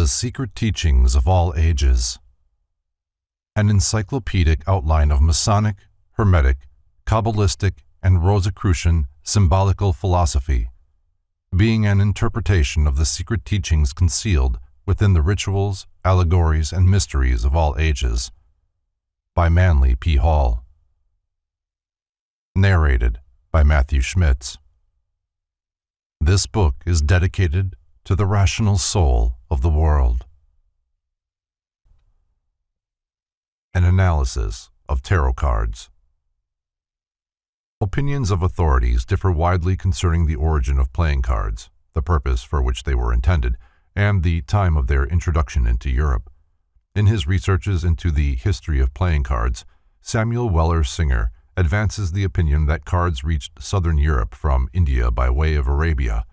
The Secret Teachings of All Ages. An encyclopedic outline of Masonic, Hermetic, Kabbalistic, and Rosicrucian symbolical philosophy, being an interpretation of the secret teachings concealed within the rituals, allegories, and mysteries of all ages. By Manly P. Hall. Narrated by Matthew Schmitz. This book is dedicated to the rational soul of the world. An analysis of tarot cards. Opinions of authorities differ widely concerning the origin of playing cards, the purpose for which they were intended, and the time of their introduction into Europe. In his researches into the history of playing cards, Samuel Weller Singer advances the opinion that cards reached southern Europe from India by way of Arabia.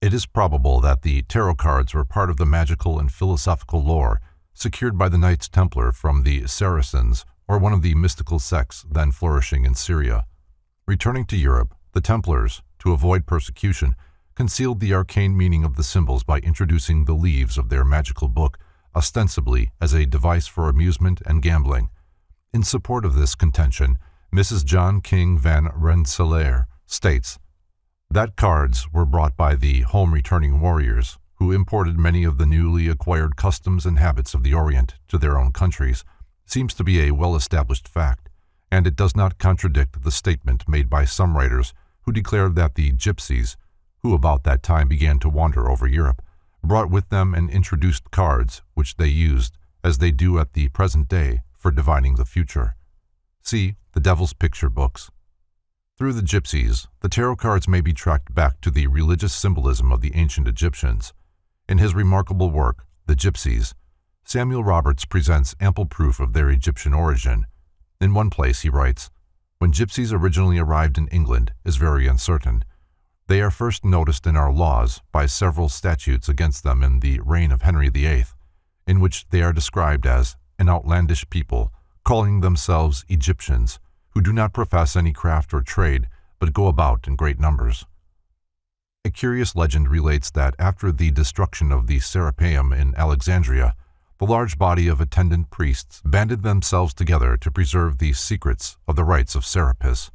It is probable that the tarot cards were part of the magical and philosophical lore secured by the Knights Templar from the Saracens, or one of the mystical sects then flourishing in Syria. Returning to Europe, the Templars, to avoid persecution, concealed the arcane meaning of the symbols by introducing the leaves of their magical book, ostensibly as a device for amusement and gambling. In support of this contention, Mrs. John King van Rensselaer states that cards were brought by the home-returning warriors, who imported many of the newly acquired customs and habits of the Orient to their own countries, seems to be a well-established fact, and it does not contradict the statement made by some writers who declared that the gypsies, who about that time began to wander over Europe, brought with them and introduced cards which they used, as they do at the present day, for divining the future. See the Devil's Picture books. Through the gypsies, the tarot cards may be tracked back to the religious symbolism of the ancient Egyptians. In his remarkable work, The Gypsies, Samuel Roberts presents ample proof of their Egyptian origin. In one place he writes, "When gypsies originally arrived in England is very uncertain. They are first noticed in our laws by several statutes against them in the reign of Henry VIII, in which they are described as an outlandish people, calling themselves Egyptians, who do not profess any craft or trade, but go about in great numbers." A curious legend relates that after the destruction of the Serapeum in Alexandria, the large body of attendant priests banded themselves together to preserve the secrets of the rites of Serapis.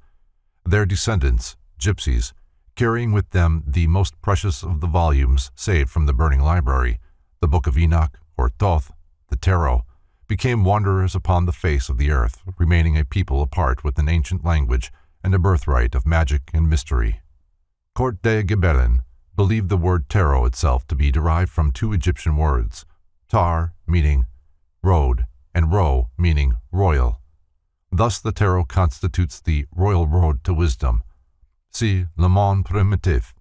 Their descendants, gypsies, carrying with them the most precious of the volumes saved from the burning library, the Book of Enoch, or Thoth, the Tarot, became wanderers upon the face of the earth, remaining a people apart with an ancient language and a birthright of magic and mystery. Court de Gebelin believed the word tarot itself to be derived from two Egyptian words, tar meaning road and ro meaning royal. Thus the tarot constitutes the royal road to wisdom. See Le Monde Primitif.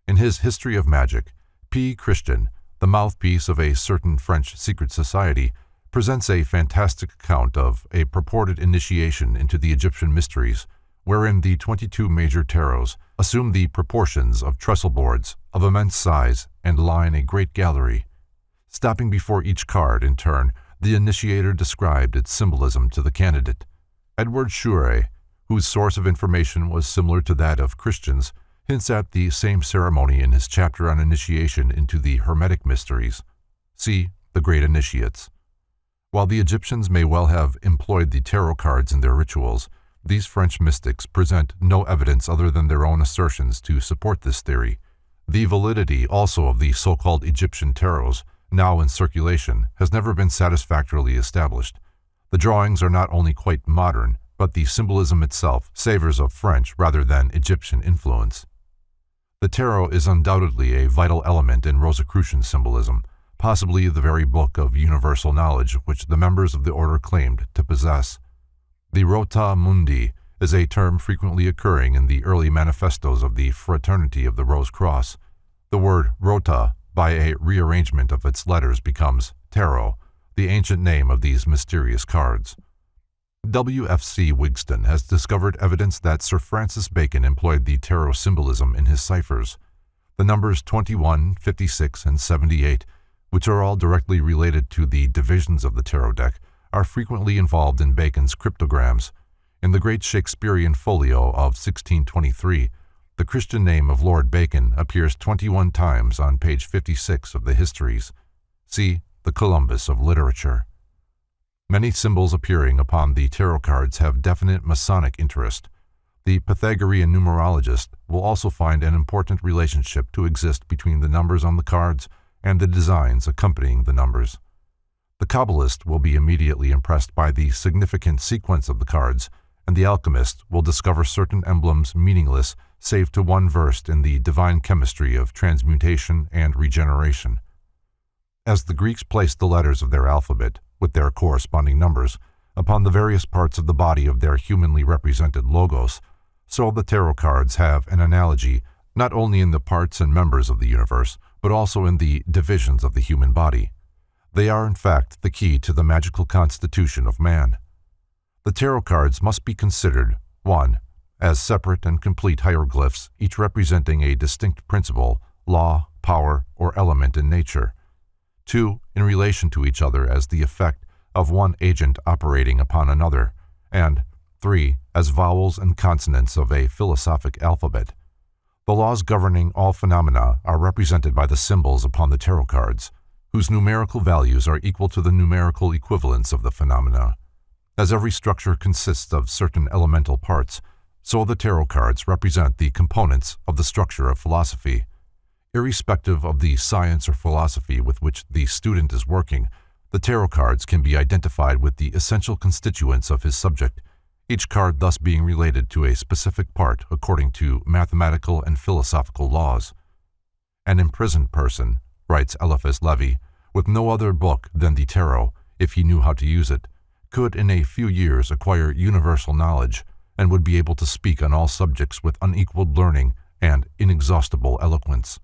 In his History of Magic, P. Christian, the mouthpiece of a certain French secret society, presents a fantastic account of a purported initiation into the Egyptian mysteries, wherein the 22 major tarots assume the proportions of trestle boards of immense size and line a great gallery. Stopping before each card in turn, the initiator described its symbolism to the candidate. Edward Shure, whose source of information was similar to that of Christians, hints at the same ceremony in his chapter on initiation into the Hermetic mysteries. See The Great Initiates. While the Egyptians may well have employed the tarot cards in their rituals, these French mystics present no evidence other than their own assertions to support this theory. The validity also of the so-called Egyptian tarots, now in circulation, has never been satisfactorily established. The drawings are not only quite modern, but the symbolism itself savors of French rather than Egyptian influence. The tarot is undoubtedly a vital element in Rosicrucian symbolism, possibly the very book of universal knowledge which the members of the order claimed to possess. The rota mundi is a term frequently occurring in the early manifestos of the Fraternity of the Rose Cross. The word rota, by a rearrangement of its letters, becomes tarot, the ancient name of these mysterious cards. W.F.C. Wigston has discovered evidence that Sir Francis Bacon employed the tarot symbolism in his ciphers. The numbers 21, 56, and 78, which are all directly related to the divisions of the tarot deck, are frequently involved in Bacon's cryptograms. In the great Shakespearean folio of 1623, the Christian name of Lord Bacon appears 21 times on page 56 of the Histories. See the Columbus of literature. Many symbols appearing upon the tarot cards have definite Masonic interest. The Pythagorean numerologist will also find an important relationship to exist between the numbers on the cards and the designs accompanying the numbers. The Kabbalist will be immediately impressed by the significant sequence of the cards, and the alchemist will discover certain emblems meaningless save to one versed in the divine chemistry of transmutation and regeneration. As the Greeks placed the letters of their alphabet, with their corresponding numbers, upon the various parts of the body of their humanly represented logos, so the tarot cards have an analogy not only in the parts and members of the universe, but also in the divisions of the human body. They are, in fact, the key to the magical constitution of man. The tarot cards must be considered, 1. As separate and complete hieroglyphs, each representing a distinct principle, law, power, or element in nature. 2. In relation to each other as the effect of one agent operating upon another. And 3. As vowels and consonants of a philosophic alphabet. The laws governing all phenomena are represented by the symbols upon the tarot cards, whose numerical values are equal to the numerical equivalents of the phenomena. As every structure consists of certain elemental parts, so the tarot cards represent the components of the structure of philosophy. Irrespective of the science or philosophy with which the student is working, the tarot cards can be identified with the essential constituents of his subject, each card thus being related to a specific part according to mathematical and philosophical laws. An imprisoned person, writes Eliphas Levi, with no other book than the tarot, if he knew how to use it, could in a few years acquire universal knowledge, and would be able to speak on all subjects with unequaled learning and inexhaustible eloquence.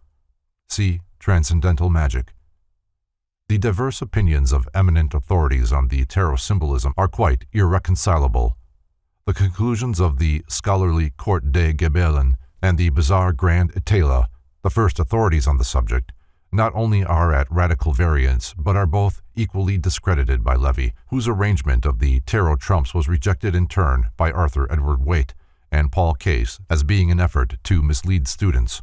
See Transcendental Magic. The diverse opinions of eminent authorities on the tarot symbolism are quite irreconcilable. The conclusions of the scholarly Court de Gebelen and the bizarre Grand Itala, the first authorities on the subject, not only are at radical variance, but are both equally discredited by Levi, whose arrangement of the tarot trumps was rejected in turn by Arthur Edward Waite and Paul Case as being an effort to mislead students.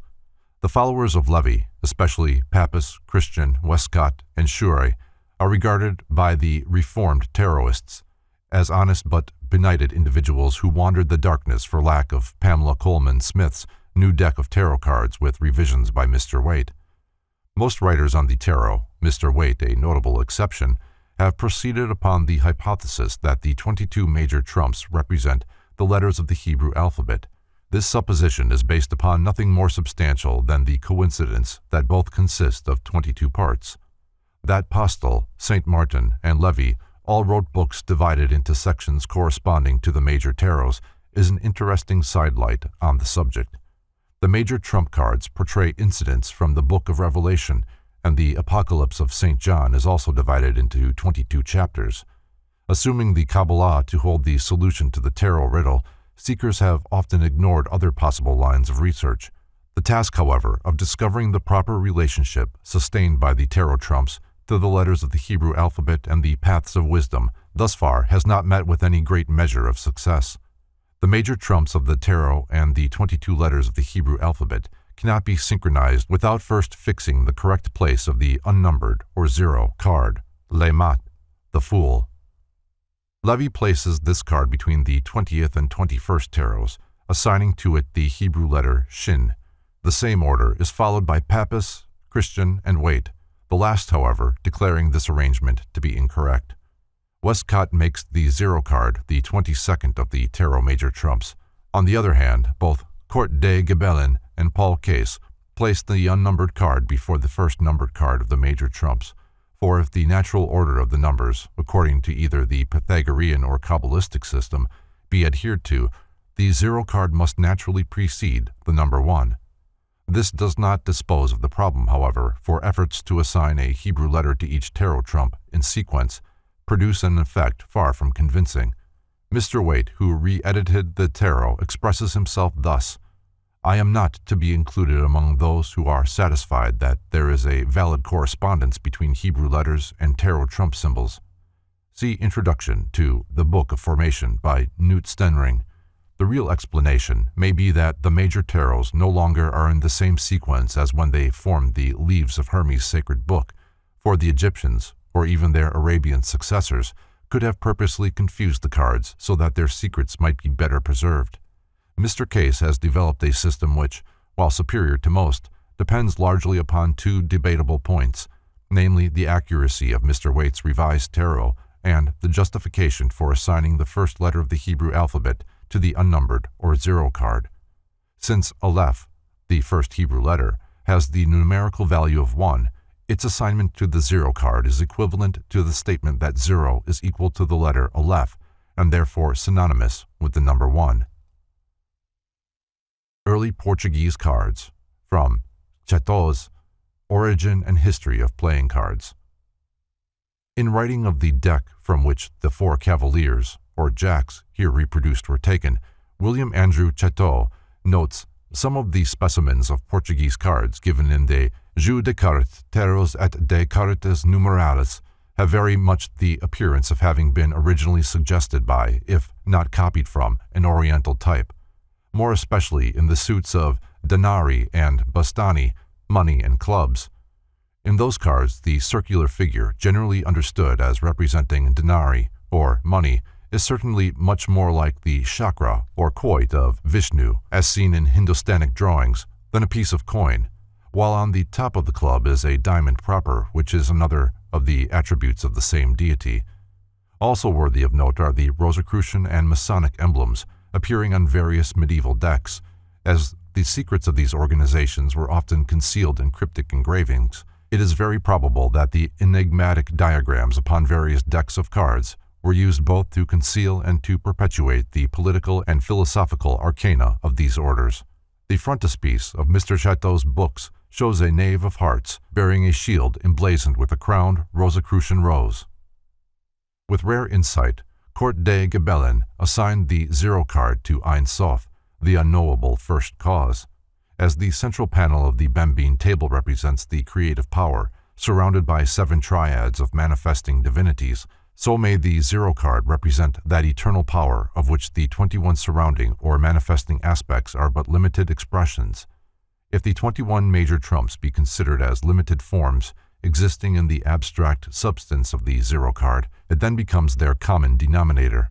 The followers of Levi, especially Pappas, Christian, Westcott, and Schure, are regarded by the Reformed Tarotists as honest but benighted individuals who wandered the darkness for lack of Pamela Coleman Smith's new deck of tarot cards with revisions by Mr. Waite. Most writers on the tarot, Mr. Waite a notable exception, have proceeded upon the hypothesis that the 22 major trumps represent the letters of the Hebrew alphabet. This supposition is based upon nothing more substantial than the coincidence that both consist of 22 parts. That Postel, St. Martin, and Levi all wrote books divided into sections corresponding to the major tarots is an interesting sidelight on the subject. The major trump cards portray incidents from the Book of Revelation, and the Apocalypse of St. John is also divided into 22 chapters. Assuming the Kabbalah to hold the solution to the tarot riddle, seekers have often ignored other possible lines of research. The task, however, of discovering the proper relationship sustained by the tarot trumps to the letters of the Hebrew alphabet and the paths of wisdom thus far has not met with any great measure of success. The major trumps of the tarot and the 22 letters of the Hebrew alphabet cannot be synchronized without first fixing the correct place of the unnumbered or zero card, Lemat, the Fool. Levi places this card between the 20th and 21st tarots, assigning to it the Hebrew letter Shin. The same order is followed by Pappas, Christian, and Waite, the last, however, declaring this arrangement to be incorrect. Westcott makes the zero card the 22nd of the tarot major trumps. On the other hand, both Court de Gebelen and Paul Case place the unnumbered card before the first numbered card of the major trumps, for if the natural order of the numbers, according to either the Pythagorean or Kabbalistic system, be adhered to, the zero card must naturally precede the number 1. This does not dispose of the problem, however, for efforts to assign a Hebrew letter to each tarot trump in sequence produce an effect far from convincing. Mr. Waite, who re-edited the tarot, expresses himself thus: I am not to be included among those who are satisfied that there is a valid correspondence between Hebrew letters and tarot trump symbols. See Introduction to The Book of Formation by Knut Stenring. The real explanation may be that the major tarots no longer are in the same sequence as when they formed the Leaves of Hermes sacred book, for the Egyptians, or even their Arabian successors, could have purposely confused the cards so that their secrets might be better preserved. Mr. Case has developed a system which, while superior to most, depends largely upon two debatable points, namely the accuracy of Mr. Waite's revised tarot and the justification for assigning the first letter of the Hebrew alphabet to the unnumbered or 0 card. Since Aleph, the first Hebrew letter, has the numerical value of 1, its assignment to the 0 card is equivalent to the statement that 0 is equal to the letter Aleph and therefore synonymous with the number 1. Early Portuguese cards, from Chateau's Origin and History of Playing Cards. In writing of the deck from which the 4 cavaliers, or jacks, here reproduced were taken, William Andrew Chateau notes some of the specimens of Portuguese cards given in the Jeu de cartes, Tarot et de cartes numerales have very much the appearance of having been originally suggested by, if not copied from, an Oriental type, more especially in the suits of denari and bastani, money and clubs. In those cards, the circular figure, generally understood as representing denari, or money, is certainly much more like the chakra or quoit of Vishnu, as seen in Hindustanic drawings, than a piece of coin, while on the top of the club is a diamond proper, which is another of the attributes of the same deity. Also worthy of note are the Rosicrucian and Masonic emblems appearing on various medieval decks, as the secrets of these organizations were often concealed in cryptic engravings. It is very probable that the enigmatic diagrams upon various decks of cards were used both to conceal and to perpetuate the political and philosophical arcana of these orders. The frontispiece of Mr. Chateau's books shows a knave of hearts bearing a shield emblazoned with a crowned Rosicrucian rose. With rare insight, Court de Gebelin assigned the 0 card to Ein Sof, the unknowable first cause. As the central panel of the Bembine table represents the creative power, surrounded by 7 triads of manifesting divinities, so may the 0 card represent that eternal power of which the 21 surrounding or manifesting aspects are but limited expressions. If the 21 major trumps be considered as limited forms existing in the abstract substance of the 0 card, it then becomes their common denominator.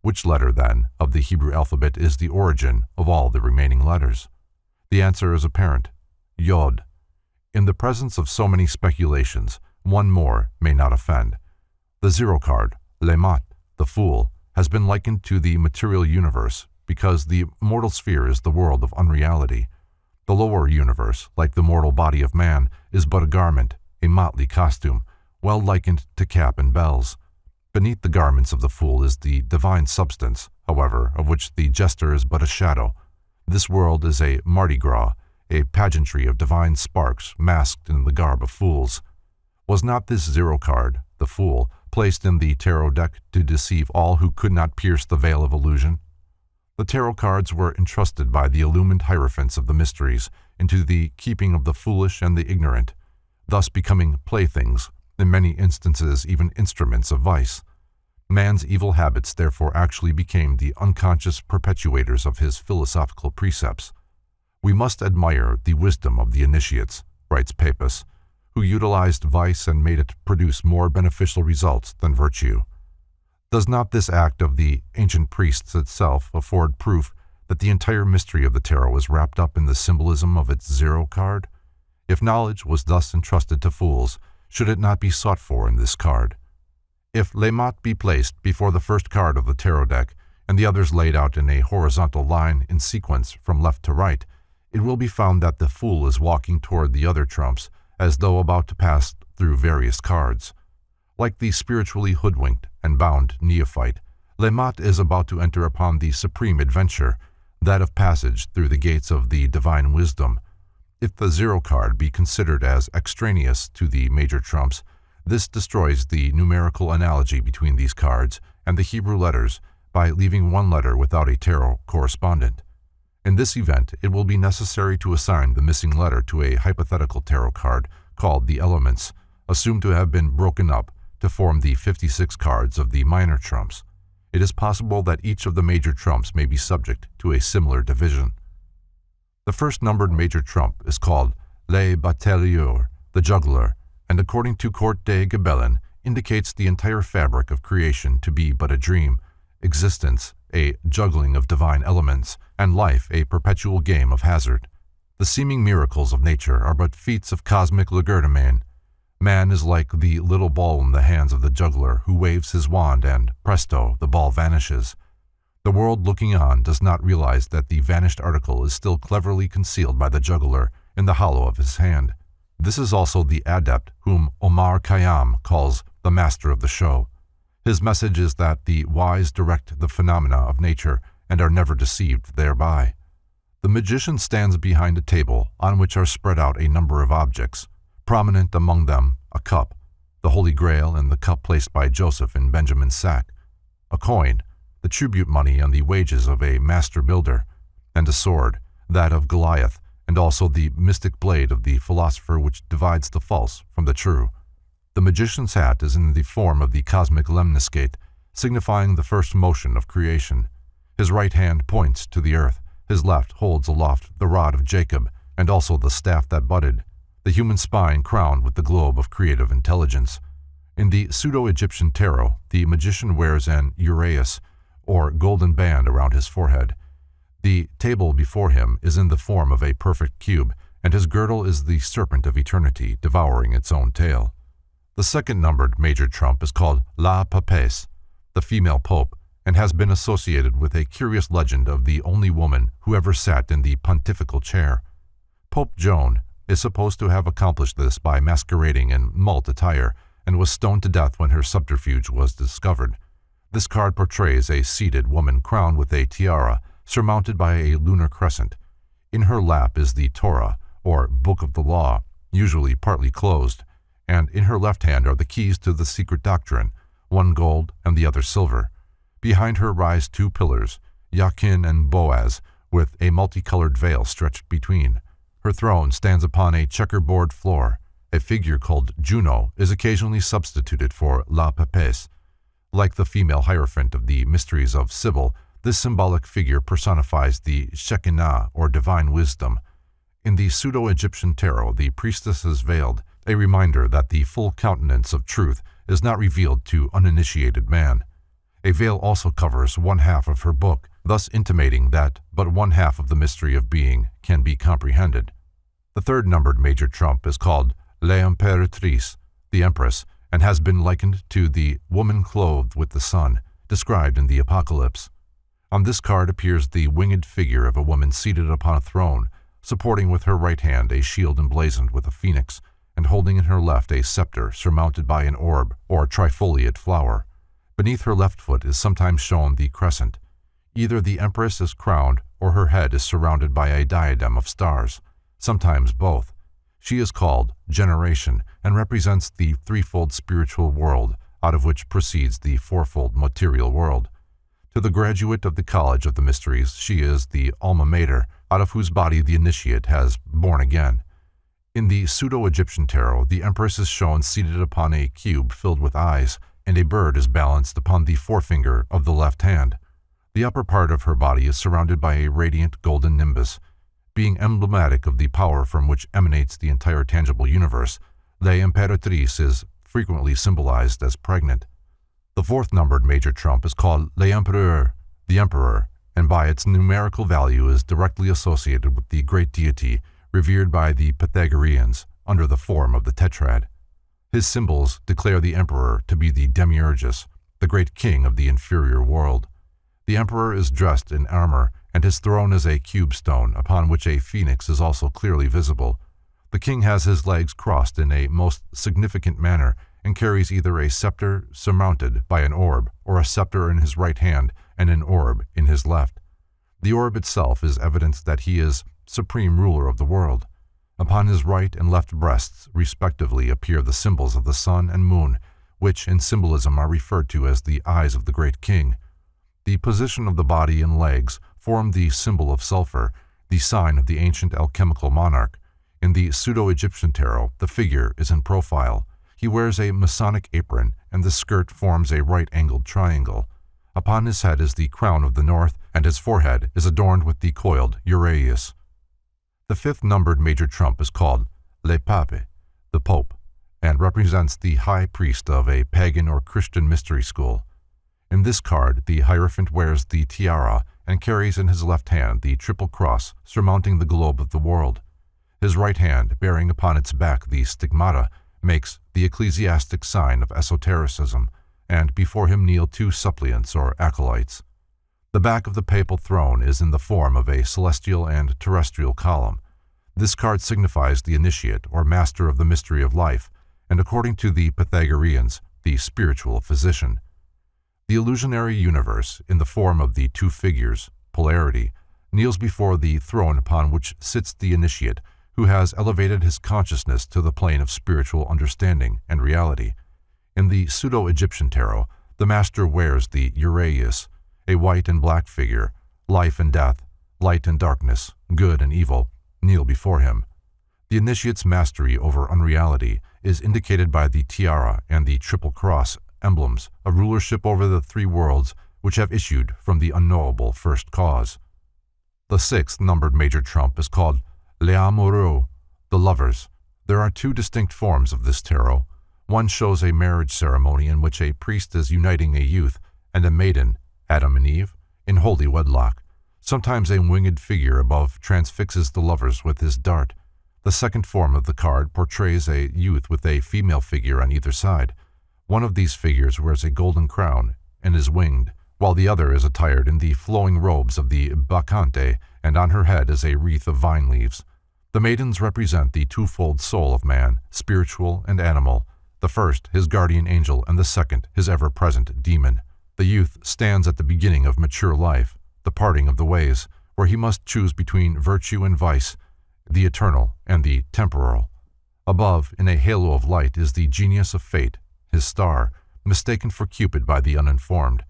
Which letter, then, of the Hebrew alphabet is the origin of all the remaining letters? The answer is apparent: Yod. In the presence of so many speculations, one more may not offend. The 0 card, Lemat, the Fool, has been likened to the material universe because the mortal sphere is the world of unreality. The lower universe, like the mortal body of man, is but a garment, a motley costume, well likened to cap and bells. Beneath the garments of the Fool is the divine substance, however, of which the jester is but a shadow. This world is a Mardi Gras, a pageantry of divine sparks masked in the garb of fools. Was not this 0 card, the Fool, placed in the tarot deck to deceive all who could not pierce the veil of illusion? The tarot cards were entrusted by the illumined hierophants of the mysteries into the keeping of the foolish and the ignorant, thus becoming playthings, in many instances even instruments of vice. Man's evil habits therefore actually became the unconscious perpetuators of his philosophical precepts. We must admire the wisdom of the initiates, writes Papus, who utilized vice and made it produce more beneficial results than virtue. Does not this act of the ancient priests itself afford proof that the entire mystery of the tarot is wrapped up in the symbolism of its 0 card? If knowledge was thus entrusted to fools, should it not be sought for in this card? If Lemat be placed before the first card of the tarot deck, and the others laid out in a horizontal line in sequence from left to right, it will be found that the Fool is walking toward the other trumps, as though about to pass through various cards. Like the spiritually hoodwinked and bound neophyte, Lemat is about to enter upon the supreme adventure, that of passage through the gates of the divine wisdom. If the 0 card be considered as extraneous to the major trumps, this destroys the numerical analogy between these cards and the Hebrew letters by leaving one letter without a tarot correspondent. In this event, it will be necessary to assign the missing letter to a hypothetical tarot card called the Elements, assumed to have been broken up to form the 56 cards of the minor trumps. It is possible that each of the major trumps may be subject to a similar division. The first numbered major trump is called Le Batailleur, the juggler, and according to Court de Gabellin, indicates the entire fabric of creation to be but a dream, existence a juggling of divine elements, and life a perpetual game of hazard. The seeming miracles of nature are but feats of cosmic legerdemain. Man is like the little ball in the hands of the juggler who waves his wand and, presto, the ball vanishes. The world looking on does not realize that the vanished article is still cleverly concealed by the juggler in the hollow of his hand. This is also the adept whom Omar Khayyam calls the master of the show. His message is that the wise direct the phenomena of nature and are never deceived thereby. The magician stands behind a table on which are spread out a number of objects, prominent among them a cup, the Holy Grail and the cup placed by Joseph in Benjamin's sack, a coin, the tribute money and the wages of a master builder, and a sword, that of Goliath, and also the mystic blade of the philosopher which divides the false from the true. The magician's hat is in the form of the cosmic lemniscate, signifying the first motion of creation. His right hand points to the earth, his left holds aloft the rod of Jacob, and also the staff that budded, the human spine crowned with the globe of creative intelligence. In the pseudo-Egyptian tarot, the magician wears an uraeus, or golden band around his forehead. The table before him is in the form of a perfect cube, and his girdle is the serpent of eternity devouring its own tail. The second numbered major trump is called La Papesse, the female pope, and has been associated with a curious legend of the only woman who ever sat in the pontifical chair. Pope Joan is supposed to have accomplished this by masquerading in malt attire and was stoned to death when her subterfuge was discovered. This card portrays a seated woman crowned with a tiara surmounted by a lunar crescent. In her lap is the Torah, or Book of the Law, usually partly closed, and in her left hand are the keys to the secret doctrine, one gold and the other silver. Behind her rise two pillars, Jachin and Boaz, with a multicolored veil stretched between. Her throne stands upon a checkerboard floor. A figure called Juno is occasionally substituted for La Papesse. Like the female hierophant of the Mysteries of Sybil, this symbolic figure personifies the Shekinah, or divine wisdom. In the pseudo-Egyptian tarot, the priestess is veiled, a reminder that the full countenance of truth is not revealed to uninitiated man. A veil also covers one half of her book, thus intimating that but one half of the mystery of being can be comprehended. The third numbered major trump is called L'Impératrice, the Empress, and has been likened to the woman clothed with the sun, described in the Apocalypse. On this card appears the winged figure of a woman seated upon a throne, supporting with her right hand a shield emblazoned with a phoenix, and holding in her left a scepter surmounted by an orb or trifoliate flower. Beneath her left foot is sometimes shown the crescent. Either the Empress is crowned or her head is surrounded by a diadem of stars, sometimes both. She is called Generation and represents the threefold spiritual world out of which proceeds the fourfold material world. To the graduate of the College of the Mysteries, she is the alma mater, out of whose body the initiate has born again. In the pseudo-Egyptian tarot, the Empress is shown seated upon a cube filled with eyes, and a bird is balanced upon the forefinger of the left hand. The upper part of her body is surrounded by a radiant golden nimbus. Being emblematic of the power from which emanates the entire tangible universe, L'Impératrice is frequently symbolized as pregnant. The fourth numbered major trump is called L'Empereur, the Emperor, and by its numerical value is directly associated with the great deity revered by the Pythagoreans under the form of the tetrad. His symbols declare the emperor to be the demiurgus, the great king of the inferior world. The emperor is dressed in armor, and his throne is a cube stone upon which a phoenix is also clearly visible. The king has his legs crossed in a most significant manner and carries either a scepter surmounted by an orb or a scepter in his right hand and an orb in his left. The orb itself is evidence that he is supreme ruler of the world. Upon his right and left breasts, respectively, appear the symbols of the sun and moon, which in symbolism are referred to as the eyes of the great king. The position of the body and legs form the symbol of sulfur, the sign of the ancient alchemical monarch. In the pseudo-Egyptian tarot, the figure is in profile. He wears a Masonic apron, and the skirt forms a right-angled triangle. Upon his head is the crown of the north, and his forehead is adorned with the coiled uraeus. The fifth numbered major trump is called Le Pape, the Pope, and represents the high priest of a pagan or Christian mystery school. In this card, the Hierophant wears the tiara and carries in his left hand the triple cross surmounting the globe of the world. His right hand, bearing upon its back the stigmata, makes the ecclesiastic sign of esotericism, and before him kneel two suppliants or acolytes. The back of the papal throne is in the form of a celestial and terrestrial column. This card signifies the initiate or master of the mystery of life, and according to the Pythagoreans, the spiritual physician. The illusionary universe, in the form of the two figures, polarity, kneels before the throne upon which sits the initiate, who has elevated his consciousness to the plane of spiritual understanding and reality. In the pseudo-Egyptian tarot, the master wears the uraeus, a white and black figure. Life and death, light and darkness, good and evil, kneel before him. The initiate's mastery over unreality is indicated by the tiara and the triple cross emblems of rulership over the three worlds which have issued from the unknowable first cause. The sixth numbered major trump is called Les Amoureux, the lovers. There are two distinct forms of this tarot. One shows a marriage ceremony in which a priest is uniting a youth and a maiden, Adam and Eve, in holy wedlock. Sometimes a winged figure above transfixes the lovers with his dart. The second form of the card portrays a youth with a female figure on either side. One of these figures wears a golden crown and is winged, while the other is attired in the flowing robes of the bacchante, and on her head is a wreath of vine leaves. The maidens represent the twofold soul of man, spiritual and animal, the first his guardian angel and the second his ever-present demon. The youth stands at the beginning of mature life, the parting of the ways, where he must choose between virtue and vice, the eternal and the temporal. Above, in a halo of light, is the genius of fate, his star, mistaken for Cupid by the uninformed.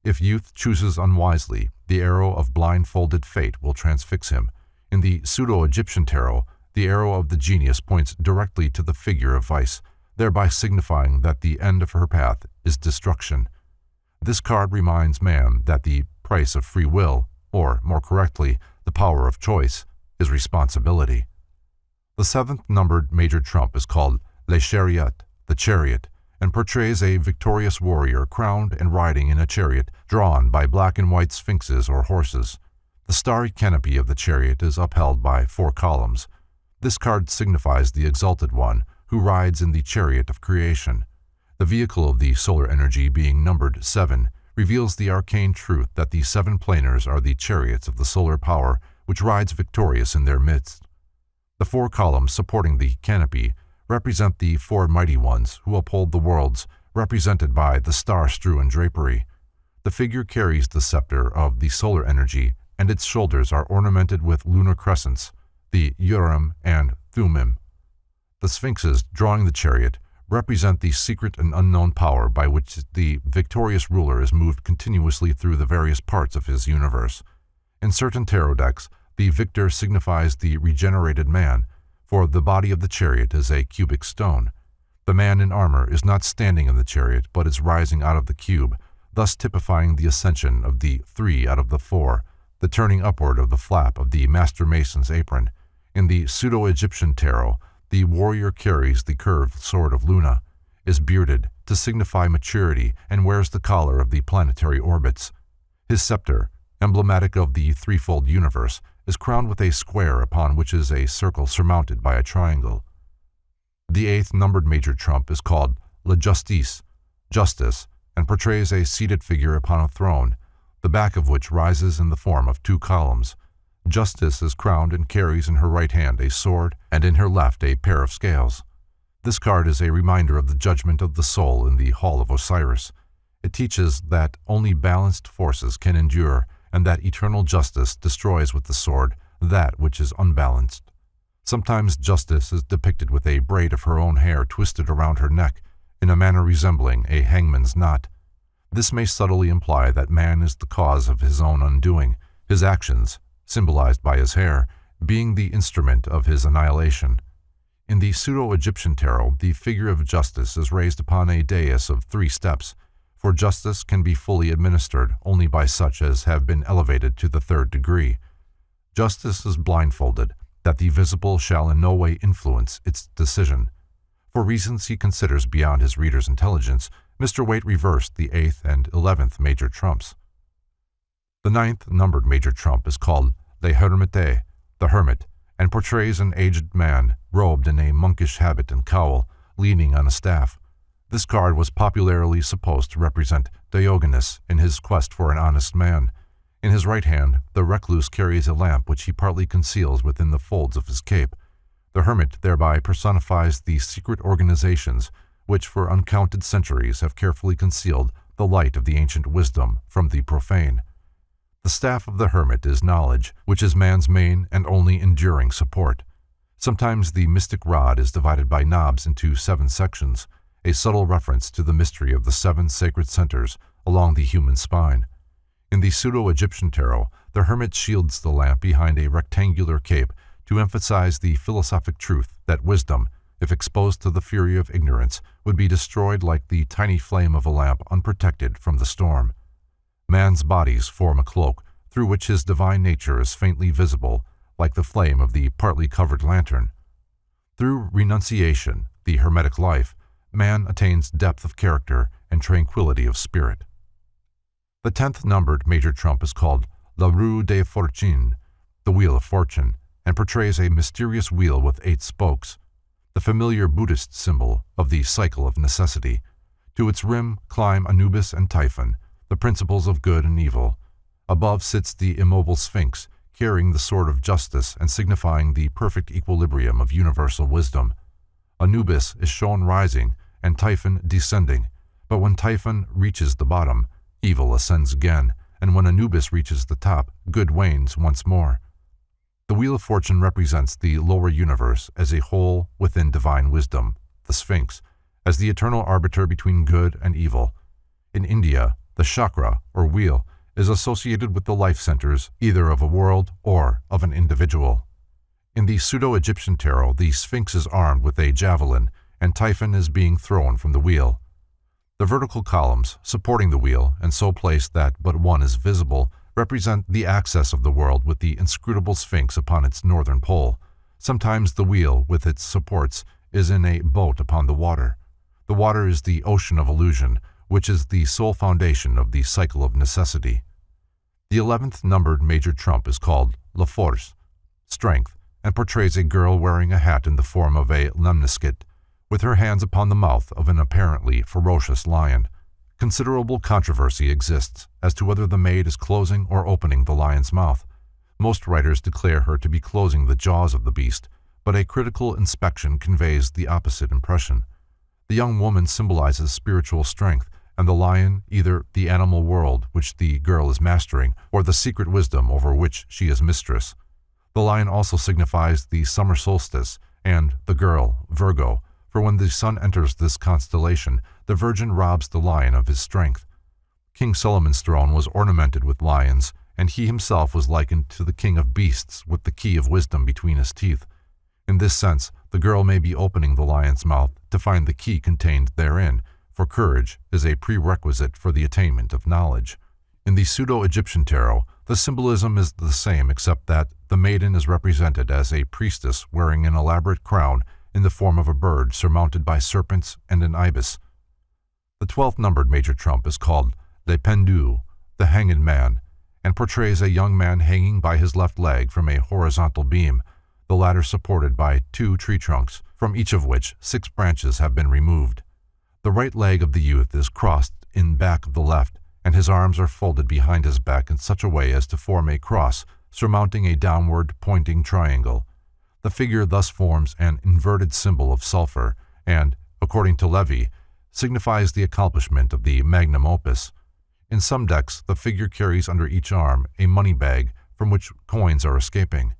If youth chooses unwisely, the arrow of blindfolded fate will transfix him. In the pseudo-Egyptian tarot, the arrow of the genius points directly to the figure of vice, thereby signifying that the end of her path is destruction. This card reminds man that the price of free will, or more correctly, the power of choice, is responsibility. The seventh numbered major trump is called Le Chariot, the chariot, and portrays a victorious warrior crowned and riding in a chariot drawn by black and white sphinxes or horses. The starry canopy of the chariot is upheld by 4 columns. This card signifies the exalted one who rides in the chariot of creation. The vehicle of the solar energy, being numbered 7, reveals the arcane truth that the 7 planars are the chariots of the solar power which rides victorious in their midst. The 4 columns supporting the canopy represent the 4 mighty ones who uphold the worlds, represented by the star-strewn drapery. The figure carries the scepter of the solar energy, and its shoulders are ornamented with lunar crescents, the Urim and Thummim. The sphinxes drawing the chariot represent the secret and unknown power by which the victorious ruler is moved continuously through the various parts of his universe. In certain tarot decks, the victor signifies the regenerated man, for the body of the chariot is a cubic stone. The man in armor is not standing in the chariot, but is rising out of the cube, thus typifying the ascension of the 3 out of the 4, the turning upward of the flap of the master mason's apron. In the pseudo-Egyptian tarot, the warrior carries the curved sword of Luna, is bearded to signify maturity, and wears the collar of the planetary orbits. His scepter, emblematic of the threefold universe, is crowned with a square upon which is a circle surmounted by a triangle. The 8th numbered major trump is called La Justice, justice, and portrays a seated figure upon a throne, the back of which rises in the form of 2 columns. Justice is crowned and carries in her right hand a sword and in her left a pair of scales. This card is a reminder of the judgment of the soul in the Hall of Osiris. It teaches that only balanced forces can endure, and that eternal justice destroys with the sword that which is unbalanced. Sometimes justice is depicted with a braid of her own hair twisted around her neck in a manner resembling a hangman's knot. This may subtly imply that man is the cause of his own undoing, his actions, symbolized by his hair, being the instrument of his annihilation. In the pseudo-Egyptian tarot, the figure of justice is raised upon a dais of 3 steps, for justice can be fully administered only by such as have been elevated to the 3rd degree. Justice is blindfolded, that the visible shall in no way influence its decision. For reasons he considers beyond his reader's intelligence, Mr. Waite reversed the 8th and 11th major trumps. The 9th numbered major trump is called Le Hermite, the Hermit, and portrays an aged man robed in a monkish habit and cowl, leaning on a staff. This card was popularly supposed to represent Diogenes in his quest for an honest man. In his right hand, the recluse carries a lamp which he partly conceals within the folds of his cape. The hermit thereby personifies the secret organizations which for uncounted centuries have carefully concealed the light of the ancient wisdom from the profane. The staff of the hermit is knowledge, which is man's main and only enduring support. Sometimes the mystic rod is divided by knobs into 7 sections, a subtle reference to the mystery of the 7 sacred centers along the human spine. In the pseudo-Egyptian tarot, the hermit shields the lamp behind a rectangular cape to emphasize the philosophic truth that wisdom, if exposed to the fury of ignorance, would be destroyed like the tiny flame of a lamp unprotected from the storm. Man's bodies form a cloak through which his divine nature is faintly visible, like the flame of the partly covered lantern. Through renunciation, the Hermetic life, man attains depth of character and tranquility of spirit. The 10th numbered major trump is called La Roue de Fortune, the Wheel of Fortune, and portrays a mysterious wheel with 8 spokes, the familiar Buddhist symbol of the cycle of necessity. To its rim climb Anubis and Typhon, the principles of good and evil. Above sits the immobile Sphinx, carrying the sword of justice and signifying the perfect equilibrium of universal wisdom. Anubis is shown rising and Typhon descending, but when Typhon reaches the bottom, evil ascends again, and when Anubis reaches the top, good wanes once more. The Wheel of Fortune represents the lower universe as a whole within divine wisdom, the Sphinx, as the eternal arbiter between good and evil. In India, the chakra, or wheel, is associated with the life centers either of a world or of an individual. In the pseudo-Egyptian tarot, the Sphinx is armed with a javelin, and Typhon is being thrown from the wheel. The vertical columns supporting the wheel, and so placed that but one is visible, represent the axis of the world with the inscrutable Sphinx upon its northern pole. Sometimes the wheel, with its supports, is in a boat upon the water. The water is the ocean of illusion, which is the sole foundation of the cycle of necessity. The 11th numbered major trump is called La Force, strength, and portrays a girl wearing a hat in the form of a lemniscate, with her hands upon the mouth of an apparently ferocious lion. Considerable controversy exists as to whether the maid is closing or opening the lion's mouth. Most writers declare her to be closing the jaws of the beast, but a critical inspection conveys the opposite impression. The young woman symbolizes spiritual strength, and the lion either the animal world which the girl is mastering or the secret wisdom over which she is mistress. The lion also signifies the summer solstice and the girl, Virgo, for when the sun enters this constellation, the Virgin robs the lion of his strength. King Solomon's throne was ornamented with lions, and he himself was likened to the king of beasts with the key of wisdom between his teeth. In this sense, the girl may be opening the lion's mouth to find the key contained therein, for courage is a prerequisite for the attainment of knowledge. In the pseudo-Egyptian tarot, the symbolism is the same except that the maiden is represented as a priestess wearing an elaborate crown in the form of a bird surmounted by serpents and an ibis. The 12th numbered major trump is called Le Pendu, the Hanged Man, and portrays a young man hanging by his left leg from a horizontal beam, the latter supported by 2 tree trunks, from each of which 6 branches have been removed. The right leg of the youth is crossed in back of the left, and his arms are folded behind his back in such a way as to form a cross surmounting a downward pointing triangle. The figure thus forms an inverted symbol of sulfur and, according to Levy, signifies the accomplishment of the magnum opus. In some decks, the figure carries under each arm a money bag from which coins are escaping.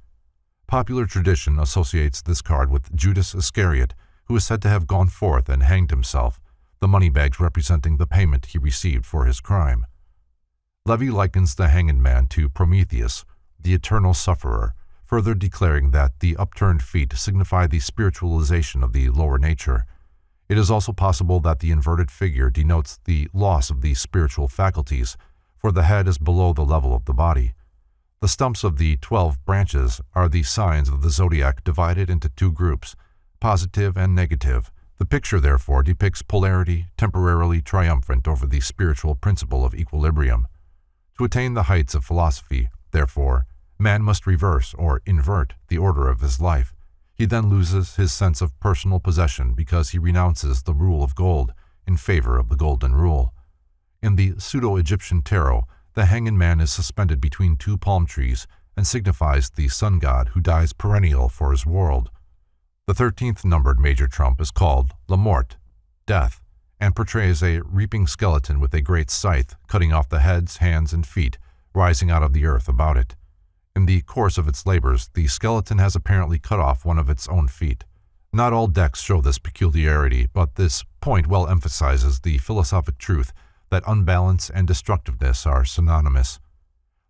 Popular tradition associates this card with Judas Iscariot, who is said to have gone forth and hanged himself, the money bags representing the payment he received for his crime. Levy likens the hanged man to Prometheus, the eternal sufferer, further declaring that the upturned feet signify the spiritualization of the lower nature. It is also possible that the inverted figure denotes the loss of the spiritual faculties, for the head is below the level of the body. The stumps of the 12 branches are the signs of the zodiac divided into 2 groups, positive and negative, The picture, therefore, depicts polarity temporarily triumphant over the spiritual principle of equilibrium. To attain the heights of philosophy, therefore, man must reverse or invert the order of his life. He then loses his sense of personal possession because he renounces the rule of gold in favor of the golden rule. In the pseudo-Egyptian tarot, the hanging man is suspended between two palm trees and signifies the sun god who dies perennial for his world. The 13th numbered major trump is called La Mort, death, and portrays a reaping skeleton with a great scythe cutting off the heads, hands, and feet rising out of the earth about it. In the course of its labors, the skeleton has apparently cut off one of its own feet. Not all decks show this peculiarity, but this point well emphasizes the philosophic truth that unbalance and destructiveness are synonymous.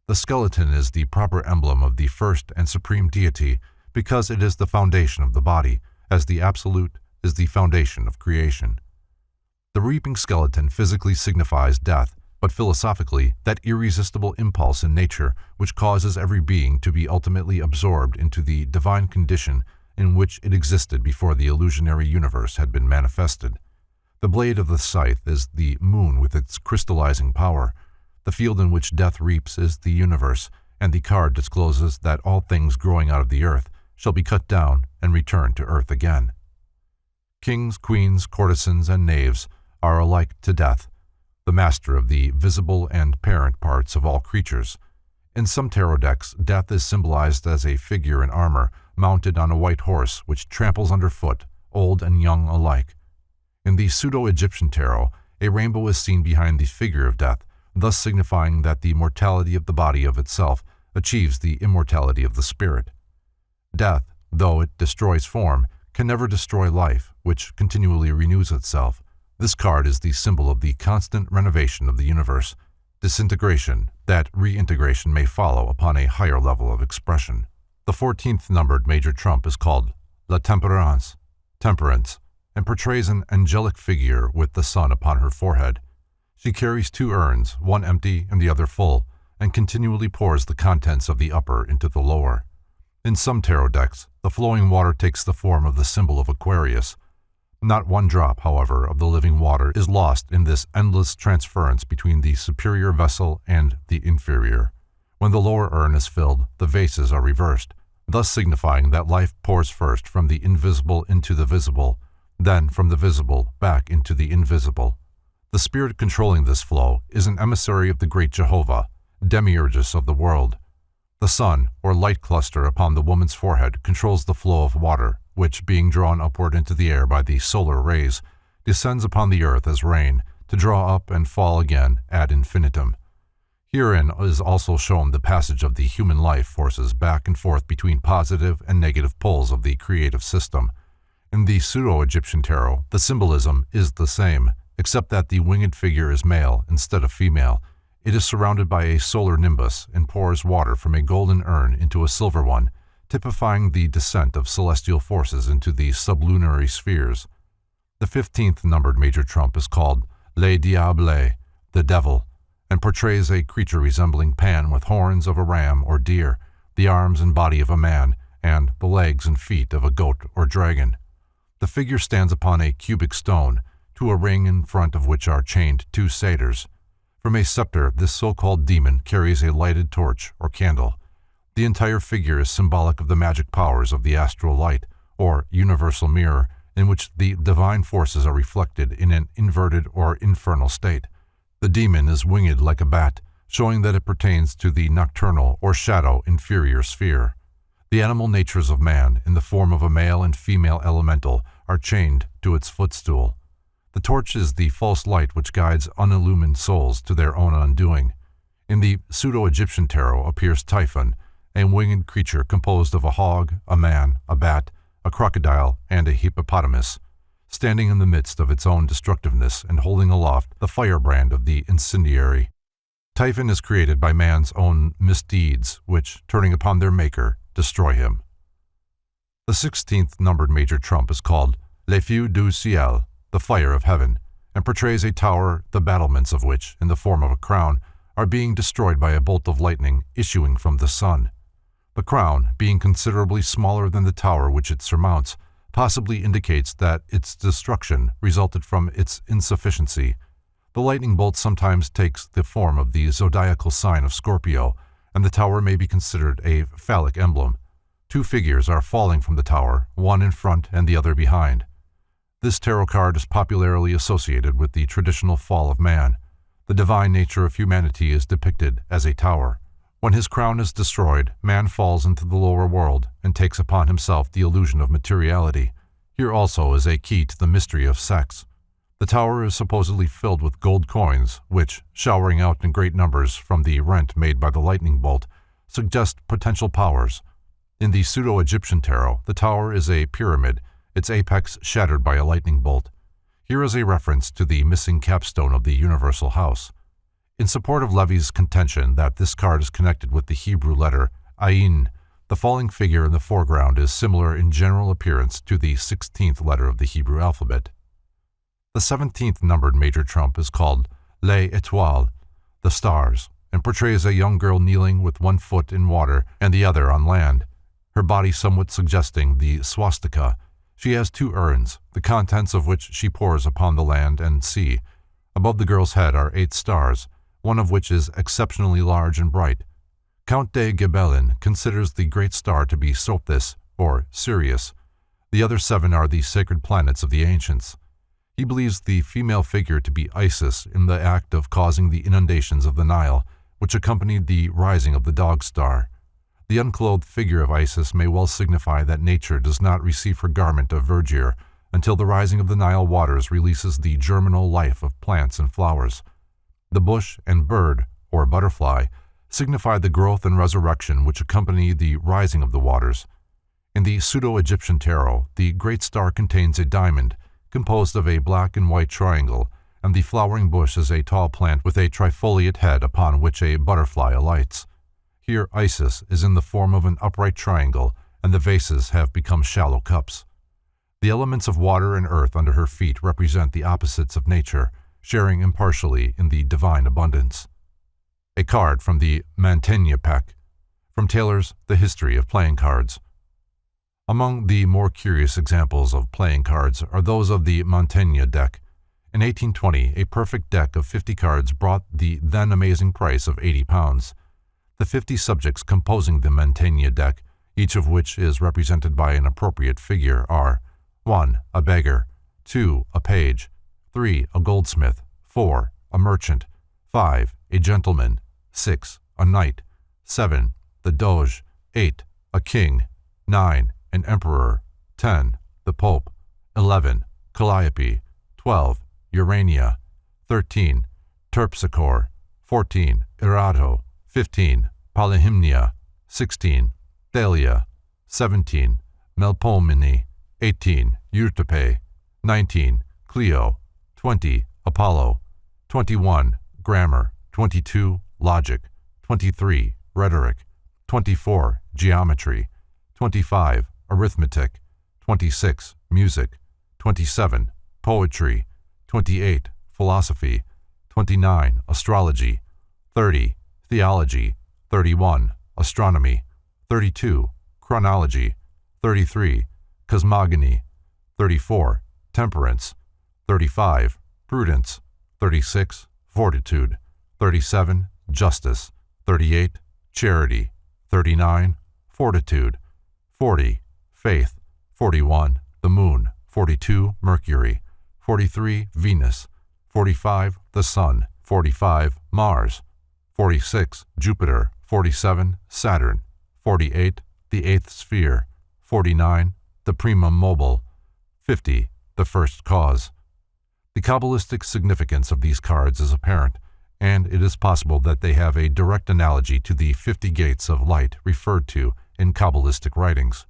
The skeleton is the proper emblem of the first and supreme deity because it is the foundation of the body, as the absolute is the foundation of creation. The reaping skeleton physically signifies death, but philosophically, that irresistible impulse in nature which causes every being to be ultimately absorbed into the divine condition in which it existed before the illusionary universe had been manifested. The blade of the scythe is the moon with its crystallizing power. The field in which death reaps is the universe, and the card discloses that all things growing out of the earth shall be cut down and return to earth again. Kings, queens, courtesans, and knaves are alike to death, the master of the visible and parent parts of all creatures. In some tarot decks, death is symbolized as a figure in armor mounted on a white horse which tramples underfoot old and young alike. In the pseudo-Egyptian tarot, a rainbow is seen behind the figure of death, thus signifying that the mortality of the body of itself achieves the immortality of the spirit. Death, though it destroys form, can never destroy life, which continually renews itself. This card is the symbol of the constant renovation of the universe, disintegration, that reintegration may follow upon a higher level of expression. The 14th numbered major trump is called La Temperance, temperance, and portrays an angelic figure with the sun upon her forehead. She carries two urns, one empty and the other full, and continually pours the contents of the upper into the lower. In some tarot decks, the flowing water takes the form of the symbol of Aquarius. Not one drop, however, of the living water is lost in this endless transference between the superior vessel and the inferior. When the lower urn is filled, the vases are reversed, thus signifying that life pours first from the invisible into the visible, then from the visible back into the invisible. The spirit controlling this flow is an emissary of the great Jehovah, demiurgus of the world. The sun, or light cluster upon the woman's forehead, controls the flow of water, which, being drawn upward into the air by the solar rays, descends upon the earth as rain, to draw up and fall again ad infinitum. Herein is also shown the passage of the human life forces back and forth between positive and negative poles of the creative system. In the pseudo-Egyptian tarot, the symbolism is the same, except that the winged figure is male instead of female. It is surrounded by a solar nimbus and pours water from a golden urn into a silver one, typifying the descent of celestial forces into the sublunary spheres. The 15th numbered major trump is called Le Diable, the devil, and portrays a creature resembling Pan with horns of a ram or deer, the arms and body of a man, and the legs and feet of a goat or dragon. The figure stands upon a cubic stone, to a ring in front of which are chained two satyrs. From a scepter, this so-called demon carries a lighted torch or candle. The entire figure is symbolic of the magic powers of the astral light, or universal mirror, in which the divine forces are reflected in an inverted or infernal state. The demon is winged like a bat, showing that it pertains to the nocturnal or shadow inferior sphere. The animal natures of man, in the form of a male and female elemental, are chained to its footstool. The torch is the false light which guides unillumined souls to their own undoing. In the pseudo-Egyptian tarot appears Typhon, a winged creature composed of a hog, a man, a bat, a crocodile, and a hippopotamus, standing in the midst of its own destructiveness and holding aloft the firebrand of the incendiary. Typhon is created by man's own misdeeds, which, turning upon their maker, destroy him. The 16th numbered major trump is called Le Feu du Ciel, the fire of heaven, and portrays a tower, the battlements of which, in the form of a crown, are being destroyed by a bolt of lightning issuing from the sun. The crown, being considerably smaller than the tower which it surmounts, possibly indicates that its destruction resulted from its insufficiency. The lightning bolt sometimes takes the form of the zodiacal sign of Scorpio, and the tower may be considered a phallic emblem. Two figures are falling from the tower, one in front and the other behind. This tarot card is popularly associated with the traditional fall of man. The divine nature of humanity is depicted as a tower. When his crown is destroyed, man falls into the lower world and takes upon himself the illusion of materiality. Here also is a key to the mystery of sex. The tower is supposedly filled with gold coins, which, showering out in great numbers from the rent made by the lightning bolt, suggest potential powers. In the pseudo-Egyptian tarot, the tower is a pyramid, its apex shattered by a lightning bolt. Here is a reference to the missing capstone of the universal house. In support of Levy's contention that this card is connected with the Hebrew letter Ayin, the falling figure in the foreground is similar in general appearance to the 16th letter of the Hebrew alphabet. The 17th numbered major trump is called Les Étoiles, the stars, and portrays a young girl kneeling with one foot in water and the other on land, her body somewhat suggesting the swastika. She has two urns, the contents of which she pours upon the land and sea. Above the girl's head are 8 stars, one of which is exceptionally large and bright. Count de Gebelin considers the great star to be Sothis, or Sirius. The other 7 are the sacred planets of the ancients. He believes the female figure to be Isis in the act of causing the inundations of the Nile, which accompanied the rising of the dog star. The unclothed figure of Isis may well signify that nature does not receive her garment of verdure until the rising of the Nile waters releases the germinal life of plants and flowers. The bush and bird, or butterfly, signify the growth and resurrection which accompany the rising of the waters. In the pseudo-Egyptian tarot, the great star contains a diamond, composed of a black and white triangle, and the flowering bush is a tall plant with a trifoliate head upon which a butterfly alights. Here Isis is in the form of an upright triangle, and the vases have become shallow cups. The elements of water and earth under her feet represent the opposites of nature, sharing impartially in the divine abundance. A card from the Mantegna pack, from Taylor's The History of Playing Cards. Among the more curious examples of playing cards are those of the Mantegna deck. In 1820, a perfect deck of 50 cards brought the then amazing price of £80. The 50 subjects composing the Mantegna deck, each of which is represented by an appropriate figure, are 1. A beggar, 2. A page, 3. A goldsmith, 4. A merchant, 5. A gentleman, 6. A knight, 7. The doge, 8. A king, 9. An emperor, 10. The pope, 11. Calliope, 12. Urania, 13. Terpsichore, 14. Erato, 15. Polyhymnia, 16. Thalia, 17. Melpomene, 18. Euterpe, 19. Clio, 20. Apollo, 21. Grammar, 22. Logic, 23. Rhetoric, 24. Geometry, 25. Arithmetic, 26. Music, 27. Poetry, 28. Philosophy, 29. Astrology, 30. Theology, 31. Astronomy, 32. Chronology, 33. Cosmogony, 34. Temperance, 35. Prudence, 36. Fortitude, 37. Justice, 38. Charity, 39. Fortitude, 40. Faith, 41. The Moon, 42. Mercury, 43. Venus, 45. The Sun, 45. Mars, 46. Jupiter, 47. Saturn, 48. The Eighth Sphere, 49. The Primum Mobile, 50. The First Cause. The Kabbalistic significance of these cards is apparent, and it is possible that they have a direct analogy to the 50 gates of light referred to in Kabbalistic writings.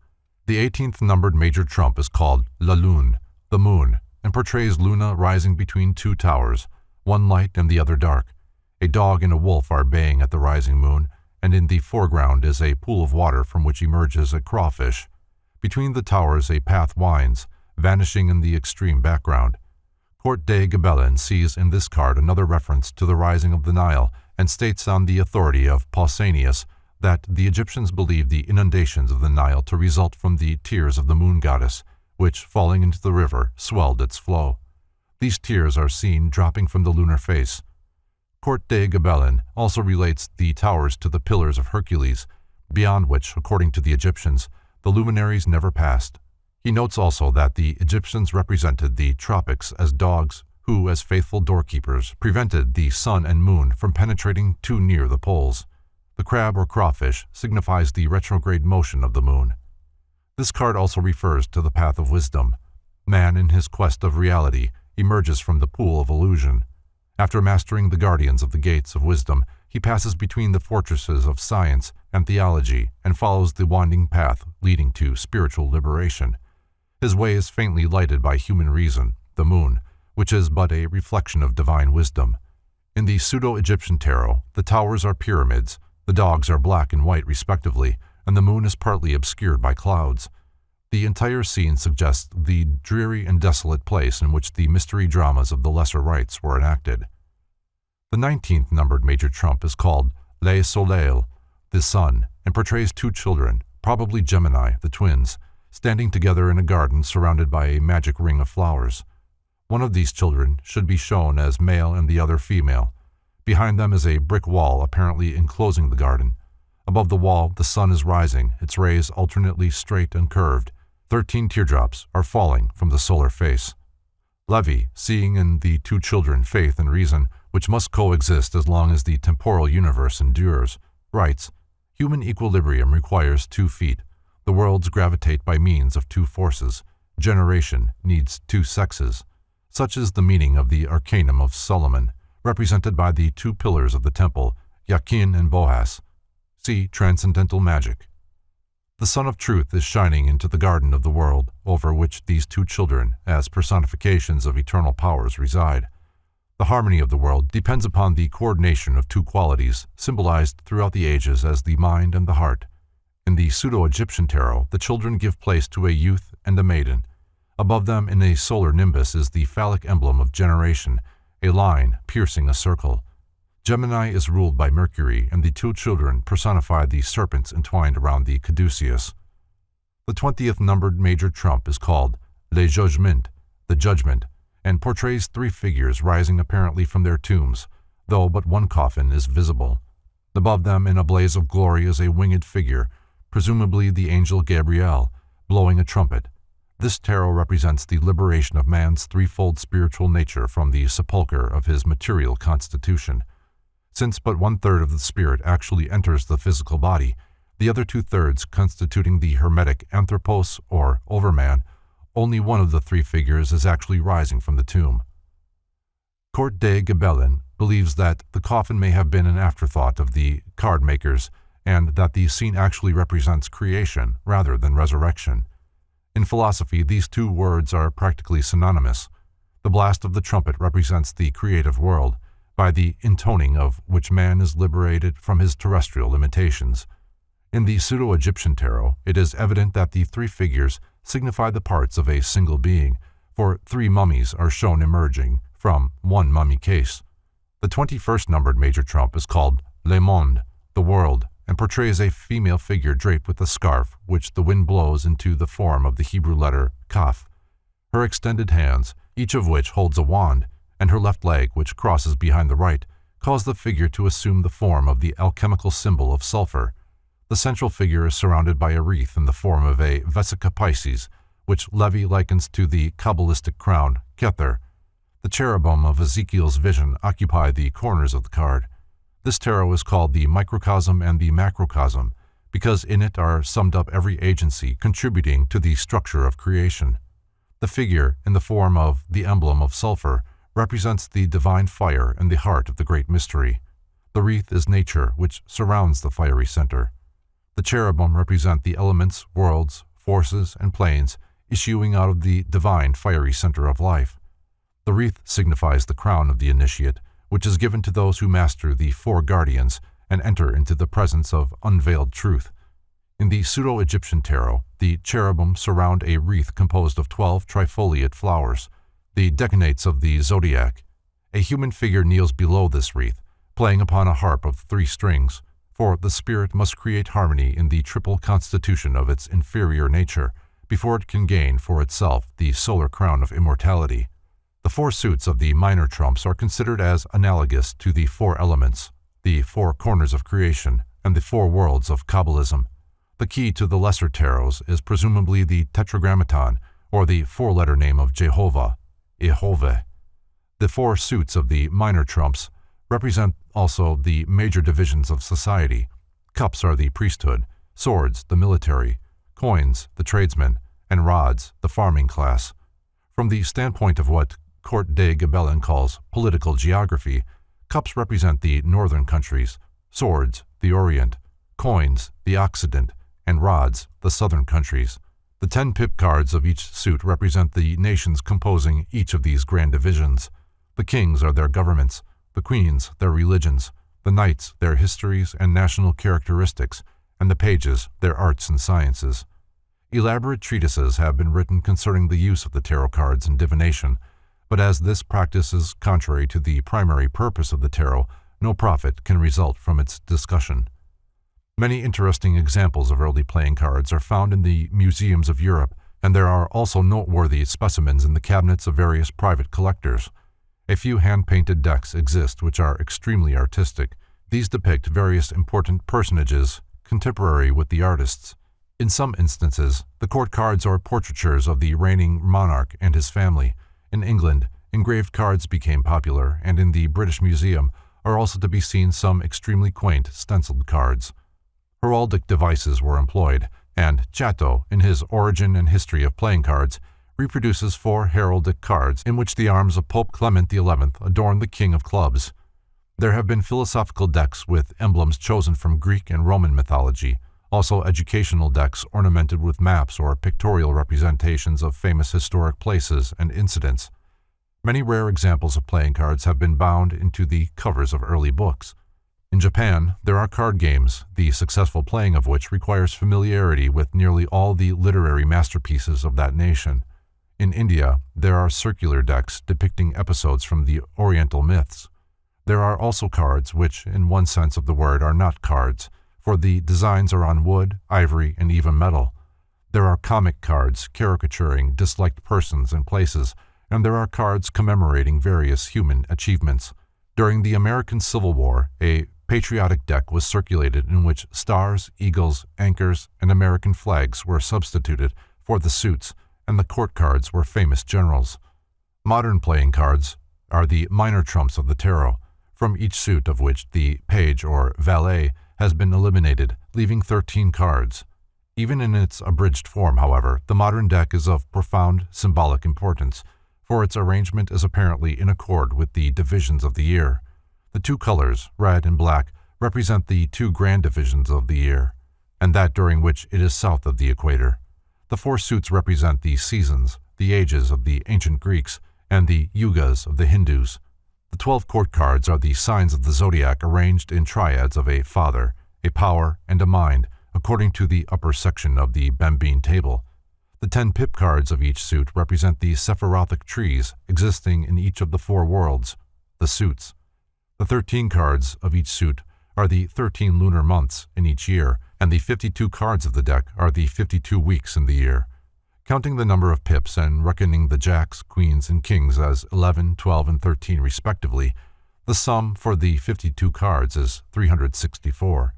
The 18th numbered major trump is called La Lune, the moon, and portrays Luna rising between 2 towers, one light and the other dark. A dog and a wolf are baying at the rising moon, and in the foreground is a pool of water from which emerges a crawfish. Between the towers a path winds, vanishing in the extreme background. Court de Gebelin sees in this card another reference to the rising of the Nile and states on the authority of Pausanias that the Egyptians believed the inundations of the Nile to result from the tears of the moon goddess, which, falling into the river, swelled its flow. These tears are seen dropping from the lunar face. Court de Gabelin also relates the towers to the pillars of Hercules, beyond which, according to the Egyptians, the luminaries never passed. He notes also that the Egyptians represented the tropics as dogs who, as faithful doorkeepers, prevented the sun and moon from penetrating too near the poles. The crab or crawfish signifies the retrograde motion of the moon. This card also refers to the path of wisdom. Man, in his quest of reality, emerges from the pool of illusion. After mastering the guardians of the gates of wisdom, he passes between the fortresses of science and theology and follows the winding path leading to spiritual liberation. His way is faintly lighted by human reason, the moon, which is but a reflection of divine wisdom. In the pseudo-Egyptian tarot, the towers are pyramids, the dogs are black and white respectively, and the moon is partly obscured by clouds. The entire scene suggests the dreary and desolate place in which the mystery dramas of the lesser rites were enacted. The 19th numbered major trump is called Le Soleil, the sun, and portrays two children, probably Gemini, the twins, standing together in a garden surrounded by a magic ring of flowers. One of these children should be shown as male and the other female. Behind them is a brick wall apparently enclosing the garden. Above the wall, the sun is rising, its rays alternately straight and curved. 13 teardrops are falling from the solar face. Levi, seeing in the two children faith and reason, which must coexist as long as the temporal universe endures, writes, "Human equilibrium requires 2 feet. The worlds gravitate by means of 2 forces. Generation needs 2 sexes. Such is the meaning of the Arcanum of Solomon, represented by the 2 pillars of the temple, Yakin and Boaz. See Transcendental Magic." The Sun of Truth is shining into the garden of the world, over which these 2 children, as personifications of eternal powers, reside. The harmony of the world depends upon the coordination of 2 qualities, symbolized throughout the ages as the mind and the heart. In the pseudo-Egyptian tarot, the children give place to a youth and a maiden. Above them in a solar nimbus is the phallic emblem of generation, a line piercing a circle. Gemini is ruled by Mercury, and the 2 children personify the serpents entwined around the caduceus. The 20th numbered major trump is called Le Jugement, the judgment, and portrays 3 figures rising apparently from their tombs, though but one coffin is visible. Above them in a blaze of glory is a winged figure, presumably the angel Gabriel, blowing a trumpet. This tarot represents the liberation of man's threefold spiritual nature from the sepulchre of his material constitution. Since but 1/3 of the spirit actually enters the physical body, the other 2/3 constituting the Hermetic anthropos or overman, only one of the 3 figures is actually rising from the tomb. Court de Gabelin believes that the coffin may have been an afterthought of the card makers and that the scene actually represents creation rather than resurrection. In philosophy, these 2 words are practically synonymous. The blast of the trumpet represents the creative world, by the intoning of which man is liberated from his terrestrial limitations. In the pseudo-Egyptian tarot, it is evident that the 3 figures signify the parts of a single being, for 3 mummies are shown emerging from one mummy case. The 21st numbered major trump is called Le Monde, the world, and portrays a female figure draped with a scarf which the wind blows into the form of the Hebrew letter Kaf. Her extended hands, each of which holds a wand, and her left leg, which crosses behind the right, cause the figure to assume the form of the alchemical symbol of sulfur. The central figure is surrounded by a wreath in the form of a Vesica Pisces, which Levi likens to the Kabbalistic crown, Kether. The cherubim of Ezekiel's vision occupy the corners of the card. This tarot is called the microcosm and the macrocosm, because in it are summed up every agency contributing to the structure of creation. The figure, in the form of the emblem of sulfur, represents the divine fire and the heart of the great mystery. The wreath is nature, which surrounds the fiery center. The cherubim represent the elements, worlds, forces, and planes issuing out of the divine fiery center of life. The wreath signifies the crown of the initiate, which is given to those who master the 4 guardians and enter into the presence of unveiled truth. In the pseudo-Egyptian tarot, the cherubim surround a wreath composed of 12 trifoliate flowers, the decanates of the zodiac. A human figure kneels below this wreath, playing upon a harp of 3 strings, for the spirit must create harmony in the triple constitution of its inferior nature, before it can gain for itself the solar crown of immortality. The 4 suits of the minor trumps are considered as analogous to the 4 elements, the 4 corners of creation, and the 4 worlds of Kabbalism. The key to the lesser tarots is presumably the tetragrammaton, or the 4-letter name of Jehovah, Jehovah. The 4 suits of the minor trumps represent also the major divisions of society. Cups are the priesthood, swords the military, coins the tradesmen, and rods the farming class. From the standpoint of what Court de Gabellin calls political geography, cups represent the northern countries, swords the Orient, coins the Occident, and rods the southern countries. The 10 pip cards of each suit represent the nations composing each of these grand divisions. The kings are their governments, the queens their religions, the knights their histories and national characteristics, and the pages their arts and sciences. Elaborate treatises have been written concerning the use of the tarot cards in divination, but as this practice is contrary to the primary purpose of the tarot, no profit can result from its discussion. Many interesting examples of early playing cards are found in the museums of Europe, and there are also noteworthy specimens in the cabinets of various private collectors. A few hand-painted decks exist which are extremely artistic. These depict various important personages contemporary with the artists. In some instances, the court cards are portraitures of the reigning monarch and his family. In England, engraved cards became popular, and in the British Museum are also to be seen some extremely quaint stenciled cards. Heraldic devices were employed, and Chatto, in his Origin and History of Playing Cards, reproduces 4 heraldic cards in which the arms of Pope Clement XI adorn the King of Clubs. There have been philosophical decks with emblems chosen from Greek and Roman mythology, also educational decks ornamented with maps or pictorial representations of famous historic places and incidents. Many rare examples of playing cards have been bound into the covers of early books. In Japan, there are card games, the successful playing of which requires familiarity with nearly all the literary masterpieces of that nation. In India, there are circular decks depicting episodes from the Oriental myths. There are also cards which, in one sense of the word, are not cards, for the designs are on wood, ivory, and even metal. There are comic cards caricaturing disliked persons and places, and there are cards commemorating various human achievements. During the American Civil War, a patriotic deck was circulated in which stars, eagles, anchors, and American flags were substituted for the suits, and the court cards were famous generals. Modern playing cards are the minor trumps of the tarot, from each suit of which the page or valet has been eliminated, leaving 13 cards. Even in its abridged form, however, the modern deck is of profound symbolic importance, for its arrangement is apparently in accord with the divisions of the year. The 2 colors, red and black, represent the 2 grand divisions of the year, and that during which it is south of the equator. The 4 suits represent the seasons, the ages of the ancient Greeks, and the yugas of the Hindus. The 12 court cards are the signs of the zodiac arranged in triads of a father, a power, and a mind, according to the upper section of the Bambine table. The 10 pip cards of each suit represent the sephirothic trees existing in each of the 4 worlds, the suits. The 13 cards of each suit are the 13 lunar months in each year, and the 52 cards of the deck are the 52 weeks in the year. Counting the number of pips and reckoning the jacks, queens, and kings as 11, 12, and 13 respectively, the sum for the 52 cards is 364.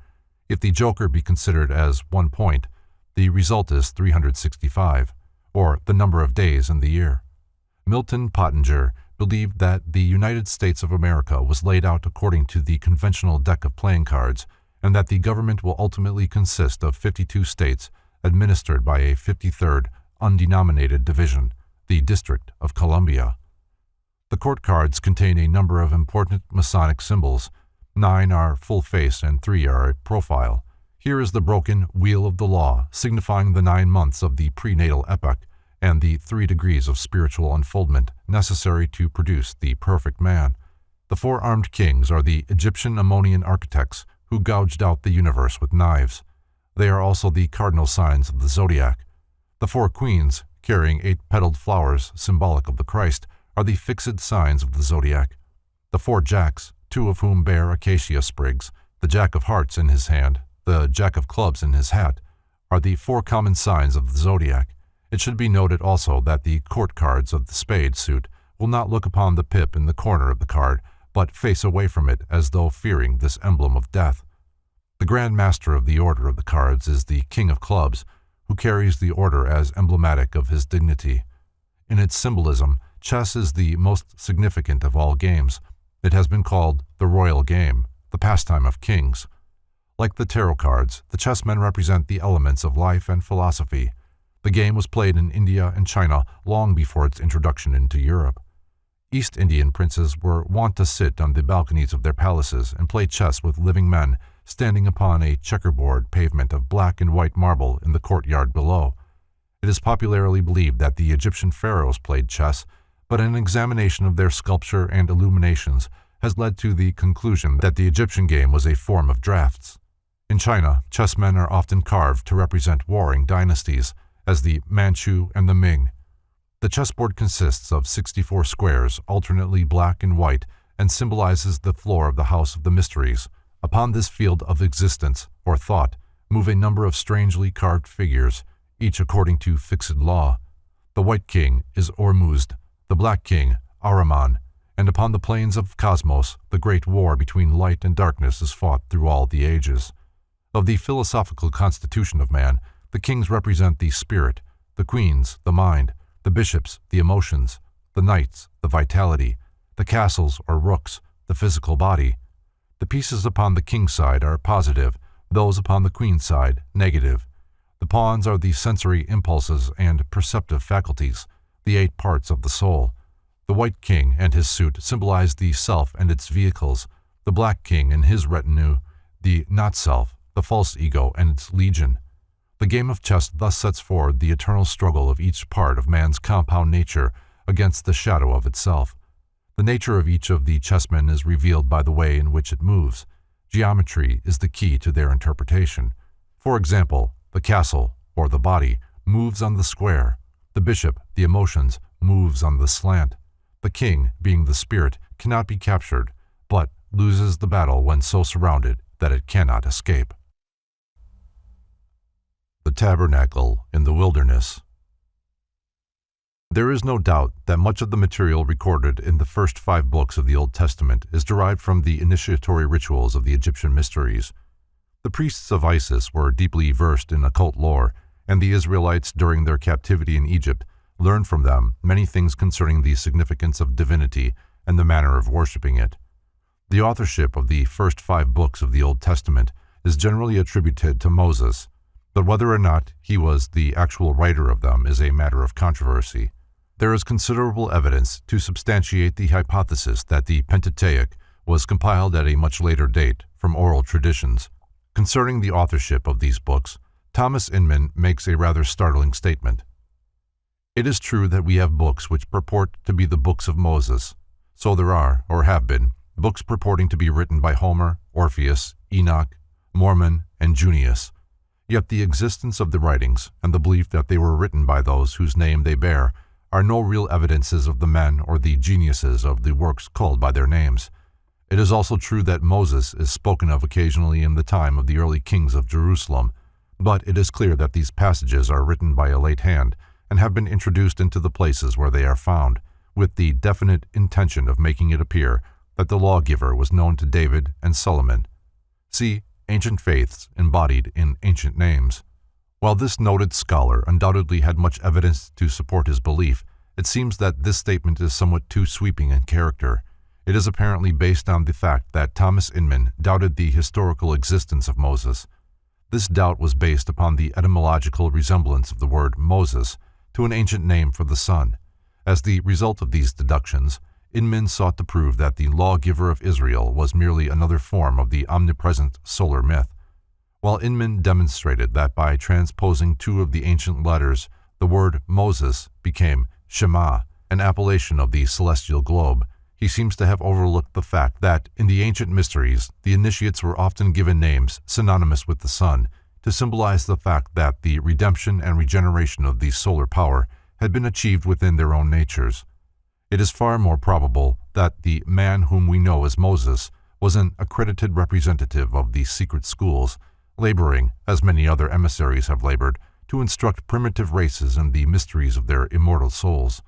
If the joker be considered as 1 point, the result is 365, or the number of days in the year. Milton Pottinger believed that the United States of America was laid out according to the conventional deck of playing cards, and that the government will ultimately consist of 52 states administered by a 53rd undenominated division, the District of Columbia. The court cards contain a number of important Masonic symbols. 9 are full-face and 3 are a profile. Here is the broken wheel of the law, signifying the 9 months of the prenatal epoch and the 3 degrees of spiritual unfoldment necessary to produce the perfect man. The 4 armed kings are the Egyptian Ammonian architects who gouged out the universe with knives. They are also the cardinal signs of the zodiac. The 4 queens, carrying 8-petaled flowers symbolic of the Christ, are the fixed signs of the zodiac. The 4 jacks, 2 of whom bear acacia sprigs, the jack of hearts in his hand, the jack of clubs in his hat, are the 4 common signs of the zodiac. It should be noted also that the court cards of the spade suit will not look upon the pip in the corner of the card, but face away from it as though fearing this emblem of death. The Grand Master of the Order of the Cards is the King of Clubs, who carries the order as emblematic of his dignity. In its symbolism, chess is the most significant of all games. It has been called the royal game, the pastime of kings. Like the tarot cards, the chessmen represent the elements of life and philosophy. The game was played in India and China long before its introduction into Europe. East Indian princes were wont to sit on the balconies of their palaces and play chess with living men standing upon a checkerboard pavement of black and white marble in the courtyard below. It is popularly believed that the Egyptian pharaohs played chess, but an examination of their sculpture and illuminations has led to the conclusion that the Egyptian game was a form of drafts. In China, chessmen are often carved to represent warring dynasties, as the Manchu and the Ming. The chessboard consists of 64 squares, alternately black and white, and symbolizes the floor of the House of the Mysteries. Upon this field of existence, or thought, move a number of strangely carved figures, each according to fixed law. The white king is Ormuzd, the black king, Ahriman, and upon the plains of Cosmos, the great war between light and darkness is fought through all the ages. Of the philosophical constitution of man, the kings represent the spirit, the queens, the mind, the bishops, the emotions, the knights, the vitality, the castles or rooks, the physical body. The pieces upon the king's side are positive, those upon the queen's side negative. The pawns are the sensory impulses and perceptive faculties, the 8 parts of the soul. The white king and his suit symbolize the self and its vehicles, the black king and his retinue, the not-self, the false ego and its legion. The game of chess thus sets forward the eternal struggle of each part of man's compound nature against the shadow of itself. The nature of each of the chessmen is revealed by the way in which it moves. Geometry is the key to their interpretation. For example, the castle, or the body, moves on the square. The bishop, the emotions, moves on the slant. The king, being the spirit, cannot be captured, but loses the battle when so surrounded that it cannot escape. The tabernacle in the wilderness. There is no doubt that much of the material recorded in the first 5 books of the Old Testament is derived from the initiatory rituals of the Egyptian mysteries. The priests of Isis were deeply versed in occult lore, and the Israelites during their captivity in Egypt learned from them many things concerning the significance of divinity and the manner of worshipping it. The authorship of the first 5 books of the Old Testament is generally attributed to Moses, but whether or not he was the actual writer of them is a matter of controversy. There is considerable evidence to substantiate the hypothesis that the Pentateuch was compiled at a much later date from oral traditions. Concerning the authorship of these books, Thomas Inman makes a rather startling statement. It is true that we have books which purport to be the books of Moses. So there are, or have been, books purporting to be written by Homer, Orpheus, Enoch, Mormon, and Junius. Yet the existence of the writings, and the belief that they were written by those whose name they bear, are no real evidences of the men or the geniuses of the works called by their names. It is also true that Moses is spoken of occasionally in the time of the early kings of Jerusalem, but it is clear that these passages are written by a late hand and have been introduced into the places where they are found, with the definite intention of making it appear that the lawgiver was known to David and Solomon. See Ancient Faiths embodied in ancient names. While this noted scholar undoubtedly had much evidence to support his belief, it seems that this statement is somewhat too sweeping in character. It is apparently based on the fact that Thomas Inman doubted the historical existence of Moses. This doubt was based upon the etymological resemblance of the word Moses to an ancient name for the sun. As the result of these deductions, Inman sought to prove that the lawgiver of Israel was merely another form of the omnipresent solar myth. While Inman demonstrated that by transposing 2 of the ancient letters, the word Moses became Shema, an appellation of the celestial globe, he seems to have overlooked the fact that in the ancient mysteries, the initiates were often given names synonymous with the sun to symbolize the fact that the redemption and regeneration of the solar power had been achieved within their own natures. It is far more probable that the man whom we know as Moses was an accredited representative of the secret schools, laboring, as many other emissaries have labored, to instruct primitive races in the mysteries of their immortal souls.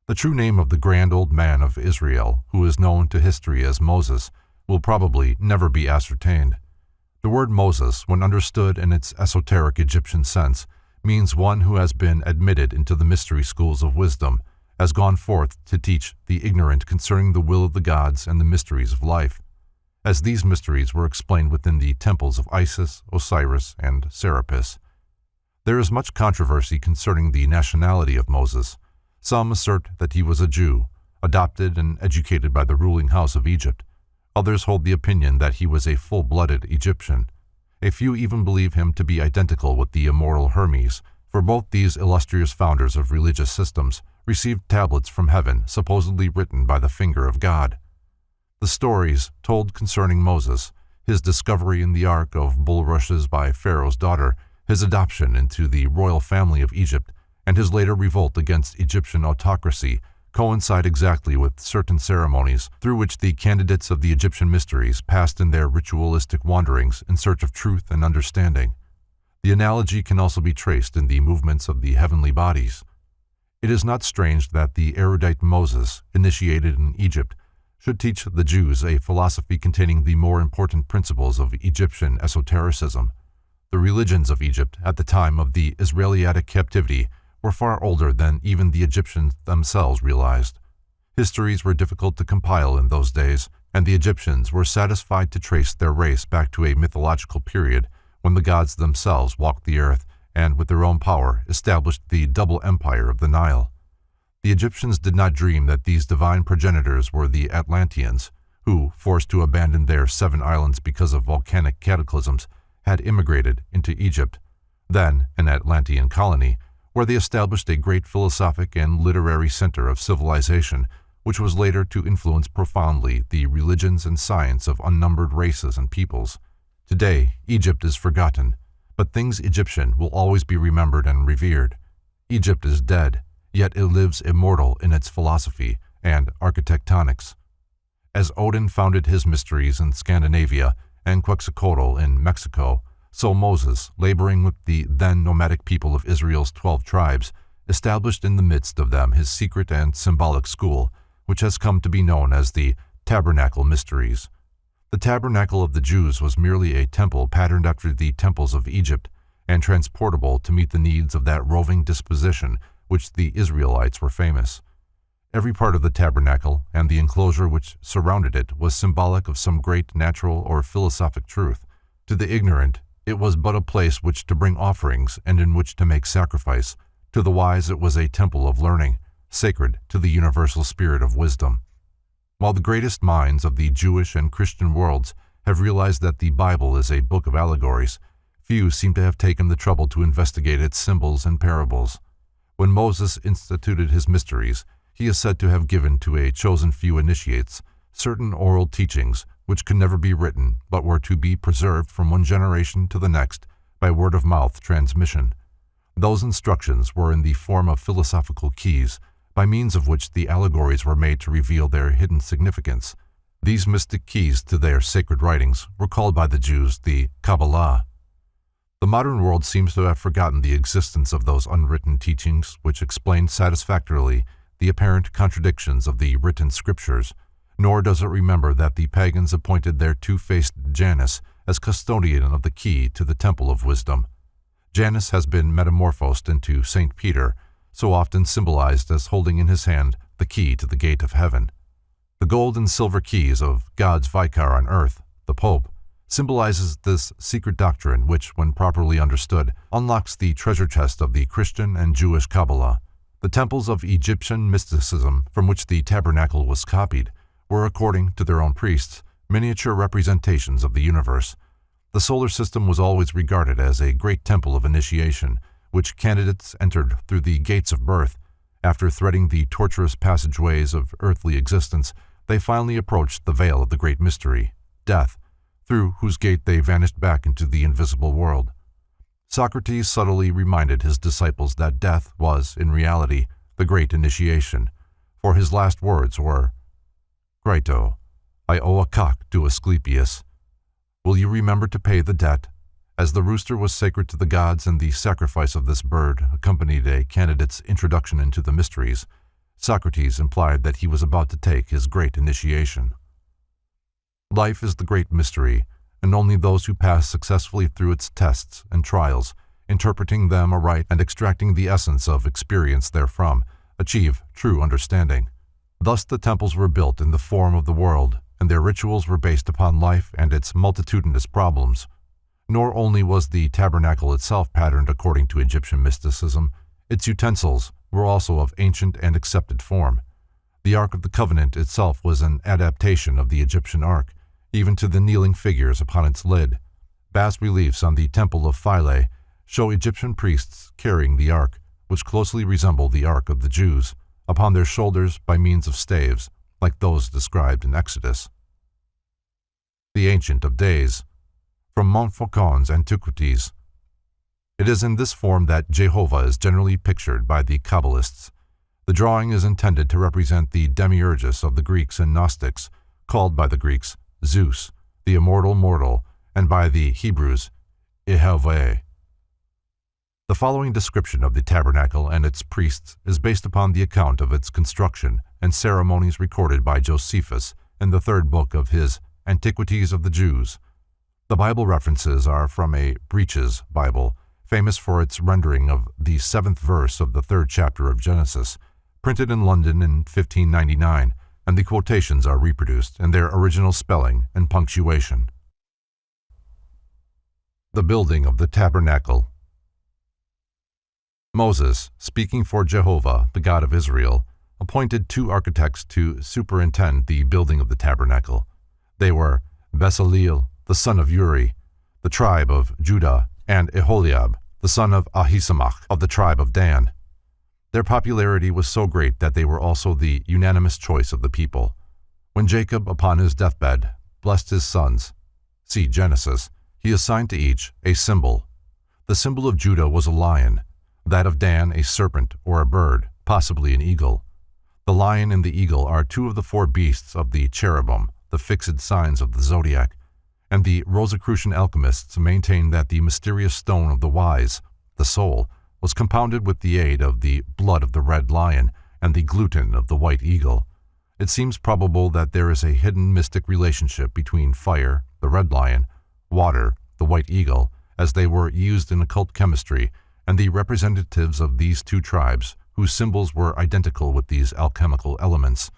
The true name of the grand old man of Israel, who is known to history as Moses, will probably never be ascertained. The word Moses, when understood in its esoteric Egyptian sense, means one who has been admitted into the mystery schools of wisdom, has gone forth to teach the ignorant concerning the will of the gods and the mysteries of life, as these mysteries were explained within the temples of Isis, Osiris, and Serapis. There is much controversy concerning the nationality of Moses. Some assert that he was a Jew, adopted and educated by the ruling house of Egypt. Others hold the opinion that he was a full-blooded Egyptian. A few even believe him to be identical with the immortal Hermes, for both these illustrious founders of religious systems received tablets from heaven supposedly written by the finger of God. The stories told concerning Moses, his discovery in the Ark of Bulrushes by Pharaoh's daughter, his adoption into the royal family of Egypt, and his later revolt against Egyptian autocracy coincide exactly with certain ceremonies through which the candidates of the Egyptian mysteries passed in their ritualistic wanderings in search of truth and understanding. The analogy can also be traced in the movements of the heavenly bodies. It is not strange that the erudite Moses, initiated in Egypt, should teach the Jews a philosophy containing the more important principles of Egyptian esotericism. The religions of Egypt at the time of the Israelitic captivity were far older than even the Egyptians themselves realized. Histories were difficult to compile in those days, and the Egyptians were satisfied to trace their race back to a mythological period when the gods themselves walked the earth and, with their own power, established the double empire of the Nile. The Egyptians did not dream that these divine progenitors were the Atlanteans, who, forced to abandon their 7 islands because of volcanic cataclysms, had immigrated into Egypt, then an Atlantean colony, where they established a great philosophic and literary center of civilization, which was later to influence profoundly the religions and science of unnumbered races and peoples. Today, Egypt is forgotten, but things Egyptian will always be remembered and revered. Egypt is dead, yet it lives immortal in its philosophy and architectonics. As Odin founded his mysteries in Scandinavia and Quetzalcoatl in Mexico, so Moses, laboring with the then nomadic people of Israel's 12 tribes, established in the midst of them his secret and symbolic school, which has come to be known as the Tabernacle Mysteries. The Tabernacle of the Jews was merely a temple patterned after the temples of Egypt and transportable to meet the needs of that roving disposition which the Israelites were famous. Every part of the tabernacle and the enclosure which surrounded it was symbolic of some great natural or philosophic truth. To the ignorant, it was but a place which to bring offerings and in which to make sacrifice. To the wise it was a temple of learning, sacred to the universal spirit of wisdom. While the greatest minds of the Jewish and Christian worlds have realized that the Bible is a book of allegories, few seem to have taken the trouble to investigate its symbols and parables. When Moses instituted his mysteries, he is said to have given to a chosen few initiates certain oral teachings which could never be written but were to be preserved from one generation to the next by word-of-mouth transmission. Those instructions were in the form of philosophical keys, by means of which the allegories were made to reveal their hidden significance. These mystic keys to their sacred writings were called by the Jews the Kabbalah. The modern world seems to have forgotten the existence of those unwritten teachings which explain satisfactorily the apparent contradictions of the written scriptures, nor does it remember that the pagans appointed their two-faced Janus as custodian of the key to the temple of wisdom. Janus has been metamorphosed into St. Peter, so often symbolized as holding in his hand the key to the gate of heaven. The gold and silver keys of God's vicar on earth, the Pope, symbolizes this secret doctrine which, when properly understood, unlocks the treasure chest of the Christian and Jewish Kabbalah. The temples of Egyptian mysticism, from which the tabernacle was copied, were, according to their own priests, miniature representations of the universe. The solar system was always regarded as a great temple of initiation, which candidates entered through the gates of birth. After threading the tortuous passageways of earthly existence, they finally approached the veil of the great mystery, death, through whose gate they vanished back into the invisible world. Socrates subtly reminded his disciples that death was, in reality, the great initiation, for his last words were, "Crito, I owe a cock to Asclepius. Will you remember to pay the debt?" As the rooster was sacred to the gods and the sacrifice of this bird accompanied a candidate's introduction into the mysteries, Socrates implied that he was about to take his great initiation. Life is the great mystery, and only those who pass successfully through its tests and trials, interpreting them aright and extracting the essence of experience therefrom, achieve true understanding. Thus the temples were built in the form of the world, and their rituals were based upon life and its multitudinous problems. Nor only was the tabernacle itself patterned according to Egyptian mysticism, its utensils were also of ancient and accepted form. The Ark of the Covenant itself was an adaptation of the Egyptian Ark, even to the kneeling figures upon its lid. Bas-reliefs on the Temple of Philae show Egyptian priests carrying the Ark, which closely resemble the Ark of the Jews, upon their shoulders by means of staves, like those described in Exodus. The Ancient of Days. From Montfaucon's Antiquities. It is in this form that Jehovah is generally pictured by the Kabbalists. The drawing is intended to represent the demiurgus of the Greeks and Gnostics, called by the Greeks Zeus, the immortal mortal, and by the Hebrews Yehovah. The following description of the tabernacle and its priests is based upon the account of its construction and ceremonies recorded by Josephus in the third book of his Antiquities of the Jews. The Bible references are from a Breeches Bible, famous for its rendering of the 7th verse of the 3rd chapter of Genesis, printed in London in 1599, and the quotations are reproduced in their original spelling and punctuation. The building of the tabernacle. Moses, speaking for Jehovah, the God of Israel, appointed 2 architects to superintend the building of the tabernacle. They were Bezaleel, the son of Uri, the tribe of Judah, and Aholiab, the son of Ahisamach, of the tribe of Dan. Their popularity was so great that they were also the unanimous choice of the people. When Jacob, upon his deathbed, blessed his sons, see Genesis, he assigned to each a symbol. The symbol of Judah was a lion, that of Dan a serpent or a bird, possibly an eagle. The lion and the eagle are 2 of the 4 beasts of the cherubim, the fixed signs of the zodiac, and the Rosicrucian alchemists maintain that the mysterious stone of the wise, the soul, was compounded with the aid of the blood of the red lion and the gluten of the white eagle. It seems probable that there is a hidden mystic relationship between fire, the red lion, water, the white eagle, as they were used in occult chemistry, and the representatives of these 2 tribes, whose symbols were identical with these alchemical elements.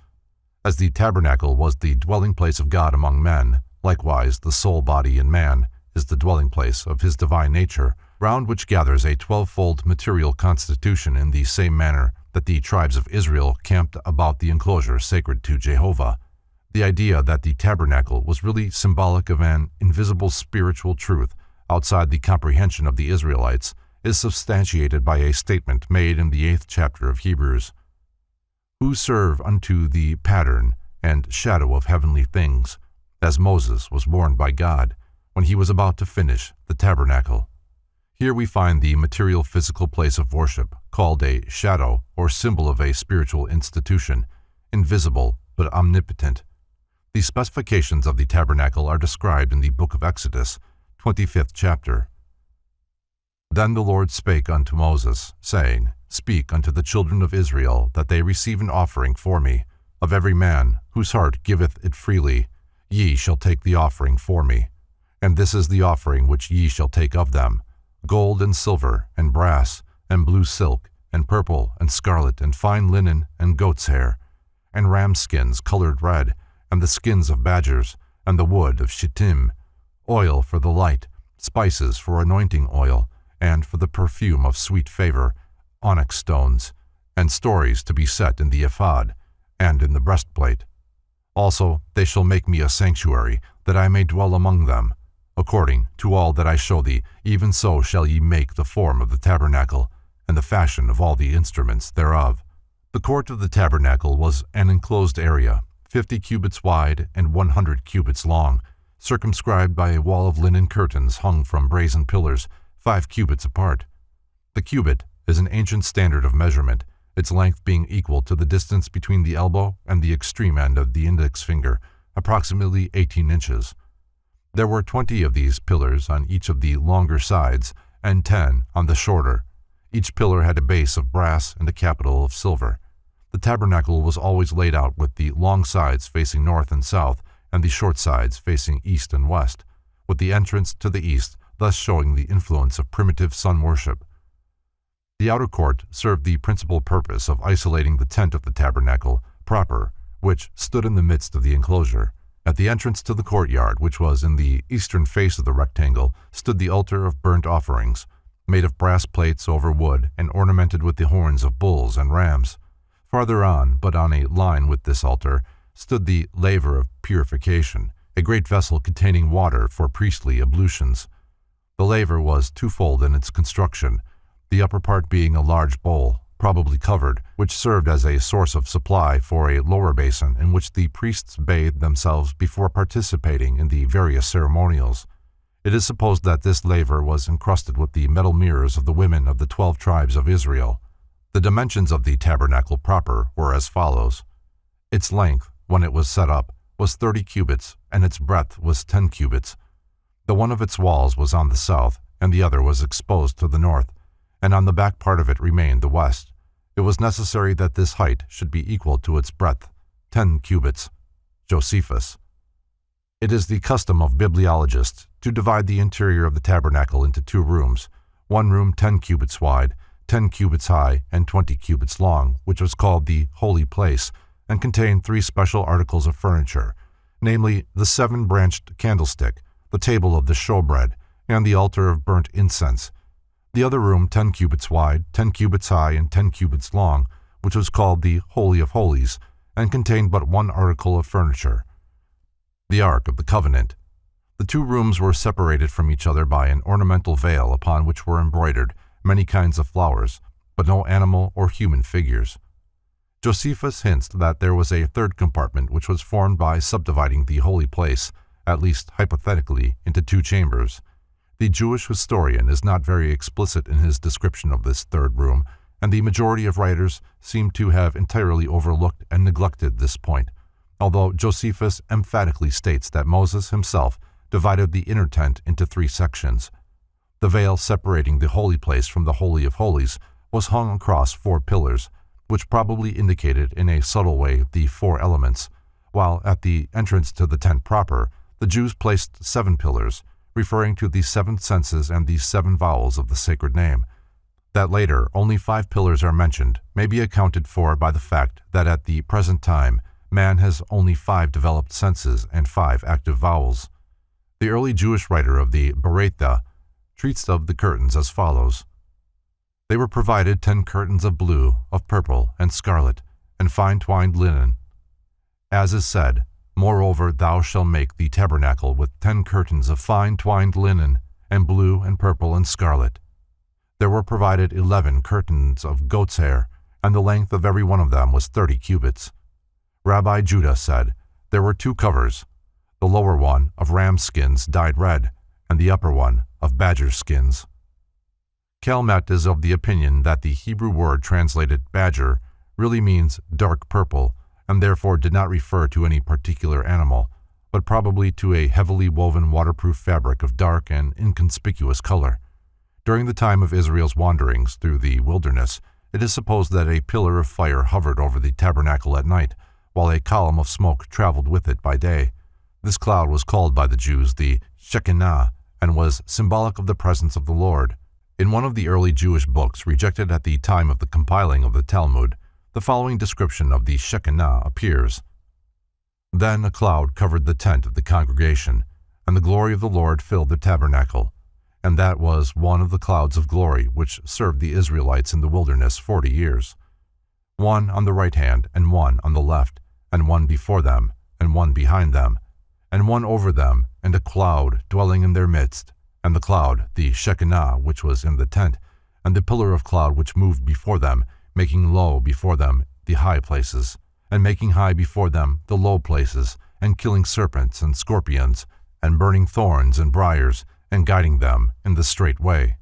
As the tabernacle was the dwelling place of God among men, likewise the soul body in man is the dwelling place of his divine nature, round which gathers a 12-fold material constitution in the same manner that the tribes of Israel camped about the enclosure sacred to Jehovah. The idea that the tabernacle was really symbolic of an invisible spiritual truth outside the comprehension of the Israelites is substantiated by a statement made in the 8th chapter of Hebrews. Who serve unto the pattern and shadow of heavenly things, as Moses was warned by God when he was about to finish the tabernacle. Here we find the material physical place of worship, called a shadow or symbol of a spiritual institution, invisible but omnipotent. The specifications of the tabernacle are described in the book of Exodus, 25th chapter. Then the Lord spake unto Moses, saying, Speak unto the children of Israel, that they receive an offering for me. Of every man, whose heart giveth it freely, ye shall take the offering for me. And this is the offering which ye shall take of them: gold and silver, and brass, and blue silk, and purple, and scarlet, and fine linen, and goat's hair, and ram skins colored red, and the skins of badgers, and the wood of shittim, oil for the light, spices for anointing oil, and for the perfume of sweet favor, onyx stones, and stories to be set in the ephod, and in the breastplate. Also they shall make me a sanctuary, that I may dwell among them. According to all that I show thee, even so shall ye make the form of the tabernacle, and the fashion of all the instruments thereof. The court of the tabernacle was an enclosed area, 50 cubits wide and 100 cubits long, circumscribed by a wall of linen curtains hung from brazen pillars, 5 cubits apart. The cubit is an ancient standard of measurement, its length being equal to the distance between the elbow and the extreme end of the index finger, approximately 18 inches. There were 20 of these pillars on each of the longer sides and 10 on the shorter. Each pillar had a base of brass and a capital of silver. The tabernacle was always laid out with the long sides facing north and south and the short sides facing east and west, with the entrance to the east, thus showing the influence of primitive sun worship. The outer court served the principal purpose of isolating the tent of the tabernacle proper, which stood in the midst of the enclosure. At the entrance to the courtyard, which was in the eastern face of the rectangle, stood the altar of burnt offerings, made of brass plates over wood and ornamented with the horns of bulls and rams. Farther on, but on a line with this altar, stood the laver of purification, a great vessel containing water for priestly ablutions. The laver was twofold in its construction, the upper part being a large bowl, probably covered, which served as a source of supply for a lower basin in which the priests bathed themselves before participating in the various ceremonials. It is supposed that this laver was encrusted with the metal mirrors of the women of the 12 tribes of Israel. The dimensions of the tabernacle proper were as follows. Its length, when it was set up, was 30 cubits, and its breadth was 10 cubits. The one of its walls was on the south, and the other was exposed to the north, and on the back part of it remained the west. It was necessary that this height should be equal to its breadth, 10 cubits. Josephus. It is the custom of bibliologists to divide the interior of the tabernacle into 2 rooms, one room 10 cubits wide, 10 cubits high, and 20 cubits long, which was called the Holy Place, and contained 3 special articles of furniture, namely the 7-branched candlestick, the table of the showbread, and the altar of burnt incense. The other room, 10 cubits wide, 10 cubits high, and 10 cubits long, which was called the Holy of Holies, and contained but 1 article of furniture, the Ark of the Covenant. The 2 rooms were separated from each other by an ornamental veil upon which were embroidered many kinds of flowers, but no animal or human figures. Josephus hints that there was a 3rd compartment which was formed by subdividing the holy place, at least hypothetically, into 2 chambers. The Jewish historian is not very explicit in his description of this 3rd room, and the majority of writers seem to have entirely overlooked and neglected this point, although Josephus emphatically states that Moses himself divided the inner tent into 3 sections. The veil separating the holy place from the Holy of Holies was hung across 4 pillars, which probably indicated in a subtle way the 4 elements, while at the entrance to the tent proper, the Jews placed 7 pillars, referring to the 7 senses and the 7 vowels of the sacred name. That later only 5 pillars are mentioned may be accounted for by the fact that at the present time man has only 5 developed senses and 5 active vowels. The early Jewish writer of the Baraita treats of the curtains as follows. They were provided 10 curtains of blue, of purple, and scarlet, and fine twined linen. As is said, moreover thou shalt make the tabernacle with 10 curtains of fine twined linen, and blue and purple and scarlet. There were provided 11 curtains of goat's hair, and the length of every one of them was 30 cubits. Rabbi Judah said, there were 2 covers, the lower one of ram skins dyed red, and the upper one of badger skins. Calmet is of the opinion that the Hebrew word translated badger really means dark purple, and therefore did not refer to any particular animal, but probably to a heavily woven waterproof fabric of dark and inconspicuous color. During the time of Israel's wanderings through the wilderness, it is supposed that a pillar of fire hovered over the tabernacle at night, while a column of smoke traveled with it by day. This cloud was called by the Jews the Shekinah, and was symbolic of the presence of the Lord. In one of the early Jewish books rejected at the time of the compiling of the Talmud, the following description of the Shekinah appears. Then a cloud covered the tent of the congregation, and the glory of the Lord filled the tabernacle, and that was one of the clouds of glory which served the Israelites in the wilderness 40 years. One on the right hand, and one on the left, and one before them, and one behind them, and one over them, and a cloud dwelling in their midst, and the cloud, the Shekinah, which was in the tent, and the pillar of cloud which moved before them, making low before them the high places, and making high before them the low places, and killing serpents and scorpions, and burning thorns and briars, and guiding them in the straight way.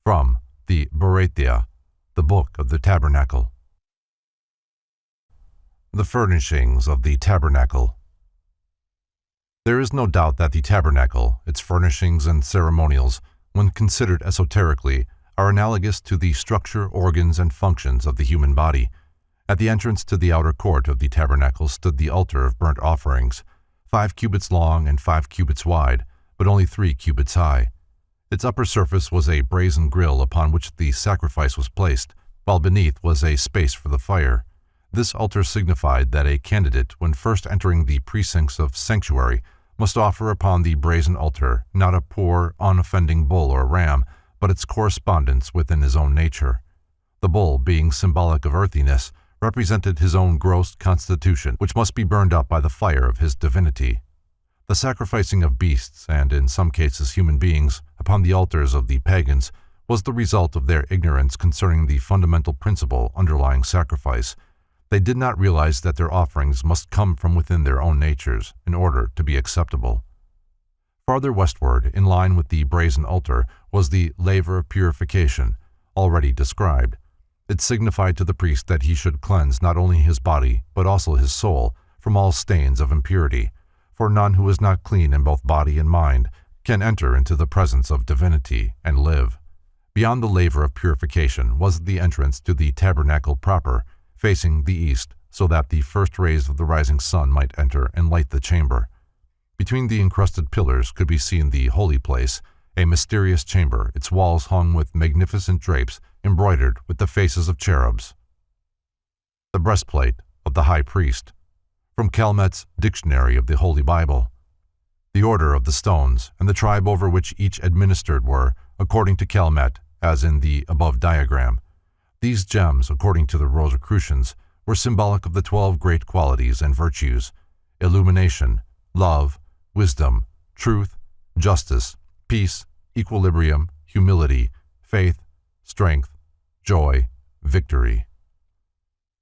From the Baraita, the Book of the Tabernacle. The furnishings of the tabernacle. There is no doubt that the tabernacle, its furnishings and ceremonials, when considered esoterically, are analogous to the structure, organs, and functions of the human body. At the entrance to the outer court of the tabernacle stood the altar of burnt offerings, 5 cubits long and 5 cubits wide, but only 3 cubits high. Its upper surface was a brazen grill upon which the sacrifice was placed, while beneath was a space for the fire. This altar signified that a candidate, when first entering the precincts of sanctuary, must offer upon the brazen altar not a poor, unoffending bull or ram, but its correspondence within his own nature. The bull, being symbolic of earthiness, represented his own gross constitution, which must be burned up by the fire of his divinity. The sacrificing of beasts, and in some cases human beings, upon the altars of the pagans was the result of their ignorance concerning the fundamental principle underlying sacrifice. They did not realize that their offerings must come from within their own natures in order to be acceptable. Farther westward, in line with the brazen altar, was the laver of purification, already described. It signified to the priest that he should cleanse not only his body, but also his soul, from all stains of impurity, for none who is not clean in both body and mind can enter into the presence of divinity and live. Beyond the laver of purification was the entrance to the tabernacle proper, facing the east, so that the first rays of the rising sun might enter and light the chamber. Between the encrusted pillars could be seen the holy place, a mysterious chamber, its walls hung with magnificent drapes embroidered with the faces of cherubs. The breastplate of the high priest, from Calmet's Dictionary of the Holy Bible. The order of the stones and the tribe over which each administered were, according to Calmet, as in the above diagram. These gems, according to the Rosicrucians, were symbolic of the 12 great qualities and virtues: illumination, love, wisdom, truth, justice, peace, equilibrium, humility, faith, strength, joy, victory.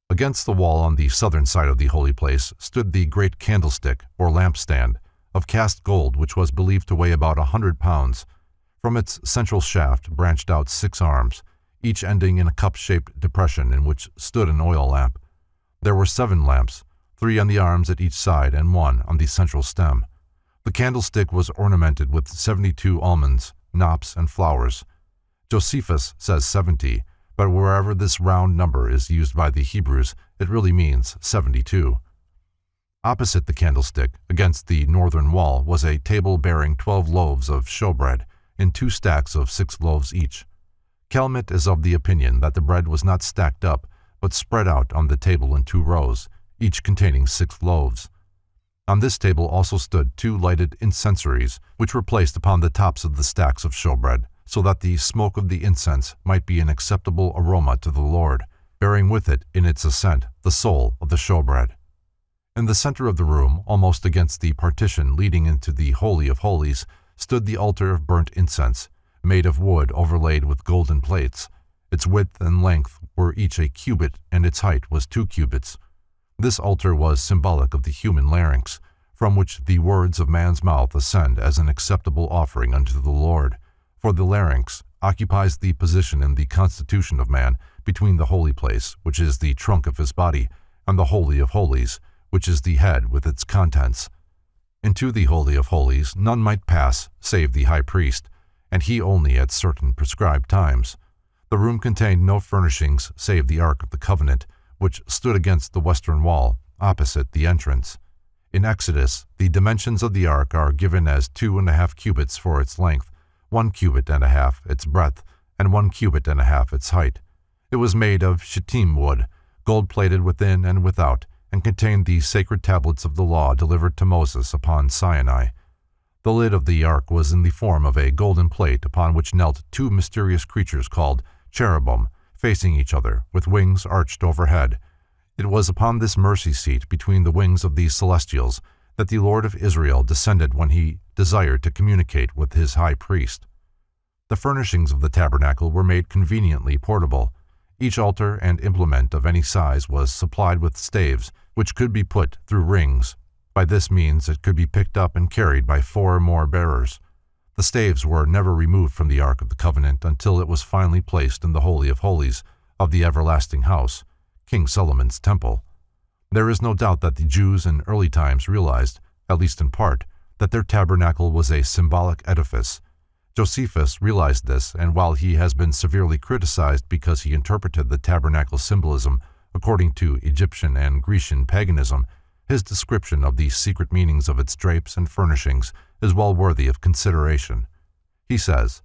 Against the wall on the southern side of the holy place stood the great candlestick, or lampstand, of cast gold, which was believed to weigh about 100 pounds. From its central shaft branched out 6 arms, each ending in a cup-shaped depression in which stood an oil lamp. There were 7 lamps, 3 on the arms at each side and 1 on the central stem. The candlestick was ornamented with 72 almonds, knops, and flowers. Josephus says 70, but wherever this round number is used by the Hebrews, it really means 72. Opposite the candlestick, against the northern wall, was a table bearing 12 loaves of showbread, in 2 stacks of 6 loaves each. Calmet is of the opinion that the bread was not stacked up, but spread out on the table in 2 rows, each containing 6 loaves. On this table also stood 2 lighted incensaries, which were placed upon the tops of the stacks of showbread, so that the smoke of the incense might be an acceptable aroma to the Lord, bearing with it in its ascent the soul of the showbread. In the center of the room, almost against the partition leading into the Holy of Holies, stood the altar of burnt incense, made of wood overlaid with golden plates. Its width and length were each a cubit, and its height was 2 cubits. This altar was symbolic of the human larynx, from which the words of man's mouth ascend as an acceptable offering unto the Lord, for the larynx occupies the position in the constitution of man between the holy place, which is the trunk of his body, and the Holy of Holies, which is the head with its contents. Into the Holy of Holies none might pass save the high priest, and he only at certain prescribed times. The room contained no furnishings save the Ark of the Covenant, which stood against the western wall, opposite the entrance. In Exodus, the dimensions of the ark are given as 2.5 cubits for its length, 1 cubit and a half its breadth, and 1 cubit and a half its height. It was made of shittim wood, gold-plated within and without, and contained the sacred tablets of the law delivered to Moses upon Sinai. The lid of the ark was in the form of a golden plate upon which knelt 2 mysterious creatures called cherubim, facing each other, with wings arched overhead. It was upon this mercy seat between the wings of these celestials that the Lord of Israel descended when he desired to communicate with his high priest. The furnishings of the tabernacle were made conveniently portable. Each altar and implement of any size was supplied with staves, which could be put through rings. By this means it could be picked up and carried by 4 or more bearers. The staves were never removed from the Ark of the Covenant until it was finally placed in the Holy of Holies of the everlasting house, King Solomon's temple. There is no doubt that the Jews in early times realized, at least in part, that their tabernacle was a symbolic edifice. Josephus realized this, and while he has been severely criticized because he interpreted the tabernacle symbolism according to Egyptian and Grecian paganism, his description of the secret meanings of its drapes and furnishings is well worthy of consideration. He says,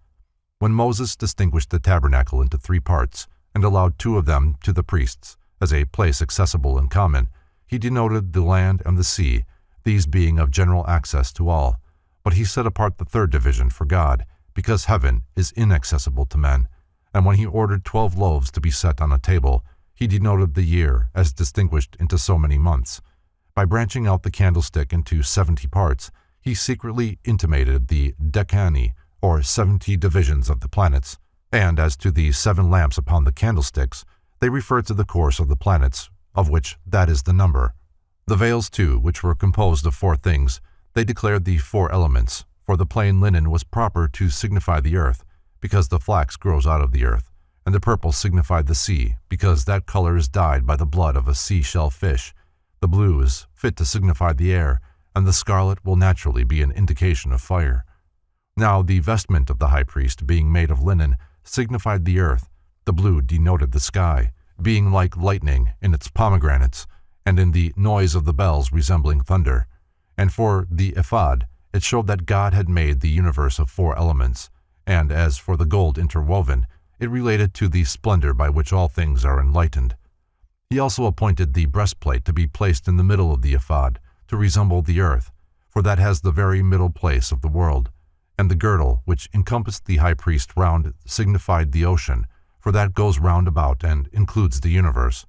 "When Moses distinguished the tabernacle into 3 parts, and allowed 2 of them to the priests, as a place accessible and common, he denoted the land and the sea, these being of general access to all. But he set apart the 3rd division for God, because heaven is inaccessible to men. And when he ordered 12 loaves to be set on a table, he denoted the year as distinguished into so many months. By branching out the candlestick into 70 parts, he secretly intimated the decani, or 70 divisions of the planets. And as to the 7 lamps upon the candlesticks, they refer to the course of the planets, of which that is the number. The veils, too, which were composed of 4 things, they declared the 4 elements, for the plain linen was proper to signify the earth, because the flax grows out of the earth, and the purple signified the sea, because that color is dyed by the blood of a seashell fish. The blue is fit to signify the air, and the scarlet will naturally be an indication of fire. Now the vestment of the high priest, being made of linen, signified the earth. The blue denoted the sky, being like lightning in its pomegranates, and in the noise of the bells resembling thunder. And for the ephod, it showed that God had made the universe of 4 elements, and as for the gold interwoven, it related to the splendor by which all things are enlightened. He also appointed the breastplate to be placed in the middle of the ephod, to resemble the earth, for that has the very middle place of the world, and the girdle, which encompassed the high priest round, signified the ocean, for that goes round about and includes the universe.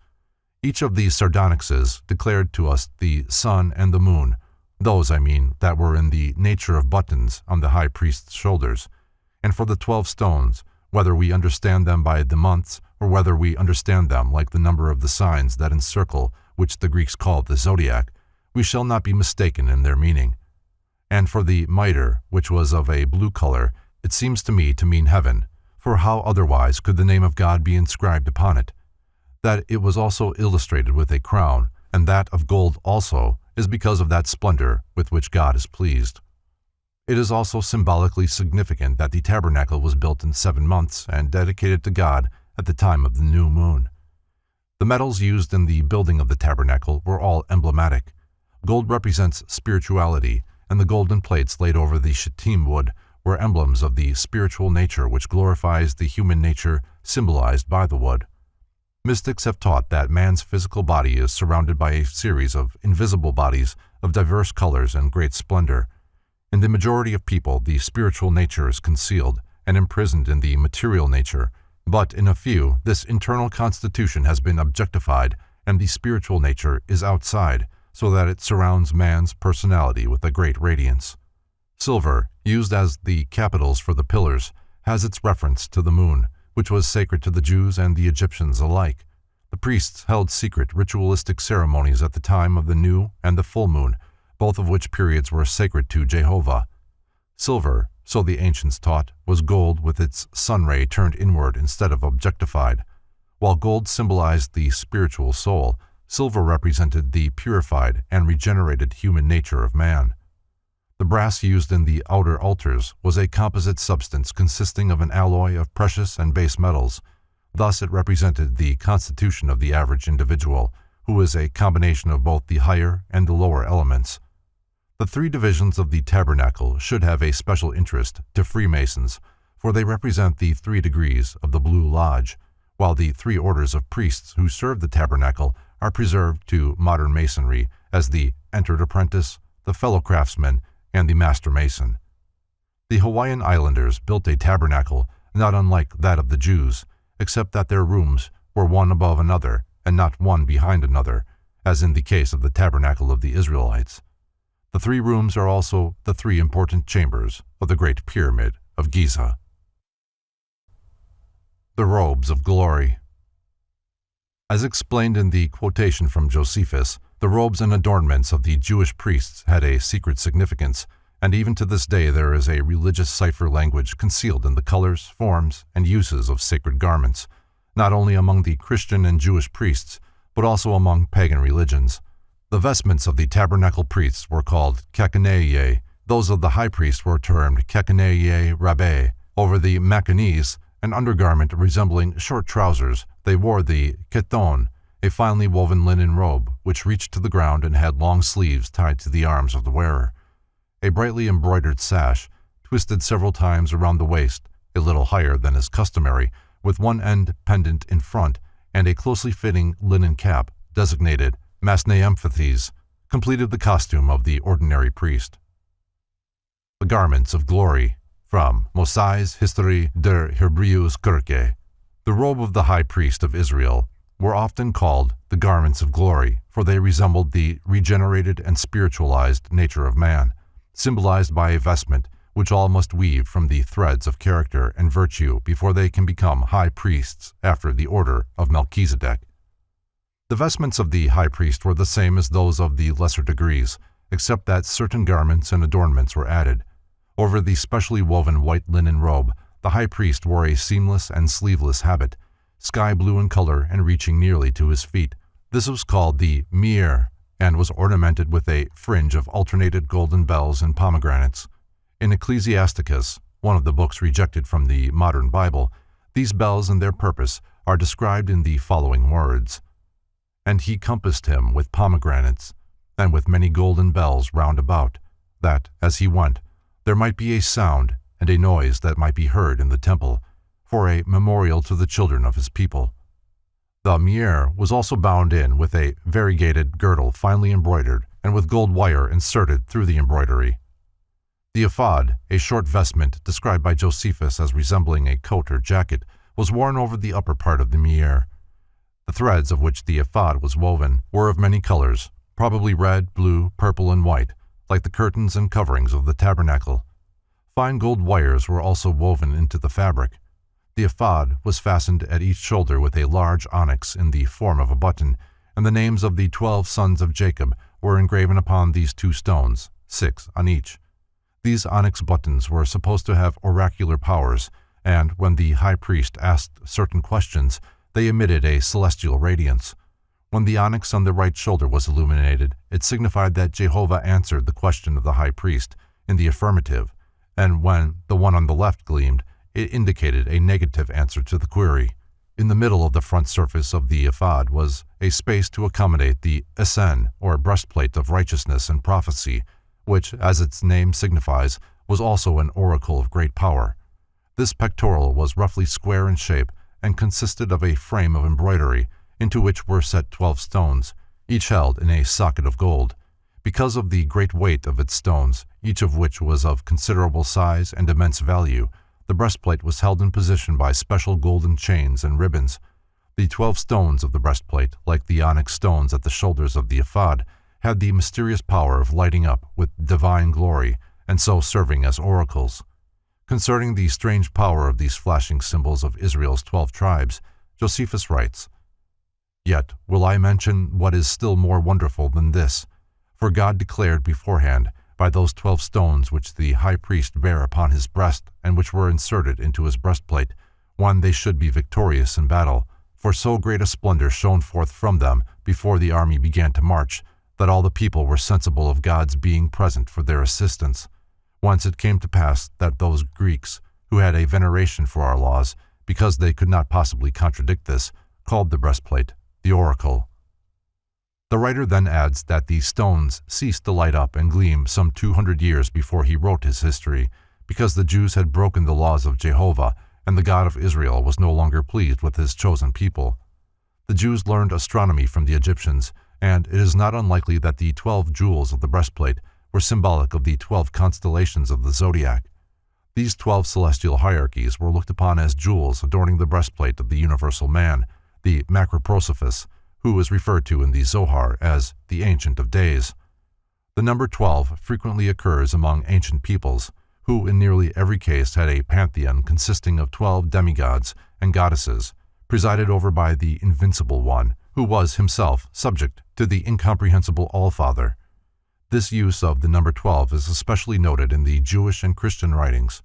Each of these sardonyxes declared to us the sun and the moon, those, I mean, that were in the nature of buttons on the high priest's shoulders. And for the 12 stones, whether we understand them by the months, or whether we understand them like the number of the signs that encircle, which the Greeks called the zodiac, we shall not be mistaken in their meaning. And for the mitre, which was of a blue color, it seems to me to mean heaven, for how otherwise could the name of God be inscribed upon it? That it was also illustrated with a crown, and that of gold also, is because of that splendor with which God is pleased. It is also symbolically significant that the tabernacle was built in 7 months and dedicated to God at the time of the new moon. The metals used in the building of the tabernacle were all emblematic. Gold represents spirituality, and the golden plates laid over the shittim wood were emblems of the spiritual nature which glorifies the human nature symbolized by the wood. Mystics have taught that man's physical body is surrounded by a series of invisible bodies of diverse colors and great splendor. In the majority of people, the spiritual nature is concealed and imprisoned in the material nature, but in a few, this internal constitution has been objectified and the spiritual nature is outside, so that it surrounds man's personality with a great radiance. Silver, used as the capitals for the pillars, has its reference to the moon, which was sacred to the Jews and the Egyptians alike. The priests held secret ritualistic ceremonies at the time of the new and the full moon, both of which periods were sacred to Jehovah. Silver, so the ancients taught, was gold with its sun ray turned inward instead of objectified. While gold symbolized the spiritual soul, silver represented the purified and regenerated human nature of man. The brass used in the outer altars was a composite substance consisting of an alloy of precious and base metals. Thus it represented the constitution of the average individual, who is a combination of both the higher and the lower elements. The 3 divisions of the tabernacle should have a special interest to Freemasons, for they represent the 3 degrees of the Blue Lodge, while the 3 orders of priests who serve the tabernacle are preserved to modern Masonry as the entered apprentice, the fellow craftsman, and the master mason. The Hawaiian Islanders built a tabernacle not unlike that of the Jews, except that their rooms were one above another and not one behind another, as in the case of the tabernacle of the Israelites. The 3 rooms are also the 3 important chambers of the Great Pyramid of Giza. The robes of glory. As explained in the quotation from Josephus, the robes and adornments of the Jewish priests had a secret significance, and even to this day there is a religious cipher language concealed in the colors, forms, and uses of sacred garments, not only among the Christian and Jewish priests, but also among pagan religions. The vestments of the tabernacle priests were called kakaneiae, Those of the high priest were termed kekaneye rabbe. Over the macanis, an undergarment resembling short trousers, they wore the keton, a finely woven linen robe which reached to the ground and had long sleeves tied to the arms of the wearer. A brightly embroidered sash, twisted several times around the waist, a little higher than is customary, with one end pendant in front, and a closely fitting linen cap, designated masneemphates, completed the costume of the ordinary priest. The garments of glory, from Mosai's History der Hebräuskirche. The robe of the high priest of Israel were often called the garments of glory, for they resembled the regenerated and spiritualized nature of man, symbolized by a vestment which all must weave from the threads of character and virtue before they can become high priests after the order of Melchizedek. The vestments of the high priest were the same as those of the lesser degrees, except that certain garments and adornments were added. Over the specially woven white linen robe, the high priest wore a seamless and sleeveless habit, sky blue in color and reaching nearly to his feet. This was called the mir, and was ornamented with a fringe of alternated golden bells and pomegranates. In Ecclesiasticus, one of the books rejected from the modern Bible, these bells and their purpose are described in the following words. And he compassed him with pomegranates, and with many golden bells round about, that, as he went, there might be a sound and a noise that might be heard in the temple, for a memorial to the children of his people. The mir was also bound in with a variegated girdle finely embroidered, and with gold wire inserted through the embroidery. The ephod, a short vestment described by Josephus as resembling a coat or jacket, was worn over the upper part of the mir. The threads of which the ephod was woven were of many colors, probably red, blue, purple, and white, like the curtains and coverings of the tabernacle. Fine gold wires were also woven into the fabric. The ephod was fastened at each shoulder with a large onyx in the form of a button, and the names of the 12 sons of Jacob were engraven upon these 2 stones, 6 on each. These onyx buttons were supposed to have oracular powers, and when the high priest asked certain questions, they emitted a celestial radiance. When the onyx on the right shoulder was illuminated, it signified that Jehovah answered the question of the high priest in the affirmative, and when the one on the left gleamed, it indicated a negative answer to the query. In the middle of the front surface of the ephod was a space to accommodate the esen, or breastplate of righteousness and prophecy, which, as its name signifies, was also an oracle of great power. This pectoral was roughly square in shape and consisted of a frame of embroidery, into which were set 12 stones, each held in a socket of gold. Because of the great weight of its stones, each of which was of considerable size and immense value, the breastplate was held in position by special golden chains and ribbons. The 12 stones of the breastplate, like the onyx stones at the shoulders of the ephod, had the mysterious power of lighting up with divine glory, and so serving as oracles. Concerning the strange power of these flashing symbols of Israel's 12 tribes, Josephus writes, "Yet will I mention what is still more wonderful than this, for God declared beforehand, by those 12 stones which the high priest bare upon his breast and which were inserted into his breastplate, when they should be victorious in battle, for so great a splendor shone forth from them before the army began to march, that all the people were sensible of God's being present for their assistance. Whence it came to pass that those Greeks, who had a veneration for our laws, because they could not possibly contradict this, called the breastplate the oracle." The writer then adds that these stones ceased to light up and gleam some 200 years before he wrote his history, because the Jews had broken the laws of Jehovah, and the God of Israel was no longer pleased with his chosen people. The Jews learned astronomy from the Egyptians, and it is not unlikely that the 12 jewels of the breastplate were symbolic of the 12 constellations of the zodiac. These 12 celestial hierarchies were looked upon as jewels adorning the breastplate of the universal man, the macroprosophus, who is referred to in the Zohar as the Ancient of Days. The number 12 frequently occurs among ancient peoples, who in nearly every case had a pantheon consisting of 12 demigods and goddesses, presided over by the Invincible One, who was himself subject to the incomprehensible Allfather. This use of the number 12 is especially noted in the Jewish and Christian writings.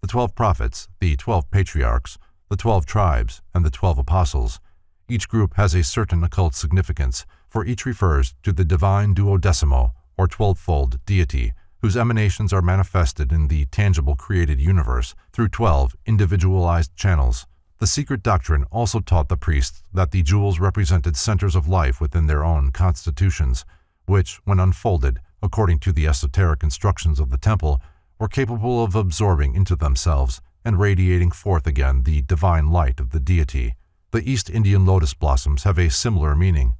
The 12 prophets, the 12 patriarchs, the 12 tribes, and the 12 apostles. Each group has a certain occult significance, for each refers to the divine duodecimo, or 12-fold deity, whose emanations are manifested in the tangible created universe through 12 individualized channels. The secret doctrine also taught the priests that the jewels represented centers of life within their own constitutions, which, when unfolded, according to the esoteric instructions of the temple, were capable of absorbing into themselves and radiating forth again the divine light of the deity. The East Indian lotus blossoms have a similar meaning.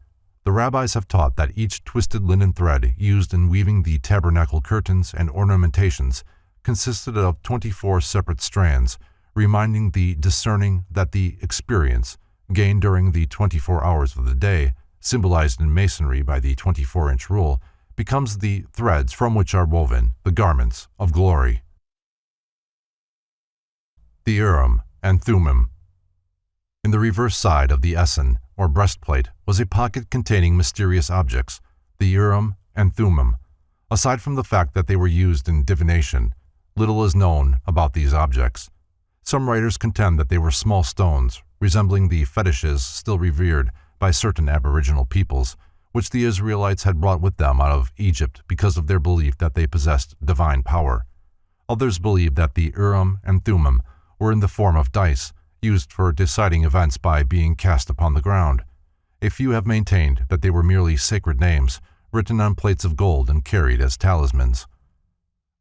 The rabbis have taught that each twisted linen thread used in weaving the tabernacle curtains and ornamentations consisted of 24 separate strands, reminding the discerning that the experience, gained during the 24 hours of the day, symbolized in Masonry by the 24-inch rule, becomes the threads from which are woven the garments of glory. The Urim and Thummim. In the reverse side of the essen, or breastplate, was a pocket containing mysterious objects, the Urim and Thummim. Aside from the fact that they were used in divination, little is known about these objects. Some writers contend that they were small stones, resembling the fetishes still revered by certain aboriginal peoples, which the Israelites had brought with them out of Egypt because of their belief that they possessed divine power. Others believe that the Urim and Thummim were in the form of dice, used for deciding events by being cast upon the ground. A few have maintained that they were merely sacred names, written on plates of gold and carried as talismans.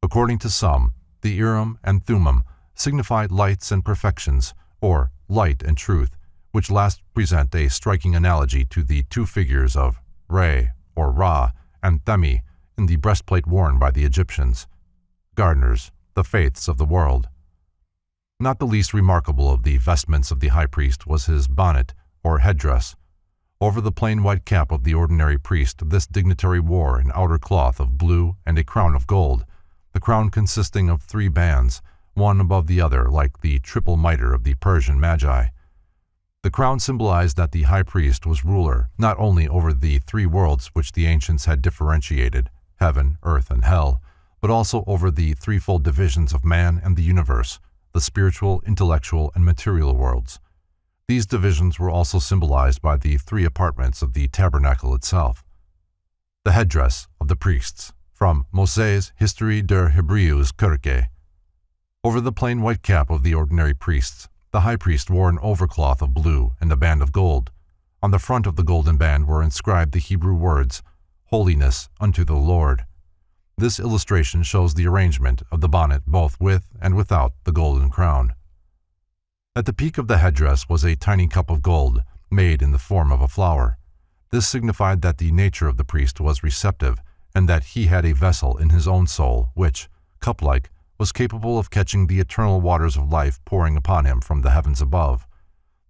According to some, the Urim and Thummim signify lights and perfections, or light and truth, which last present a striking analogy to the two figures of Re, or Ra, and Themi in the breastplate worn by the Egyptians. Gardeners, the faiths of the world. Not the least remarkable of the vestments of the high priest was his bonnet, or headdress. Over the plain white cap of the ordinary priest, this dignitary wore an outer cloth of blue and a crown of gold, the crown consisting of 3 bands, one above the other like the triple mitre of the Persian magi. The crown symbolized that the high priest was ruler not only over the 3 worlds which the ancients had differentiated, heaven, earth, and hell, but also over the threefold divisions of man and the universe, the spiritual, intellectual, and material worlds. These divisions were also symbolized by the 3 apartments of the tabernacle itself. The headdress of the priests, from Mosse's Histoire der Hebreeus Kirche. Over the plain white cap of the ordinary priests, the high priest wore an overcloth of blue and a band of gold. On the front of the golden band were inscribed the Hebrew words, "Holiness unto the Lord." This illustration shows the arrangement of the bonnet both with and without the golden crown. At the peak of the headdress was a tiny cup of gold, made in the form of a flower. This signified that the nature of the priest was receptive, and that he had a vessel in his own soul which, cup-like, was capable of catching the eternal waters of life pouring upon him from the heavens above.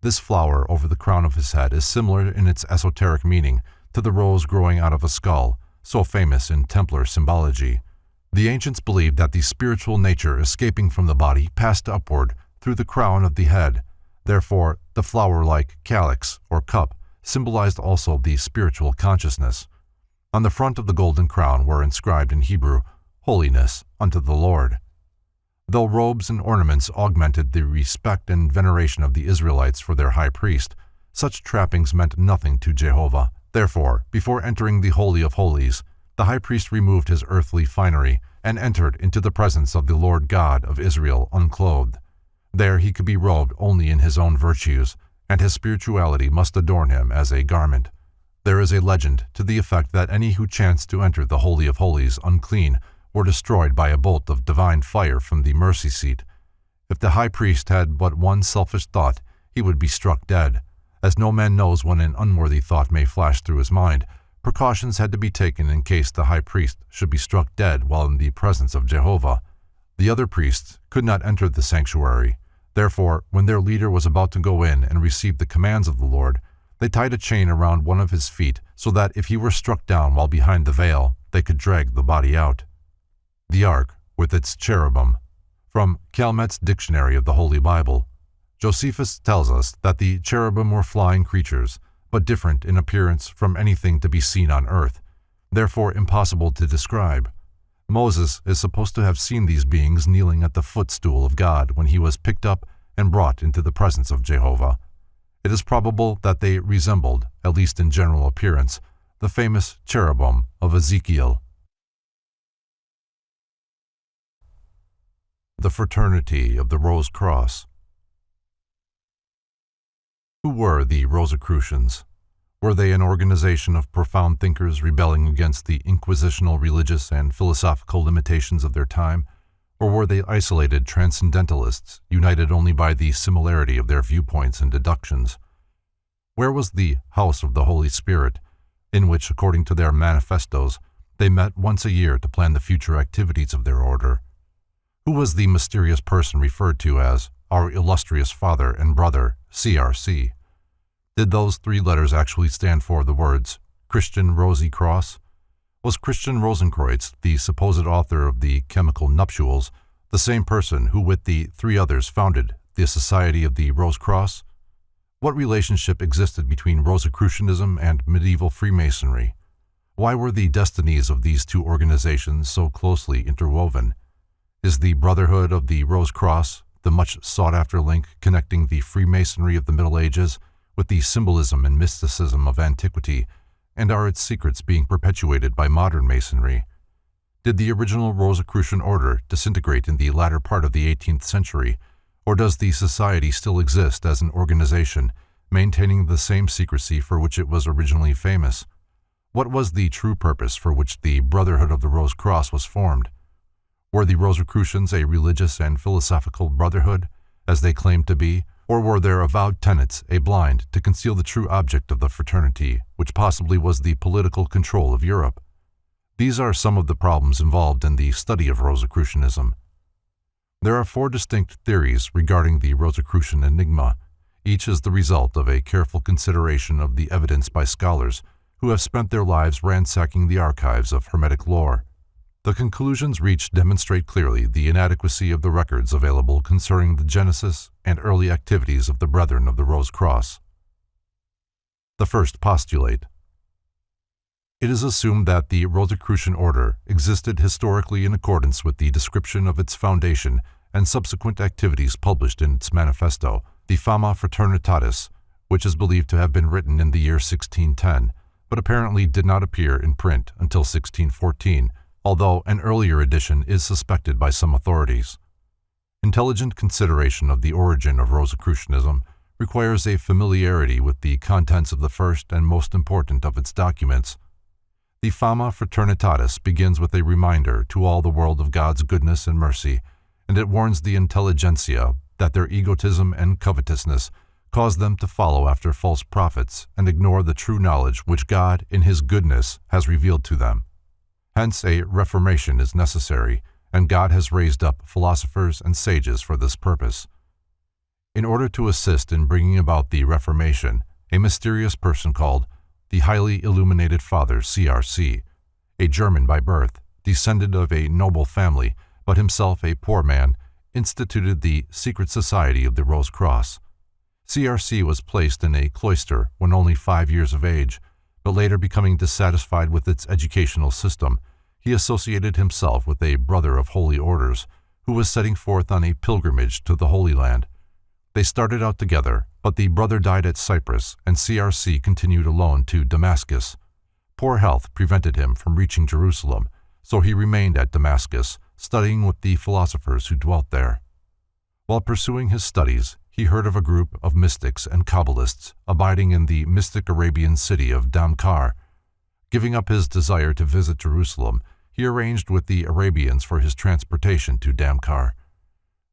This flower over the crown of his head is similar in its esoteric meaning to the rose growing out of a skull, so famous in Templar symbology. The ancients believed that the spiritual nature escaping from the body passed upward through the crown of the head. Therefore, the flower-like calyx, or cup, symbolized also the spiritual consciousness. On the front of the golden crown were inscribed in Hebrew, "Holiness unto the Lord." Though robes and ornaments augmented the respect and veneration of the Israelites for their high priest, such trappings meant nothing to Jehovah. Therefore, before entering the Holy of Holies, the high priest removed his earthly finery and entered into the presence of the Lord God of Israel unclothed. There he could be robed only in his own virtues, and his spirituality must adorn him as a garment. There is a legend to the effect that any who chanced to enter the Holy of Holies unclean were destroyed by a bolt of divine fire from the mercy seat. If the high priest had but one selfish thought, he would be struck dead. As no man knows when an unworthy thought may flash through his mind, precautions had to be taken in case the high priest should be struck dead while in the presence of Jehovah. The other priests could not enter the sanctuary. Therefore, when their leader was about to go in and receive the commands of the Lord, they tied a chain around one of his feet so that if he were struck down while behind the veil, they could drag the body out. The Ark with its cherubim. From Calmet's Dictionary of the Holy Bible. Josephus tells us that the cherubim were flying creatures, but different in appearance from anything to be seen on earth, therefore impossible to describe. Moses is supposed to have seen these beings kneeling at the footstool of God when he was picked up and brought into the presence of Jehovah. It is probable that they resembled, at least in general appearance, the famous cherubim of Ezekiel. The Fraternity of the Rose Cross. Who were the Rosicrucians? Were they an organization of profound thinkers rebelling against the inquisitional religious and philosophical limitations of their time? Or were they isolated transcendentalists, united only by the similarity of their viewpoints and deductions? Where was the House of the Holy Spirit, in which, according to their manifestos, they met once a year to plan the future activities of their order? Who was the mysterious person referred to as our illustrious father and brother, CRC? Did those three letters actually stand for the words Christian Rosy Cross? Was Christian Rosenkreutz, the supposed author of the Chemical Nuptials, the same person who with the three others founded the Society of the Rose Cross? What relationship existed between Rosicrucianism and medieval Freemasonry? Why were the destinies of these two organizations so closely interwoven? Is the Brotherhood of the Rose Cross the much sought-after link connecting the Freemasonry of the Middle Ages with the symbolism and mysticism of antiquity, and are its secrets being perpetuated by modern Masonry? Did the original Rosicrucian order disintegrate in the latter part of the 18th century, or does the society still exist as an organization, maintaining the same secrecy for which it was originally famous? What was the true purpose for which the Brotherhood of the Rose Cross was formed? Were the Rosicrucians a religious and philosophical brotherhood, as they claimed to be, or were their avowed tenets a blind to conceal the true object of the fraternity, which possibly was the political control of Europe? These are some of the problems involved in the study of Rosicrucianism. There are four distinct theories regarding the Rosicrucian enigma. Each is the result of a careful consideration of the evidence by scholars who have spent their lives ransacking the archives of Hermetic lore. The conclusions reached demonstrate clearly the inadequacy of the records available concerning the genesis and early activities of the Brethren of the Rose Cross. The first postulate. It is assumed that the Rosicrucian order existed historically in accordance with the description of its foundation and subsequent activities published in its manifesto, the Fama Fraternitatis, which is believed to have been written in the year 1610, but apparently did not appear in print until 1614, although an earlier edition is suspected by some authorities. Intelligent consideration of the origin of Rosicrucianism requires a familiarity with the contents of the first and most important of its documents. The Fama Fraternitatis begins with a reminder to all the world of God's goodness and mercy, and it warns the intelligentsia that their egotism and covetousness cause them to follow after false prophets and ignore the true knowledge which God, in His goodness, has revealed to them. Hence, a reformation is necessary, and God has raised up philosophers and sages for this purpose. In order to assist in bringing about the Reformation, a mysterious person called the Highly Illuminated Father CRC, a German by birth, descended of a noble family, but himself a poor man, instituted the secret society of the Rose Cross. CRC was placed in a cloister when only 5 years of age, but later becoming dissatisfied with its educational system, he associated himself with a brother of holy orders who was setting forth on a pilgrimage to the Holy Land. They started out together, but the brother died at Cyprus, and CRC continued alone to Damascus. Poor health prevented him from reaching Jerusalem, so he remained at Damascus, studying with the philosophers who dwelt there. While pursuing his studies, he heard of a group of mystics and Kabbalists abiding in the mystic Arabian city of Damkar. Giving up his desire to visit Jerusalem, he arranged with the Arabians for his transportation to Damkar.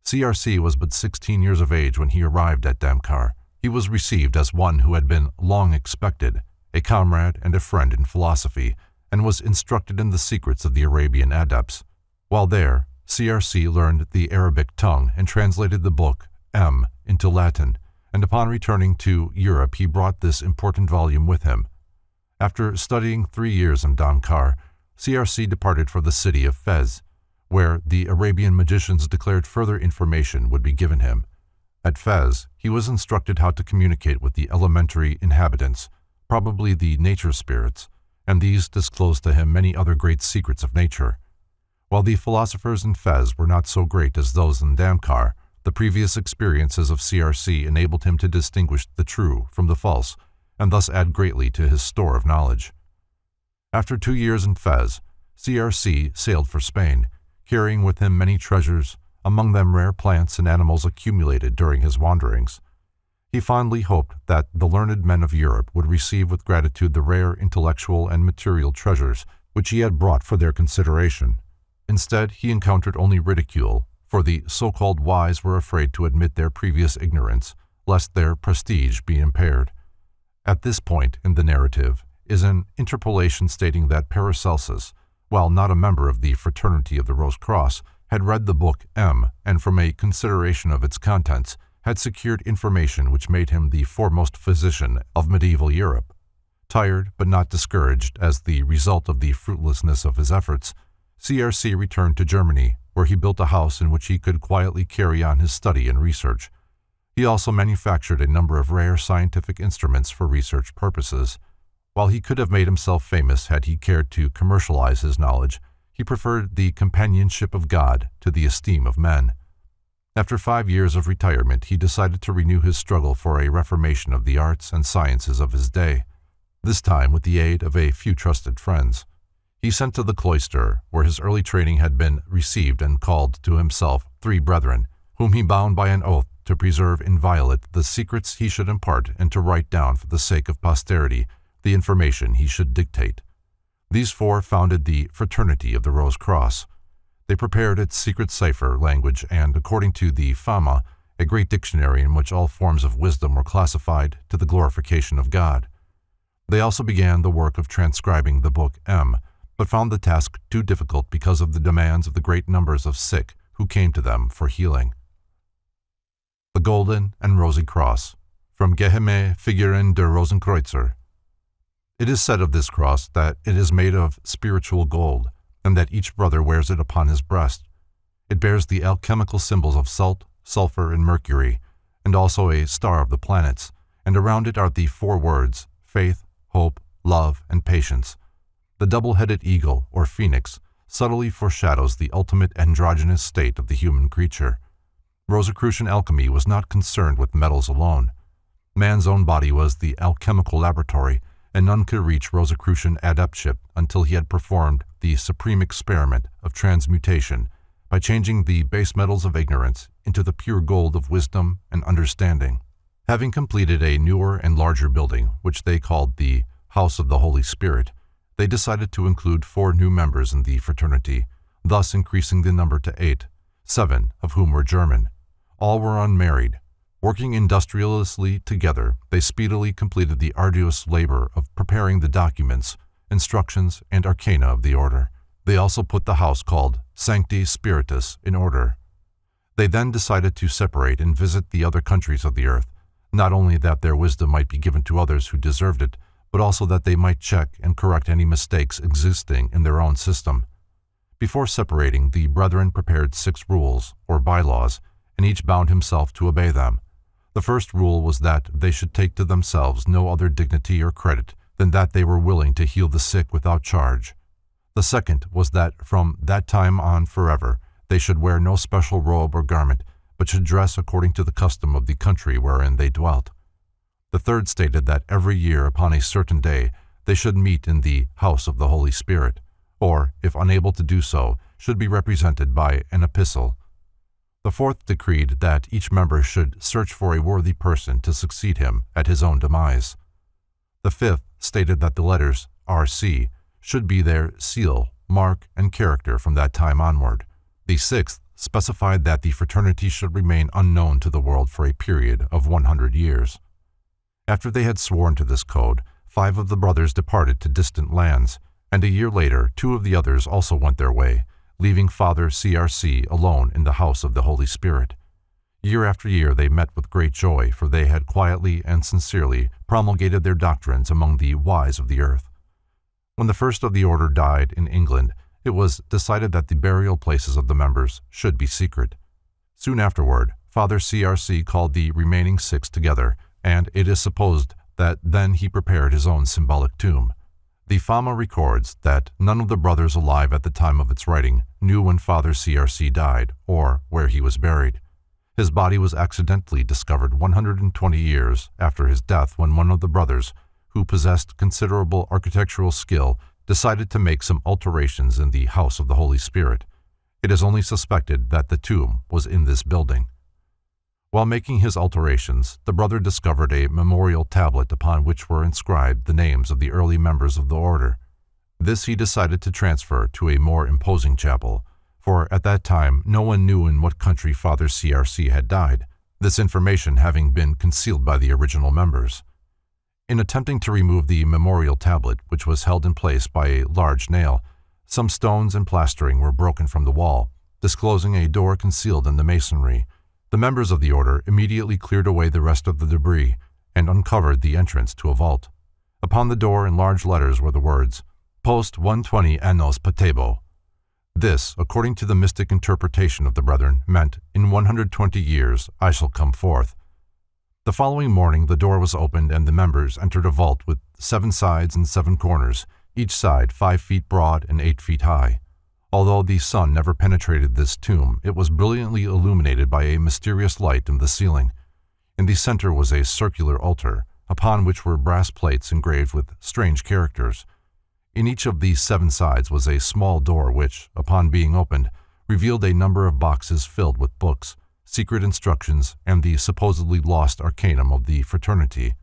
CRC was but 16 years of age when he arrived at Damkar. He was received as one who had been long expected, a comrade and a friend in philosophy, and was instructed in the secrets of the Arabian adepts. While there, CRC learned the Arabic tongue and translated the book M into Latin, and upon returning to Europe he brought this important volume with him. After studying 3 years in Damkar, CRC departed for the city of Fez, where the Arabian magicians declared further information would be given him. At Fez, he was instructed how to communicate with the elementary inhabitants, probably the nature spirits, and these disclosed to him many other great secrets of nature. While the philosophers in Fez were not so great as those in Damkar, the previous experiences of CRC enabled him to distinguish the true from the false, and thus add greatly to his store of knowledge. After 2 years in Fez, CRC sailed for Spain, carrying with him many treasures, among them rare plants and animals accumulated during his wanderings. He fondly hoped that the learned men of Europe would receive with gratitude the rare intellectual and material treasures which he had brought for their consideration. Instead, he encountered only ridicule, for the so-called wise were afraid to admit their previous ignorance, lest their prestige be impaired. At this point in the narrative is an interpolation stating that Paracelsus, while not a member of the Fraternity of the Rose Cross, had read the book M, and from a consideration of its contents, had secured information which made him the foremost physician of medieval Europe. Tired but not discouraged as the result of the fruitlessness of his efforts, CRC returned to Germany, where he built a house in which he could quietly carry on his study and research. He also manufactured a number of rare scientific instruments for research purposes. While he could have made himself famous had he cared to commercialize his knowledge, he preferred the companionship of God to the esteem of men. After 5 years of retirement, he decided to renew his struggle for a reformation of the arts and sciences of his day, this time with the aid of a few trusted friends. He sent to the cloister, where his early training had been received, and called to himself 3 brethren, whom he bound by an oath to preserve inviolate the secrets he should impart and to write down for the sake of posterity the information he should dictate. These 4 founded the Fraternity of the Rose Cross. They prepared its secret cipher language and, according to the Fama, a great dictionary in which all forms of wisdom were classified to the glorification of God. They also began the work of transcribing the book M, but found the task too difficult because of the demands of the great numbers of sick who came to them for healing. The Golden and Rosy Cross, from Geheime Figuren der Rosenkreuzer. It is said of this cross that it is made of spiritual gold, and that each brother wears it upon his breast. It bears the alchemical symbols of salt, sulfur, and mercury, and also a star of the planets, and around it are the 4 words, faith, hope, love, and patience. The double-headed eagle, or phoenix, subtly foreshadows the ultimate androgynous state of the human creature. Rosicrucian alchemy was not concerned with metals alone. Man's own body was the alchemical laboratory, and none could reach Rosicrucian adeptship until he had performed the supreme experiment of transmutation by changing the base metals of ignorance into the pure gold of wisdom and understanding. Having completed a newer and larger building, which they called the House of the Holy Spirit, they decided to include 4 new members in the fraternity, thus increasing the number to 8, 7 of whom were German. All were unmarried. Working industriously together, they speedily completed the arduous labor of preparing the documents, instructions, and arcana of the order. They also put the house called Sancti Spiritus in order. They then decided to separate and visit the other countries of the earth, not only that their wisdom might be given to others who deserved it, but also that they might check and correct any mistakes existing in their own system. Before separating, the brethren prepared 6 rules, or bylaws, and each bound himself to obey them. The first rule was that they should take to themselves no other dignity or credit than that they were willing to heal the sick without charge. The second was that from that time on forever they should wear no special robe or garment, but should dress according to the custom of the country wherein they dwelt. The third stated that every year upon a certain day they should meet in the House of the Holy Spirit, or, if unable to do so, should be represented by an epistle. The fourth decreed that each member should search for a worthy person to succeed him at his own demise. The fifth stated that the letters R.C. should be their seal, mark, and character from that time onward. The sixth specified that the fraternity should remain unknown to the world for a period of 100 years. After they had sworn to this code, 5 of the brothers departed to distant lands, and a year later 2 of the others also went their way, leaving Father CRC alone in the House of the Holy Spirit. Year after year they met with great joy, for they had quietly and sincerely promulgated their doctrines among the wise of the earth. When the first of the order died in England, it was decided that the burial places of the members should be secret. Soon afterward, Father CRC called the remaining 6 together, and it is supposed that then he prepared his own symbolic tomb. The Fama records that none of the brothers alive at the time of its writing knew when Father CRC died or where he was buried. His body was accidentally discovered 120 years after his death when one of the brothers, who possessed considerable architectural skill, decided to make some alterations in the House of the Holy Spirit. It is only suspected that the tomb was in this building. While making his alterations, the brother discovered a memorial tablet upon which were inscribed the names of the early members of the order. This he decided to transfer to a more imposing chapel, for at that time no one knew in what country Father CRC had died, this information having been concealed by the original members. In attempting to remove the memorial tablet, which was held in place by a large nail, some stones and plastering were broken from the wall, disclosing a door concealed in the masonry. The members of the order immediately cleared away the rest of the debris and uncovered the entrance to a vault. Upon the door in large letters were the words, "Post 120 annos patebo." This, according to the mystic interpretation of the brethren, meant, "In 120 years I shall come forth." The following morning the door was opened and the members entered a vault with 7 sides and 7 corners, each side 5 feet broad and 8 feet high. Although the sun never penetrated this tomb, it was brilliantly illuminated by a mysterious light in the ceiling. In the center was a circular altar, upon which were brass plates engraved with strange characters. In each of these 7 sides was a small door which, upon being opened, revealed a number of boxes filled with books, secret instructions, and the supposedly lost arcanum of the fraternity.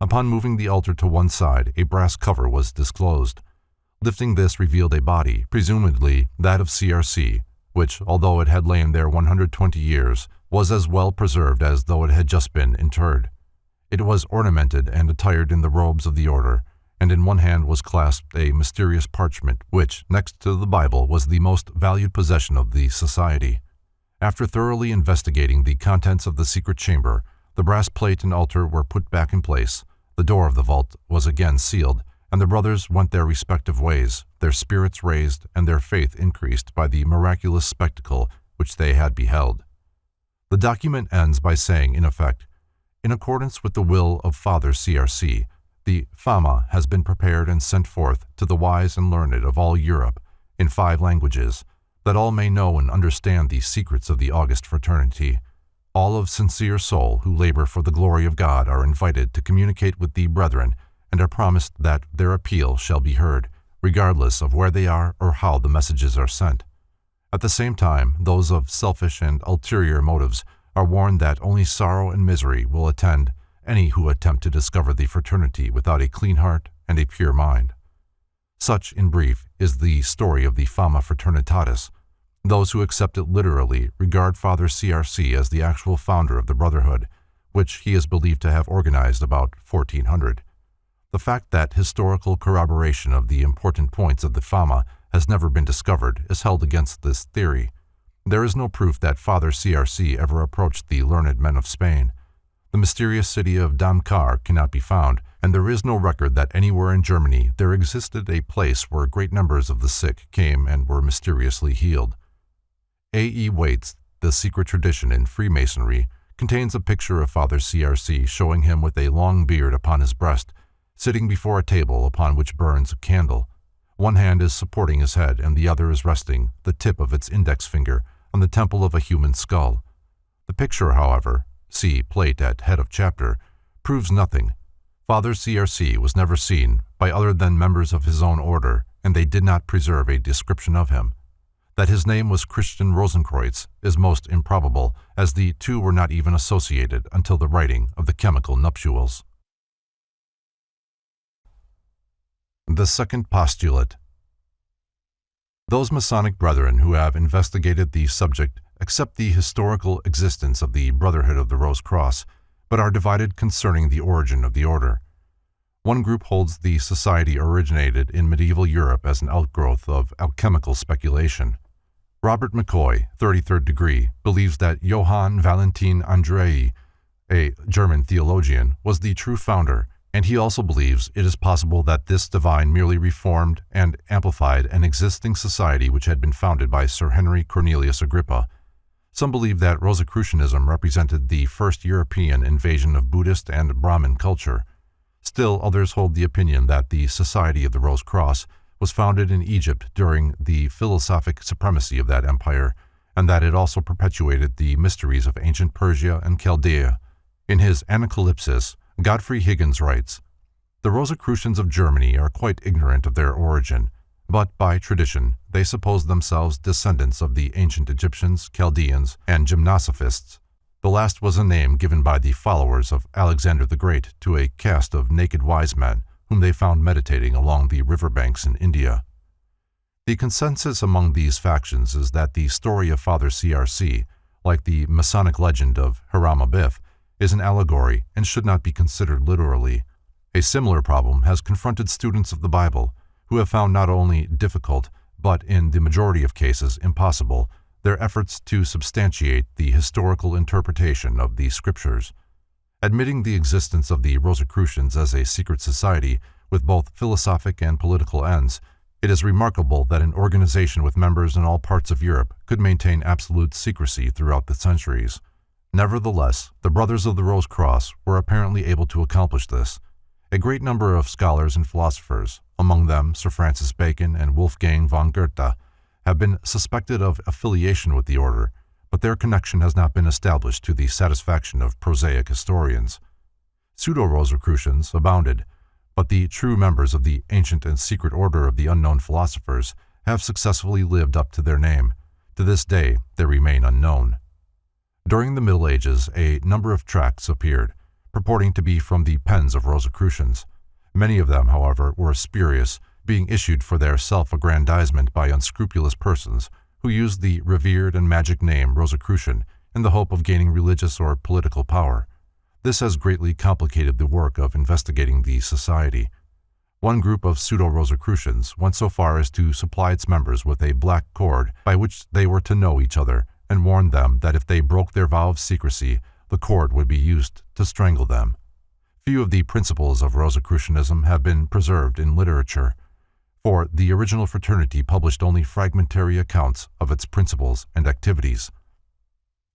Upon moving the altar to one side, a brass cover was disclosed. Lifting this revealed a body, presumably that of CRC, which, although it had lain there 120 years, was as well preserved as though it had just been interred. It was ornamented and attired in the robes of the order, and in one hand was clasped a mysterious parchment which, next to the Bible, was the most valued possession of the society. After thoroughly investigating the contents of the secret chamber, the brass plate and altar were put back in place, the door of the vault was again sealed, and the brothers went their respective ways, their spirits raised and their faith increased by the miraculous spectacle which they had beheld. The document ends by saying, in effect, "In accordance with the will of Father CRC, the Fama has been prepared and sent forth to the wise and learned of all Europe in 5 languages, that all may know and understand the secrets of the august fraternity. All of sincere soul who labor for the glory of God are invited to communicate with the brethren and are promised that their appeal shall be heard, regardless of where they are or how the messages are sent. At the same time, those of selfish and ulterior motives are warned that only sorrow and misery will attend any who attempt to discover the fraternity without a clean heart and a pure mind." Such, in brief, is the story of the Fama Fraternitatis. Those who accept it literally regard Father CRC as the actual founder of the brotherhood, which he is believed to have organized about 1400. The fact that historical corroboration of the important points of the Fama has never been discovered is held against this theory. There is no proof that Father CRC ever approached the learned men of Spain. The mysterious city of Damkar cannot be found, and there is no record that anywhere in Germany there existed a place where great numbers of the sick came and were mysteriously healed. A. E. Waite's The Secret Tradition in Freemasonry contains a picture of Father CRC showing him with a long beard upon his breast, sitting before a table upon which burns a candle. One hand is supporting his head and the other is resting, the tip of its index finger, on the temple of a human skull. The picture, however, see plate at head of chapter, proves nothing. Father CRC was never seen by other than members of his own order, and they did not preserve a description of him. That his name was Christian Rosenkreutz is most improbable, as the two were not even associated until the writing of the chemical nuptials. The second postulate. Those Masonic brethren who have investigated the subject accept the historical existence of the Brotherhood of the Rose Cross, but are divided concerning the origin of the order. One group holds the society originated in medieval Europe as an outgrowth of alchemical speculation. Robert McCoy, 33rd degree, believes that Johann Valentin Andrei, a German theologian, was the true founder, and he also believes it is possible that this divine merely reformed and amplified an existing society which had been founded by Sir Henry Cornelius Agrippa. Some believe that Rosicrucianism represented the first European invasion of Buddhist and Brahmin culture. Still, others hold the opinion that the Society of the Rose Cross was founded in Egypt during the philosophic supremacy of that empire, and that it also perpetuated the mysteries of ancient Persia and Chaldea. In his Anacalypsis, Godfrey Higgins writes, "The Rosicrucians of Germany are quite ignorant of their origin. but by tradition they supposed themselves descendants of the ancient Egyptians, Chaldeans, and Gymnosophists. The last was a name given by the followers of Alexander the Great to a caste of naked wise men whom they found meditating along the riverbanks in India. The consensus among these factions is that the story of Father CRC, like the Masonic legend of Hiram Abiff, is an allegory and should not be considered literally. A similar problem has confronted students of the Bible, who have found not only difficult, but in the majority of cases impossible, their efforts to substantiate the historical interpretation of the scriptures. Admitting the existence of the Rosicrucians as a secret society with both philosophic and political ends, it is remarkable that an organization with members in all parts of Europe could maintain absolute secrecy throughout the centuries. Nevertheless, the Brothers of the Rose Cross were apparently able to accomplish this. A great number of scholars and philosophers, among them Sir Francis Bacon and Wolfgang von Goethe, have been suspected of affiliation with the order, but their connection has not been established to the satisfaction of prosaic historians. Pseudo-Rosicrucians abounded, but the true members of the ancient and secret order of the unknown philosophers have successfully lived up to their name. To this day, they remain unknown. During the Middle Ages, a number of tracts appeared, purporting to be from the pens of Rosicrucians. Many of them, however, were spurious, being issued for their self-aggrandizement by unscrupulous persons who used the revered and magic name Rosicrucian in the hope of gaining religious or political power. This has greatly complicated the work of investigating the society. One group of pseudo-Rosicrucians went so far as to supply its members with a black cord by which they were to know each other, and warned them that if they broke their vow of secrecy, the cord would be used to strangle them. Few of the principles of Rosicrucianism have been preserved in literature, for the original fraternity published only fragmentary accounts of its principles and activities.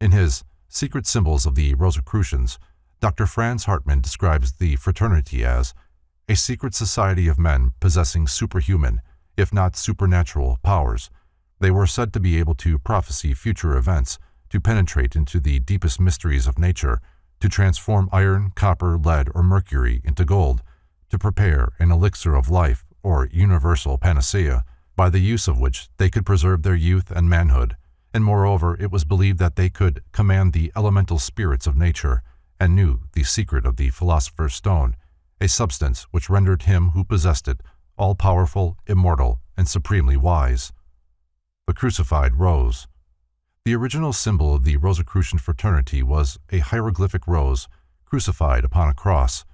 In his Secret Symbols of the Rosicrucians, Dr. Franz Hartmann describes the fraternity as a secret society of men possessing superhuman, if not supernatural, powers. They were said to be able to prophesy future events, to penetrate into the deepest mysteries of nature, to transform iron, copper, lead, or mercury into gold, to prepare an elixir of life or universal panacea, by the use of which they could preserve their youth and manhood, and moreover it was believed that they could command the elemental spirits of nature, and knew the secret of the philosopher's stone, a substance which rendered him who possessed it all-powerful, immortal, and supremely wise. The crucified rose. The original symbol of the Rosicrucian fraternity was a hieroglyphic rose crucified upon a cross.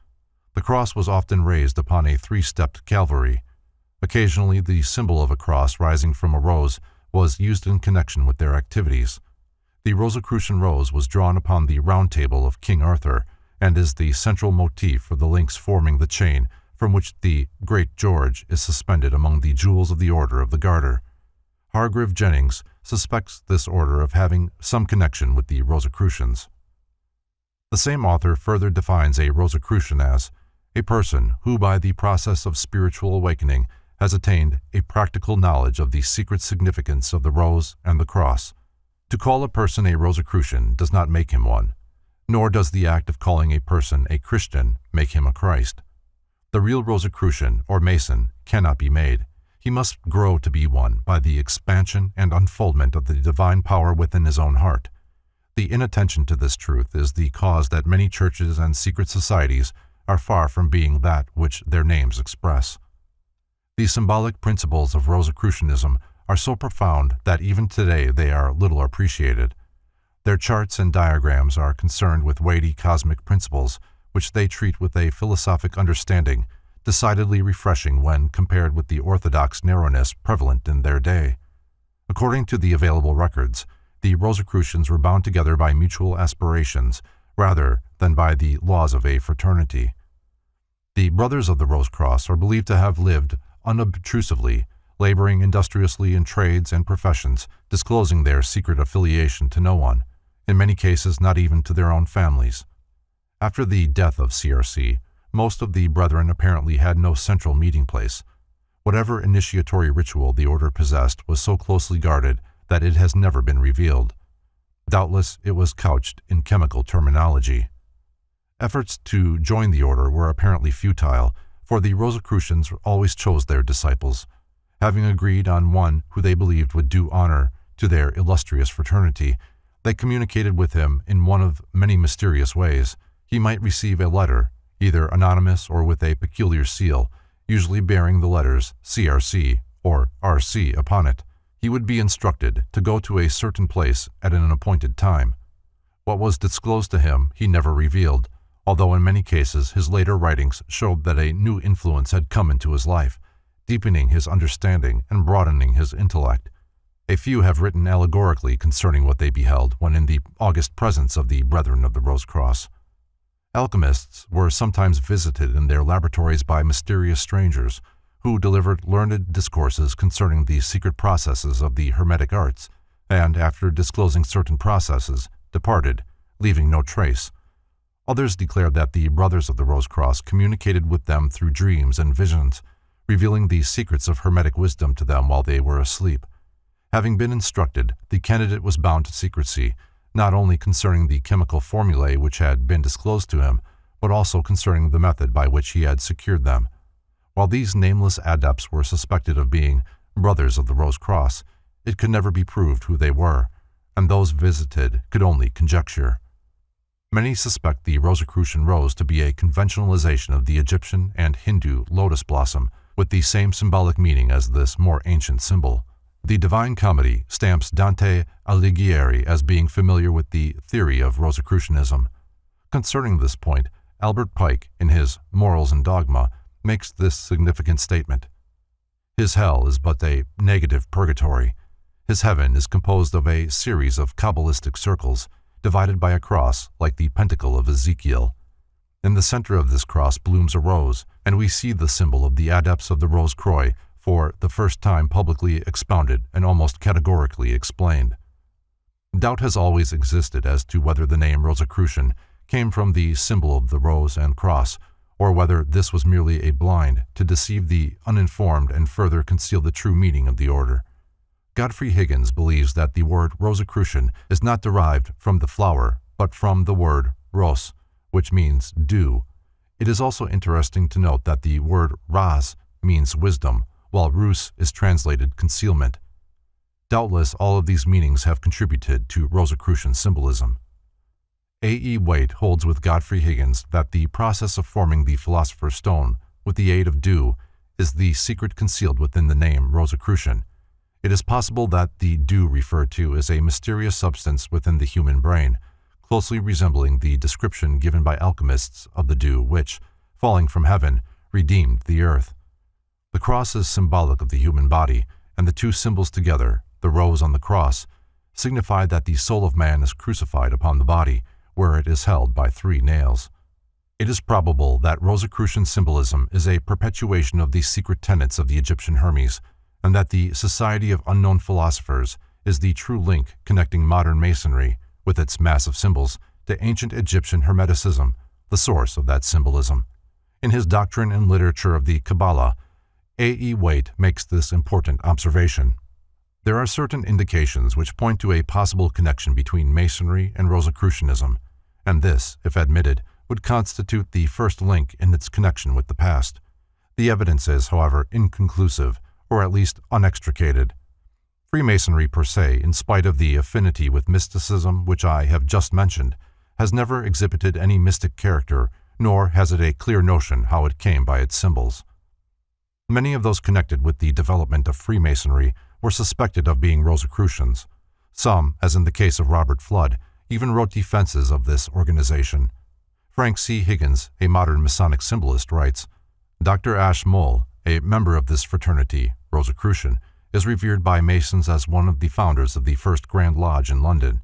The cross was often raised upon a three-stepped Calvary. Occasionally, the symbol of a cross rising from a rose was used in connection with their activities. The Rosicrucian rose was drawn upon the round table of King Arthur and is the central motif for the links forming the chain from which the Great George is suspended among the jewels of the Order of the Garter. Hargreave Jennings suspects this order of having some connection with the Rosicrucians. The same author further defines a Rosicrucian as a person who by the process of spiritual awakening has attained a practical knowledge of the secret significance of the rose and the cross. To call a person a Rosicrucian does not make him one, nor does the act of calling a person a Christian make him a Christ. The real Rosicrucian or Mason cannot be made. He must grow to be one by the expansion and unfoldment of the divine power within his own heart. The inattention to this truth is the cause that many churches and secret societies are far from being that which their names express. The symbolic principles of Rosicrucianism are so profound that even today they are little appreciated. Their charts and diagrams are concerned with weighty cosmic principles, which they treat with a philosophic understanding, decidedly refreshing when compared with the orthodox narrowness prevalent in their day. According to the available records, the Rosicrucians were bound together by mutual aspirations rather than by the laws of a fraternity. The Brothers of the Rose Cross are believed to have lived unobtrusively, laboring industriously in trades and professions, disclosing their secret affiliation to no one, in many cases not even to their own families. After the death of CRC, most of the brethren apparently had no central meeting place. Whatever initiatory ritual the order possessed was so closely guarded that it has never been revealed. Doubtless it was couched in chemical terminology. Efforts to join the order were apparently futile, for the Rosicrucians always chose their disciples. Having agreed on one who they believed would do honor to their illustrious fraternity, they communicated with him in one of many mysterious ways. He might receive a letter, either anonymous or with a peculiar seal, usually bearing the letters CRC or RC upon it. He would be instructed to go to a certain place at an appointed time. What was disclosed to him he never revealed, although in many cases his later writings showed that a new influence had come into his life, deepening his understanding and broadening his intellect. A few have written allegorically concerning what they beheld when in the august presence of the Brethren of the Rose Cross. Alchemists were sometimes visited in their laboratories by mysterious strangers, who delivered learned discourses concerning the secret processes of the Hermetic arts, and, after disclosing certain processes, departed, leaving no trace. Others declared that the Brothers of the Rose Cross communicated with them through dreams and visions, revealing the secrets of Hermetic wisdom to them while they were asleep. Having been instructed, the candidate was bound to secrecy, not only concerning the chemical formulae which had been disclosed to him, but also concerning the method by which he had secured them. While these nameless adepts were suspected of being Brothers of the Rose Cross, it could never be proved who they were, and those visited could only conjecture. Many suspect the Rosicrucian rose to be a conventionalization of the Egyptian and Hindu lotus blossom, with the same symbolic meaning as this more ancient symbol. The Divine Comedy stamps Dante Alighieri as being familiar with the theory of Rosicrucianism. Concerning this point, Albert Pike, in his Morals and Dogma, makes this significant statement. His hell is but a negative purgatory. His heaven is composed of a series of Kabbalistic circles, divided by a cross like the pentacle of Ezekiel. In the center of this cross blooms a rose, and we see the symbol of the adepts of the Rose Croix for the first time publicly expounded and almost categorically explained. Doubt has always existed as to whether the name Rosicrucian came from the symbol of the rose and cross, or whether this was merely a blind to deceive the uninformed and further conceal the true meaning of the order. Godfrey Higgins believes that the word Rosicrucian is not derived from the flower, but from the word ros, which means dew. It is also interesting to note that the word ras means wisdom, while rus is translated concealment. Doubtless all of these meanings have contributed to Rosicrucian symbolism. A.E. Waite holds with Godfrey Higgins that the process of forming the Philosopher's Stone with the aid of dew is the secret concealed within the name Rosicrucian. It is possible that the dew referred to is a mysterious substance within the human brain, closely resembling the description given by alchemists of the dew which, falling from heaven, redeemed the earth. The cross is symbolic of the human body, and the two symbols together, the rose on the cross, signify that the soul of man is crucified upon the body, where it is held by 3 nails. It is probable that Rosicrucian symbolism is a perpetuation of the secret tenets of the Egyptian Hermes, and that the Society of Unknown Philosophers is the true link connecting modern Masonry, with its massive symbols, to ancient Egyptian Hermeticism, the source of that symbolism. In his Doctrine and Literature of the Kabbalah, A.E. Waite makes this important observation. There are certain indications which point to a possible connection between Masonry and Rosicrucianism, and this, if admitted, would constitute the first link in its connection with the past. The evidence is, however, inconclusive, or at least unextricated. Freemasonry per se, in spite of the affinity with mysticism which I have just mentioned, has never exhibited any mystic character, nor has it a clear notion how it came by its symbols. Many of those connected with the development of Freemasonry were suspected of being Rosicrucians. Some, as in the case of Robert Flood, even wrote defenses of this organization. Frank C. Higgins, a modern Masonic symbolist, writes, Dr. Ash Mole, a member of this fraternity, Rosicrucian, is revered by Masons as one of the founders of the first Grand Lodge in London.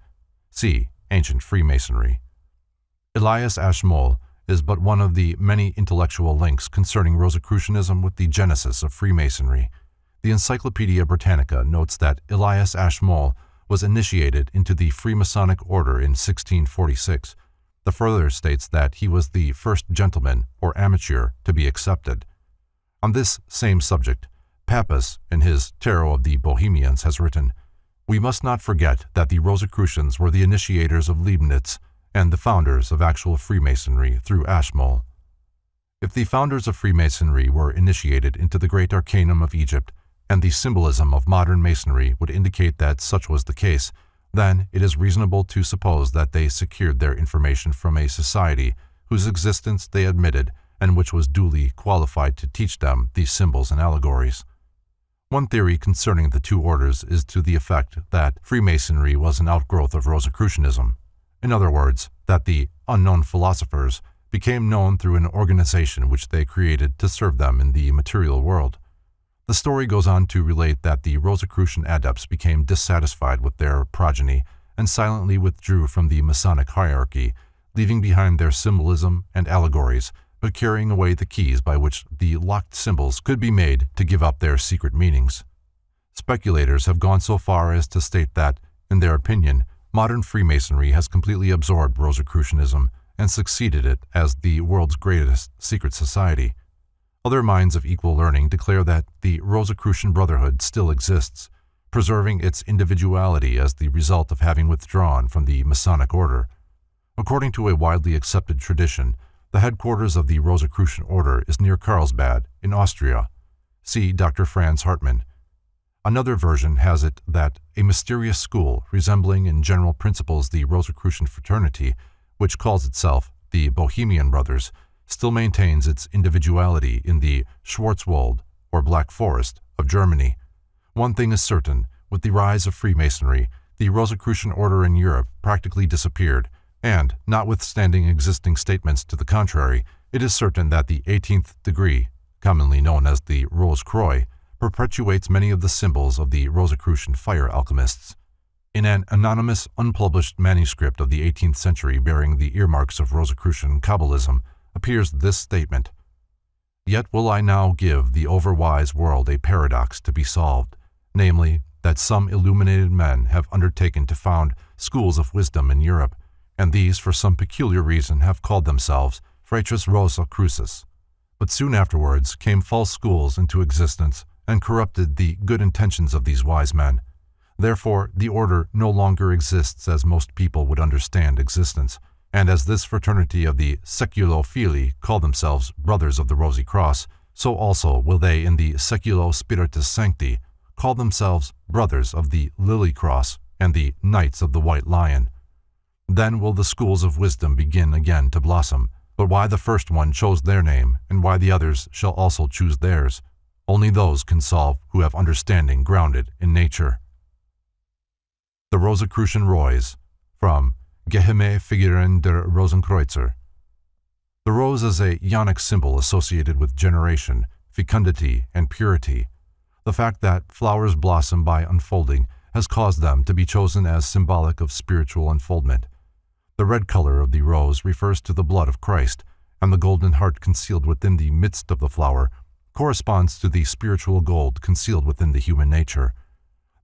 See Ancient Freemasonry. Elias Ashmole is but one of the many intellectual links concerning Rosicrucianism with the genesis of Freemasonry. The Encyclopedia Britannica notes that Elias Ashmole was initiated into the Freemasonic order in 1646. The further states that he was the first gentleman or amateur to be accepted. On this same subject, Pappas, in his Tarot of the Bohemians, has written, "We must not forget that the Rosicrucians were the initiators of Leibniz and the founders of actual Freemasonry through Ashmole. If the founders of Freemasonry were initiated into the great arcanum of Egypt, and the symbolism of modern Masonry would indicate that such was the case, then it is reasonable to suppose that they secured their information from a society whose existence they admitted and which was duly qualified to teach them these symbols and allegories. One theory concerning the two orders is to the effect that Freemasonry was an outgrowth of Rosicrucianism. In other words, that the unknown philosophers became known through an organization which they created to serve them in the material world. The story goes on to relate that the Rosicrucian adepts became dissatisfied with their progeny and silently withdrew from the Masonic hierarchy, leaving behind their symbolism and allegories, but carrying away the keys by which the locked symbols could be made to give up their secret meanings. Speculators have gone so far as to state that, in their opinion, modern Freemasonry has completely absorbed Rosicrucianism and succeeded it as the world's greatest secret society. Other minds of equal learning declare that the Rosicrucian brotherhood still exists, preserving its individuality as the result of having withdrawn from the Masonic order. According to a widely accepted tradition, the headquarters of the Rosicrucian order is near Carlsbad, in Austria. See Dr. Franz Hartmann. Another version has it that a mysterious school, resembling in general principles the Rosicrucian fraternity, which calls itself the Bohemian Brothers, still maintains its individuality in the Schwarzwald, or Black Forest, of Germany. One thing is certain, with the rise of Freemasonry, the Rosicrucian order in Europe practically disappeared, and, notwithstanding existing statements to the contrary, it is certain that the 18th degree, commonly known as the Rose Croix, perpetuates many of the symbols of the Rosicrucian fire alchemists. In an anonymous, unpublished manuscript of the 18th century bearing the earmarks of Rosicrucian Kabbalism appears this statement: "Yet will I now give the overwise world a paradox to be solved, namely, that some illuminated men have undertaken to found schools of wisdom in Europe, and these for some peculiar reason have called themselves Fratres Rosicrucis. But soon afterwards came false schools into existence and corrupted the good intentions of these wise men. Therefore, the order no longer exists as most people would understand existence, and as this fraternity of the Seculophili call themselves Brothers of the Rosy Cross, so also will they in the Seculo Spiritus Sancti call themselves Brothers of the Lily Cross and the Knights of the White Lion. Then will the schools of wisdom begin again to blossom, but why the first one chose their name, and why the others shall also choose theirs, only those can solve who have understanding grounded in nature." The Rosicrucian Roys, from Geheime Figuren der Rosenkreuzer. The rose is a Ionic symbol associated with generation, fecundity, and purity. The fact that flowers blossom by unfolding has caused them to be chosen as symbolic of spiritual unfoldment. The red color of the rose refers to the blood of Christ, and the golden heart concealed within the midst of the flower corresponds to the spiritual gold concealed within the human nature.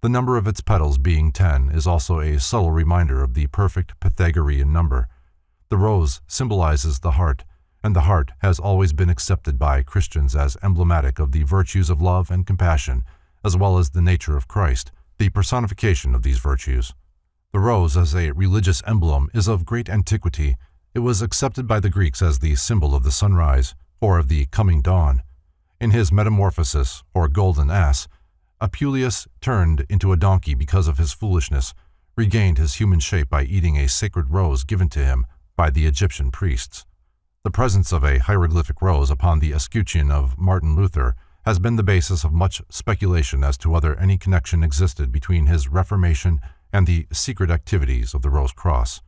The number of its petals being 10 is also a subtle reminder of the perfect Pythagorean number. The rose symbolizes the heart, and the heart has always been accepted by Christians as emblematic of the virtues of love and compassion, as well as the nature of Christ, the personification of these virtues. The rose as a religious emblem is of great antiquity. It was accepted by the Greeks as the symbol of the sunrise, or of the coming dawn. In his Metamorphosis, or Golden Ass, Apuleius turned into a donkey because of his foolishness, regained his human shape by eating a sacred rose given to him by the Egyptian priests. The presence of a hieroglyphic rose upon the escutcheon of Martin Luther has been the basis of much speculation as to whether any connection existed between his Reformation and the secret activities of the Rose Cross.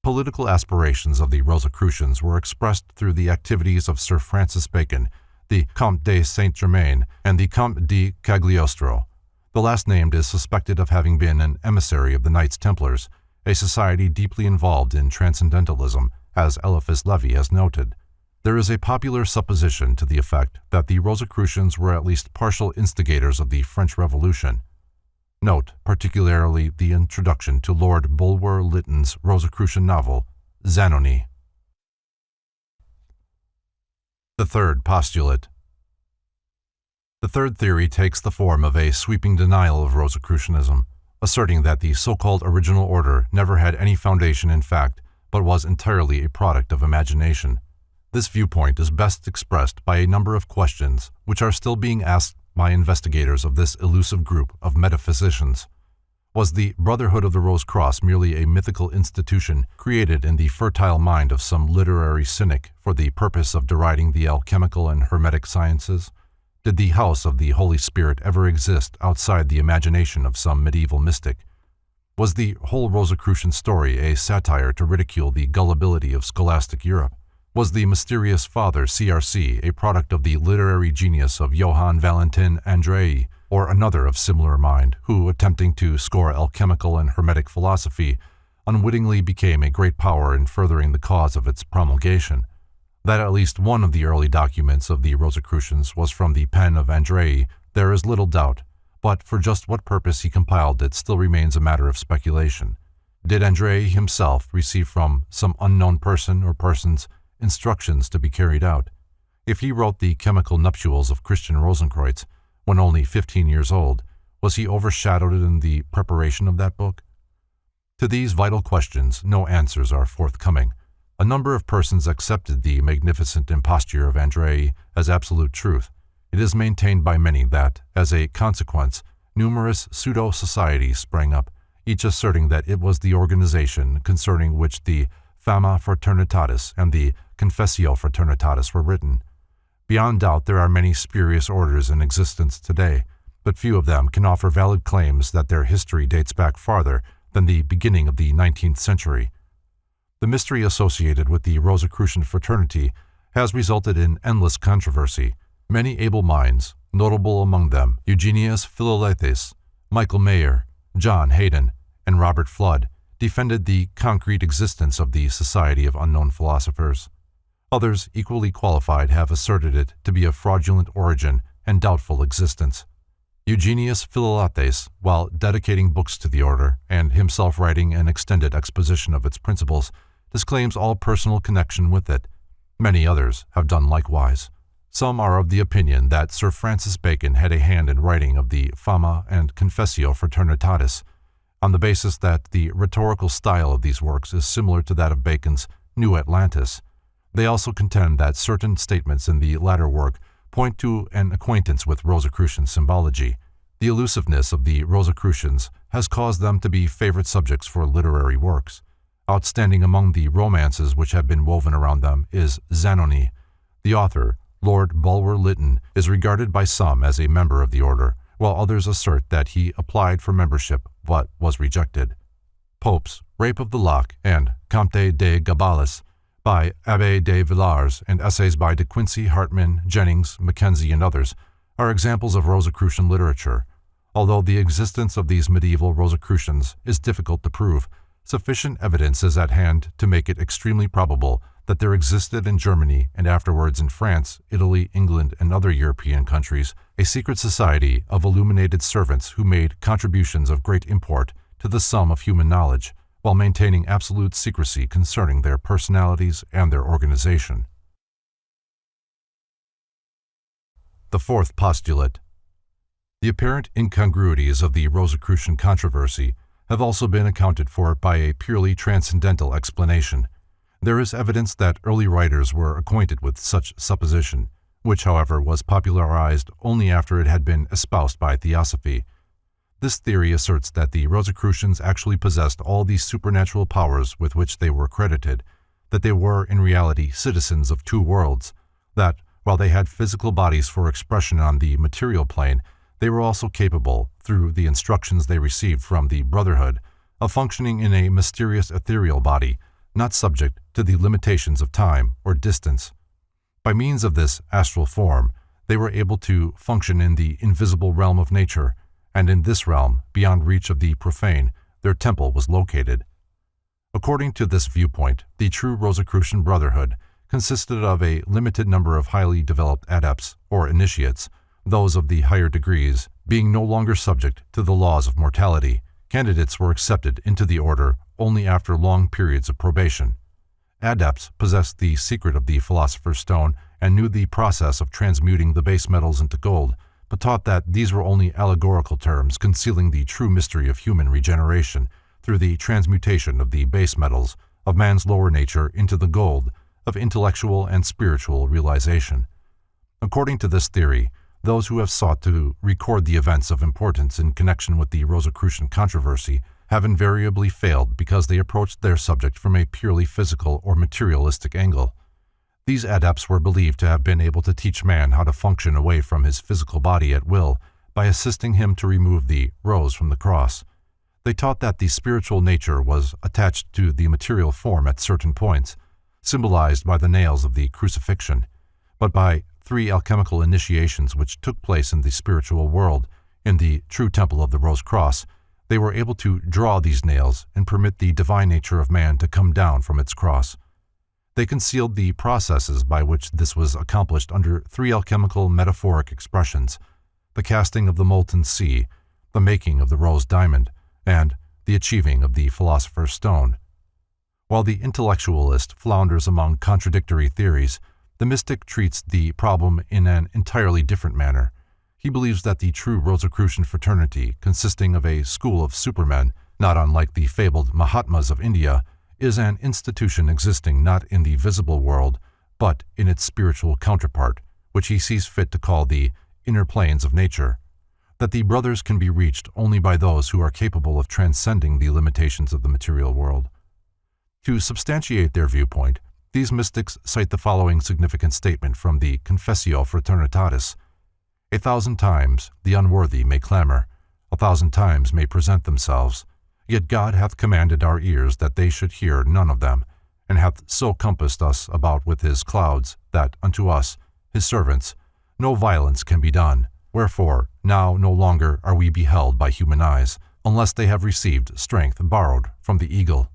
Political aspirations of the Rosicrucians were expressed through the activities of Sir Francis Bacon, the Comte de Saint-Germain, and the Comte de Cagliostro. The last named is suspected of having been an emissary of the Knights Templars, a society deeply involved in Transcendentalism, as Eliphas Levi has noted. There is a popular supposition to the effect that the Rosicrucians were at least partial instigators of the French Revolution. Note particularly the introduction to Lord Bulwer Lytton's Rosicrucian novel, Zanoni. The third postulate. The third theory takes the form of a sweeping denial of Rosicrucianism, asserting that the so-called original order never had any foundation in fact, but was entirely a product of imagination. This viewpoint is best expressed by a number of questions which are still being asked by investigators of this elusive group of metaphysicians. Was the Brotherhood of the Rose Cross merely a mythical institution created in the fertile mind of some literary cynic for the purpose of deriding the alchemical and hermetic sciences? Did the House of the Holy Spirit ever exist outside the imagination of some medieval mystic? Was the whole Rosicrucian story a satire to ridicule the gullibility of scholastic Europe? Was the mysterious Father CRC a product of the literary genius of Johann Valentin Andrei, or another of similar mind, who, attempting to score alchemical and hermetic philosophy, unwittingly became a great power in furthering the cause of its promulgation? That at least one of the early documents of the Rosicrucians was from the pen of Andrei, there is little doubt, but for just what purpose he compiled it still remains a matter of speculation. Did Andrei himself receive from some unknown person or persons instructions to be carried out? If he wrote the Chemical Nuptials of Christian Rosenkreutz when only 15 years old, was he overshadowed in the preparation of that book? To these vital questions no answers are forthcoming. A number of persons accepted the magnificent imposture of Andrei as absolute truth. It is maintained by many that, as a consequence, numerous pseudo-societies sprang up, each asserting that it was the organization concerning which the Fama Fraternitatis and the Confessio Fraternitatis were written. Beyond doubt, there are many spurious orders in existence today, but few of them can offer valid claims that their history dates back farther than the beginning of the 19th century. The mystery associated with the Rosicrucian fraternity has resulted in endless controversy. Many able minds, notable among them Eugenius Philalethes, Michael Mayer, John Hayden, and Robert Flood, defended the concrete existence of the Society of Unknown Philosophers. Others, equally qualified, have asserted it to be of fraudulent origin and doubtful existence. Eugenius Philalethes, while dedicating books to the order and himself writing an extended exposition of its principles, disclaims all personal connection with it. Many others have done likewise. Some are of the opinion that Sir Francis Bacon had a hand in writing of the Fama and Confessio Fraternitatis, on the basis that the rhetorical style of these works is similar to that of Bacon's New Atlantis. They also contend that certain statements in the latter work point to an acquaintance with Rosicrucian symbology. The elusiveness of the Rosicrucians has caused them to be favorite subjects for literary works. Outstanding among the romances which have been woven around them is Zanoni. The author, Lord Bulwer Lytton, is regarded by some as a member of the order, while others assert that he applied for membership but was rejected. Pope's Rape of the Lock and Comte de Gabalis by Abbé de Villars and essays by De Quincey, Hartman, Jennings, Mackenzie, and others are examples of Rosicrucian literature. Although the existence of these medieval Rosicrucians is difficult to prove, sufficient evidence is at hand to make it extremely probable that there existed in Germany and afterwards in France, Italy, England, and other European countries a secret society of illuminated servants who made contributions of great import to the sum of human knowledge, while maintaining absolute secrecy concerning their personalities and their organization. The fourth postulate. The apparent incongruities of the Rosicrucian controversy have also been accounted for by a purely transcendental explanation. There is evidence that early writers were acquainted with such supposition, which, however, was popularized only after it had been espoused by Theosophy. This theory asserts that the Rosicrucians actually possessed all these supernatural powers with which they were credited, that they were, in reality, citizens of two worlds, that, while they had physical bodies for expression on the material plane, they were also capable, through the instructions they received from the Brotherhood, of functioning in a mysterious ethereal body, not subject to the limitations of time or distance. By means of this astral form, they were able to function in the invisible realm of nature, and in this realm, beyond reach of the profane, their temple was located. According to this viewpoint, the true Rosicrucian Brotherhood consisted of a limited number of highly developed adepts, or initiates, those of the higher degrees being no longer subject to the laws of mortality. Candidates were accepted into the order only after long periods of probation. Adepts possessed the secret of the Philosopher's Stone and knew the process of transmuting the base metals into gold, but taught that these were only allegorical terms concealing the true mystery of human regeneration through the transmutation of the base metals of man's lower nature into the gold of intellectual and spiritual realization. According to this theory, Those who have sought to record the events of importance in connection with the Rosicrucian controversy have invariably failed because they approached their subject from a purely physical or materialistic angle. These adepts were believed to have been able to teach man how to function away from his physical body at will by assisting him to remove the rose from the cross. They taught that the spiritual nature was attached to the material form at certain points, symbolized by the nails of the crucifixion, but by 3 alchemical initiations which took place in the spiritual world, in the true temple of the Rose Cross, they were able to draw these nails and permit the divine nature of man to come down from its cross. They concealed the processes by which this was accomplished under 3 alchemical metaphoric expressions: the casting of the molten sea, the making of the rose diamond, and the achieving of the philosopher's stone. While the intellectualist flounders among contradictory theories, the mystic treats the problem in an entirely different manner. He believes that the true Rosicrucian fraternity, consisting of a school of supermen, not unlike the fabled Mahatmas of India, is an institution existing not in the visible world, but in its spiritual counterpart, which he sees fit to call the inner planes of nature. That the brothers can be reached only by those who are capable of transcending the limitations of the material world. To substantiate their viewpoint, these mystics cite the following significant statement from the Fama Fraternitatis: 1,000 times the unworthy may clamor, 1,000 times may present themselves, yet God hath commanded our ears that they should hear none of them, and hath so compassed us about with his clouds, that unto us, his servants, no violence can be done. Wherefore, now no longer are we beheld by human eyes, unless they have received strength borrowed from the eagle.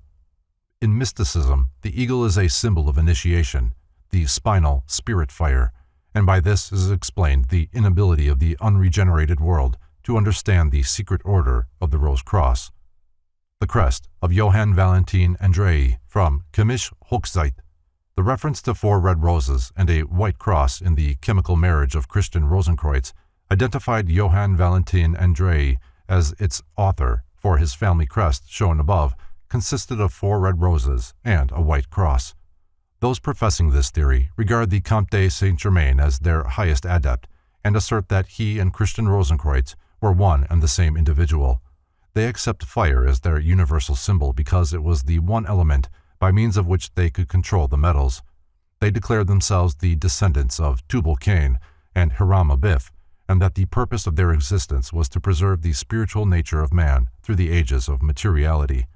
In mysticism, the eagle is a symbol of initiation, the spinal spirit fire, and by this is explained the inability of the unregenerated world to understand the secret order of the Rose Cross. The crest of Johann Valentin Andrei from Chemisch Hochzeit. The reference to 4 red roses and a white cross in the chemical marriage of Christian Rosenkreuz identified Johann Valentin Andrei as its author, for his family crest, shown above, consisted of 4 red roses and a white cross. Those professing this theory regard the Comte de Saint-Germain as their highest adept and assert that he and Christian Rosenkreuz were one and the same individual. They accept fire as their universal symbol because it was the one element by means of which they could control the metals. They declared themselves the descendants of Tubal-Cain and Hiram-Abiff, and that the purpose of their existence was to preserve the spiritual nature of man through the ages of materiality.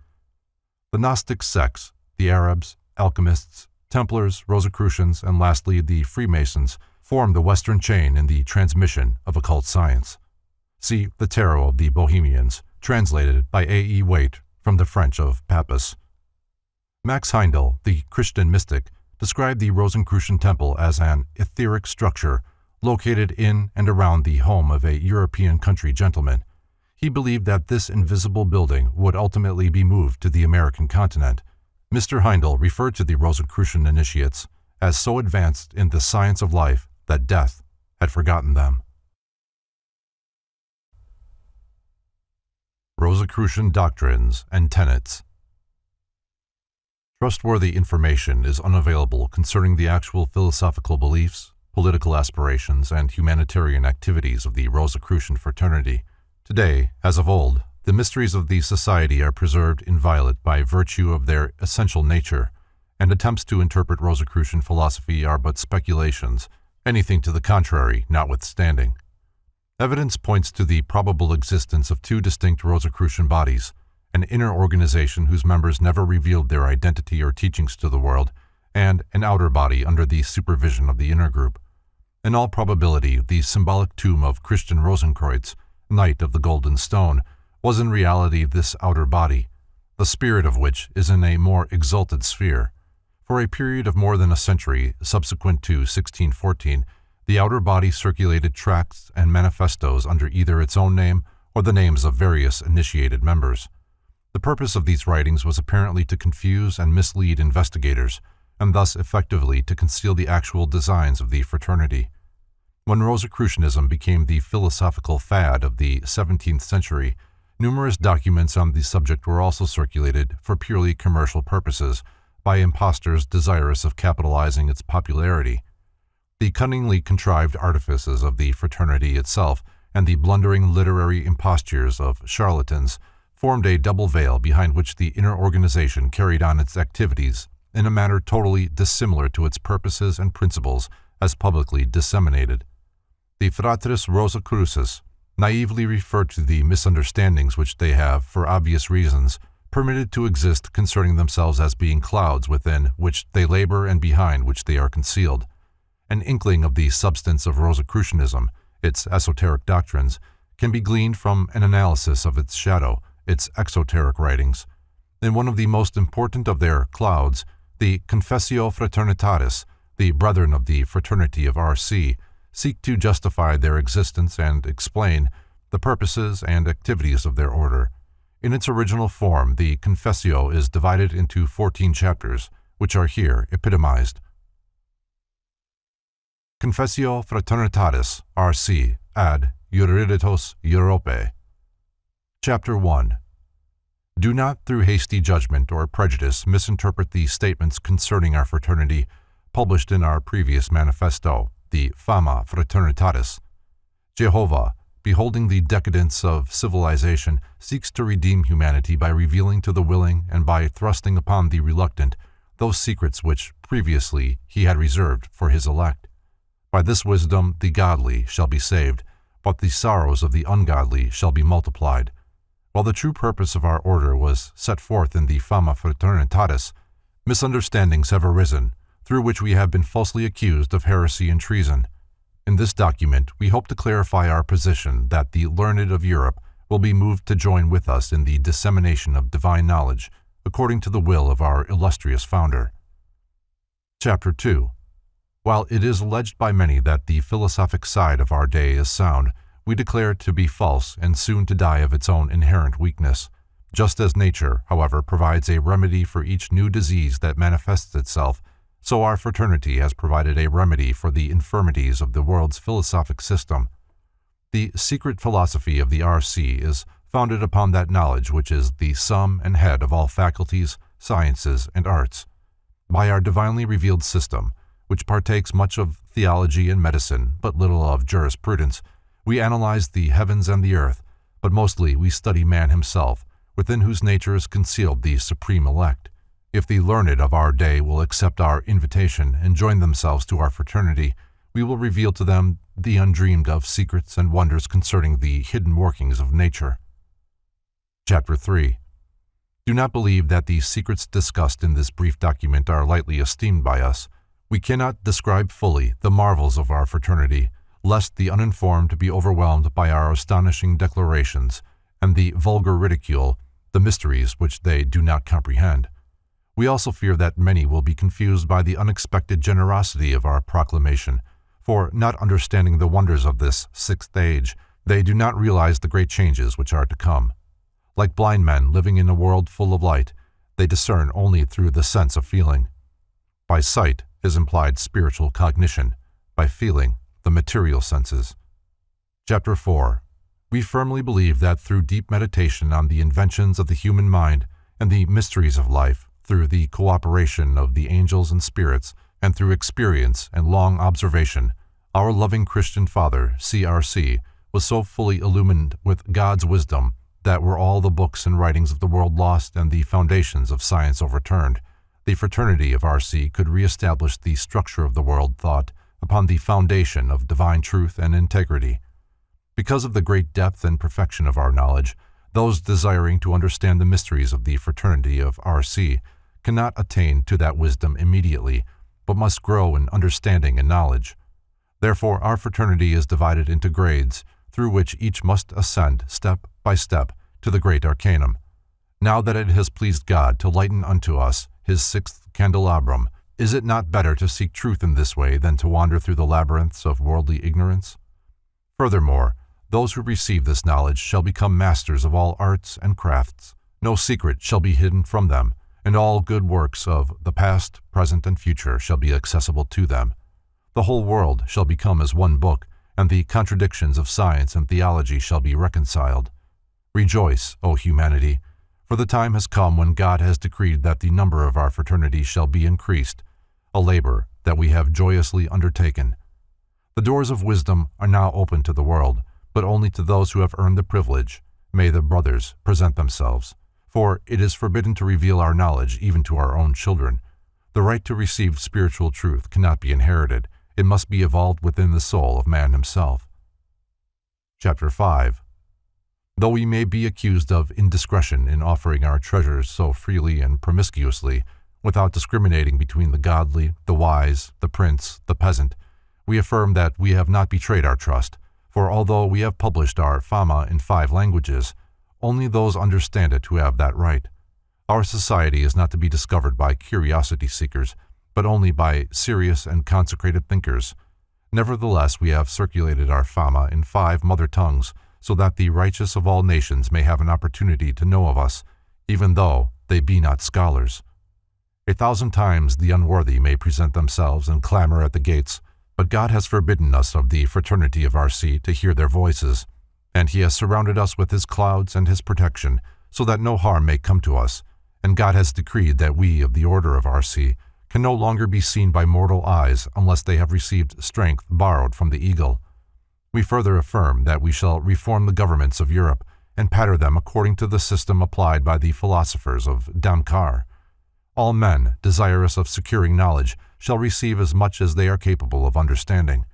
The Gnostic sects, the Arabs, alchemists, Templars, Rosicrucians, and lastly the Freemasons, form the Western chain in the transmission of occult science. See The Tarot of the Bohemians, translated by A.E. Waite from the French of Papus. Max Heindel, the Christian mystic, described the Rosicrucian temple as an etheric structure located in and around the home of a European country gentleman. He believed that this invisible building would ultimately be moved to the American continent. Mr. Heindel referred to the Rosicrucian initiates as so advanced in the science of life that death had forgotten them. Rosicrucian Doctrines and Tenets. Trustworthy information is unavailable concerning the actual philosophical beliefs, political aspirations, and humanitarian activities of the Rosicrucian fraternity. Today, as of old, the mysteries of the society are preserved inviolate by virtue of their essential nature, and attempts to interpret Rosicrucian philosophy are but speculations, anything to the contrary notwithstanding. Evidence points to the probable existence of 2 distinct Rosicrucian bodies, an inner organization whose members never revealed their identity or teachings to the world, and an outer body under the supervision of the inner group. In all probability, the symbolic tomb of Christian Rosenkreuz, Knight of the Golden Stone, was in reality this outer body, the spirit of which is in a more exalted sphere. For a period of more than a century subsequent to 1614, the outer body circulated tracts and manifestos under either its own name or the names of various initiated members. The purpose of these writings was apparently to confuse and mislead investigators, and thus effectively to conceal the actual designs of the fraternity. When Rosicrucianism became the philosophical fad of the 17th century, numerous documents on the subject were also circulated for purely commercial purposes by impostors desirous of capitalizing its popularity. The cunningly contrived artifices of the fraternity itself and the blundering literary impostures of charlatans formed a double veil behind which the inner organization carried on its activities in a manner totally dissimilar to its purposes and principles as publicly disseminated. The fratres Rosicrucis naively refer to the misunderstandings which they have, for obvious reasons, permitted to exist concerning themselves as being clouds within which they labor and behind which they are concealed. An inkling of the substance of Rosicrucianism, its esoteric doctrines, can be gleaned from an analysis of its shadow, its exoteric writings. In one of the most important of their clouds, the Fama Fraternitatis, the Brethren of the Fraternity of R.C., seek to justify their existence and explain the purposes and activities of their order. In its original form, the Confessio is divided into 14 chapters, which are here epitomized. Confessio Fraternitatis, R.C., ad Eruditos Europae. Chapter 1. Do not through hasty judgment or prejudice misinterpret the statements concerning our fraternity published in our previous manifesto, the Fama Fraternitatis. Jehovah, beholding the decadence of civilization, seeks to redeem humanity by revealing to the willing and by thrusting upon the reluctant those secrets which previously he had reserved for his elect. By this wisdom the godly shall be saved, but the sorrows of the ungodly shall be multiplied. While the true purpose of our order was set forth in the Fama Fraternitatis, misunderstandings have arisen, through which we have been falsely accused of heresy and treason. In this document, we hope to clarify our position that the learned of Europe will be moved to join with us in the dissemination of divine knowledge, according to the will of our illustrious founder. Chapter 2. While it is alleged by many that the philosophic side of our day is sound, we declare it to be false and soon to die of its own inherent weakness. Just as nature, however, provides a remedy for each new disease that manifests itself, so our fraternity has provided a remedy for the infirmities of the world's philosophic system. The secret philosophy of the R.C. is founded upon that knowledge which is the sum and head of all faculties, sciences, and arts. By our divinely revealed system, which partakes much of theology and medicine, but little of jurisprudence, we analyze the heavens and the earth, but mostly we study man himself, within whose nature is concealed the supreme elect. If the learned of our day will accept our invitation and join themselves to our fraternity, we will reveal to them the undreamed of secrets and wonders concerning the hidden workings of nature. Chapter 3. Do not believe that the secrets discussed in this brief document are lightly esteemed by us. We cannot describe fully the marvels of our fraternity, lest the uninformed be overwhelmed by our astonishing declarations, and the vulgar ridicule the mysteries which they do not comprehend. We also fear that many will be confused by the unexpected generosity of our proclamation, for, not understanding the wonders of this sixth age, they do not realize the great changes which are to come. Like blind men living in a world full of light, they discern only through the sense of feeling. By sight is implied spiritual cognition, by feeling the material senses. Chapter 4. We firmly believe that through deep meditation on the inventions of the human mind and the mysteries of life, through the cooperation of the angels and spirits, and through experience and long observation, our loving Christian Father, C.R.C., was so fully illumined with God's wisdom that were all the books and writings of the world lost and the foundations of science overturned, the fraternity of R.C. could reestablish the structure of the world thought upon the foundation of divine truth and integrity. Because of the great depth and perfection of our knowledge, those desiring to understand the mysteries of the fraternity of R.C. cannot attain to that wisdom immediately, but must grow in understanding and knowledge. Therefore, our fraternity is divided into grades, through which each must ascend step by step to the great arcanum. Now that it has pleased God to lighten unto us his sixth candelabrum, is it not better to seek truth in this way than to wander through the labyrinths of worldly ignorance? Furthermore, those who receive this knowledge shall become masters of all arts and crafts. No secret shall be hidden from them, and all good works of the past, present, and future shall be accessible to them. The whole world shall become as one book, and the contradictions of science and theology shall be reconciled. Rejoice, O humanity, for the time has come when God has decreed that the number of our fraternity shall be increased, a labor that we have joyously undertaken. The doors of wisdom are now open to the world, but only to those who have earned the privilege. May the brothers present themselves. For it is forbidden to reveal our knowledge even to our own children. The right to receive spiritual truth cannot be inherited. It must be evolved within the soul of man himself. Chapter 5. Though we may be accused of indiscretion in offering our treasures so freely and promiscuously, without discriminating between the godly, the wise, the prince, the peasant, we affirm that we have not betrayed our trust, for although we have published our Fama in 5 languages, only those understand it who have that right. Our society is not to be discovered by curiosity seekers, but only by serious and consecrated thinkers. Nevertheless, we have circulated our Fama in 5 mother tongues, so that the righteous of all nations may have an opportunity to know of us, even though they be not scholars. 1,000 times the unworthy may present themselves and clamor at the gates, but God has forbidden us of the fraternity of R.C. to hear their voices, and He has surrounded us with His clouds and His protection, so that no harm may come to us, and God has decreed that we of the order of R.C. can no longer be seen by mortal eyes unless they have received strength borrowed from the eagle. We further affirm that we shall reform the governments of Europe and pattern them according to the system applied by the philosophers of Damkar. All men, desirous of securing knowledge, shall receive as much as they are capable of understanding.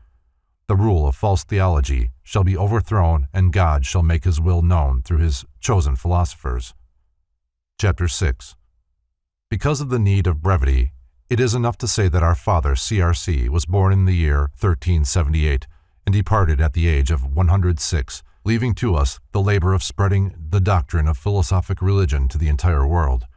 The rule of false theology shall be overthrown, and God shall make His will known through His chosen philosophers. Chapter 6. Because of the need of brevity, it is enough to say that our father, CRC, was born in the year 1378, and departed at the age of 106, leaving to us the labor of spreading the doctrine of philosophic religion to the entire world.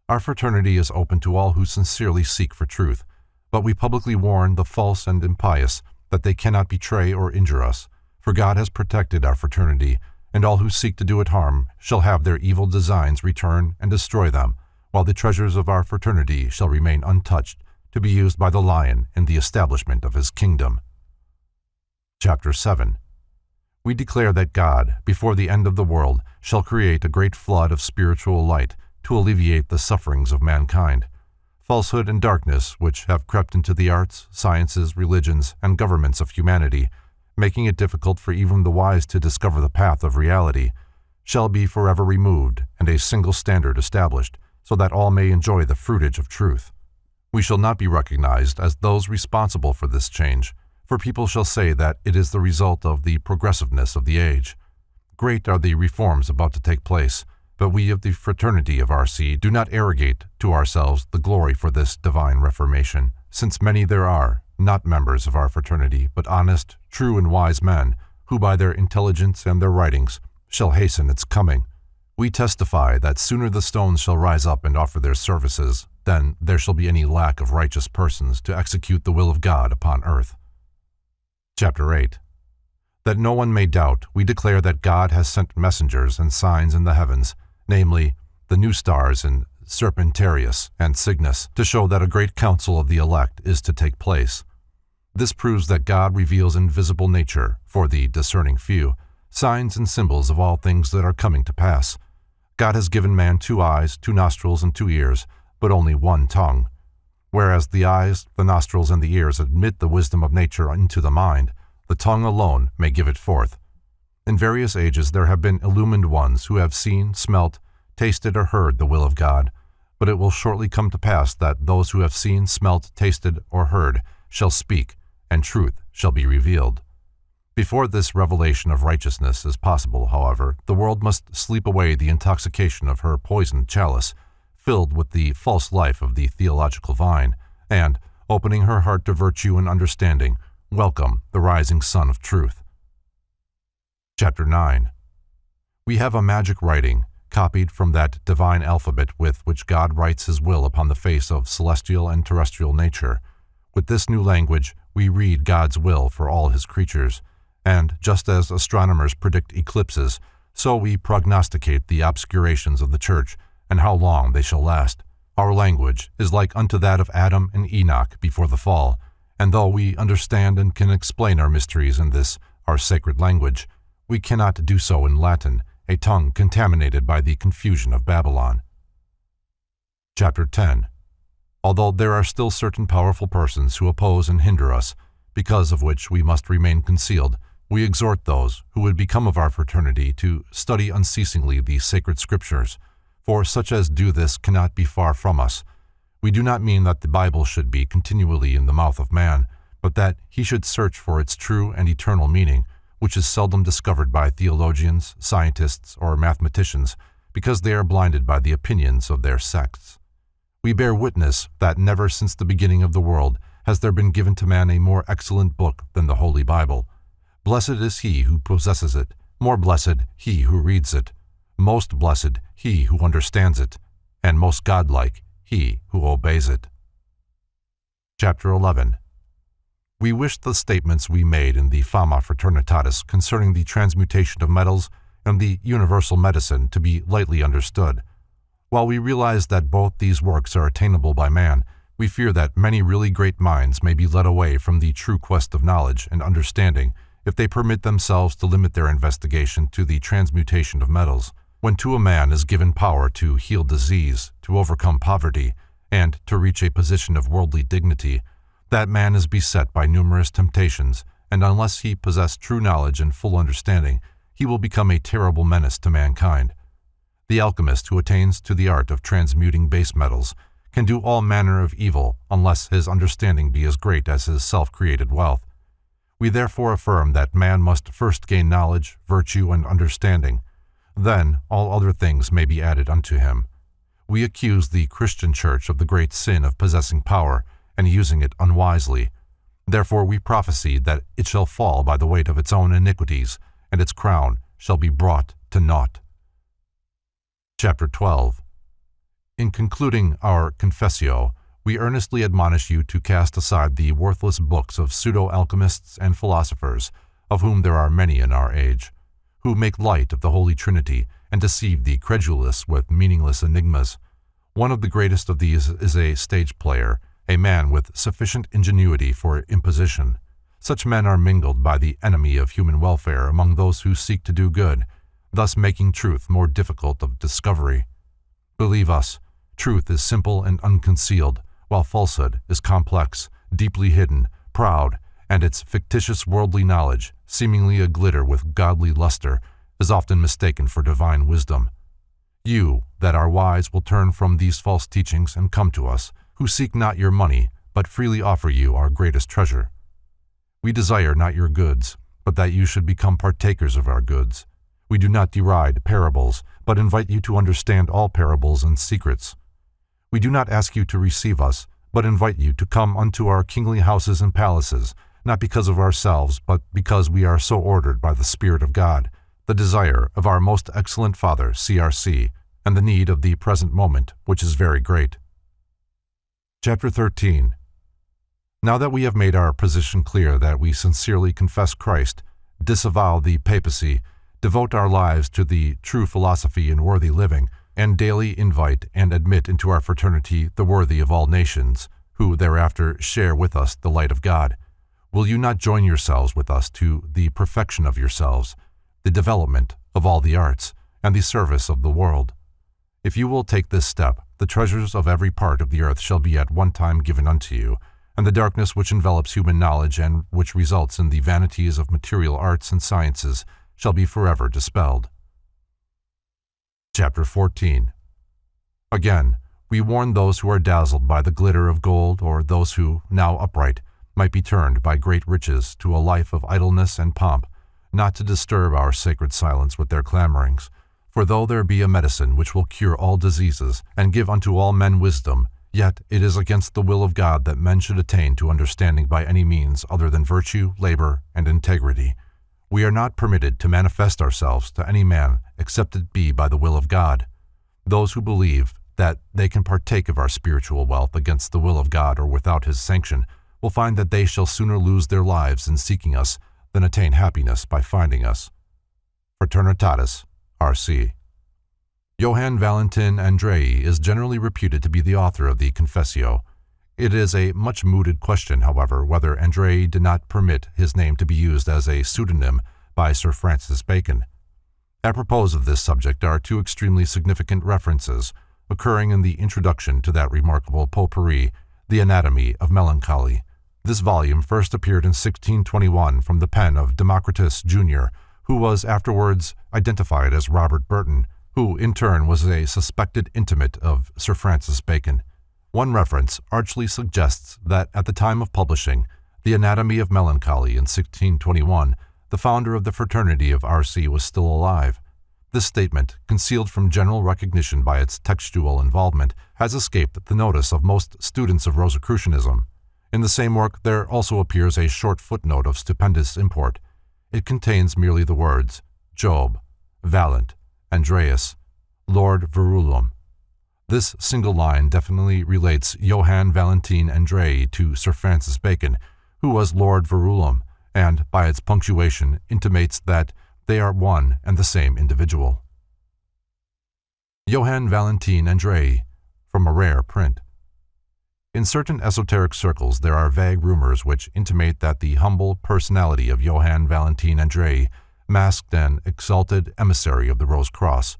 Our fraternity is open to all who sincerely seek for truth, but we publicly warn the false and impious that they cannot betray or injure us, for God has protected our fraternity, and all who seek to do it harm shall have their evil designs return and destroy them, while the treasures of our fraternity shall remain untouched, to be used by the Lion in the establishment of His kingdom. Chapter 7. We declare that God, before the end of the world, shall create a great flood of spiritual light to alleviate the sufferings of mankind. Falsehood and darkness, which have crept into the arts, sciences, religions, and governments of humanity, making it difficult for even the wise to discover the path of reality, shall be forever removed and a single standard established, so that all may enjoy the fruitage of truth. We shall not be recognized as those responsible for this change, for people shall say that it is the result of the progressiveness of the age. Great are the reforms about to take place, but we of the fraternity of R.C. do not arrogate to ourselves the glory for this divine reformation, since many there are, not members of our fraternity, but honest, true, and wise men, who by their intelligence and their writings shall hasten its coming. We testify that sooner the stones shall rise up and offer their services than there shall be any lack of righteous persons to execute the will of God upon earth. Chapter 8. That no one may doubt, we declare that God has sent messengers and signs in the heavens, namely, the new stars in Serpentarius and Cygnus, to show that a great council of the elect is to take place. This proves that God reveals invisible nature, for the discerning few, signs and symbols of all things that are coming to pass. God has given man 2 eyes, 2 nostrils, and 2 ears, but only 1 tongue. Whereas the eyes, the nostrils, and the ears admit the wisdom of nature into the mind, the tongue alone may give it forth. In various ages there have been illumined ones who have seen, smelt, tasted, or heard the will of God, but it will shortly come to pass that those who have seen, smelt, tasted, or heard shall speak, and truth shall be revealed. Before this revelation of righteousness is possible, however, the world must sleep away the intoxication of her poisoned chalice, filled with the false life of the theological vine, and, opening her heart to virtue and understanding, welcome the rising sun of truth. Chapter 9. We have a magic writing, copied from that divine alphabet with which God writes His will upon the face of celestial and terrestrial nature. With this new language, we read God's will for all His creatures, and just as astronomers predict eclipses, so we prognosticate the obscurations of the Church and how long they shall last. Our language is like unto that of Adam and Enoch before the fall, and though we understand and can explain our mysteries in this, our sacred language, we cannot do so in Latin, a tongue contaminated by the confusion of Babylon. Chapter 10. Although there are still certain powerful persons who oppose and hinder us, because of which we must remain concealed, we exhort those who would become of our fraternity to study unceasingly the sacred scriptures, for such as do this cannot be far from us. We do not mean that the Bible should be continually in the mouth of man, but that he should search for its true and eternal meaning, which is seldom discovered by theologians, scientists, or mathematicians, because they are blinded by the opinions of their sects. We bear witness that never since the beginning of the world has there been given to man a more excellent book than the Holy Bible. Blessed is he who possesses it, more blessed he who reads it, most blessed he who understands it, and most godlike he who obeys it. Chapter 11. We wish the statements we made in the Fama Fraternitatis concerning the transmutation of metals and the universal medicine to be lightly understood. While we realize that both these works are attainable by man, we fear that many really great minds may be led away from the true quest of knowledge and understanding if they permit themselves to limit their investigation to the transmutation of metals. When to a man is given power to heal disease, to overcome poverty, and to reach a position of worldly dignity, that man is beset by numerous temptations, and unless he possess true knowledge and full understanding, he will become a terrible menace to mankind. The alchemist who attains to the art of transmuting base metals can do all manner of evil unless his understanding be as great as his self-created wealth. We therefore affirm that man must first gain knowledge, virtue, and understanding. Then all other things may be added unto him. We accuse the Christian Church of the great sin of possessing power and using it unwisely. Therefore we prophesy that it shall fall by the weight of its own iniquities, and its crown shall be brought to naught. Chapter 12. In concluding our Confessio, we earnestly admonish you to cast aside the worthless books of pseudo-alchemists and philosophers, of whom there are many in our age, who make light of the Holy Trinity and deceive the credulous with meaningless enigmas. One of the greatest of these is a stage player, a man with sufficient ingenuity for imposition. Such men are mingled by the enemy of human welfare among those who seek to do good, thus making truth more difficult of discovery. Believe us, truth is simple and unconcealed, while falsehood is complex, deeply hidden, proud, and its fictitious worldly knowledge, seemingly a glitter with godly luster, is often mistaken for divine wisdom. You, that are wise, will turn from these false teachings and come to us, who seek not your money, but freely offer you our greatest treasure. We desire not your goods, but that you should become partakers of our goods. We do not deride parables, but invite you to understand all parables and secrets. We do not ask you to receive us, but invite you to come unto our kingly houses and palaces, not because of ourselves, but because we are so ordered by the Spirit of God, the desire of our most excellent Father, CRC, and the need of the present moment, which is very great. Chapter 13. Now that we have made our position clear that we sincerely confess Christ, disavow the papacy, devote our lives to the true philosophy and worthy living, and daily invite and admit into our fraternity the worthy of all nations, who thereafter share with us the light of God, will you not join yourselves with us to the perfection of yourselves, the development of all the arts, and the service of the world? If you will take this step, the treasures of every part of the earth shall be at one time given unto you, and the darkness which envelops human knowledge and which results in the vanities of material arts and sciences shall be forever dispelled. Chapter 14. Again, we warn those who are dazzled by the glitter of gold, or those who, now upright, might be turned by great riches to a life of idleness and pomp, not to disturb our sacred silence with their clamorings. For though there be a medicine which will cure all diseases and give unto all men wisdom, yet it is against the will of God that men should attain to understanding by any means other than virtue, labor, and integrity. We are not permitted to manifest ourselves to any man except it be by the will of God. Those who believe that they can partake of our spiritual wealth against the will of God or without his sanction will find that they shall sooner lose their lives in seeking us than attain happiness by finding us. Fraternitatis, R.C. Johann Valentin Andrei is generally reputed to be the author of the Confessio. It is a much mooted question, however, whether Andrei did not permit his name to be used as a pseudonym by Sir Francis Bacon. Apropos of this subject are two extremely significant references occurring in the introduction to that remarkable potpourri, The Anatomy of Melancholy. This volume first appeared in 1621 from the pen of Democritus Jr., who was afterwards identified as Robert Burton, who in turn was a suspected intimate of Sir Francis Bacon. One reference archly suggests that at the time of publishing The Anatomy of Melancholy in 1621, the founder of the fraternity of R.C. was still alive. This statement, concealed from general recognition by its textual involvement, has escaped the notice of most students of Rosicrucianism. In the same work there also appears a short footnote of stupendous import. It contains merely the words, Job, Valent, Andreas, Lord Verulam. This single line definitely relates Johann Valentin Andrei to Sir Francis Bacon, who was Lord Verulam, and, by its punctuation, intimates that they are one and the same individual. Johann Valentin Andrei, from a rare print. In certain esoteric circles there are vague rumors which intimate that the humble personality of Johann Valentin Andrei masked an exalted emissary of the Rose Cross.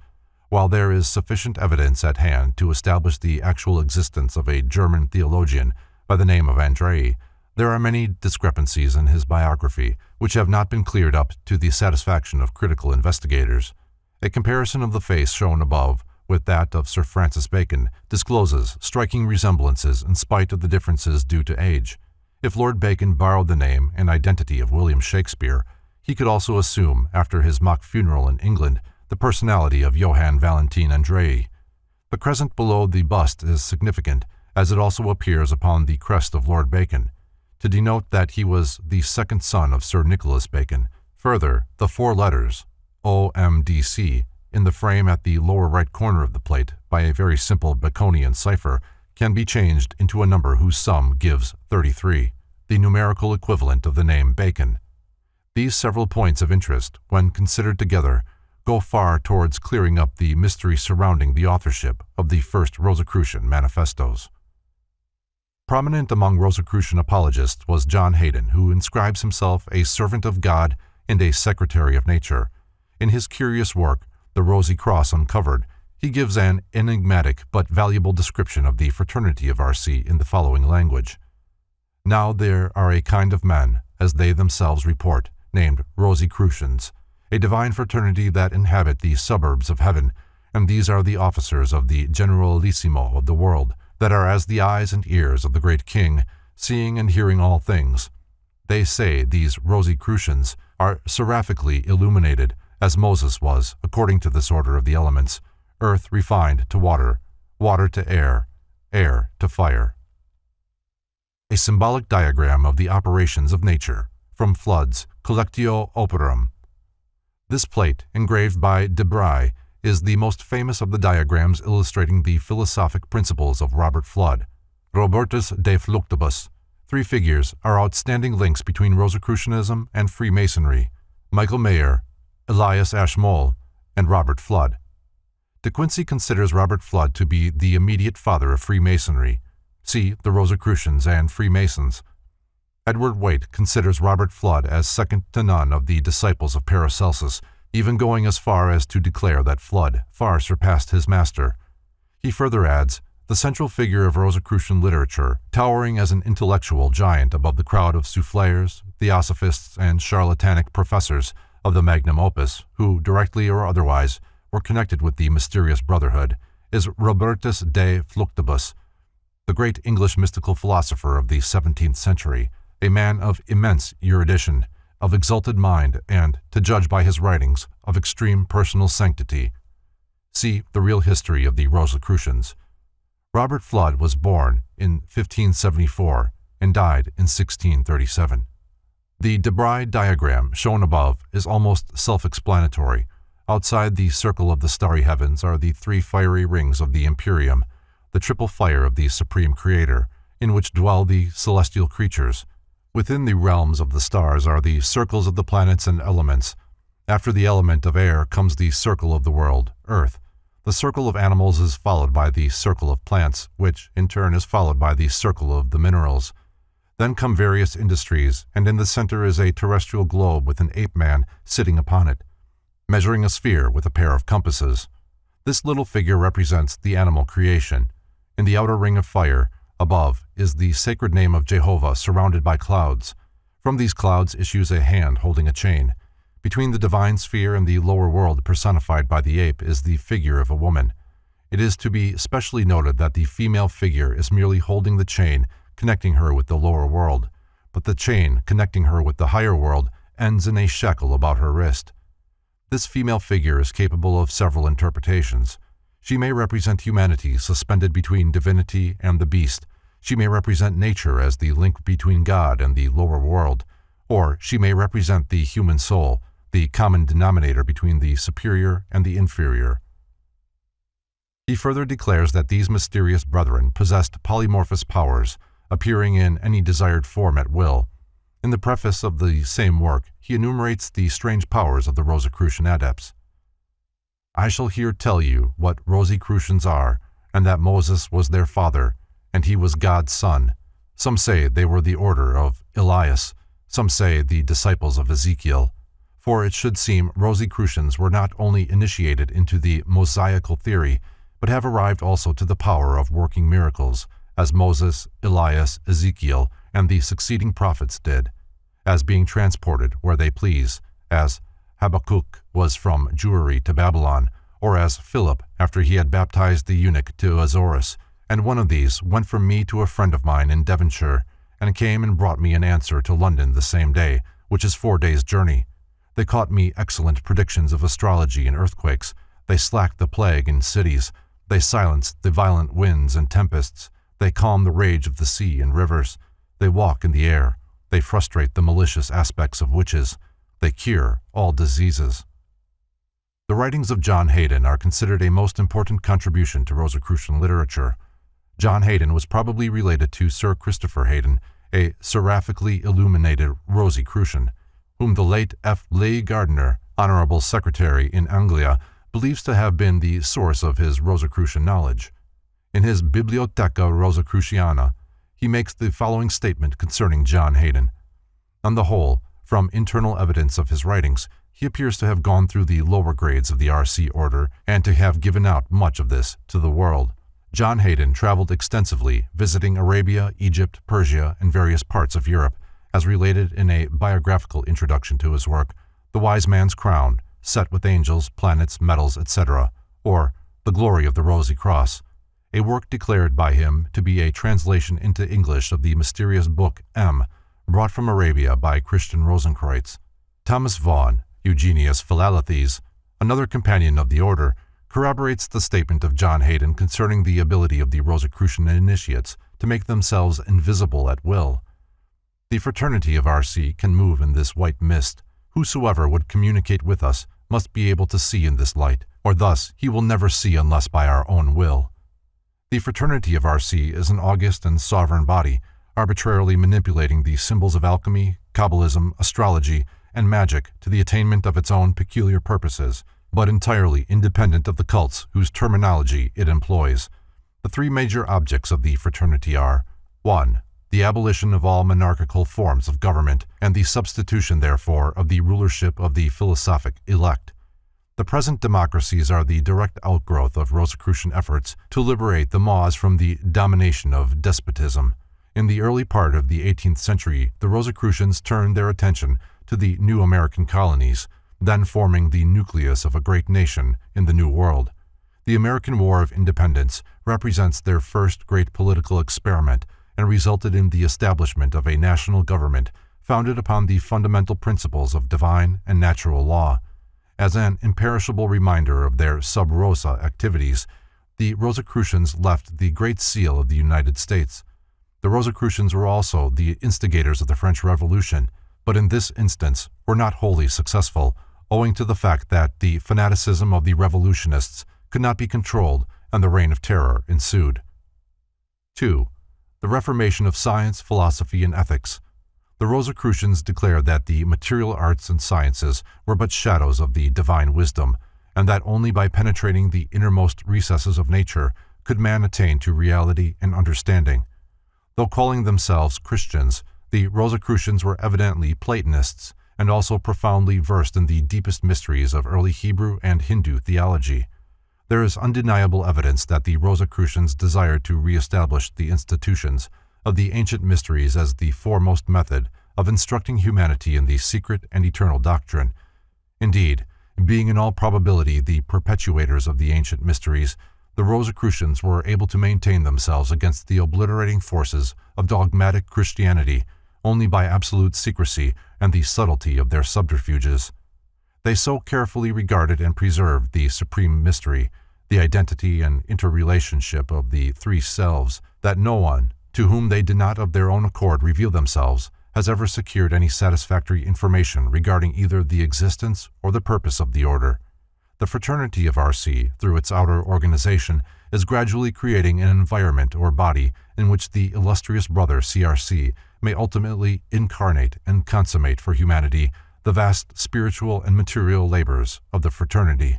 While there is sufficient evidence at hand to establish the actual existence of a German theologian by the name of Andrei, there are many discrepancies in his biography which have not been cleared up to the satisfaction of critical investigators. A comparison of the face shown above with that of Sir Francis Bacon discloses striking resemblances in spite of the differences due to age. If Lord Bacon borrowed the name and identity of William Shakespeare, he could also assume, after his mock funeral in England, the personality of Johann Valentin Andrei. The crescent below the bust is significant, as it also appears upon the crest of Lord Bacon, to denote that he was the second son of Sir Nicholas Bacon. Further, the four letters, OMDC, in the frame at the lower right corner of the plate, by a very simple Baconian cipher, can be changed into a number whose sum gives 33, the numerical equivalent of the name Bacon. These several points of interest, when considered together, go far towards clearing up the mystery surrounding the authorship of the first Rosicrucian manifestos. Prominent among Rosicrucian apologists was John Hayden, who inscribes himself a servant of God and a secretary of nature. In his curious work, The Rosy Cross Uncovered, he gives an enigmatic but valuable description of the fraternity of R.C. in the following language. Now there are a kind of men, as they themselves report, named Rosicrucians, a divine fraternity that inhabit the suburbs of heaven, and these are the officers of the Generalissimo of the world, that are as the eyes and ears of the great king, seeing and hearing all things. They say these Rosicrucians are seraphically illuminated, as Moses was, according to this order of the elements, earth refined to water, water to air, air to fire. A symbolic diagram of the operations of nature, from Flood's Collectio Operum. This plate, engraved by de Bry, is the most famous of the diagrams illustrating the philosophic principles of Robert Flood, Robertus de Fluctibus. Three figures are outstanding links between Rosicrucianism and Freemasonry: Michael Mayer, Elias Ashmole, and Robert Flood. De Quincey considers Robert Flood to be the immediate father of Freemasonry. See the Rosicrucians and Freemasons. Edward Waite considers Robert Flood as second to none of the disciples of Paracelsus, even going as far as to declare that Flood far surpassed his master. He further adds, the central figure of Rosicrucian literature, towering as an intellectual giant above the crowd of souffleurs, theosophists, and charlatanic professors of the magnum opus, who, directly or otherwise, were connected with the mysterious brotherhood, is Robertus de Fluctibus, the great English mystical philosopher of the 17th century, a man of immense erudition, of exalted mind, and, to judge by his writings, of extreme personal sanctity. See The Real History of the Rosicrucians. Robert Flood was born in 1574 and died in 1637. The de Bry diagram shown above is almost self-explanatory. Outside the circle of the starry heavens are the three fiery rings of the Imperium, the triple fire of the Supreme Creator, in which dwell the celestial creatures. Within the realms of the stars are the circles of the planets and elements. After the element of air comes the circle of the world, Earth. The circle of animals is followed by the circle of plants, which, in turn, is followed by the circle of the minerals. Then come various industries, and in the center is a terrestrial globe with an ape-man sitting upon it, measuring a sphere with a pair of compasses. This little figure represents the animal creation. In the outer ring of fire, Above is the sacred name of Jehovah surrounded by clouds. From these clouds issues a hand holding a chain. Between the divine sphere and the lower world personified by the ape is the figure of a woman. It is to be specially noted that the female figure is merely holding the chain connecting her with the lower world, but the chain connecting her with the higher world ends in a shackle about her wrist. This female figure is capable of several interpretations. She may represent humanity suspended between divinity and the beast. She may represent nature as the link between God and the lower world, or she may represent the human soul, the common denominator between the superior and the inferior. He further declares that these mysterious brethren possessed polymorphous powers, appearing in any desired form at will. In the preface of the same work, he enumerates the strange powers of the Rosicrucian adepts. I shall here tell you what Rosicrucians are, and that Moses was their father, and he was God's son. Some say they were the order of Elias, some say the disciples of Ezekiel. For it should seem Rosicrucians were not only initiated into the Mosaical theory, but have arrived also to the power of working miracles, as Moses, Elias, Ezekiel, and the succeeding prophets did, as being transported where they please, as Habakkuk was from Jewry to Babylon, or as Philip after he had baptized the eunuch to Azorus, and one of these went from me to a friend of mine in Devonshire, and came and brought me an answer to London the same day, which is 4 days' journey. They caught me excellent predictions of astrology and earthquakes. They slacked the plague in cities. They silenced the violent winds and tempests. They calm the rage of the sea and rivers. They walk in the air. They frustrate the malicious aspects of witches. They cure all diseases. The writings of John Hayden are considered a most important contribution to Rosicrucian literature. John Hayden was probably related to Sir Christopher Hayden, a seraphically illuminated Rosicrucian, whom the late F. Leigh Gardiner, Honorable Secretary in Anglia, believes to have been the source of his Rosicrucian knowledge. In his Bibliotheca Rosicruciana, he makes the following statement concerning John Hayden. On the whole, from internal evidence of his writings, he appears to have gone through the lower grades of the R.C. order and to have given out much of this to the world. John Hayden traveled extensively, visiting Arabia, Egypt, Persia, and various parts of Europe, as related in a biographical introduction to his work, The Wise Man's Crown, Set with Angels, Planets, Metals, etc., or The Glory of the Rosy Cross, a work declared by him to be a translation into English of the mysterious book M, brought from Arabia by Christian Rosenkreutz. Thomas Vaughan, Eugenius Philalethes, another companion of the order, corroborates the statement of John Hayden concerning the ability of the Rosicrucian initiates to make themselves invisible at will. The fraternity of R.C. can move in this white mist. Whosoever would communicate with us must be able to see in this light, or thus he will never see unless by our own will. The fraternity of R.C. is an august and sovereign body, arbitrarily manipulating the symbols of alchemy, Kabbalism, astrology, and magic to the attainment of its own peculiar purposes, but entirely independent of the cults whose terminology it employs. The three major objects of the fraternity are: 1. The abolition of all monarchical forms of government, and the substitution, therefore, of the rulership of the philosophic elect. The present democracies are the direct outgrowth of Rosicrucian efforts to liberate the Moors from the domination of despotism. In the early part of the 18th century, the Rosicrucians turned their attention to the new American colonies, then forming the nucleus of a great nation in the New World. The American War of Independence represents their first great political experiment and resulted in the establishment of a national government founded upon the fundamental principles of divine and natural law. As an imperishable reminder of their sub rosa activities, the Rosicrucians left the Great Seal of the United States. The Rosicrucians were also the instigators of the French Revolution, but in this instance were not wholly successful, owing to the fact that the fanaticism of the revolutionists could not be controlled and the reign of terror ensued. 2. The reformation of science, philosophy, and ethics. The Rosicrucians declared that the material arts and sciences were but shadows of the divine wisdom, and that only by penetrating the innermost recesses of nature could man attain to reality and understanding. Though calling themselves Christians, the Rosicrucians were evidently Platonists and also profoundly versed in the deepest mysteries of early Hebrew and Hindu theology. there is undeniable evidence that the Rosicrucians desired to reestablish the institutions of the ancient mysteries as the foremost method of instructing humanity in the secret and eternal doctrine. Indeed, being in all probability the perpetuators of the ancient mysteries, the Rosicrucians were able to maintain themselves against the obliterating forces of dogmatic Christianity only by absolute secrecy and the subtlety of their subterfuges. They so carefully regarded and preserved the supreme mystery, the identity and interrelationship of the three selves, that no one, to whom they did not of their own accord reveal themselves, has ever secured any satisfactory information regarding either the existence or the purpose of the order. The fraternity of RC, through its outer organization, is gradually creating an environment or body in which the illustrious brother CRC may ultimately incarnate and consummate for humanity the vast spiritual and material labors of the fraternity.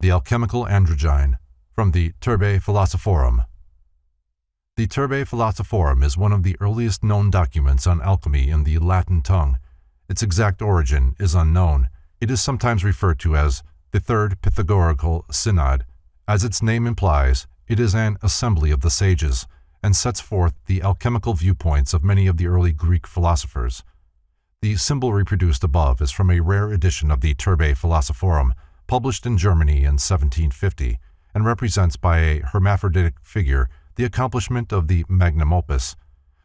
The Alchemical Androgyne, from the Turbe Philosophorum. The Turbe Philosophorum is one of the earliest known documents on alchemy in the Latin tongue. Its exact origin is unknown. It is sometimes referred to as the Third Pythagorical Synod. As its name implies, it is an assembly of the sages, and sets forth the alchemical viewpoints of many of the early Greek philosophers. The symbol reproduced above is from a rare edition of the Turbe Philosophorum, published in Germany in 1750, and represents by a hermaphroditic figure the accomplishment of the magnum opus.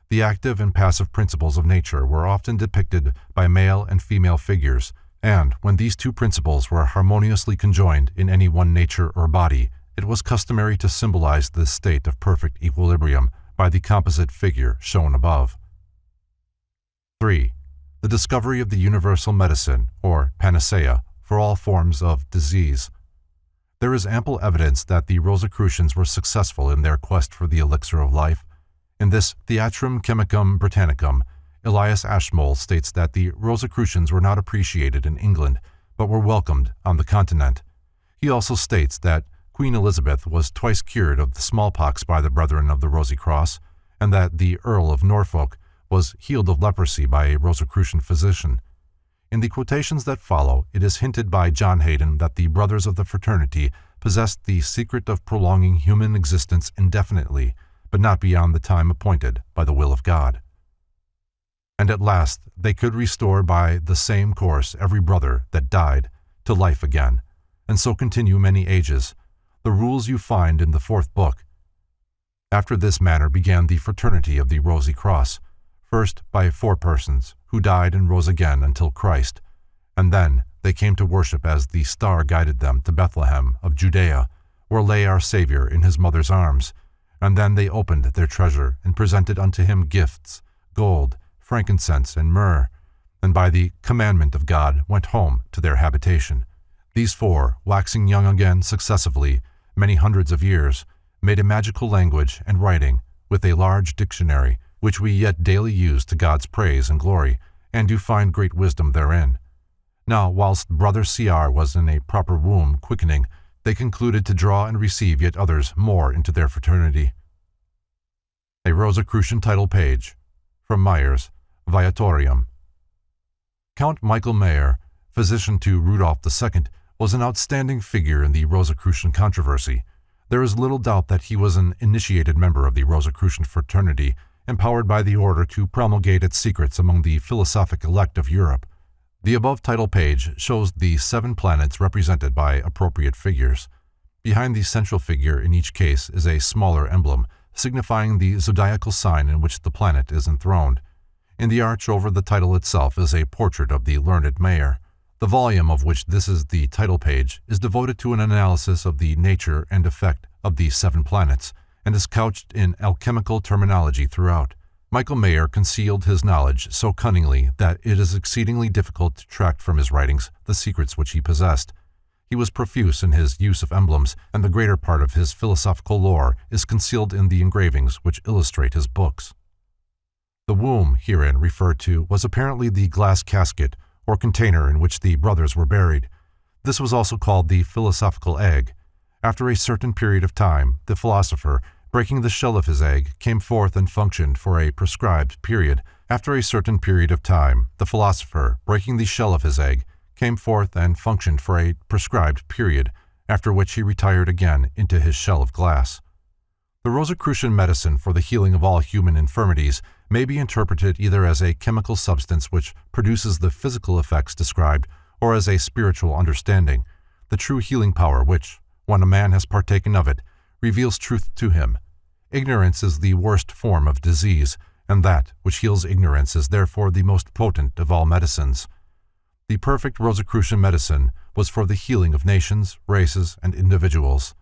The active and passive principles of nature were often depicted by male and female figures, and when these two principles were harmoniously conjoined in any one nature or body, it was customary to symbolize this state of perfect equilibrium by the composite figure shown above. 3. The discovery of the universal medicine, or panacea, for all forms of disease. There is ample evidence that the Rosicrucians were successful in their quest for the elixir of life. In this Theatrum Chemicum Britannicum, Elias Ashmole states that the Rosicrucians were not appreciated in England, but were welcomed on the continent. He also states that Queen Elizabeth was twice cured of the smallpox by the Brethren of the Rosy Cross, and that the Earl of Norfolk was healed of leprosy by a Rosicrucian physician. In the quotations that follow, it is hinted by John Hayden that the brothers of the fraternity possessed the secret of prolonging human existence indefinitely, but not beyond the time appointed by the will of God. And at last they could restore by the same course every brother that died to life again, and so continue many ages. The rules you find in the 4th book. After this manner began the fraternity of the Rosy Cross, first by 4 persons, who died and rose again until Christ, and then they came to worship as the star guided them to Bethlehem of Judea, where lay our Savior in his mother's arms, and then they opened their treasure and presented unto him gifts, gold, frankincense, and myrrh, and by the commandment of God went home to their habitation. These 4, waxing young again successively, many hundreds of years, made a magical language and writing, with a large dictionary, which we yet daily use to God's praise and glory, and do find great wisdom therein. Now, whilst Brother C.R. was in a proper womb quickening, they concluded to draw and receive yet others more into their fraternity. A Rosicrucian title page, from Myers, Viatorium. Count Michael Mayer, physician to Rudolph II, was an outstanding figure in the Rosicrucian controversy. There is little doubt that he was an initiated member of the Rosicrucian fraternity, empowered by the order to promulgate its secrets among the philosophic elect of Europe. The above title page shows the 7 planets represented by appropriate figures. Behind the central figure in each case is a smaller emblem, signifying the zodiacal sign in which the planet is enthroned. In the arch over the title itself is a portrait of the learned Mayer. The volume of which this is the title page is devoted to an analysis of the nature and effect of the 7 planets, and is couched in alchemical terminology throughout. Michael Mayer concealed his knowledge so cunningly that it is exceedingly difficult to track from his writings the secrets which he possessed. He was profuse in his use of emblems, and the greater part of his philosophical lore is concealed in the engravings which illustrate his books. The womb herein referred to was apparently the glass casket or container in which the brothers were buried. This was also called the philosophical egg. After a certain period of time, the philosopher, breaking the shell of his egg, came forth and functioned for a prescribed period. After a certain period of time, the philosopher, breaking the shell of his egg, came forth and functioned for a prescribed period, after which he retired again into his shell of glass. The Rosicrucian medicine for the healing of all human infirmities may be interpreted either as a chemical substance which produces the physical effects described, or as a spiritual understanding, the true healing power which, when a man has partaken of it, reveals truth to him. Ignorance is the worst form of disease, and that which heals ignorance is therefore the most potent of all medicines. The perfect Rosicrucian medicine was for the healing of nations, races, and individuals.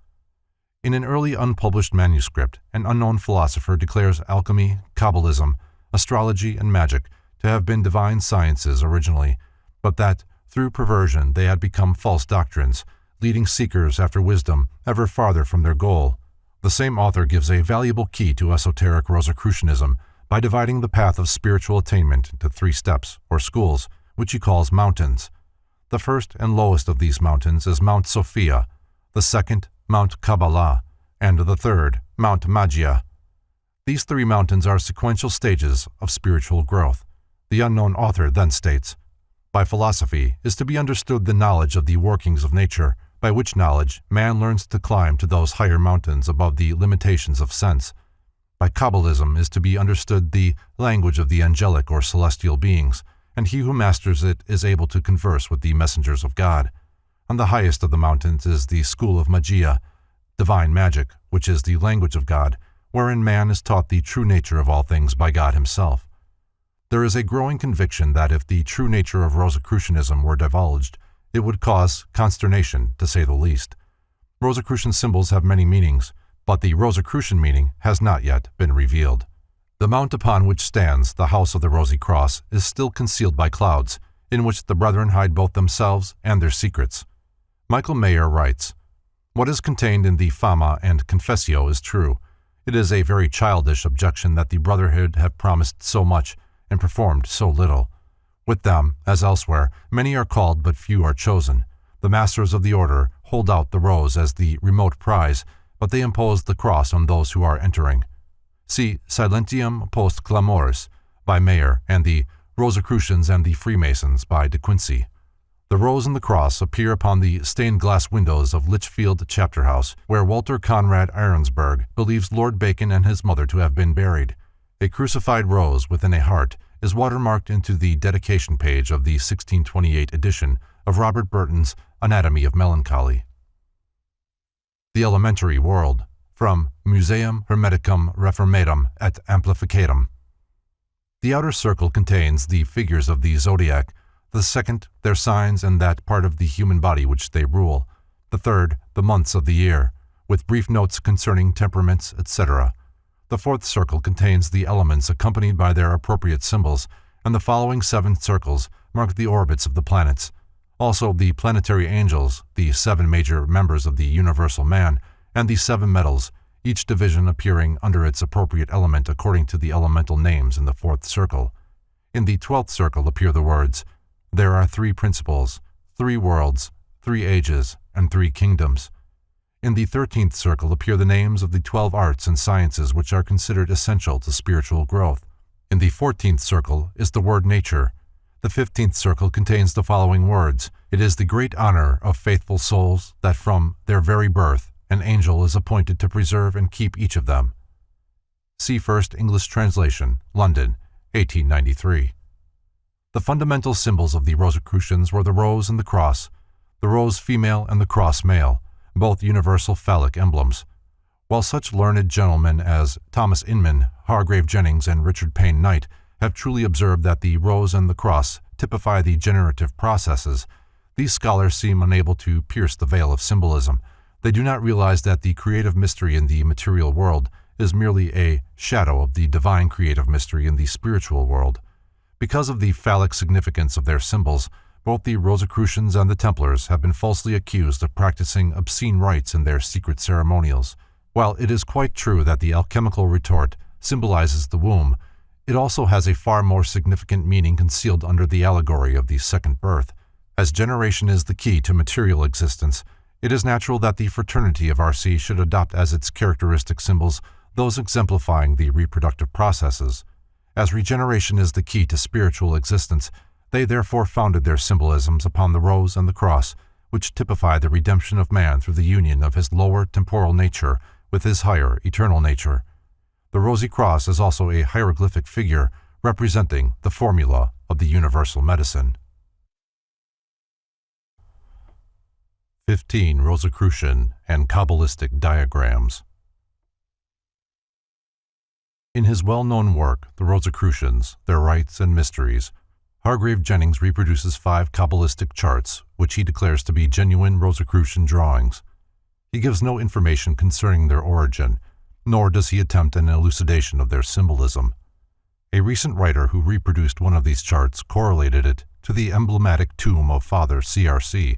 In an early unpublished manuscript, an unknown philosopher declares alchemy, Kabbalism, astrology, and magic to have been divine sciences originally, but that, through perversion, they had become false doctrines, leading seekers after wisdom ever farther from their goal. The same author gives a valuable key to esoteric Rosicrucianism by dividing the path of spiritual attainment into 3 steps, or schools, which he calls mountains. The first and lowest of these mountains is Mount Sophia, the second, Mount Kabbalah, and the third, Mount Magia. These 3 mountains are sequential stages of spiritual growth. The unknown author then states, "By philosophy is to be understood the knowledge of the workings of nature, by which knowledge man learns to climb to those higher mountains above the limitations of sense. By Kabbalism is to be understood the language of the angelic or celestial beings, and he who masters it is able to converse with the messengers of God. On the highest of the mountains is the school of Magia, divine magic, which is the language of God, wherein man is taught the true nature of all things by God himself. There is a growing conviction that if the true nature of Rosicrucianism were divulged, it would cause consternation, to say the least. Rosicrucian symbols have many meanings, but the Rosicrucian meaning has not yet been revealed. The mount upon which stands the house of the Rosy Cross is still concealed by clouds, in which the brethren hide both themselves and their secrets. Michael Mayer writes, "What is contained in the Fama and Confessio is true. It is a very childish objection that the brotherhood have promised so much and performed so little. With them, as elsewhere, many are called but few are chosen. The masters of the order hold out the rose as the remote prize, but they impose the cross on those who are entering." See Silentium Post Clamores by Mayer and the Rosicrucians and the Freemasons by De Quincey. The rose and the cross appear upon the stained-glass windows of Lichfield Chapter House, where Walter Conrad Arensberg believes Lord Bacon and his mother to have been buried. A crucified rose within a heart is watermarked into the dedication page of the 1628 edition of Robert Burton's Anatomy of Melancholy. The Elementary World, from Museum Hermeticum Reformatum et Amplificatum. The outer circle contains the figures of the zodiac, the second, their signs and that part of the human body which they rule, the third, the months of the year, with brief notes concerning temperaments, etc. The fourth circle contains the elements accompanied by their appropriate symbols, and the following 7 circles mark the orbits of the planets. Also the planetary angels, the 7 major members of the universal man, and the 7 metals, each division appearing under its appropriate element according to the elemental names in the 4th circle. In the 12th circle appear the words, "There are 3 principles, 3 worlds, 3 ages, and 3 kingdoms." In the 13th circle appear the names of the 12 arts and sciences which are considered essential to spiritual growth. In the 14th circle is the word nature. The 15th circle contains the following words, "It is the great honor of faithful souls that from their very birth an angel is appointed to preserve and keep each of them." See First English Translation, London, 1893. The fundamental symbols of the Rosicrucians were the rose and the cross, the rose female and the cross male, both universal phallic emblems. While such learned gentlemen as Thomas Inman, Hargrave Jennings, and Richard Payne Knight have truly observed that the rose and the cross typify the generative processes, these scholars seem unable to pierce the veil of symbolism. They do not realize that the creative mystery in the material world is merely a shadow of the divine creative mystery in the spiritual world. Because of the phallic significance of their symbols, both the Rosicrucians and the Templars have been falsely accused of practicing obscene rites in their secret ceremonials. While it is quite true that the alchemical retort symbolizes the womb, it also has a far more significant meaning concealed under the allegory of the second birth. As generation is the key to material existence, it is natural that the fraternity of RC should adopt as its characteristic symbols those exemplifying the reproductive processes. As regeneration is the key to spiritual existence, they therefore founded their symbolisms upon the rose and the cross, which typify the redemption of man through the union of his lower temporal nature with his higher eternal nature. The Rosy Cross is also a hieroglyphic figure representing the formula of the universal medicine. 15 Rosicrucian and Kabbalistic diagrams. In his well-known work, The Rosicrucians, Their Rites and Mysteries, Hargrave Jennings reproduces 5 Kabbalistic charts, which he declares to be genuine Rosicrucian drawings. He gives no information concerning their origin, nor does he attempt an elucidation of their symbolism. A recent writer who reproduced one of these charts correlated it to the emblematic tomb of Father CRC,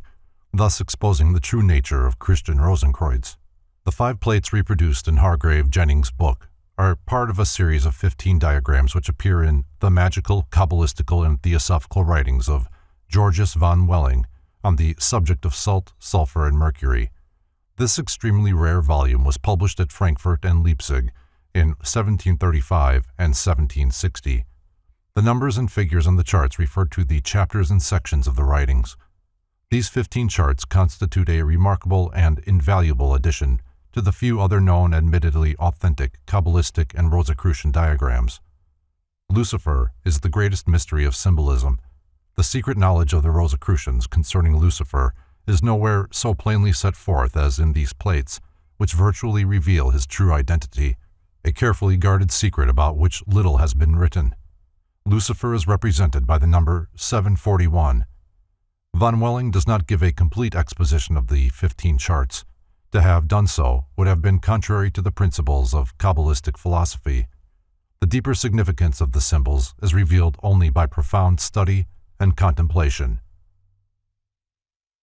thus exposing the true nature of Christian Rosenkreuz. The 5 plates reproduced in Hargrave Jennings' book are part of a series of 15 diagrams which appear in the magical, Kabbalistical, and theosophical writings of Georgius von Welling on the subject of salt, sulfur, and mercury. This extremely rare volume was published at Frankfurt and Leipzig in 1735 and 1760. The numbers and figures on the charts refer to the chapters and sections of the writings. These 15 charts constitute a remarkable and invaluable addition to the few other known admittedly authentic Kabbalistic and Rosicrucian diagrams. Lucifer is the greatest mystery of symbolism. The secret knowledge of the Rosicrucians concerning Lucifer is nowhere so plainly set forth as in these plates, which virtually reveal his true identity, a carefully guarded secret about which little has been written. Lucifer is represented by the number 741. Von Welling does not give a complete exposition of the 15 charts. To have done so would have been contrary to the principles of Kabbalistic philosophy. The deeper significance of the symbols is revealed only by profound study and contemplation.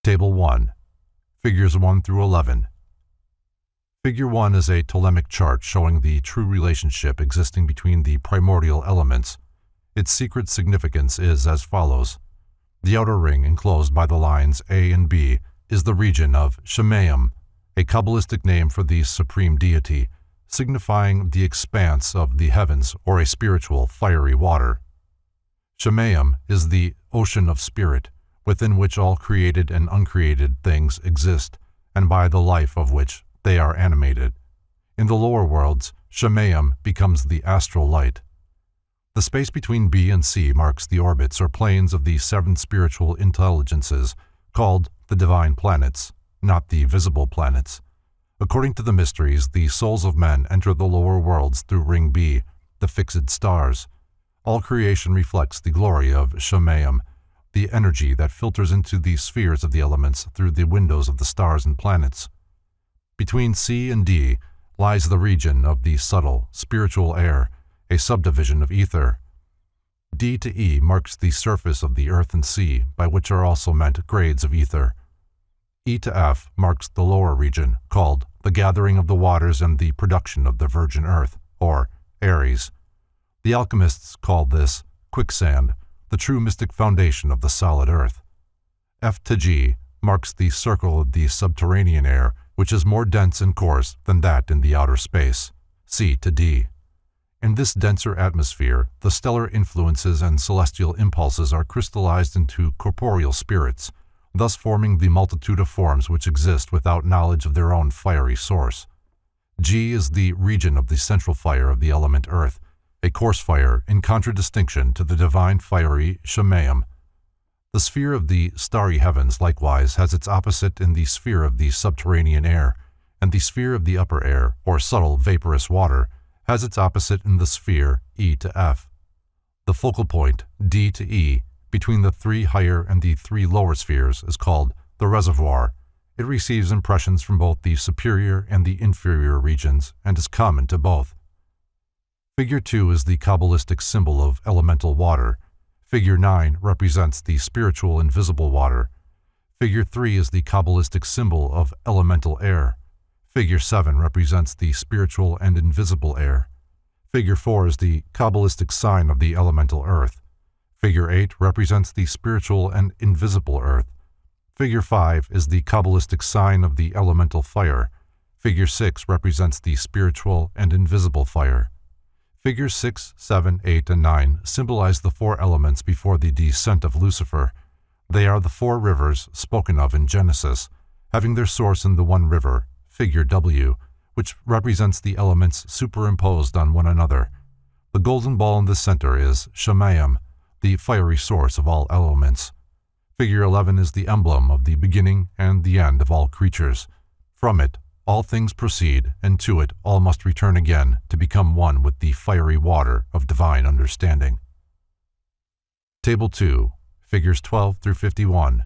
Table 1. Figures 1 through 11. Figure 1 is a Ptolemaic chart showing the true relationship existing between the primordial elements. Its secret significance is as follows. The outer ring enclosed by the lines A and B is the region of Shemaim, a Kabbalistic name for the supreme deity, signifying the expanse of the heavens or a spiritual fiery water. Shemaim is the ocean of spirit, within which all created and uncreated things exist, and by the life of which they are animated. In the lower worlds, Shemaim becomes the astral light. The space between B and C marks the orbits or planes of the 7 spiritual intelligences, called the divine planets, not the visible planets. According to the mysteries, the souls of men enter the lower worlds through ring B, the fixed stars. All creation reflects the glory of Shemaim, the energy that filters into the spheres of the elements through the windows of the stars and planets. Between C and D lies the region of the subtle, spiritual air, a subdivision of ether. D to E marks the surface of the earth and sea, by which are also meant grades of ether. E to F marks the lower region, called the gathering of the waters and the production of the virgin earth, or Aries. The alchemists call this quicksand, the true mystic foundation of the solid earth. F to G marks the circle of the subterranean air, which is more dense and coarse than that in the outer space. C to D. In this denser atmosphere, the stellar influences and celestial impulses are crystallized into corporeal spirits, thus forming the multitude of forms which exist without knowledge of their own fiery source. G is the region of the central fire of the element earth, a coarse fire in contradistinction to the divine fiery Shemaim. The sphere of the starry heavens likewise has its opposite in the sphere of the subterranean air, and the sphere of the upper air, or subtle vaporous water, has its opposite in the sphere E to F. The focal point, D to E, between the 3 higher and the 3 lower spheres is called the reservoir. It receives impressions from both the superior and the inferior regions and is common to both. Figure 2 is the Kabbalistic symbol of elemental water. Figure 9 represents the spiritual invisible water. Figure 3 is the Kabbalistic symbol of elemental air. Figure 7 represents the spiritual and invisible air. Figure 4 is the Kabbalistic sign of the elemental earth. Figure 8 represents the spiritual and invisible earth. Figure 5 is the Kabbalistic sign of the elemental fire. Figure 6 represents the spiritual and invisible fire. Figures 6, 7, 8, and 9 symbolize the 4 elements before the descent of Lucifer. They are the 4 rivers spoken of in Genesis, having their source in the one river, figure W, which represents the elements superimposed on one another. The golden ball in the center is Shemayim, the fiery source of all elements. Figure 11 is the emblem of the beginning and the end of all creatures. From it, all things proceed, and to it all must return again to become one with the fiery water of divine understanding. Table 2, Figures 12 through 51.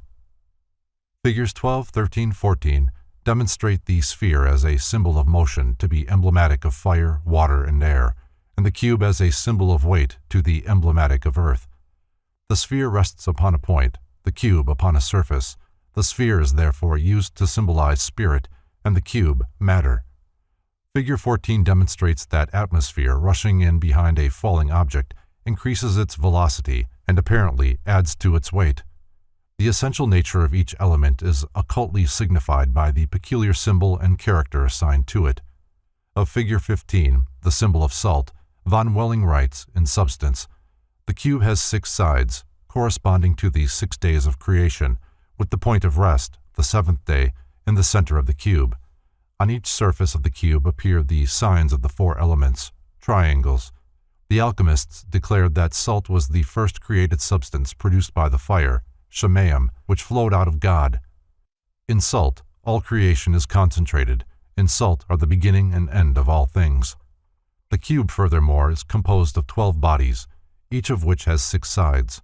Figures 12, 13, 14 demonstrate the sphere as a symbol of motion to be emblematic of fire, water, and air, and the cube as a symbol of weight to the emblematic of earth. The sphere rests upon a point, the cube upon a surface. The sphere is therefore used to symbolize spirit, and the cube matter. Figure 14 demonstrates that atmosphere rushing in behind a falling object increases its velocity and apparently adds to its weight. The essential nature of each element is occultly signified by the peculiar symbol and character assigned to it. Of Figure 15, the symbol of salt, von Welling writes, in substance, the cube has 6 sides, corresponding to the 6 days of creation, with the point of rest, the 7th day, in the center of the cube. On each surface of the cube appear the signs of the 4 elements, triangles. The alchemists declared that salt was the first created substance produced by the fire, Shemayim, which flowed out of God. In salt, all creation is concentrated. In salt are the beginning and end of all things. The cube, furthermore, is composed of 12 bodies, each of which has 6 sides.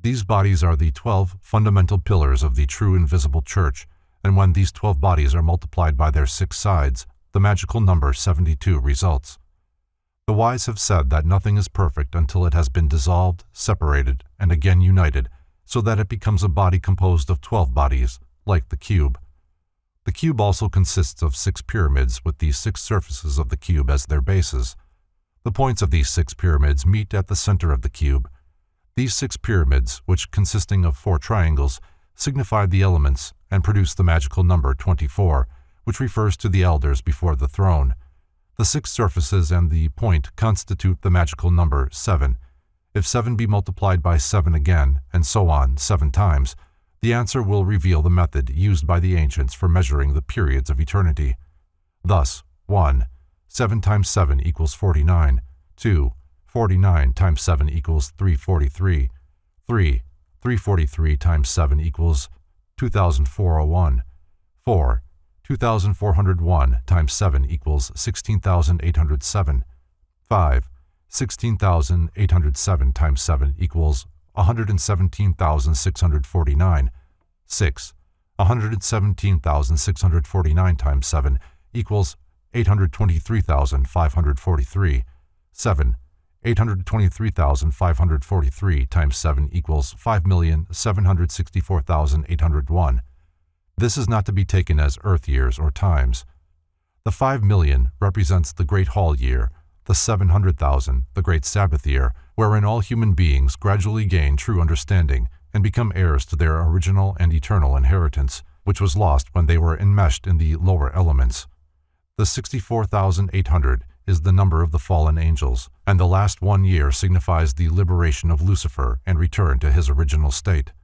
These bodies are the 12 fundamental pillars of the true invisible church, and when these 12 bodies are multiplied by their 6 sides, the magical number 72 results. The wise have said that nothing is perfect until it has been dissolved, separated, and again united, so that it becomes a body composed of 12 bodies, like the cube. The cube also consists of 6 pyramids with the 6 surfaces of the cube as their bases. The points of these 6 pyramids meet at the center of the cube. These 6 pyramids, which consisting of 4 triangles, signify the elements and produce the magical number 24, which refers to the elders before the throne. The 6 surfaces and the point constitute the magical number 7. If 7 be multiplied by 7 again, and so on 7 times, the answer will reveal the method used by the ancients for measuring the periods of eternity. Thus, 1. 7 times 7 equals 49. 2. 49 times 7 equals 343. 3. 343 times 7 equals 2,401. 4. 2,401 times 7 equals 16,807. 5. 16,807 times 7 equals 117,649. 6. 117,649 times 7 equals 823,543. 7. 823,543 times 7 equals 5,764,801. This is not to be taken as earth years or times. The 5 million represents the great hall year, the 700,000, the great Sabbath year, wherein all human beings gradually gain true understanding and become heirs to their original and eternal inheritance, which was lost when they were enmeshed in the lower elements. The 64,800 is the number of the fallen angels, and the last 1 year signifies the liberation of Lucifer and return to his original state.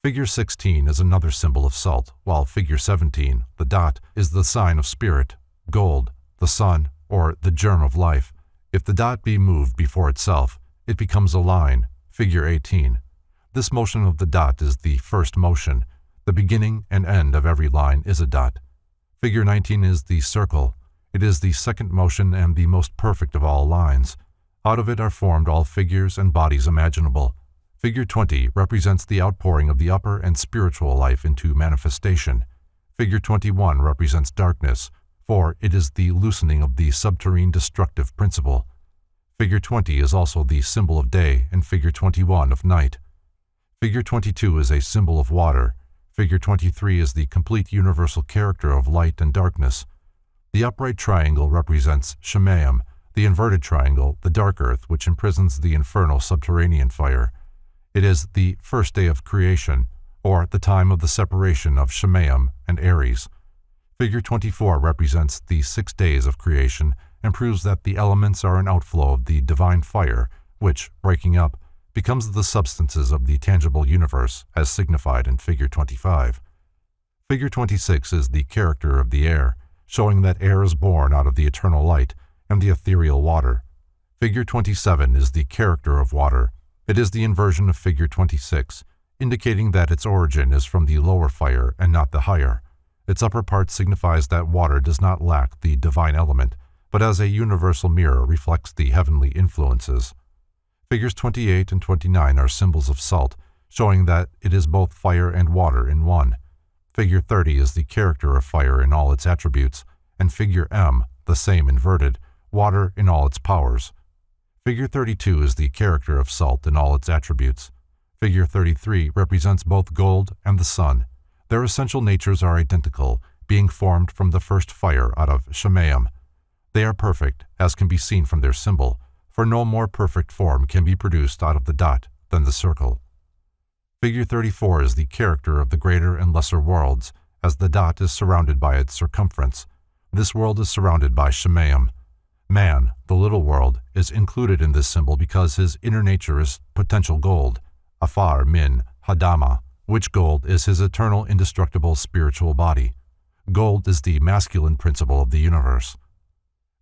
Figure 16 is another symbol of salt, while Figure 17, the dot, is the sign of spirit, gold, the sun, or the germ of life. If the dot be moved before itself, it becomes a line, Figure 18. This motion of the dot is the first motion. The beginning and end of every line is a dot. Figure 19 is the circle. It is the second motion and the most perfect of all lines. Out of it are formed all figures and bodies imaginable. Figure 20 represents the outpouring of the upper and spiritual life into manifestation. Figure 21 represents darkness, for it is the loosening of the subterrene destructive principle. Figure 20 is also the symbol of day and Figure 21 of night. Figure 22 is a symbol of water. Figure 23 is the complete universal character of light and darkness. The upright triangle represents Shemayim, the inverted triangle, the dark earth, which imprisons the infernal subterranean fire. It is the first day of creation, or the time of the separation of Shemayim and Aries. Figure 24 represents the 6 days of creation and proves that the elements are an outflow of the divine fire, which, breaking up, becomes the substances of the tangible universe as signified in Figure 25. Figure 26 is the character of the air, showing that air is born out of the eternal light and the ethereal water. Figure 27 is the character of water. It is the inversion of Figure 26, indicating that its origin is from the lower fire and not the higher. Its upper part signifies that water does not lack the divine element, but as a universal mirror reflects the heavenly influences. Figures 28 and 29 are symbols of salt, showing that it is both fire and water in one. Figure 30 is the character of fire in all its attributes, and Figure M, the same inverted, water in all its powers. Figure 32 is the character of salt in all its attributes. Figure 33 represents both gold and the sun. Their essential natures are identical, being formed from the first fire out of Shamaim. They are perfect, as can be seen from their symbol, for no more perfect form can be produced out of the dot than the circle. Figure 34 is the character of the greater and lesser worlds, as the dot is surrounded by its circumference. This world is surrounded by Shamaim. Man, the little world, is included in this symbol because his inner nature is potential gold, Afar Min Hadama, which gold is his eternal indestructible spiritual body. Gold is the masculine principle of the universe.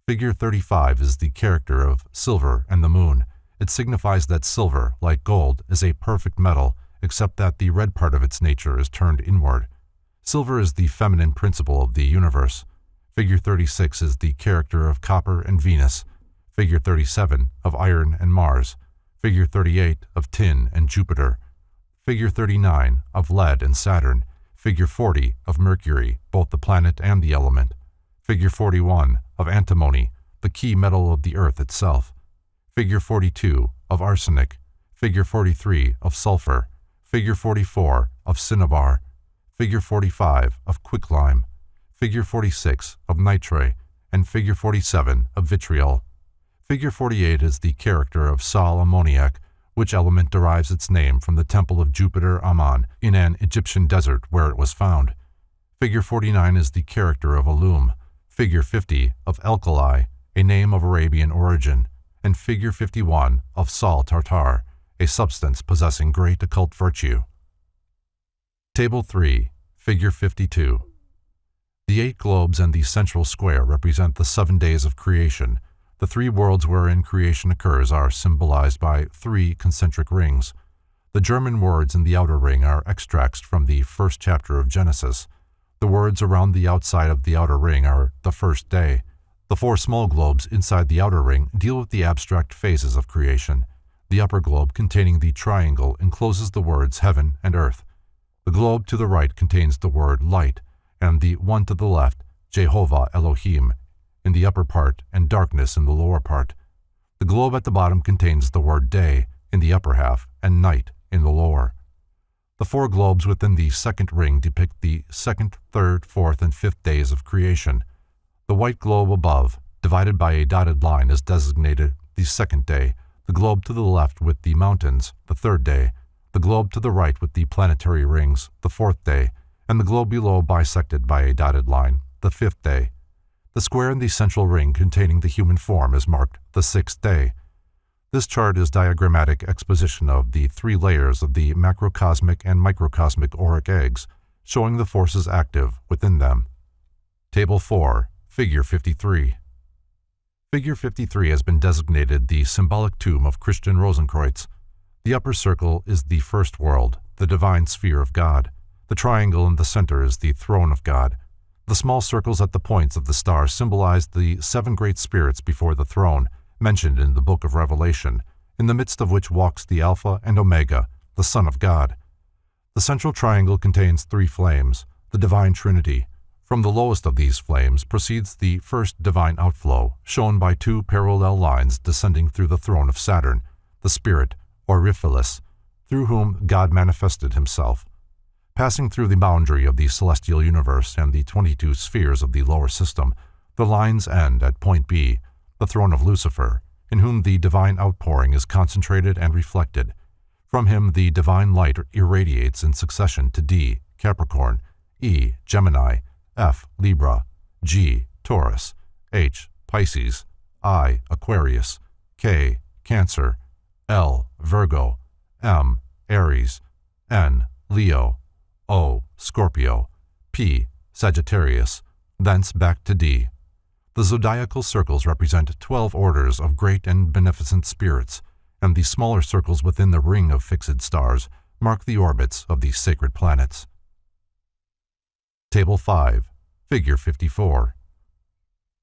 Figure 35 is the character of silver and the moon. It signifies that silver, like gold, is a perfect metal, except that the red part of its nature is turned inward. Silver is the feminine principle of the universe. Figure 36 is the character of copper and Venus. Figure 37 of iron and Mars. Figure 38 of tin and Jupiter. Figure 39 of lead and Saturn. Figure 40 of Mercury, both the planet and the element. Figure 41 of antimony, the key metal of the earth itself. Figure 42 of arsenic. Figure 43 of sulfur. Figure 44 of cinnabar. Figure 45 of quicklime. Figure 46 of nitre, and Figure 47 of vitriol. Figure 48 is the character of sal ammoniac, which element derives its name from the temple of Jupiter Ammon in an Egyptian desert where it was found. Figure 49 is the character of alum. Figure 50 of alkali, a name of Arabian origin, and Figure 51 of sal tartar, a substance possessing great occult virtue. Table 3, Figure 52. The 8 globes and the central square represent the 7 days of creation. The 3 worlds wherein creation occurs are symbolized by 3 concentric rings. The German words in the outer ring are extracts from the first chapter of Genesis. The words around the outside of the outer ring are the first day. The 4 small globes inside the outer ring deal with the abstract phases of creation. The upper globe containing the triangle encloses the words heaven and earth. The globe to the right contains the word light, and the one to the left, Jehovah Elohim, in the upper part and darkness in the lower part. The globe at the bottom contains the word day in the upper half and night in the lower. The 4 globes within the second ring depict the second, third, fourth, and fifth days of creation. The white globe above, divided by a dotted line, is designated the second day, the globe to the left with the mountains, the third day, the globe to the right with the planetary rings, the fourth day, and the globe below bisected by a dotted line, the fifth day. The square in the central ring containing the human form is marked the 6th day. This chart is diagrammatic exposition of the 3 layers of the macrocosmic and microcosmic auric eggs, showing the forces active within them. Table 4, Figure 53. Figure 53 has been designated the symbolic tomb of Christian Rosenkreuz. The upper circle is the first world, the divine sphere of God. The triangle in the center is the throne of God. The small circles at the points of the star symbolize the 7 great spirits before the throne, mentioned in the book of Revelation, in the midst of which walks the Alpha and Omega, the Son of God. The central triangle contains 3 flames, the divine Trinity. From the lowest of these flames proceeds the first divine outflow, shown by 2 parallel lines descending through the throne of Saturn, the spirit, Oriphilis, through whom God manifested himself. Passing through the boundary of the celestial universe and the 22 spheres of the lower system, the lines end at point B, the throne of Lucifer, in whom the divine outpouring is concentrated and reflected. From him the divine light irradiates in succession to D, Capricorn, E, Gemini, F, Libra, G, Taurus, H, Pisces, I, Aquarius, K, Cancer, L, Virgo, M. Aries, N. Leo, O. Scorpio, P. Sagittarius, thence back to D. The zodiacal circles represent 12 orders of great and beneficent spirits, and the smaller circles within the ring of fixed stars mark the orbits of the sacred planets. Table 5. Figure 54.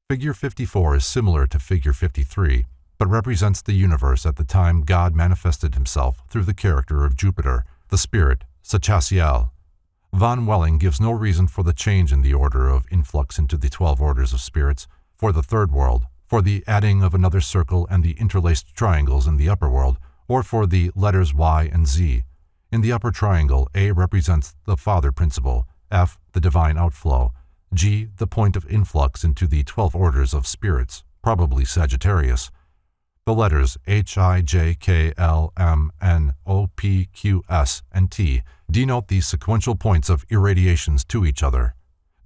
Figure 54 is similar to Figure 53, but represents the universe at the time God manifested himself through the character of Jupiter, the spirit Sachaciel. Von Welling gives no reason for the change in the order of influx into the 12 orders of spirits, for the third world, for the adding of another circle and the interlaced triangles in the upper world, or for the letters Y and Z. In the upper triangle, A represents the father principle, F the divine outflow, G the point of influx into the 12 orders of spirits, probably Sagittarius. The letters H, I, J, K, L, M, N, O, P, Q, S, and T denote the sequential points of irradiations to each other.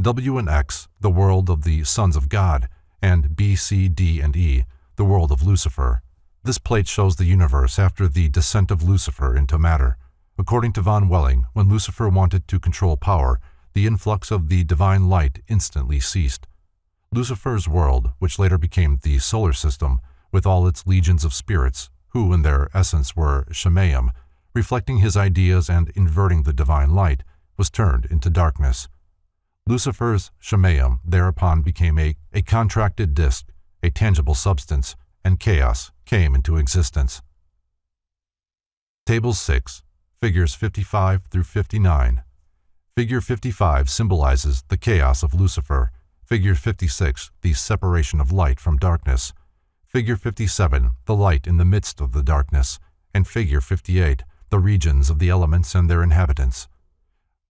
W and X, the world of the sons of God, and B, C, D, and E, the world of Lucifer. This plate shows the universe after the descent of Lucifer into matter. According to von Welling, when Lucifer wanted to control power, the influx of the divine light instantly ceased. Lucifer's world, which later became the solar system, with all its legions of spirits, who in their essence were Shemaim, reflecting his ideas and inverting the divine light, was turned into darkness. Lucifer's Shemaim thereupon became a contracted disk, a tangible substance, and chaos came into existence. Table 6. Figures 55 through 59. Figure 55 symbolizes the chaos of Lucifer. Figure 56, the separation of light from darkness. Figure 57, the light in the midst of the darkness. And Figure 58, the regions of the elements and their inhabitants.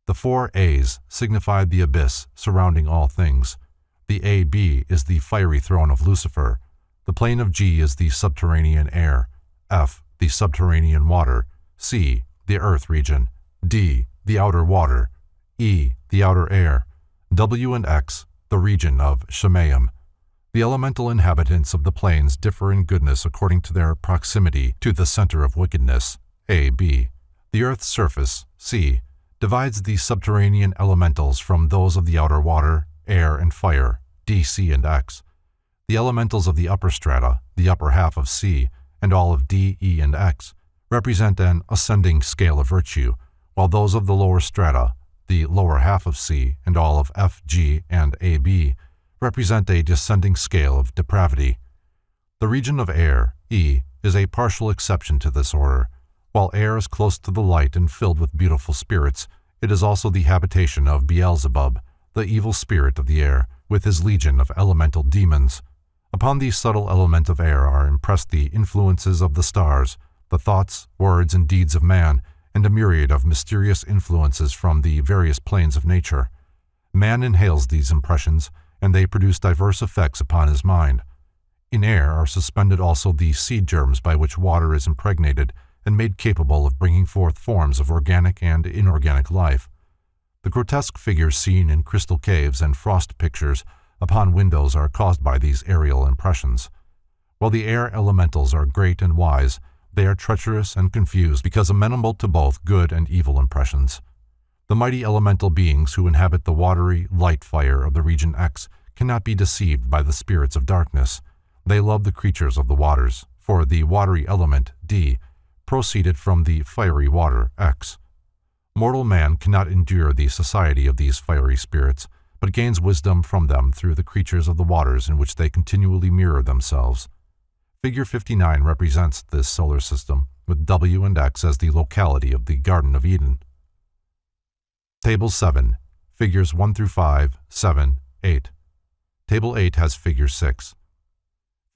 The 4 A's signify the abyss surrounding all things. The AB is the fiery throne of Lucifer. The plane of G is the subterranean air. F, the subterranean water. C, the earth region. D, the outer water. E, the outer air. W and X, the region of Shemaim. The elemental inhabitants of the planes differ in goodness according to their proximity to the center of wickedness, A, B. The earth's surface, C, divides the subterranean elementals from those of the outer water, air, and fire, D, C, and X. The elementals of the upper strata, the upper half of C, and all of D, E, and X, represent an ascending scale of virtue, while those of the lower strata, the lower half of C, and all of F, G, and AB, represent a descending scale of depravity. The region of air, E, is a partial exception to this order. While air is close to the light and filled with beautiful spirits, it is also the habitation of Beelzebub, the evil spirit of the air, with his legion of elemental demons. Upon the subtle element of air are impressed the influences of the stars, the thoughts, words, and deeds of man, and a myriad of mysterious influences from the various planes of nature. Man inhales these impressions, and they produce diverse effects upon his mind. In air are suspended also the seed germs by which water is impregnated and made capable of bringing forth forms of organic and inorganic life. The grotesque figures seen in crystal caves and frost pictures upon windows are caused by these aerial impressions. While the air elementals are great and wise, they are treacherous and confused because amenable to both good and evil impressions. The mighty elemental beings who inhabit the watery light fire of the region X cannot be deceived by the spirits of darkness. They love the creatures of the waters, for the watery element, D, proceeded from the fiery water, X. Mortal man cannot endure the society of these fiery spirits, but gains wisdom from them through the creatures of the waters in which they continually mirror themselves. Figure 59 represents this solar system, with W and X as the locality of the Garden of Eden. Table 7. Figures 1 through 5, 7, 8. Table 8 has Figure 6.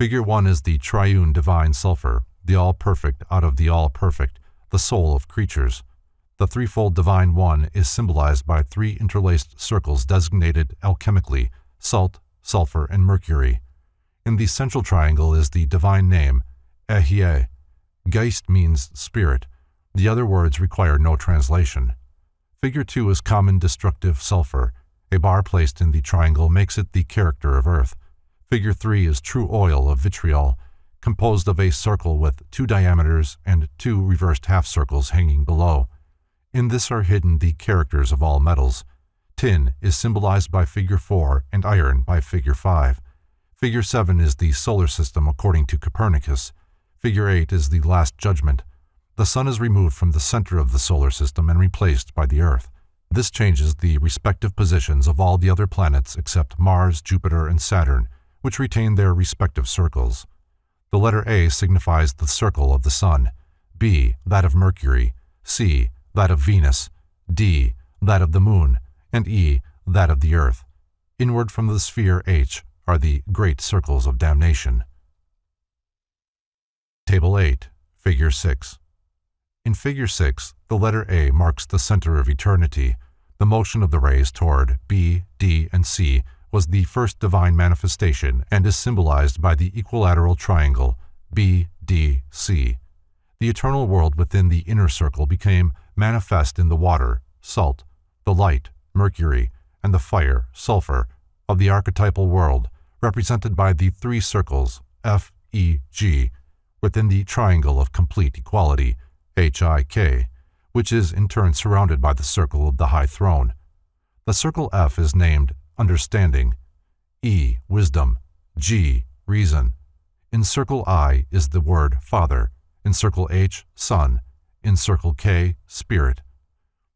Figure 1 is the triune divine sulfur, the all-perfect out of the all-perfect, the soul of creatures. The threefold divine one is symbolized by 3 interlaced circles designated alchemically, salt, sulfur, and mercury. In the central triangle is the divine name, Ehyeh. Geist means spirit. The other words require no translation. Figure 2 is common destructive sulfur. A bar placed in the triangle makes it the character of earth. Figure 3 is true oil of vitriol, composed of a circle with 2 diameters and 2 reversed half circles hanging below. In this are hidden the characters of all metals. Tin is symbolized by figure 4 and iron by figure 5. Figure 7 is the solar system according to Copernicus. Figure 8 is the Last Judgment. The sun is removed from the center of the solar system and replaced by the Earth. This changes the respective positions of all the other planets except Mars, Jupiter, and Saturn, which retain their respective circles. The letter A signifies the circle of the sun, B that of Mercury, C that of Venus, D that of the moon, and E that of the Earth. Inward from the sphere H are the great circles of damnation. Table 8, Figure 6. In Figure 6, the letter A marks the center of eternity. The motion of the rays toward B, D, and C was the first divine manifestation and is symbolized by the equilateral triangle B, D, C. The eternal world within the inner circle became manifest in the water, salt, the light, mercury, and the fire, sulfur, of the archetypal world, represented by the 3 circles F, E, G, within the triangle of complete equality, HIK, which is in turn surrounded by the circle of the high throne. The circle F is named understanding, E, wisdom, G, reason. In circle I is the word Father, in circle H, Son, in circle K, Spirit.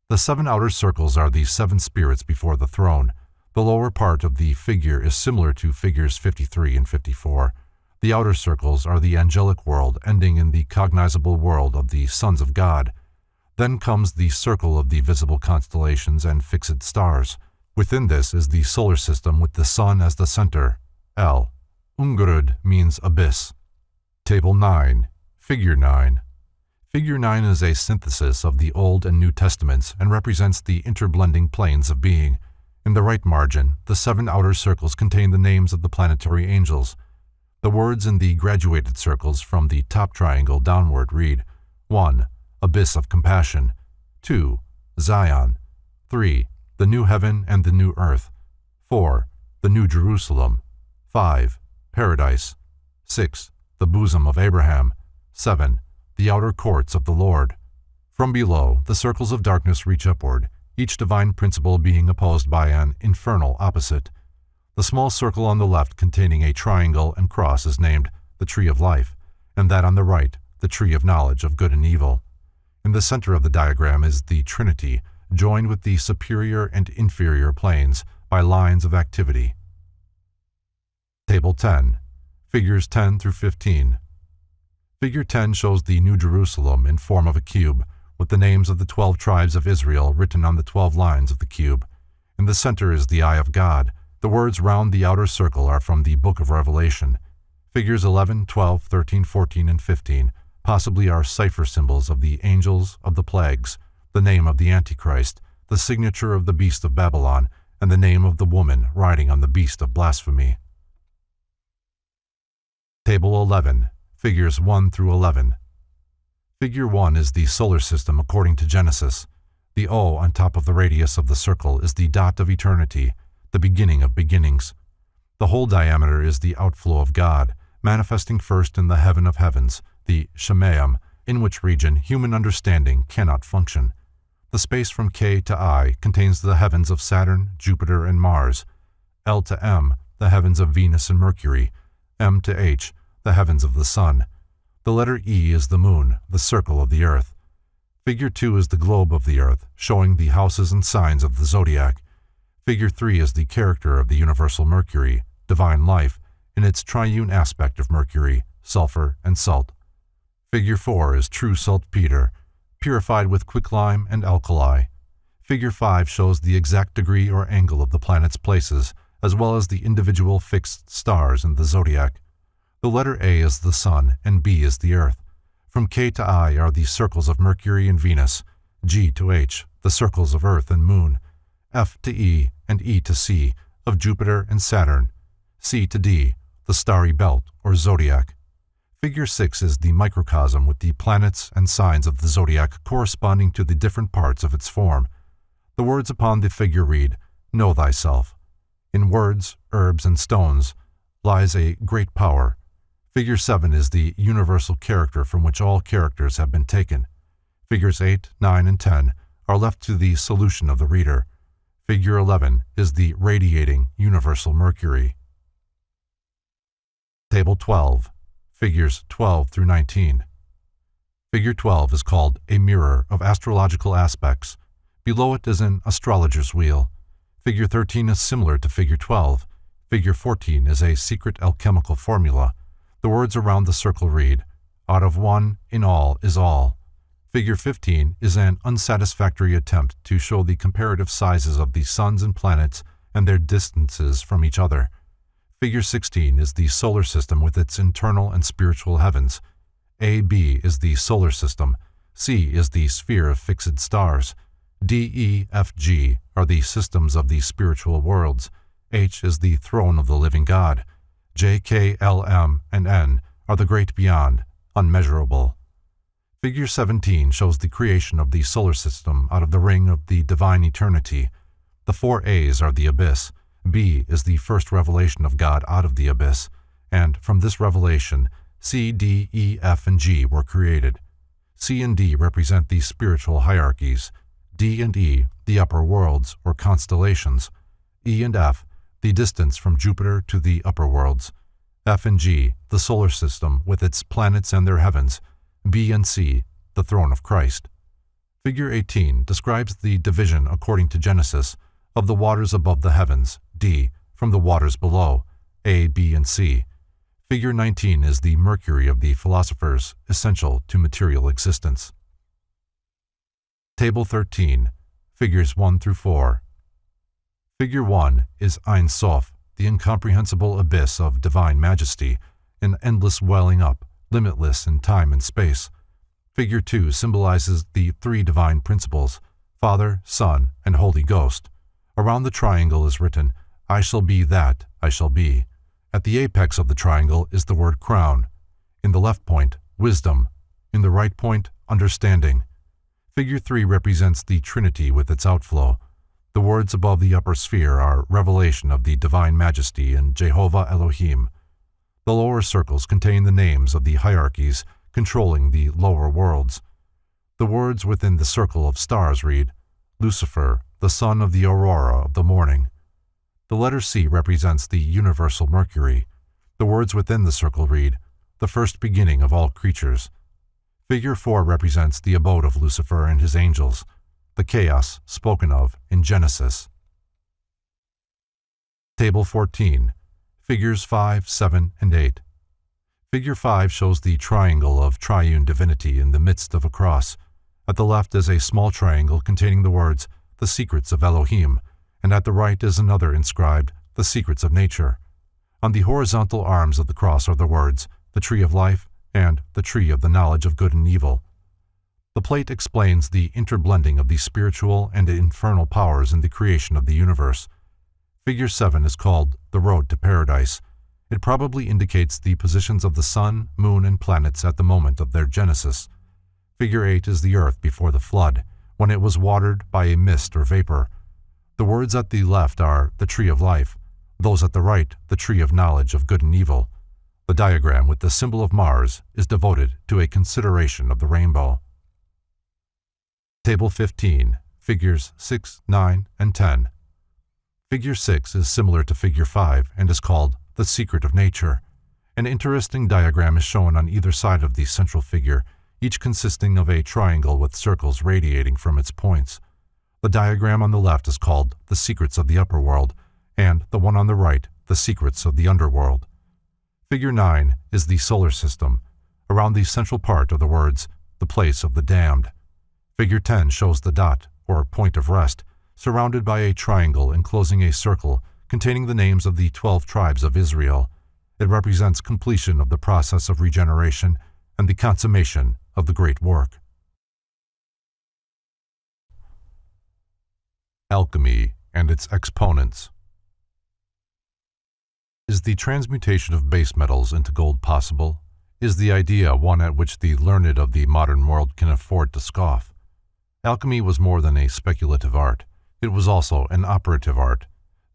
The 7 outer circles are the 7 spirits before the throne. The lower part of the figure is similar to figures 53 and 54. The outer circles are the angelic world ending in the cognizable world of the sons of God. Then comes the circle of the visible constellations and fixed stars. Within this is the solar system with the sun as the center, L. Ungurud means abyss. Table 9, Figure 9. Figure 9 is a synthesis of the Old and New Testaments and represents the interblending planes of being. In the right margin, the 7 outer circles contain the names of the planetary angels. The words in the graduated circles from the top triangle downward read 1. Abyss of compassion, 2. Zion, 3. The new heaven and the new earth, 4. The new Jerusalem, 5. Paradise, 6. The bosom of Abraham, 7. The outer courts of the Lord. From below, the circles of darkness reach upward, each divine principle being opposed by an infernal opposite. The small circle on the left containing a triangle and cross is named the Tree of Life, and that on the right, the Tree of Knowledge of Good and Evil. In the center of the diagram is the Trinity, joined with the superior and inferior planes by lines of activity. Table 10, Figures 10 through 15. Figure 10 shows the New Jerusalem in form of a cube, with the names of the 12 tribes of Israel written on the 12 lines of the cube. In the center is the Eye of God. The words round the outer circle are from the Book of Revelation. Figures 11, 12, 13, 14, and 15 possibly are cipher symbols of the angels of the plagues, the name of the Antichrist, the signature of the beast of Babylon, and the name of the woman riding on the beast of blasphemy. Table 11, Figures 1 through 11. Figure 1 is the solar system according to Genesis. The O on top of the radius of the circle is the dot of eternity, the beginning of beginnings. The whole diameter is the outflow of God, manifesting first in the heaven of heavens, the Shemayim, in which region human understanding cannot function. The space from K to I contains the heavens of Saturn, Jupiter, and Mars. L to M, the heavens of Venus and Mercury. M to H, the heavens of the Sun. The letter E is the moon, the circle of the earth. Figure 2 is the globe of the earth, showing the houses and signs of the zodiac. Figure 3 is the character of the universal Mercury, divine life, in its triune aspect of mercury, sulfur, and salt. Figure 4 is true saltpeter, purified with quicklime and alkali. Figure 5 shows the exact degree or angle of the planet's places, as well as the individual fixed stars in the zodiac. The letter A is the sun, and B is the earth. From K to I are the circles of Mercury and Venus, G to H, the circles of Earth and Moon, F to E and E to C, of Jupiter and Saturn, C to D, the starry belt or zodiac. Figure 6 is the microcosm with the planets and signs of the zodiac corresponding to the different parts of its form. The words upon the figure read, "Know thyself." In words, herbs, and stones lies a great power. Figure 7 is the universal character from which all characters have been taken. Figures 8, 9, and 10 are left to the solution of the reader. Figure 11 is the radiating universal Mercury. Table 12, figures 12 through 19. Figure 12 is called a mirror of astrological aspects. Below it is an astrologer's wheel. Figure 13 is similar to Figure 12. Figure 14 is a secret alchemical formula. The words around the circle read, "Out of one, in all is all." Figure 15 is an unsatisfactory attempt to show the comparative sizes of the suns and planets and their distances from each other. Figure 16 is the solar system with its internal and spiritual heavens. AB is the solar system. C is the sphere of fixed stars. D, E, F, G are the systems of the spiritual worlds. H is the throne of the living God. J, K, L, M, and N are the great beyond, unmeasurable. Figure 17 shows the creation of the solar system out of the ring of the divine eternity. The 4 A's are the abyss. B is the first revelation of God out of the abyss, and from this revelation, C, D, E, F, and G were created. C and D represent the spiritual hierarchies. D and E, the upper worlds or constellations. E and F, the distance from Jupiter to the upper worlds. F and G, the solar system with its planets and their heavens. B and C, the throne of Christ. Figure 18 describes the division according to Genesis of the waters above the heavens, D, from the waters below, A, B, and C. Figure 19 is the Mercury of the philosophers, essential to material existence. Table 13, figures 1 through 4. Figure 1 is Ein Sof, the incomprehensible abyss of divine majesty, an endless welling up, limitless in time and space. Figure 2 symbolizes the 3 divine principles, Father, Son, and Holy Ghost. Around the triangle is written, "I shall be that I shall be." At the apex of the triangle is the word crown. In the left point, wisdom. In the right point, understanding. Figure 3 represents the Trinity with its outflow. The words above the upper sphere are revelation of the divine majesty and Jehovah Elohim. The lower circles contain the names of the hierarchies controlling the lower worlds. The words within the circle of stars read, Lucifer, the son of the aurora of the morning. The letter C represents the universal Mercury. The words within the circle read, the first beginning of all creatures. Figure 4 represents the abode of Lucifer and his angels, the chaos spoken of in Genesis. Table 14, figures 5, 7, and 8. Figure 5 shows the triangle of triune divinity in the midst of a cross. At the left is a small triangle containing the words, the secrets of Elohim, and at the right is another inscribed, the secrets of nature. On the horizontal arms of the cross are the words, the tree of life, and the tree of the knowledge of good and evil. The plate explains the interblending of the spiritual and infernal powers in the creation of the universe. Figure 7 is called the road to paradise. It probably indicates the positions of the sun, moon, and planets at the moment of their genesis. Figure 8 is the earth before the flood, when it was watered by a mist or vapor. The words at the left are the tree of life, those at the right the tree of knowledge of good and evil. The diagram with the symbol of Mars is devoted to a consideration of the rainbow. Table 15, figures 6, 9, and 10. Figure 6 is similar to Figure 5 and is called the secret of nature. An interesting diagram is shown on either side of the central figure, each consisting of a triangle with circles radiating from its points. The diagram on the left is called the secrets of the upper world, and the one on the right, the secrets of the underworld. Figure 9 is the solar system. Around the central part are the words, the place of the damned. Figure 10 shows the dot, or point of rest, surrounded by a triangle enclosing a circle containing the names of the 12 tribes of Israel. It represents completion of the process of regeneration and the consummation of the great work. Alchemy and its exponents. Is the transmutation of base metals into gold possible? Is the idea one at which the learned of the modern world can afford to scoff? Alchemy was more than a speculative art. It was also an operative art.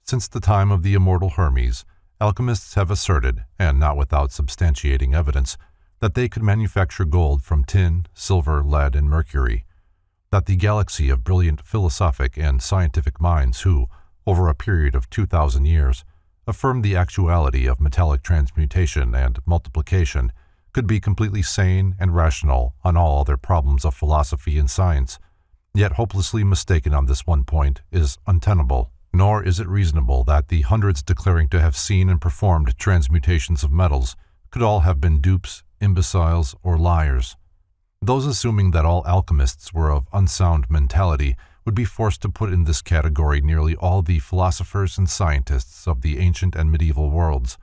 Since the time of the immortal Hermes, alchemists have asserted, and not without substantiating evidence, that they could manufacture gold from tin, silver, lead, and mercury, that the galaxy of brilliant philosophic and scientific minds who, over a period of 2,000 years, affirmed the actuality of metallic transmutation and multiplication, could be completely sane and rational on all other problems of philosophy and science, yet hopelessly mistaken on this one point, is untenable. Nor is it reasonable that the hundreds declaring to have seen and performed transmutations of metals could all have been dupes, imbeciles, or liars. Those assuming that all alchemists were of unsound mentality would be forced to put in this category nearly all the philosophers and scientists of the ancient and medieval worlds.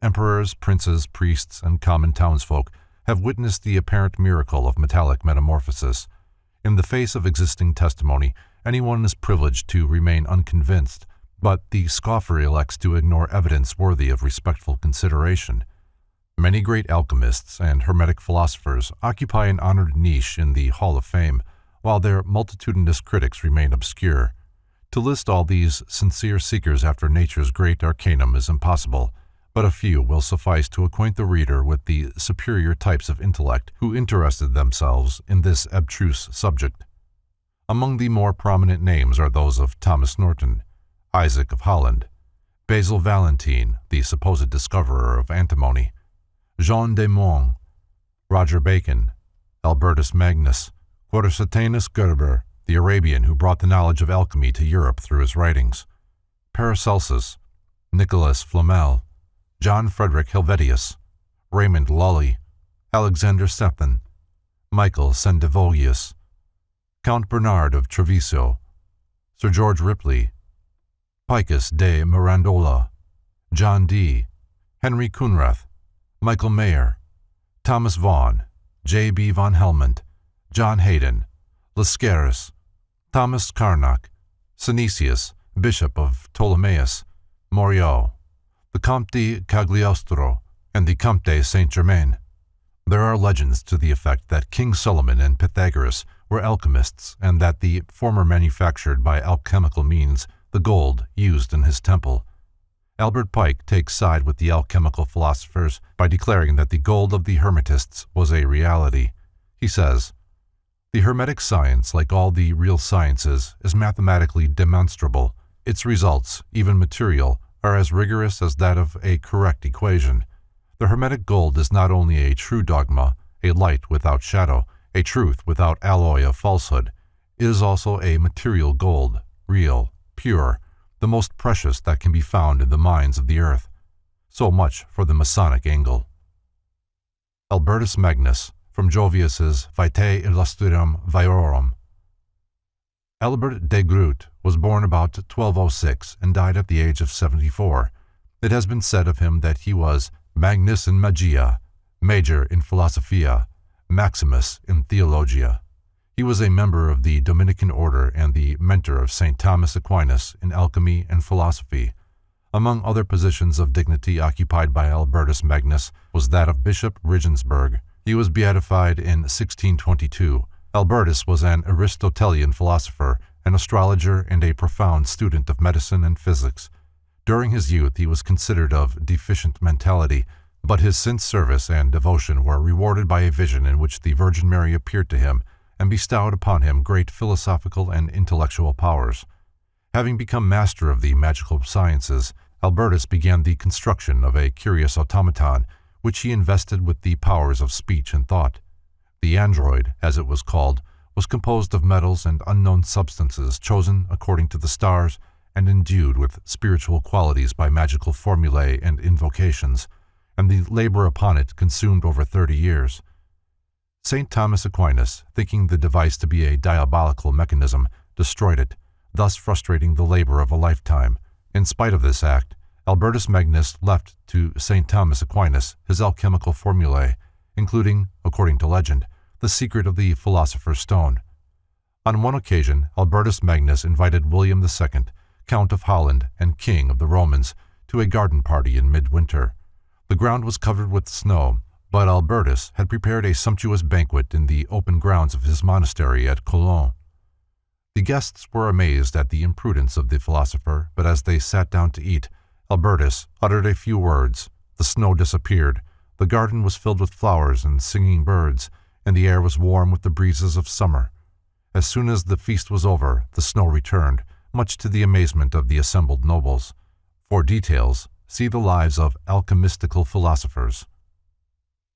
Emperors, princes, priests, and common townsfolk have witnessed the apparent miracle of metallic metamorphosis. In the face of existing testimony, anyone is privileged to remain unconvinced, but the scoffer elects to ignore evidence worthy of respectful consideration. Many great alchemists and Hermetic philosophers occupy an honored niche in the Hall of Fame, while their multitudinous critics remain obscure. To list all these sincere seekers after nature's great arcanum is impossible, but a few will suffice to acquaint the reader with the superior types of intellect who interested themselves in this abstruse subject. Among the more prominent names are those of Thomas Norton, Isaac of Holland, Basil Valentine, the supposed discoverer of antimony, Jean de Meung, Roger Bacon, Albertus Magnus, Quadratenus Gerber, the Arabian who brought the knowledge of alchemy to Europe through his writings, Paracelsus, Nicholas Flamel, John Frederick Helvetius, Raymond Lolly, Alexander Sepin, Michael Sendivogius, Count Bernard of Treviso, Sir George Ripley, Picus de Mirandola, John Dee, Henry Coenrath, Michael Mayer, Thomas Vaughan, J.B. von Helmont, John Hayden, Lascaris, Thomas Carnock, Synesius, Bishop of Ptolemais, Moreau, the Comte de Cagliostro, and the Comte de Saint-Germain. There are legends to the effect that King Solomon and Pythagoras were alchemists and that the former manufactured by alchemical means the gold used in his temple. Albert Pike takes side with the alchemical philosophers by declaring that the gold of the Hermetists was a reality. He says, "The Hermetic science, like all the real sciences, is mathematically demonstrable. Its results, even material, are as rigorous as that of a correct equation. The Hermetic gold is not only a true dogma, a light without shadow, a truth without alloy of falsehood. It is also a material gold, real, pure, the most precious that can be found in the mines of the earth." So much for the Masonic angle. Albertus Magnus, from Jovius's Vitae Illustrum Virorum. Albert de Groot was born about 1206 and died at the age of 74. It has been said of him that he was Magnus in Magia, Major in Philosophia, Maximus in Theologia. He was a member of the Dominican order and the mentor of St. Thomas Aquinas in alchemy and philosophy. Among other positions of dignity occupied by Albertus Magnus was that of Bishop Regensburg. He was beatified in 1622. Albertus was an Aristotelian philosopher, an astrologer, and a profound student of medicine and physics. During his youth he was considered of deficient mentality, but his since service and devotion were rewarded by a vision in which the Virgin Mary appeared to him and bestowed upon him great philosophical and intellectual powers. Having become master of the magical sciences, Albertus began the construction of a curious automaton, which he invested with the powers of speech and thought. The android, as it was called, was composed of metals and unknown substances chosen according to the stars and endued with spiritual qualities by magical formulae and invocations, and the labor upon it consumed over 30 years. St. Thomas Aquinas, thinking the device to be a diabolical mechanism, destroyed it, thus frustrating the labor of a lifetime. In spite of this act, Albertus Magnus left to St. Thomas Aquinas his alchemical formulae, including, according to legend, the secret of the Philosopher's Stone. On one occasion, Albertus Magnus invited William II, Count of Holland and King of the Romans, to a garden party in midwinter. The ground was covered with snow, but Albertus had prepared a sumptuous banquet in the open grounds of his monastery at Cologne. The guests were amazed at the imprudence of the philosopher, but as they sat down to eat, Albertus uttered a few words, the snow disappeared, the garden was filled with flowers and singing birds, and the air was warm with the breezes of summer. As soon as the feast was over, the snow returned, much to the amazement of the assembled nobles. For details, see the lives of alchemistical philosophers.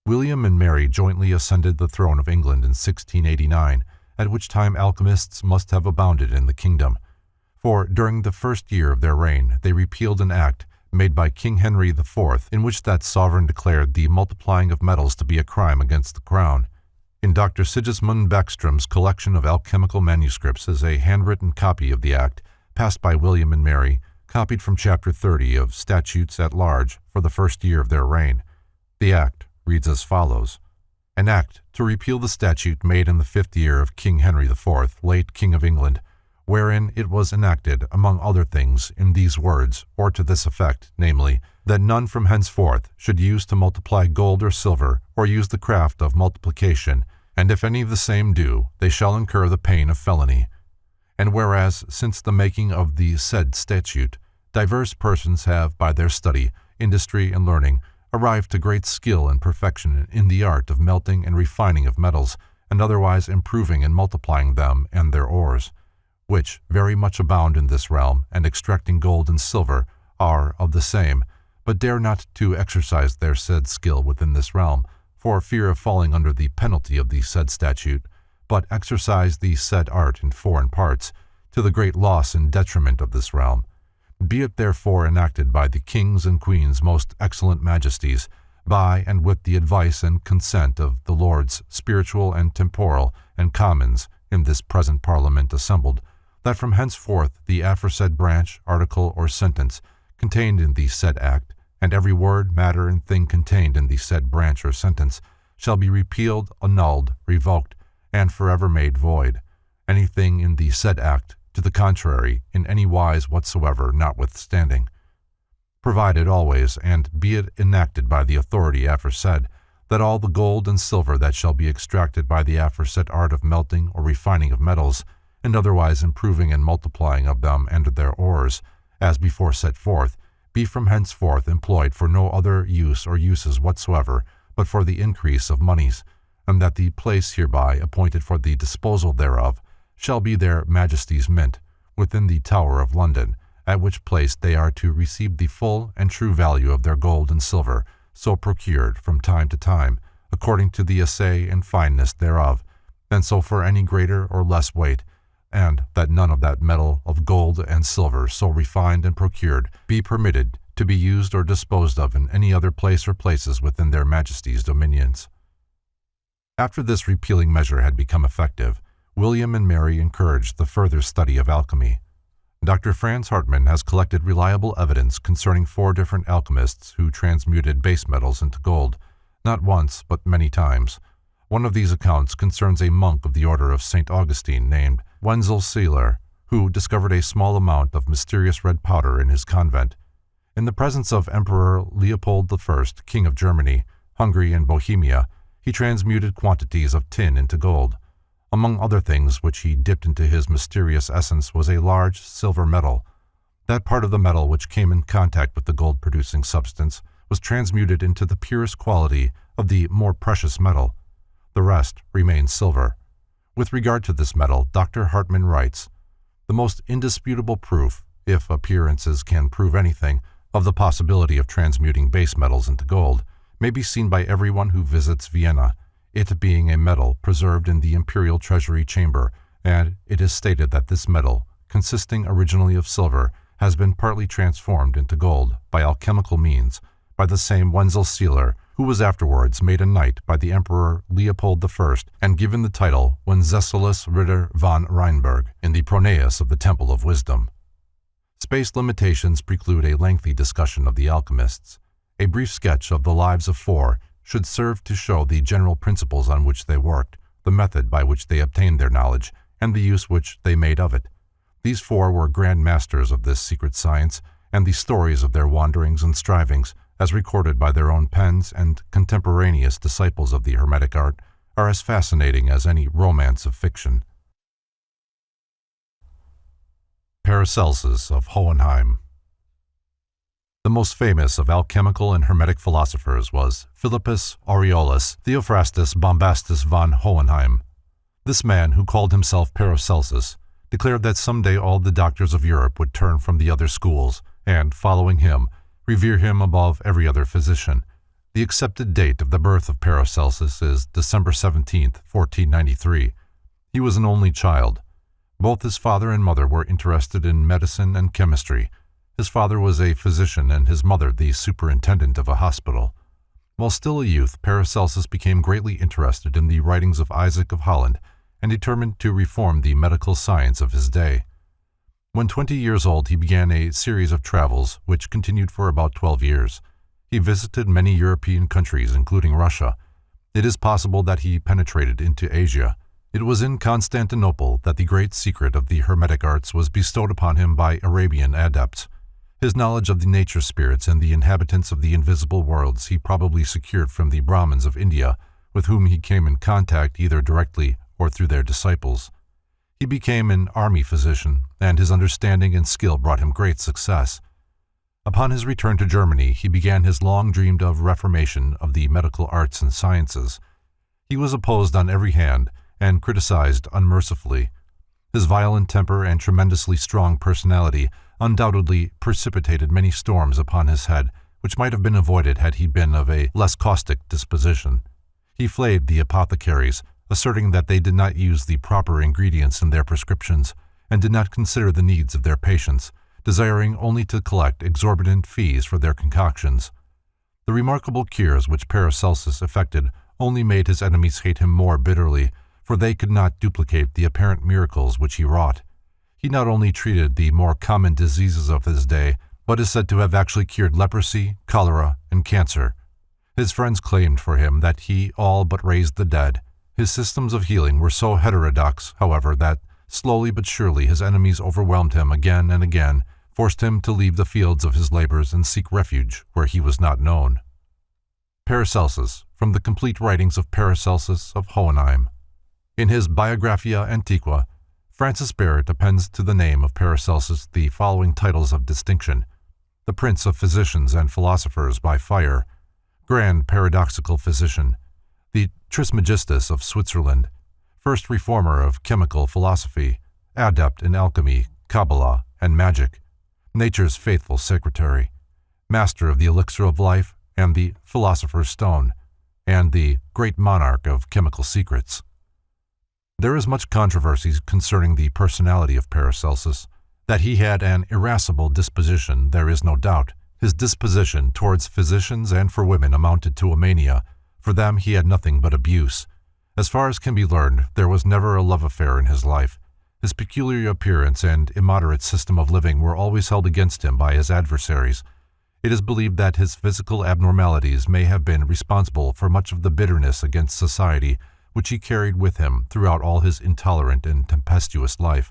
William and Mary jointly ascended the throne of England in 1689, at which time alchemists must have abounded in the kingdom. For during the first year of their reign, they repealed an act made by King Henry IV, in which that sovereign declared the multiplying of metals to be a crime against the crown. In Dr. Sigismund Backstrom's collection of alchemical manuscripts is a handwritten copy of the act passed by William and Mary, copied from Chapter 30 of Statutes at Large for the first year of their reign. The act reads as follows: An act to repeal the statute made in the 5th year of King Henry IV, late King of England, wherein it was enacted, among other things, in these words, or to this effect, namely, that none from henceforth should use to multiply gold or silver, or use the craft of multiplication, and if any of the same do, they shall incur the pain of felony. And whereas, since the making of the said statute, divers persons have, by their study, industry, and learning, arrived to great skill and perfection in the art of melting and refining of metals, and otherwise improving and multiplying them and their ores, which very much abound in this realm, and extracting gold and silver, are of the same, but dare not to exercise their said skill within this realm, for fear of falling under the penalty of the said statute, but exercise the said art in foreign parts, to the great loss and detriment of this realm. Be it therefore enacted by the kings and queens most excellent majesties, by and with the advice and consent of the lords spiritual and temporal and commons in this present parliament assembled, that from henceforth the aforesaid branch, article, or sentence contained in the said act, and every word, matter, and thing contained in the said branch or sentence, shall be repealed, annulled, revoked, and forever made void. Anything in the said act to the contrary, in any wise whatsoever, notwithstanding. Provided always, and be it enacted by the authority aforesaid, that all the gold and silver that shall be extracted by the aforesaid art of melting or refining of metals, and otherwise improving and multiplying of them and their ores, as before set forth, be from henceforth employed for no other use or uses whatsoever, but for the increase of monies, and that the place hereby appointed for the disposal thereof shall be their Majesties' Mint, within the Tower of London, at which place they are to receive the full and true value of their gold and silver, so procured from time to time, according to the assay and fineness thereof, and so for any greater or less weight, and that none of that metal of gold and silver so refined and procured be permitted to be used or disposed of in any other place or places within their Majesties' dominions. After this repealing measure had become effective, William and Mary encouraged the further study of alchemy. Dr. Franz Hartmann has collected reliable evidence concerning 4 different alchemists who transmuted base metals into gold, not once but many times. One of these accounts concerns a monk of the order of St. Augustine named Wenzel Seiler, who discovered a small amount of mysterious red powder in his convent. In the presence of Emperor Leopold I, King of Germany, Hungary, and Bohemia, he transmuted quantities of tin into gold. Among other things which he dipped into his mysterious essence was a large silver metal. That part of the metal which came in contact with the gold-producing substance was transmuted into the purest quality of the more precious metal. The rest remained silver. With regard to this metal, Dr. Hartmann writes, "The most indisputable proof, if appearances can prove anything, of the possibility of transmuting base metals into gold may be seen by everyone who visits Vienna, it being a metal preserved in the imperial treasury chamber, and it is stated that this metal, consisting originally of silver, has been partly transformed into gold by alchemical means by the same Wenzel Seiler, who was afterwards made a knight by the Emperor Leopold I and given the title Wenceslas Ritter von Reinberg in the pronaos of the Temple of Wisdom." Space limitations preclude a lengthy discussion of the alchemists. A brief sketch of the lives of 4 should serve to show the general principles on which they worked, the method by which they obtained their knowledge, and the use which they made of it. These 4 were grand masters of this secret science, and the stories of their wanderings and strivings, as recorded by their own pens and contemporaneous disciples of the Hermetic art, are as fascinating as any romance of fiction. Paracelsus of Hohenheim. The most famous of alchemical and Hermetic philosophers was Philippus Aureolus Theophrastus Bombastus von Hohenheim. This man, who called himself Paracelsus, declared that someday all the doctors of Europe would turn from the other schools and, following him, revere him above every other physician. The accepted date of the birth of Paracelsus is December 17, 1493. He was an only child. Both his father and mother were interested in medicine and chemistry. His father was a physician and his mother the superintendent of a hospital. While still a youth, Paracelsus became greatly interested in the writings of Isaac of Holland and determined to reform the medical science of his day. When 20 years old, he began a series of travels which continued for about 12 years. He visited many European countries, including Russia. It is possible that he penetrated into Asia. It was in Constantinople that the great secret of the Hermetic arts was bestowed upon him by Arabian adepts. His knowledge of the nature spirits and the inhabitants of the invisible worlds he probably secured from the Brahmins of India, with whom he came in contact either directly or through their disciples. He became an army physician, and his understanding and skill brought him great success. Upon his return to Germany, he began his long-dreamed-of reformation of the medical arts and sciences. He was opposed on every hand and criticized unmercifully. His violent temper and tremendously strong personality undoubtedly precipitated many storms upon his head, which might have been avoided had he been of a less caustic disposition. He flayed the apothecaries, asserting that they did not use the proper ingredients in their prescriptions, and did not consider the needs of their patients, desiring only to collect exorbitant fees for their concoctions. The remarkable cures which Paracelsus effected only made his enemies hate him more bitterly, for they could not duplicate the apparent miracles which he wrought. He not only treated the more common diseases of his day, but is said to have actually cured leprosy, cholera, and cancer. His friends claimed for him that he all but raised the dead. His systems of healing were so heterodox, however, that slowly but surely his enemies overwhelmed him again and again, forced him to leave the fields of his labors and seek refuge where he was not known. Paracelsus, from the complete writings of Paracelsus of Hohenheim. In his Biographia Antiqua, Francis Barrett appends to the name of Paracelsus the following titles of distinction: the Prince of Physicians and Philosophers by Fire, Grand Paradoxical Physician, the Trismegistus of Switzerland, First Reformer of Chemical Philosophy, Adept in Alchemy, Kabbalah, and Magic, Nature's Faithful Secretary, Master of the Elixir of Life and the Philosopher's Stone, and the Great Monarch of Chemical Secrets. There is much controversy concerning the personality of Paracelsus. That he had an irascible disposition, there is no doubt. His disposition towards physicians and for women amounted to a mania. For them he had nothing but abuse. As far as can be learned, there was never a love affair in his life. His peculiar appearance and immoderate system of living were always held against him by his adversaries. It is believed that his physical abnormalities may have been responsible for much of the bitterness against society which he carried with him throughout all his intolerant and tempestuous life.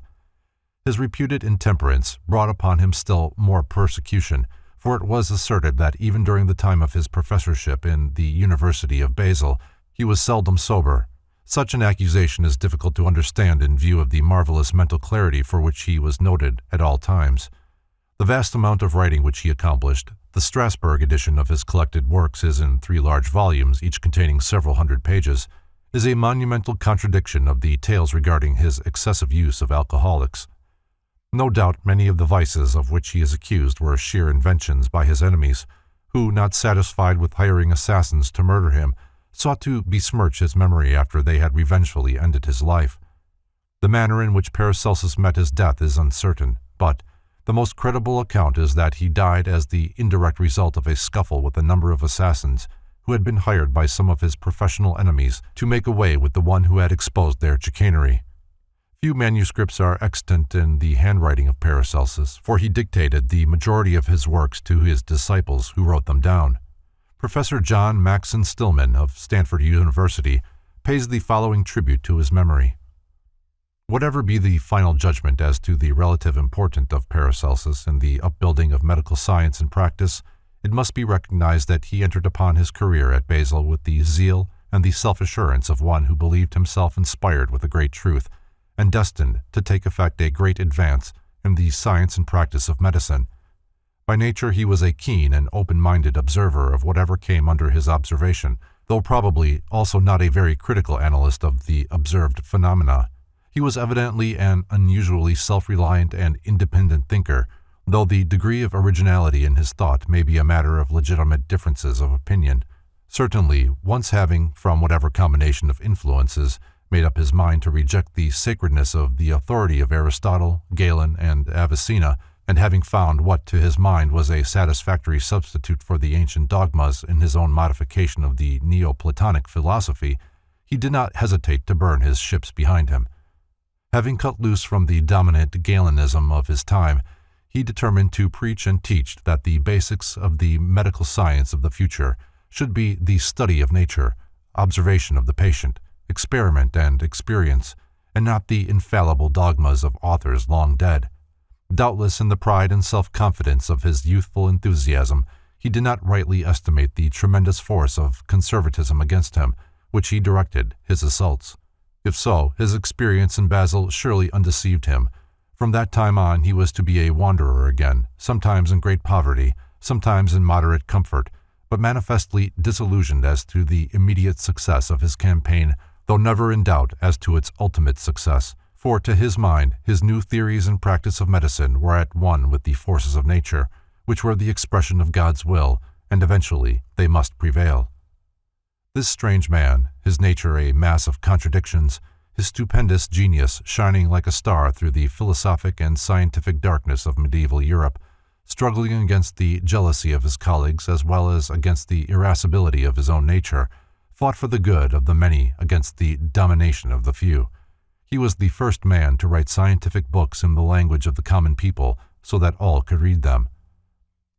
His reputed intemperance brought upon him still more persecution, for it was asserted that even during the time of his professorship in the University of Basel, he was seldom sober. Such an accusation is difficult to understand in view of the marvelous mental clarity for which he was noted at all times. The vast amount of writing which he accomplished, the Strasbourg edition of his collected works is in 3 large volumes, each containing several hundred pages, is a monumental contradiction of the tales regarding his excessive use of alcoholics. No doubt many of the vices of which he is accused were sheer inventions by his enemies, who, not satisfied with hiring assassins to murder him, sought to besmirch his memory after they had revengefully ended his life. The manner in which Paracelsus met his death is uncertain, but the most credible account is that he died as the indirect result of a scuffle with a number of assassins who had been hired by some of his professional enemies to make away with the one who had exposed their chicanery. Few manuscripts are extant in the handwriting of Paracelsus, for he dictated the majority of his works to his disciples who wrote them down. Professor John Maxon Stillman of Stanford University pays the following tribute to his memory. Whatever be the final judgment as to the relative importance of Paracelsus in the upbuilding of medical science and practice, it must be recognized that he entered upon his career at Basel with the zeal and the self-assurance of one who believed himself inspired with a great truth, and destined to take effect a great advance in the science and practice of medicine. By nature he was a keen and open-minded observer of whatever came under his observation, though probably also not a very critical analyst of the observed phenomena. He was evidently an unusually self-reliant and independent thinker, though the degree of originality in his thought may be a matter of legitimate differences of opinion. Certainly, once having, from whatever combination of influences, made up his mind to reject the sacredness of the authority of Aristotle, Galen, and Avicenna, and having found what to his mind was a satisfactory substitute for the ancient dogmas in his own modification of the Neoplatonic philosophy, he did not hesitate to burn his ships behind him. Having cut loose from the dominant Galenism of his time, he determined to preach and teach that the basics of the medical science of the future should be the study of nature, observation of the patient, experiment and experience, and not the infallible dogmas of authors long dead. Doubtless in the pride and self-confidence of his youthful enthusiasm, he did not rightly estimate the tremendous force of conservatism against him, which he directed his assaults. If so, his experience in Basel surely undeceived him. From that time on he was to be a wanderer again, sometimes in great poverty, sometimes in moderate comfort, but manifestly disillusioned as to the immediate success of his campaign, though never in doubt as to its ultimate success. For to his mind, his new theories and practice of medicine were at one with the forces of nature, which were the expression of God's will, and eventually they must prevail. This strange man, his nature a mass of contradictions, his stupendous genius shining like a star through the philosophic and scientific darkness of medieval Europe, struggling against the jealousy of his colleagues as well as against the irascibility of his own nature, fought for the good of the many against the domination of the few. He was the first man to write scientific books in the language of the common people so that all could read them.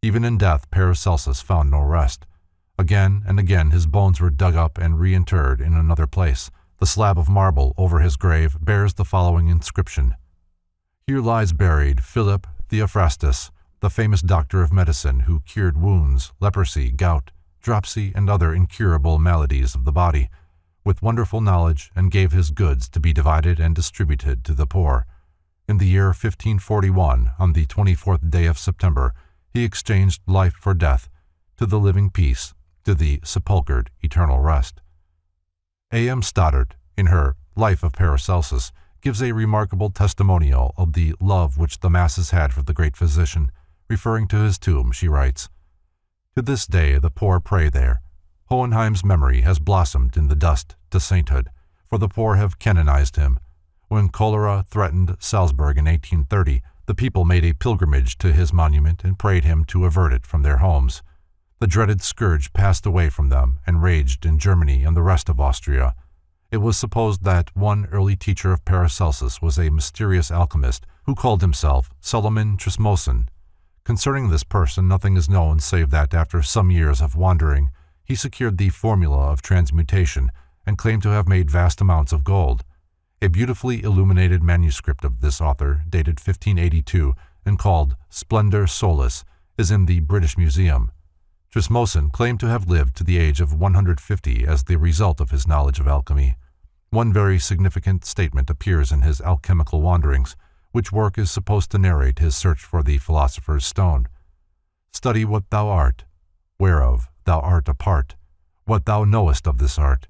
Even in death Paracelsus found no rest. Again and again his bones were dug up and reinterred in another place. The slab of marble over his grave bears the following inscription: "Here lies buried Philip Theophrastus, the famous doctor of medicine who cured wounds, leprosy, gout, dropsy, and other incurable maladies of the body, with wonderful knowledge, and gave his goods to be divided and distributed to the poor. In the year 1541, on the 24th day of September, he exchanged life for death, to the living peace, to the sepulchred eternal rest." A.M. Stoddard, in her Life of Paracelsus, gives a remarkable testimonial of the love which the masses had for the great physician. Referring to his tomb, she writes, "To this day the poor pray there. Hohenheim's memory has blossomed in the dust to sainthood, for the poor have canonized him. When cholera threatened Salzburg in 1830, the people made a pilgrimage to his monument and prayed him to avert it from their homes. The dreaded scourge passed away from them and raged in Germany and the rest of Austria. It was supposed that one early teacher of Paracelsus was a mysterious alchemist who called himself Solomon Trismossen. Concerning this person nothing is known save that after some years of wandering, he secured the formula of transmutation and claimed to have made vast amounts of gold. A beautifully illuminated manuscript of this author, dated 1582 and called Splendor Solis, is in the British Museum. Trismossen claimed to have lived to the age of 150 as the result of his knowledge of alchemy. One very significant statement appears in his Alchemical Wanderings, which work is supposed to narrate his search for the philosopher's stone. "Study what thou art, whereof thou art a part, what thou knowest of this art.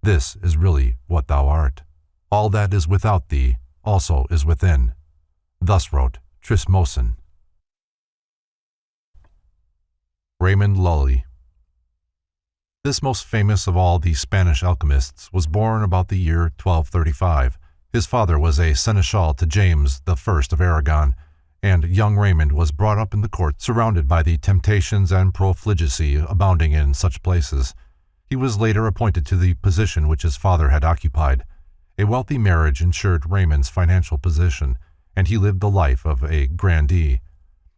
This is really what thou art. All that is without thee also is within." Thus wrote Trismossen. Raymond Lolly. This most famous of all the Spanish alchemists was born about the year 1235. His father was a seneschal to James I of Aragon, and young Raymond was brought up in the court surrounded by the temptations and profligacy abounding in such places. He was later appointed to the position which his father had occupied. A wealthy marriage ensured Raymond's financial position, and he lived the life of a grandee.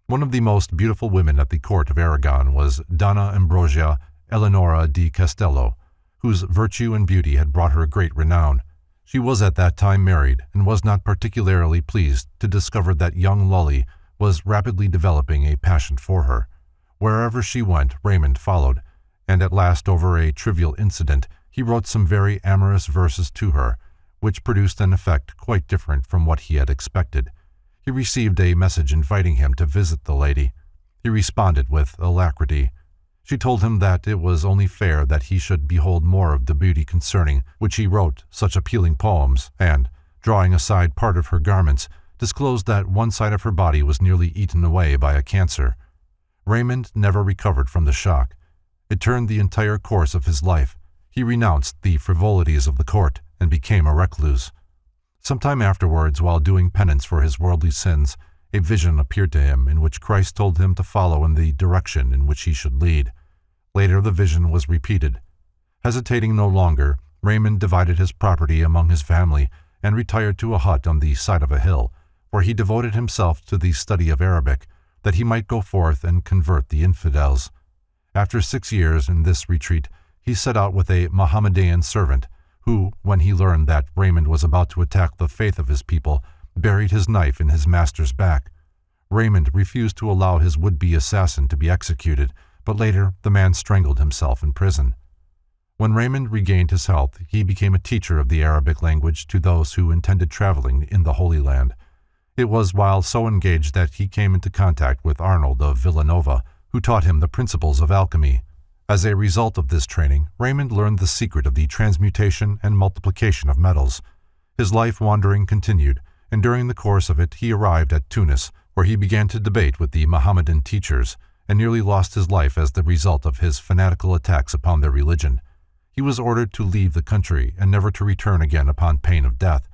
One of the most beautiful women at the court of Aragon was Donna Ambrosia Eleonora di Castello, whose virtue and beauty had brought her great renown. She was at that time married, and was not particularly pleased to discover that young Lolly was rapidly developing a passion for her. Wherever she went, Raymond followed, and at last, over a trivial incident, he wrote some very amorous verses to her, which produced an effect quite different from what he had expected. He received a message inviting him to visit the lady. He responded with alacrity. She told him that it was only fair that he should behold more of the beauty concerning which he wrote such appealing poems, and, drawing aside part of her garments, disclosed that one side of her body was nearly eaten away by a cancer. Raymond never recovered from the shock. It turned the entire course of his life. He renounced the frivolities of the court and became a recluse. Sometime afterwards, while doing penance for his worldly sins, a vision appeared to him in which Christ told him to follow in the direction in which he should lead. Later the vision was repeated. Hesitating no longer, Raymond divided his property among his family and retired to a hut on the side of a hill, where he devoted himself to the study of Arabic, that he might go forth and convert the infidels. After 6 years in this retreat, he set out with a Mohammedan servant, who, when he learned that Raymond was about to attack the faith of his people, buried his knife in his master's back. Raymond refused to allow his would-be assassin to be executed, but later the man strangled himself in prison. When Raymond regained his health, he became a teacher of the Arabic language to those who intended traveling in the Holy Land. It was while so engaged that he came into contact with Arnold of Villanova, who taught him the principles of alchemy. As a result of this training, Raymond learned the secret of the transmutation and multiplication of metals. His life wandering continued, and during the course of it he arrived at Tunis, where he began to debate with the Mohammedan teachers, and nearly lost his life as the result of his fanatical attacks upon their religion. He was ordered to leave the country and never to return again upon pain of death.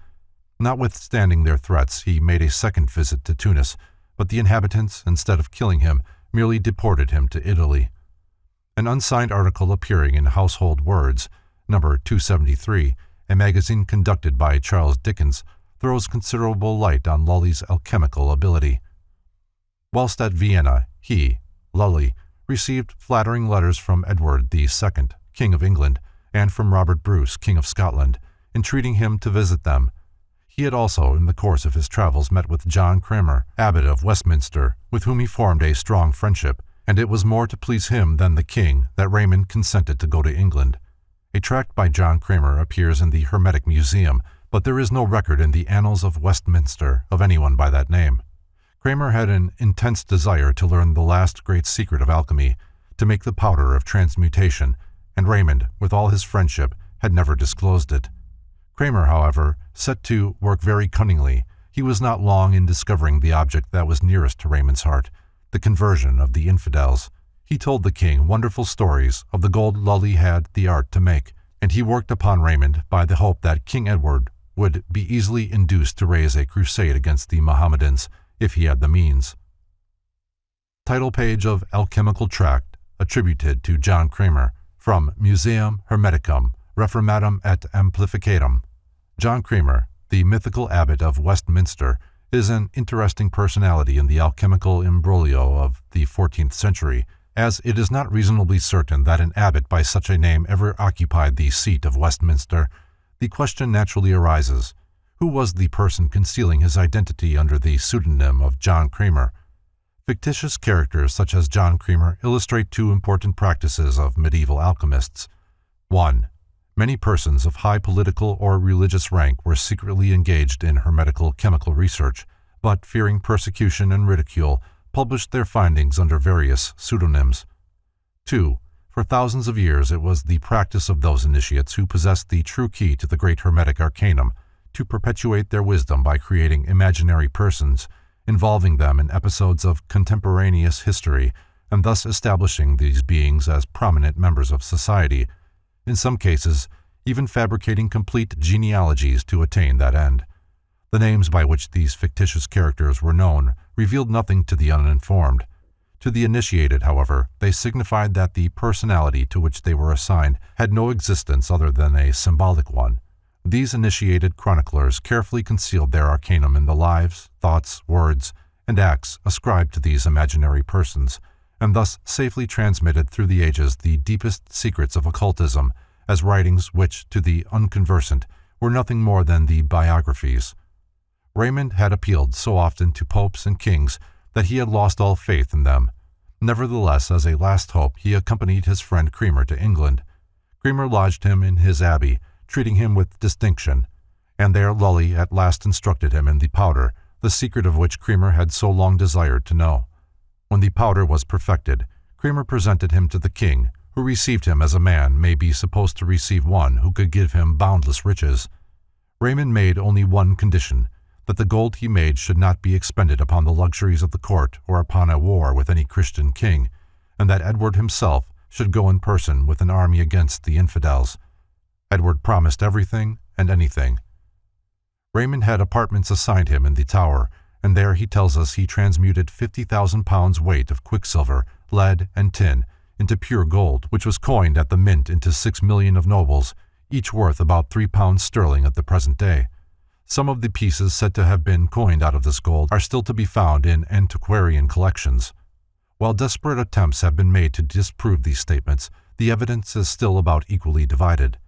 Notwithstanding their threats, he made a second visit to Tunis, but the inhabitants, instead of killing him, merely deported him to Italy. An unsigned article appearing in Household Words, number 273, a magazine conducted by Charles Dickens, throws considerable light on Lolly's alchemical ability. Whilst at Vienna, he, Lolly, received flattering letters from Edward II, King of England, and from Robert Bruce, King of Scotland, entreating him to visit them. He had also, in the course of his travels, met with John Cranmer, Abbot of Westminster, with whom he formed a strong friendship, and it was more to please him than the king that Raymond consented to go to England. A tract by John Cranmer appears in the Hermetic Museum, but there is no record in the Annals of Westminster of anyone by that name. Cranmer had an intense desire to learn the last great secret of alchemy, to make the powder of transmutation, and Raymond, with all his friendship, had never disclosed it. Cranmer, however, set to work very cunningly. He was not long in discovering the object that was nearest to Raymond's heart, the conversion of the infidels. He told the king wonderful stories of the gold Lolly had the art to make, and he worked upon Raymond by the hope that King Edward would be easily induced to raise a crusade against the Mohammedans, if he had the means. Title page of Alchemical Tract, attributed to John Cranmer, from Museum Hermeticum, Reformatum et Amplificatum. John Cranmer, the mythical abbot of Westminster, is an interesting personality in the alchemical imbroglio of the 14th century, as it is not reasonably certain that an abbot by such a name ever occupied the seat of Westminster. The question naturally arises, who was the person concealing his identity under the pseudonym of John Cranmer? Fictitious characters such as John Cranmer illustrate two important practices of medieval alchemists. 1. Many persons of high political or religious rank were secretly engaged in hermetical chemical research, but, fearing persecution and ridicule, published their findings under various pseudonyms. 2. For thousands of years it was the practice of those initiates who possessed the true key to the great Hermetic arcanum to perpetuate their wisdom by creating imaginary persons, involving them in episodes of contemporaneous history, and thus establishing these beings as prominent members of society, in some cases even fabricating complete genealogies to attain that end. The names by which these fictitious characters were known revealed nothing to the uninformed. To the initiated, however, they signified that the personality to which they were assigned had no existence other than a symbolic one. These initiated chroniclers carefully concealed their arcanum in the lives, thoughts, words, and acts ascribed to these imaginary persons, and thus safely transmitted through the ages the deepest secrets of occultism, as writings which, to the unconversant, were nothing more than the biographies. Raymond had appealed so often to popes and kings that he had lost all faith in them. Nevertheless, as a last hope, he accompanied his friend Cranmer to England. Cranmer lodged him in his abbey, treating him with distinction, and there Lolly at last instructed him in the powder, the secret of which Cranmer had so long desired to know. When the powder was perfected, Kramer presented him to the king, who received him as a man may be supposed to receive one who could give him boundless riches. Raymond made only one condition, that the gold he made should not be expended upon the luxuries of the court or upon a war with any Christian king, and that Edward himself should go in person with an army against the infidels. Edward promised everything and anything. Raymond had apartments assigned him in the Tower, and there he tells us he transmuted 50,000 pounds weight of quicksilver, lead, and tin into pure gold, which was coined at the mint into 6 million of nobles, each worth about 3 pounds sterling at the present day. Some of the pieces said to have been coined out of this gold are still to be found in antiquarian collections. While desperate attempts have been made to disprove these statements, the evidence is still about equally divided.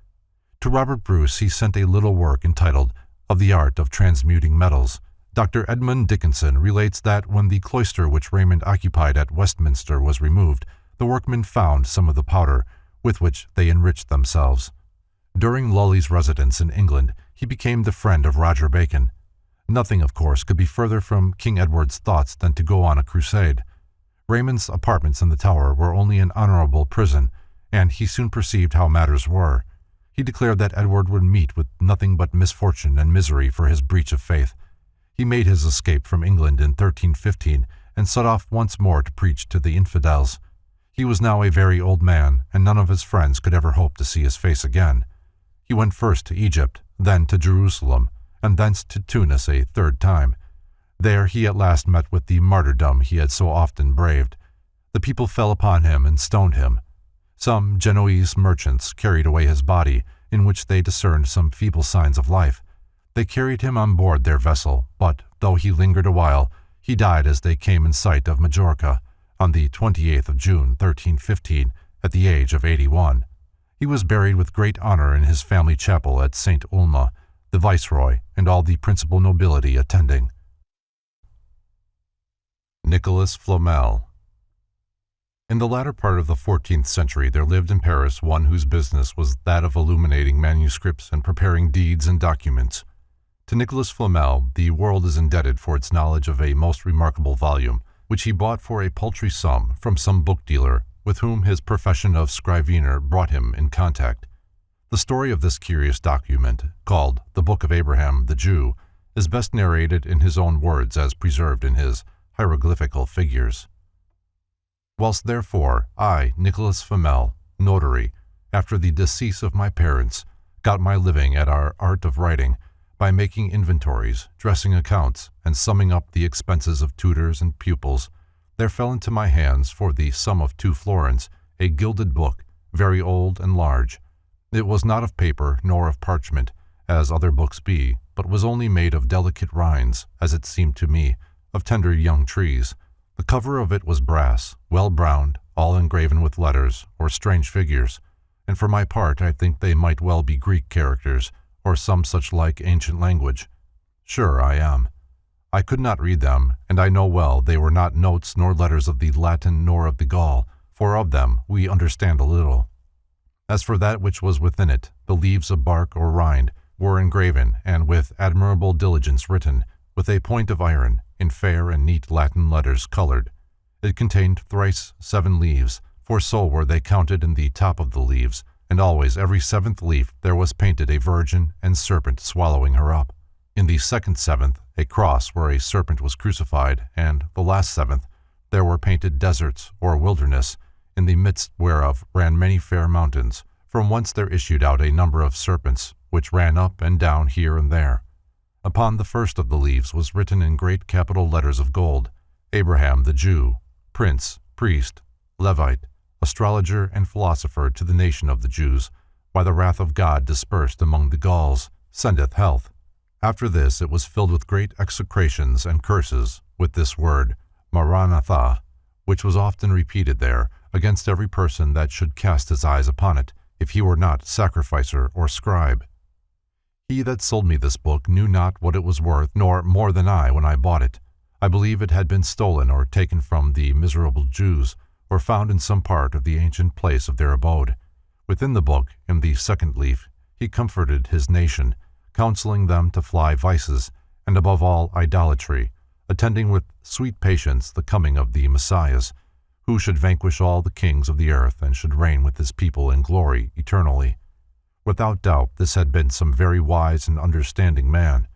To Robert Bruce he sent a little work entitled Of the Art of Transmuting Metals. Dr. Edmund Dickinson relates that when the cloister which Raymond occupied at Westminster was removed, the workmen found some of the powder, with which they enriched themselves. During Lolly's residence in England, he became the friend of Roger Bacon. Nothing, of course, could be further from King Edward's thoughts than to go on a crusade. Raymond's apartments in the Tower were only an honorable prison, and he soon perceived how matters were. He declared that Edward would meet with nothing but misfortune and misery for his breach of faith. He made his escape from England in 1315 and set off once more to preach to the infidels. He was now a very old man, and none of his friends could ever hope to see his face again. He went first to Egypt, then to Jerusalem, and thence to Tunis a third time. There he at last met with the martyrdom he had so often braved. The people fell upon him and stoned him. Some Genoese merchants carried away his body, in which they discerned some feeble signs of life. They carried him on board their vessel, but, though he lingered a while, he died as they came in sight of Majorca, on the 28th of June, 1315, at the age of 81. He was buried with great honor in his family chapel at St. Ulma, the viceroy and all the principal nobility attending. Nicholas Flamel. In the latter part of the 14th century there lived in Paris one whose business was that of illuminating manuscripts and preparing deeds and documents. To Nicholas Flamel the world is indebted for its knowledge of a most remarkable volume, which he bought for a paltry sum from some book dealer with whom his profession of scrivener brought him in contact. The story of this curious document, called The Book of Abraham the Jew, is best narrated in his own words as preserved in his hieroglyphical figures. Whilst therefore I, Nicholas Flamel, notary, after the decease of my parents, got my living at our art of writing, by making inventories, dressing accounts, and summing up the expenses of tutors and pupils, there fell into my hands, for the sum of 2 florins, a gilded book, very old and large. It was not of paper nor of parchment, as other books be, but was only made of delicate rinds, as it seemed to me, of tender young trees. The cover of it was brass, well browned, all engraven with letters, or strange figures, and for my part I think they might well be Greek characters, or some such like ancient language. Sure I am. I could not read them, and I know well they were not notes nor letters of the Latin nor of the Gaul, for of them we understand a little. As for that which was within it, the leaves of bark or rind were engraven, and with admirable diligence written, with a point of iron, in fair and neat Latin letters colored. It contained thrice 7 leaves, for so were they counted in the top of the leaves, and always every 7th leaf there was painted a virgin and serpent swallowing her up. In the 2nd 7th, a cross where a serpent was crucified, and the last 7th, there were painted deserts or wilderness, in the midst whereof ran many fair mountains, from whence there issued out a number of serpents, which ran up and down here and there. Upon the first of the leaves was written in great capital letters of gold, Abraham the Jew, prince, priest, Levite, astrologer and philosopher to the nation of the Jews, by the wrath of God dispersed among the Gauls, sendeth health. After this it was filled with great execrations and curses, with this word, Maranatha, which was often repeated there, against every person that should cast his eyes upon it, if he were not sacrificer or scribe. He that sold me this book knew not what it was worth, nor more than I when I bought it. I believe it had been stolen or taken from the miserable Jews, or found in some part of the ancient place of their abode. Within the book, in the 2nd leaf, he comforted his nation, counseling them to fly vices, and above all idolatry, attending with sweet patience the coming of the Messiahs, who should vanquish all the kings of the earth and should reign with his people in glory eternally. Without doubt, this had been some very wise and understanding man.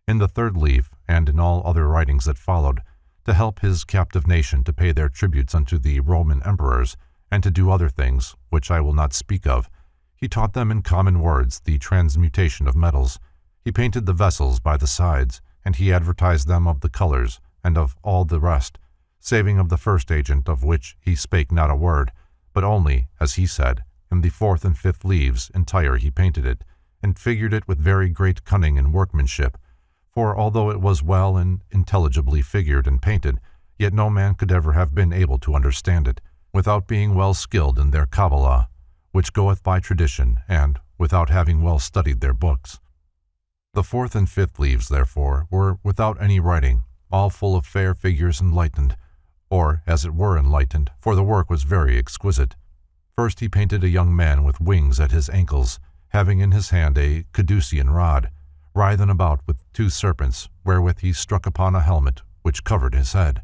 In the third leaf, and in all other writings that followed, to help his captive nation to pay their tributes unto the Roman emperors, and to do other things, which I will not speak of, he taught them in common words the transmutation of metals. He painted the vessels by the sides, and he advertised them of the colors, and of all the rest, saving of the first agent, of which he spake not a word, but only, as he said, in the fourth and fifth leaves entire he painted it, and figured it with very great cunning and workmanship. For although it was well and intelligibly figured and painted, yet no man could ever have been able to understand it, without being well skilled in their Kabbalah, which goeth by tradition, and without having well studied their books. The fourth and fifth leaves, therefore, were without any writing, all full of fair figures enlightened, or as it were enlightened, for the work was very exquisite. First he painted a young man with wings at his ankles, having in his hand a caducean rod, writhing about with two serpents, wherewith he struck upon a helmet which covered his head.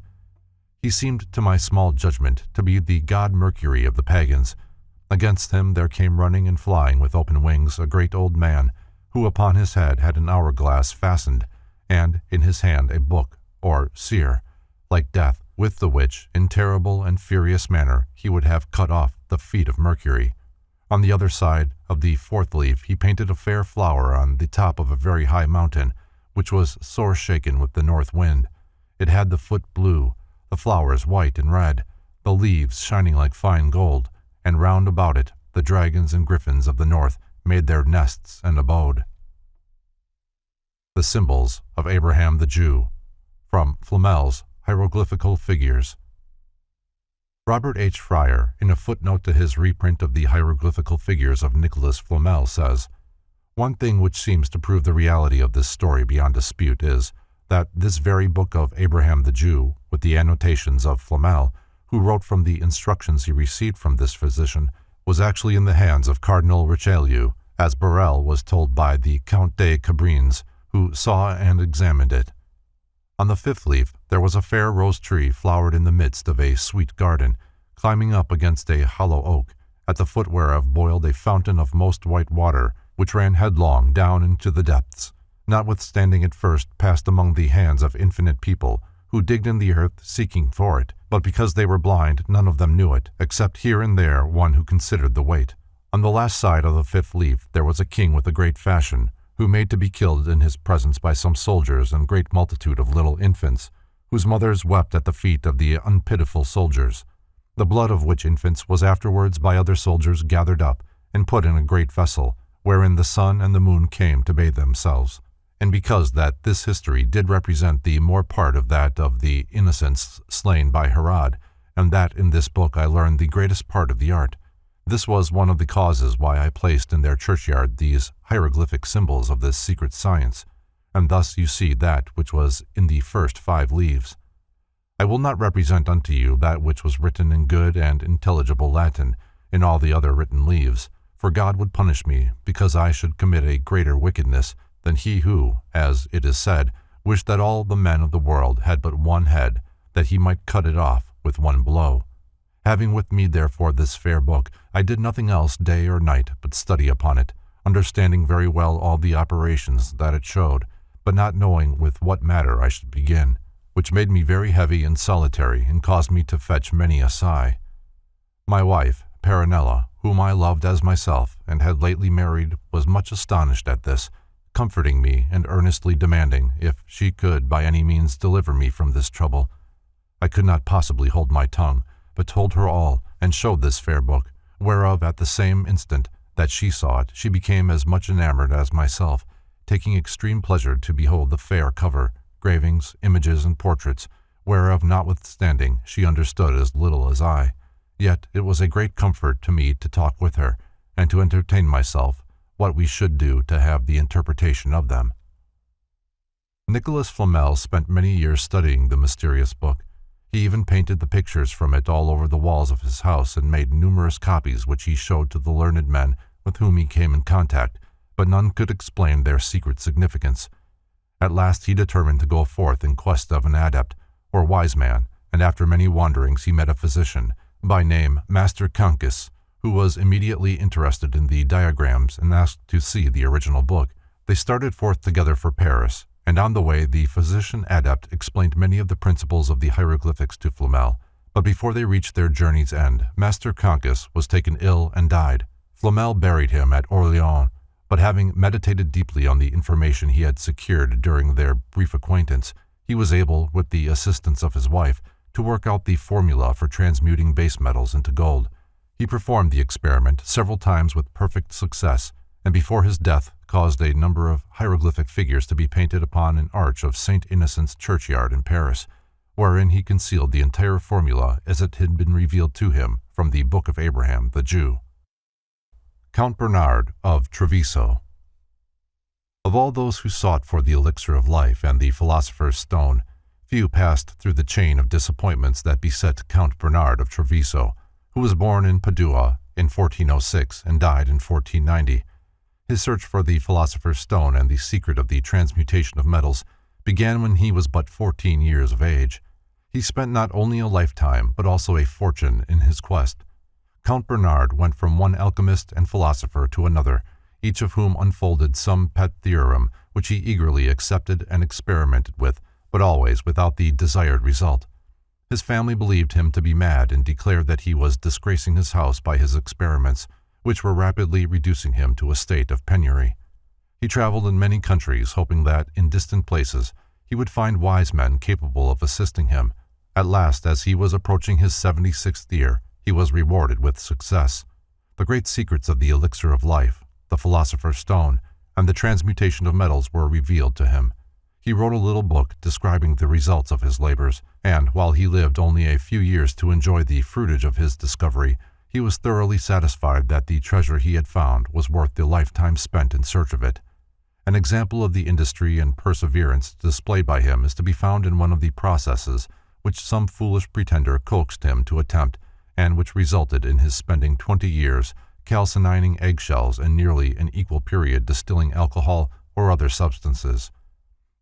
He seemed to my small judgment to be the god Mercury of the pagans. Against him there came running and flying with open wings a great old man, who upon his head had an hourglass fastened, and in his hand a book, or seer, like death, with the which, in terrible and furious manner, he would have cut off the feet of Mercury. On the other side of the fourth leaf he painted a fair flower on the top of a very high mountain, which was sore shaken with the north wind. It had the foot blue, the flowers white and red, the leaves shining like fine gold, and round about it the dragons and griffins of the north made their nests and abode. The Symbols of Abraham the Jew, from Flamel's Hieroglyphical Figures. Robert H. Fryer, in a footnote to his reprint of the hieroglyphical figures of Nicholas Flamel, says, "One thing which seems to prove the reality of this story beyond dispute is that this very book of Abraham the Jew, with the annotations of Flamel, who wrote from the instructions he received from this physician, was actually in the hands of Cardinal Richelieu, as Barrel was told by the Count de Cabrines, who saw and examined it. On the fifth leaf there was a fair rose tree flowered in the midst of a sweet garden, climbing up against a hollow oak, at the foot whereof boiled a fountain of most white water, which ran headlong down into the depths, notwithstanding it first passed among the hands of infinite people, who digged in the earth seeking for it, but because they were blind none of them knew it, except here and there one who considered the weight. On the last side of the fifth leaf there was a king with a great fashion, who made to be killed in his presence by some soldiers and great multitude of little infants, whose mothers wept at the feet of the unpitiful soldiers, the blood of which infants was afterwards by other soldiers gathered up and put in a great vessel, wherein the sun and the moon came to bathe themselves. And because that this history did represent the more part of that of the innocents slain by Herod, and that in this book I learned the greatest part of the art, this was one of the causes why I placed in their churchyard these hieroglyphic symbols of this secret science, and thus you see that which was in the first 5 leaves. I will not represent unto you that which was written in good and intelligible Latin in all the other written leaves, for God would punish me, because I should commit a greater wickedness than he who, as it is said, wished that all the men of the world had but one head, that he might cut it off with one blow. Having with me therefore this fair book, I did nothing else day or night but study upon it, understanding very well all the operations that it showed, but not knowing with what matter I should begin, which made me very heavy and solitary, and caused me to fetch many a sigh. My wife, Peronella, whom I loved as myself, and had lately married, was much astonished at this, comforting me and earnestly demanding if she could by any means deliver me from this trouble. I could not possibly hold my tongue, but told her all, and showed this fair book, whereof at the same instant that she saw it, she became as much enamored as myself, taking extreme pleasure to behold the fair cover, gravings, images, and portraits, whereof notwithstanding she understood as little as I. Yet it was a great comfort to me to talk with her, and to entertain myself what we should do to have the interpretation of them. Nicholas Flamel spent many years studying the mysterious book. He even painted the pictures from it all over the walls of his house and made numerous copies which he showed to the learned men with whom he came in contact, but none could explain their secret significance. At last he determined to go forth in quest of an adept, or wise man, and after many wanderings he met a physician, by name Master Cancus, who was immediately interested in the diagrams and asked to see the original book. They started forth together for Paris, and on the way the physician adept explained many of the principles of the hieroglyphics to Flamel. But before they reached their journey's end, Master Cancus was taken ill and died. Flamel buried him at Orleans, but having meditated deeply on the information he had secured during their brief acquaintance, he was able, with the assistance of his wife, to work out the formula for transmuting base metals into gold. He performed the experiment several times with perfect success, and before his death caused a number of hieroglyphic figures to be painted upon an arch of St. Innocent's churchyard in Paris, wherein he concealed the entire formula as it had been revealed to him from the Book of Abraham the Jew. Count Bernard of Treviso. Of all those who sought for the elixir of life and the philosopher's stone, few passed through the chain of disappointments that beset Count Bernard of Treviso, who was born in Padua in 1406 and died in 1490. His search for the philosopher's stone and the secret of the transmutation of metals began when he was but 14 years of age. He spent not only a lifetime, but also a fortune in his quest. Count Bernard went from one alchemist and philosopher to another, each of whom unfolded some pet theorem which he eagerly accepted and experimented with, but always without the desired result. His family believed him to be mad and declared that he was disgracing his house by his experiments, which were rapidly reducing him to a state of penury. He traveled in many countries, hoping that, in distant places, he would find wise men capable of assisting him. At last, as he was approaching his 76th year, he was rewarded with success. The great secrets of the elixir of life, the philosopher's stone, and the transmutation of metals were revealed to him. He wrote a little book describing the results of his labors, and while he lived only a few years to enjoy the fruitage of his discovery, he was thoroughly satisfied that the treasure he had found was worth the lifetime spent in search of it. An example of the industry and perseverance displayed by him is to be found in one of the processes which some foolish pretender coaxed him to attempt, and which resulted in his spending 20 years calcining eggshells and nearly an equal period distilling alcohol or other substances.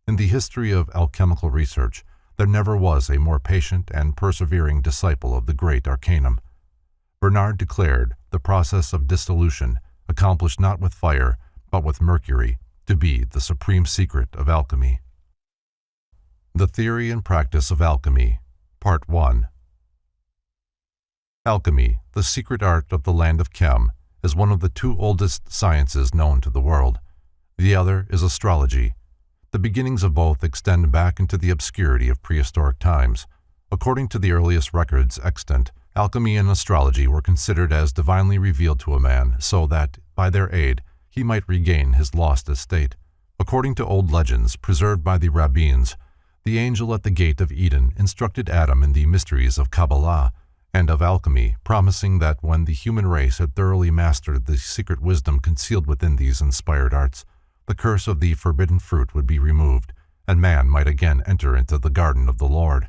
In the history of alchemical research, there never was a more patient and persevering disciple of the great arcanum. Bernard declared the process of dissolution, accomplished not with fire, but with mercury, to be the supreme secret of alchemy. The Theory and Practice of Alchemy, Part 1. Alchemy, the secret art of the land of Chem, is one of the two oldest sciences known to the world. The other is astrology. The beginnings of both extend back into the obscurity of prehistoric times. According to the earliest records extant, alchemy and astrology were considered as divinely revealed to a man, so that, by their aid, he might regain his lost estate. According to old legends preserved by the rabbins, the angel at the gate of Eden instructed Adam in the mysteries of Kabbalah and of alchemy, promising that when the human race had thoroughly mastered the secret wisdom concealed within these inspired arts, the curse of the forbidden fruit would be removed, and man might again enter into the garden of the Lord.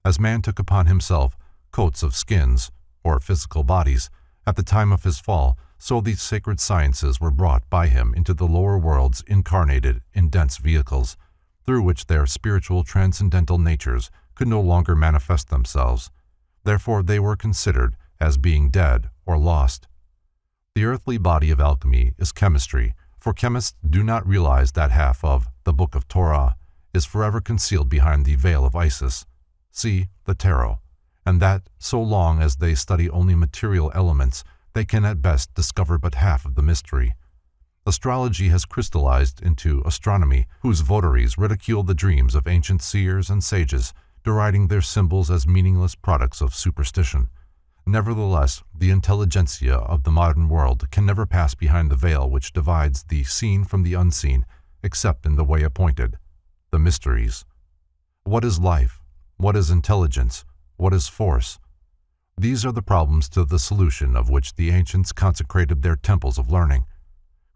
As man took upon himself coats of skins, or physical bodies, at the time of his fall, so these sacred sciences were brought by him into the lower worlds incarnated in dense vehicles, through which their spiritual transcendental natures could no longer manifest themselves. Therefore they were considered as being dead or lost. The earthly body of alchemy is chemistry, for chemists do not realize that half of the Book of Torah is forever concealed behind the veil of Isis, see the tarot, and that so long as they study only material elements, they can at best discover but half of the mystery. Astrology has crystallized into astronomy, whose votaries ridicule the dreams of ancient seers and sages, deriding their symbols as meaningless products of superstition. Nevertheless, the intelligentsia of the modern world can never pass behind the veil which divides the seen from the unseen, except in the way appointed, the mysteries. What is life? What is intelligence? What is force? These are the problems to the solution of which the ancients consecrated their temples of learning.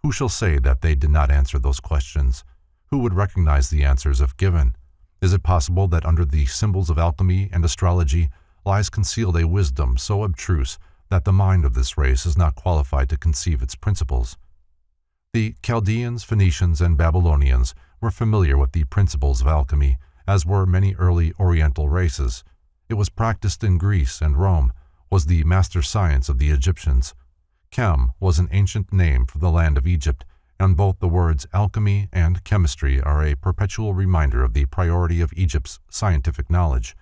Who shall say that they did not answer those questions? Who would recognize the answers if given? Is it possible that under the symbols of alchemy and astrology lies concealed a wisdom so abstruse that the mind of this race is not qualified to conceive its principles? The Chaldeans, Phoenicians, and Babylonians were familiar with the principles of alchemy, as were many early Oriental races. It was practiced in Greece and Rome, was the master science of the Egyptians. Chem was an ancient name for the land of Egypt, and both the words alchemy and chemistry are a perpetual reminder of the priority of Egypt's scientific knowledge.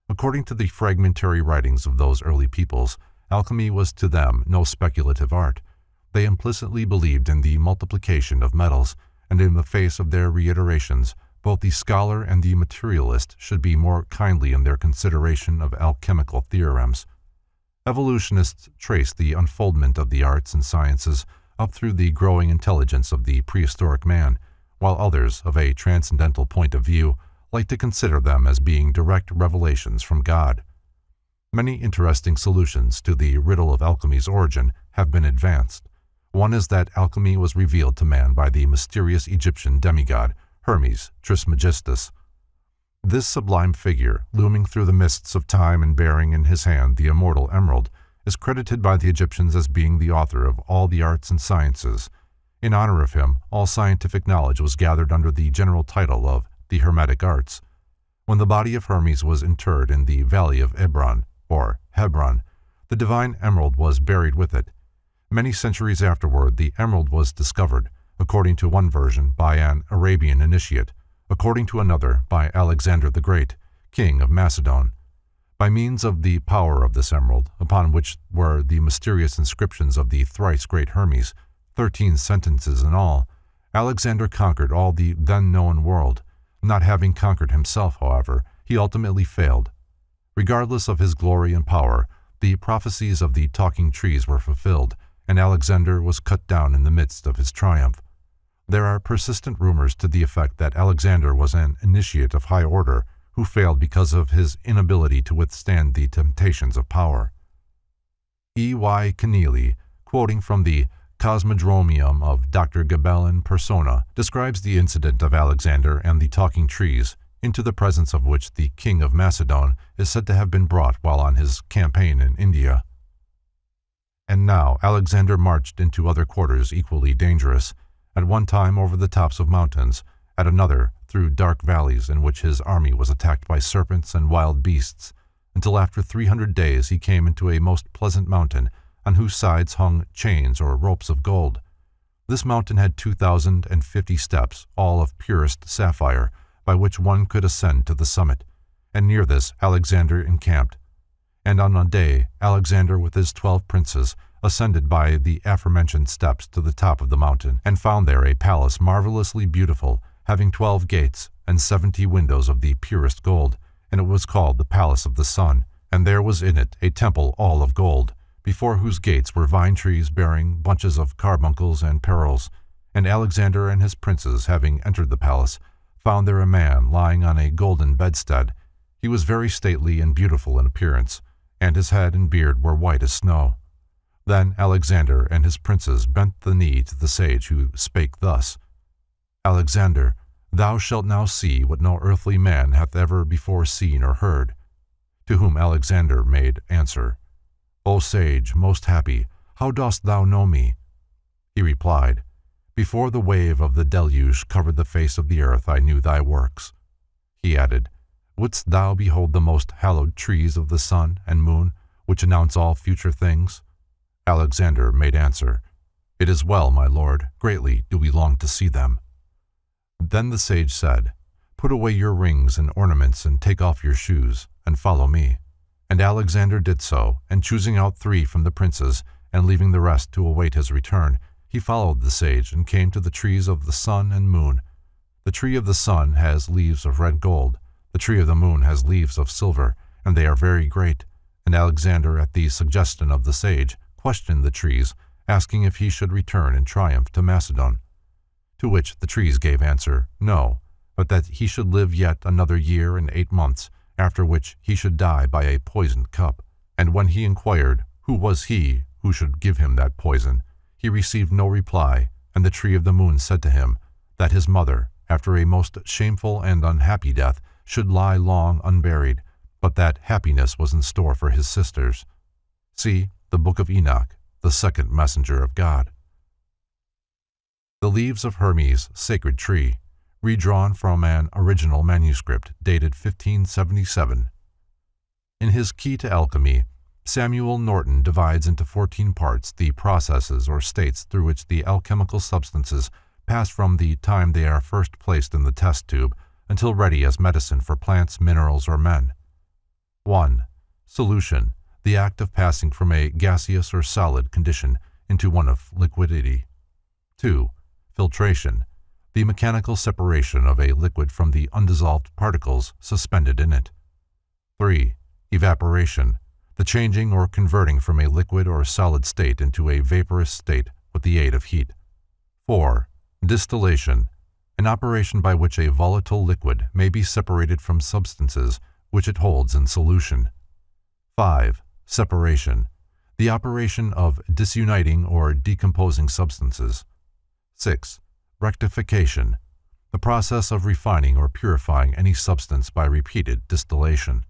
According to the fragmentary writings of those early peoples, alchemy was to them no speculative art. They implicitly believed in the multiplication of metals, and in the face of their reiterations, both the scholar and the materialist should be more kindly in their consideration of alchemical theorems. Evolutionists trace the unfoldment of the arts and sciences up through the growing intelligence of the prehistoric man, while others, of a transcendental point of view, like to consider them as being direct revelations from God. Many interesting solutions to the riddle of alchemy's origin have been advanced. One is that alchemy was revealed to man by the mysterious Egyptian demigod, Hermes Trismegistus. This sublime figure, looming through the mists of time and bearing in his hand the immortal emerald, is credited by the Egyptians as being the author of all the arts and sciences. In honor of him, all scientific knowledge was gathered under the general title of the Hermetic arts. When the body of Hermes was interred in the valley of Ebron, or Hebron, the divine emerald was buried with it. Many centuries afterward, the emerald was discovered, according to one version, by an Arabian initiate, according to another, by Alexander the Great, king of Macedon. By means of the power of this emerald, upon which were the mysterious inscriptions of the thrice great Hermes, 13 sentences in all, Alexander conquered all the then known world. Not having conquered himself, however, he ultimately failed. Regardless of his glory and power, the prophecies of the talking trees were fulfilled, and Alexander was cut down in the midst of his triumph. There are persistent rumors to the effect that Alexander was an initiate of high order who failed because of his inability to withstand the temptations of power. E. Y. Keneally, quoting from the Cosmodromium of Dr. Gabel in persona, describes the incident of Alexander and the talking trees, into the presence of which the king of Macedon is said to have been brought while on his campaign in India. And now Alexander marched into other quarters equally dangerous, at one time over the tops of mountains, at another through dark valleys in which his army was attacked by serpents and wild beasts, until after 300 days he came into a most pleasant mountain, on whose sides hung chains or ropes of gold. This mountain had 2,050 steps, all of purest sapphire, by which one could ascend to the summit, and near this Alexander encamped. And on a day, Alexander with his 12 princes ascended by the aforementioned steps to the top of the mountain, and found there a palace marvelously beautiful, having 12 gates and 70 windows of the purest gold, and it was called the Palace of the Sun, and there was in it a temple all of gold, before whose gates were vine trees bearing bunches of carbuncles and pearls. And Alexander and his princes, having entered the palace, found there a man lying on a golden bedstead. He was very stately and beautiful in appearance, and his head and beard were white as snow. Then Alexander and his princes bent the knee to the sage, who spake thus: Alexander, thou shalt now see what no earthly man hath ever before seen or heard. To whom Alexander made answer, O sage, most happy, how dost thou know me? He replied, Before the wave of the deluge covered the face of the earth, I knew thy works. He added, Wouldst thou behold the most hallowed trees of the sun and moon, which announce all future things? Alexander made answer, It is well, my lord, greatly do we long to see them. Then the sage said, Put away your rings and ornaments, and take off your shoes, and follow me. And Alexander did so, and choosing out 3 from the princes, and leaving the rest to await his return, he followed the sage, and came to the trees of the sun and moon. The tree of the sun has leaves of red gold, the tree of the moon has leaves of silver, and they are very great. And Alexander, at the suggestion of the sage, questioned the trees, asking if he should return in triumph to Macedon. To which the trees gave answer, No, but that he should live yet another year and 8 months, after which he should die by a poisoned cup. And when he inquired who was he who should give him that poison, he received no reply, and the tree of the moon said to him that his mother, after a most shameful and unhappy death, should lie long unburied, but that happiness was in store for his sisters. See the Book of Enoch, the second messenger of God. The leaves of Hermes, sacred tree, redrawn from an original manuscript dated 1577. In his Key to Alchemy, Samuel Norton divides into 14 parts the processes or states through which the alchemical substances pass from the time they are first placed in the test tube until ready as medicine for plants, minerals, or men. 1. Solution, the act of passing from a gaseous or solid condition into one of liquidity. 2. Filtration, the mechanical separation of a liquid from the undissolved particles suspended in it. 3. Evaporation, the changing or converting from a liquid or solid state into a vaporous state with the aid of heat. 4. Distillation, an operation by which a volatile liquid may be separated from substances which it holds in solution. 5. Separation, the operation of disuniting or decomposing substances. 6. Rectification, the process of refining or purifying any substance by repeated distillation.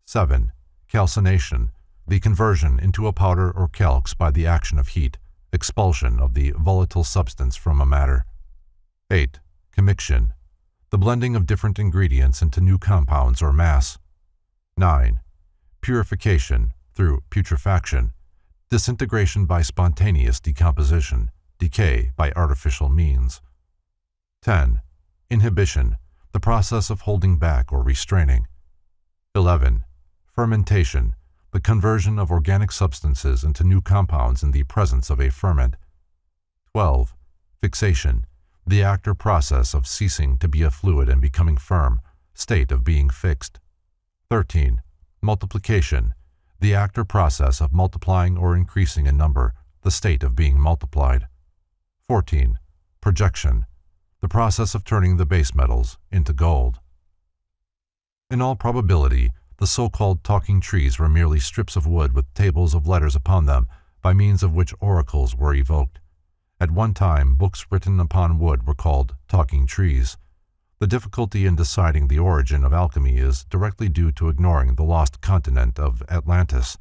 7. Calcination, the conversion into a powder or calx by the action of heat, expulsion of the volatile substance from a matter. 8. Commiction, the blending of different ingredients into new compounds or mass. 9. Purification, through putrefaction, disintegration by spontaneous decomposition, decay by artificial means. 10. Inhibition, the process of holding back or restraining. 11. Fermentation, the conversion of organic substances into new compounds in the presence of a ferment. 12. Fixation, the act or process of ceasing to be a fluid and becoming firm, state of being fixed. 13. Multiplication, the act or process of multiplying or increasing in number, the state of being multiplied. 14. Projection, the process of turning the base metals into gold. In all probability, the so-called talking trees were merely strips of wood with tables of letters upon them, by means of which oracles were evoked. At one time, books written upon wood were called talking trees. The difficulty in deciding the origin of alchemy is directly due to ignoring the lost continent of Atlantis.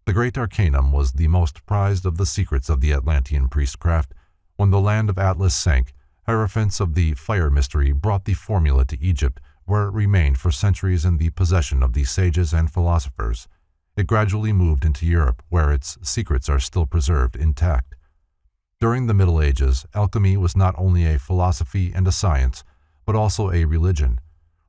The great arcanum was the most prized of the secrets of the Atlantean priestcraft. When the land of Atlas sank, hierophants of the fire mystery brought the formula to Egypt, where it remained for centuries in the possession of the sages and philosophers. It gradually moved into Europe, where its secrets are still preserved intact. During the Middle Ages, alchemy was not only a philosophy and a science, but also a religion.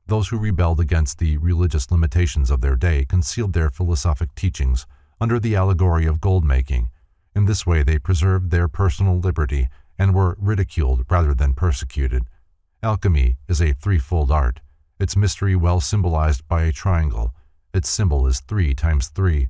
Those who rebelled against the religious limitations of their day concealed their philosophic teachings under the allegory of gold-making. In this way they preserved their personal liberty and were ridiculed rather than persecuted. Alchemy is a threefold art, its mystery well symbolized by a triangle. Its symbol is 3 times 3,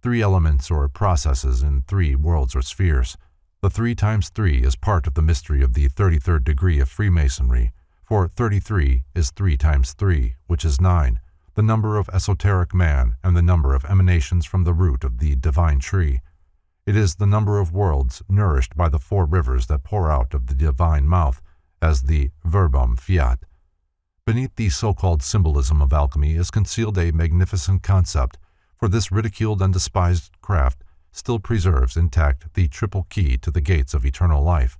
3 elements or processes in 3 worlds or spheres. The 3 times 3 is part of the mystery of the 33rd degree of Freemasonry, for 33 is 3 times 3, which is 9, the number of esoteric man and the number of emanations from the root of the divine tree. It is the number of worlds nourished by the 4 rivers that pour out of the divine mouth as the verbum fiat. Beneath the so-called symbolism of alchemy is concealed a magnificent concept, for this ridiculed and despised craft still preserves intact the triple key to the gates of eternal life.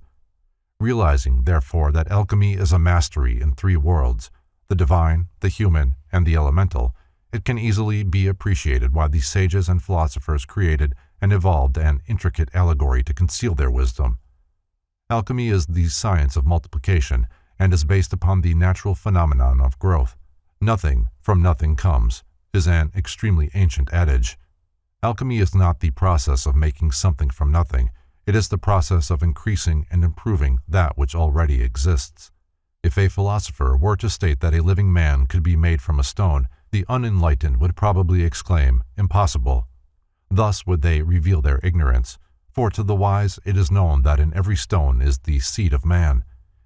Realizing, therefore, that alchemy is a mastery in 3 worlds, the divine, the human, and the elemental, it can easily be appreciated why the sages and philosophers created and evolved an intricate allegory to conceal their wisdom. Alchemy is the science of multiplication, and is based upon the natural phenomenon of growth. Nothing from nothing comes is an extremely ancient adage. Alchemy is not the process of making something from nothing. It is the process of increasing and improving that which already exists. If a philosopher were to state that a living man could be made from a stone, the unenlightened would probably exclaim, "Impossible." Thus would they reveal their ignorance, for to the wise it is known that in every stone is the seed of man.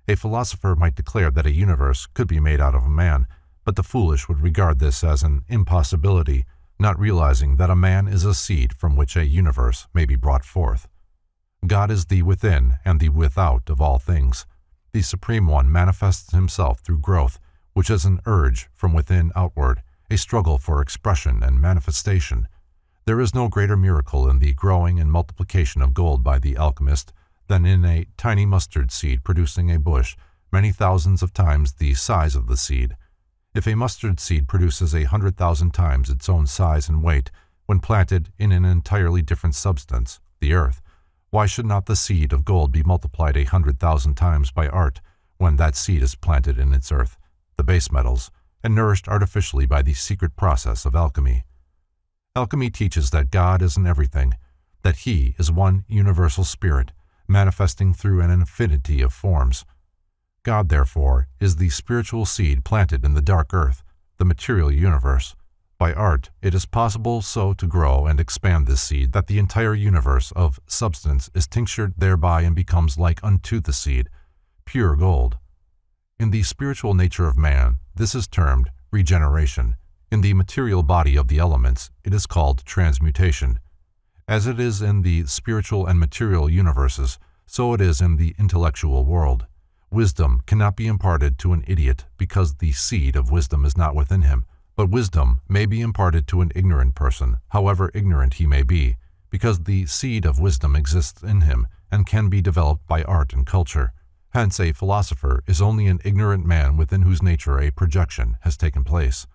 A philosopher might declare that a universe could be made out of a man, but the foolish would regard this as an impossibility, not realizing that a man is a seed from which a universe may be brought forth. God is the within and the without of all things. The Supreme One manifests himself through growth, which is an urge from within outward, a struggle for expression and manifestation. There is no greater miracle in the growing and multiplication of gold by the alchemist than in a tiny mustard seed producing a bush many thousands of times the size of the seed. If a mustard seed produces 100,000 times its own size and weight when planted in an entirely different substance, the earth, why should not the seed of gold be multiplied 100,000 times by art when that seed is planted in its earth, the base metals, and nourished artificially by the secret process of alchemy? Alchemy teaches that God is in everything, that He is one universal spirit, manifesting through an infinity of forms. God, therefore, is the spiritual seed planted in the dark earth, the material universe. By art, it is possible so to grow and expand this seed that the entire universe of substance is tinctured thereby and becomes like unto the seed, pure gold. In the spiritual nature of man, this is termed regeneration. In the material body of the elements, it is called transmutation. As it is in the spiritual and material universes, so it is in the intellectual world. Wisdom cannot be imparted to an idiot because the seed of wisdom is not within him, but wisdom may be imparted to an ignorant person, however ignorant he may be, because the seed of wisdom exists in him and can be developed by art and culture. Hence, a philosopher is only an ignorant man within whose nature a projection has taken place.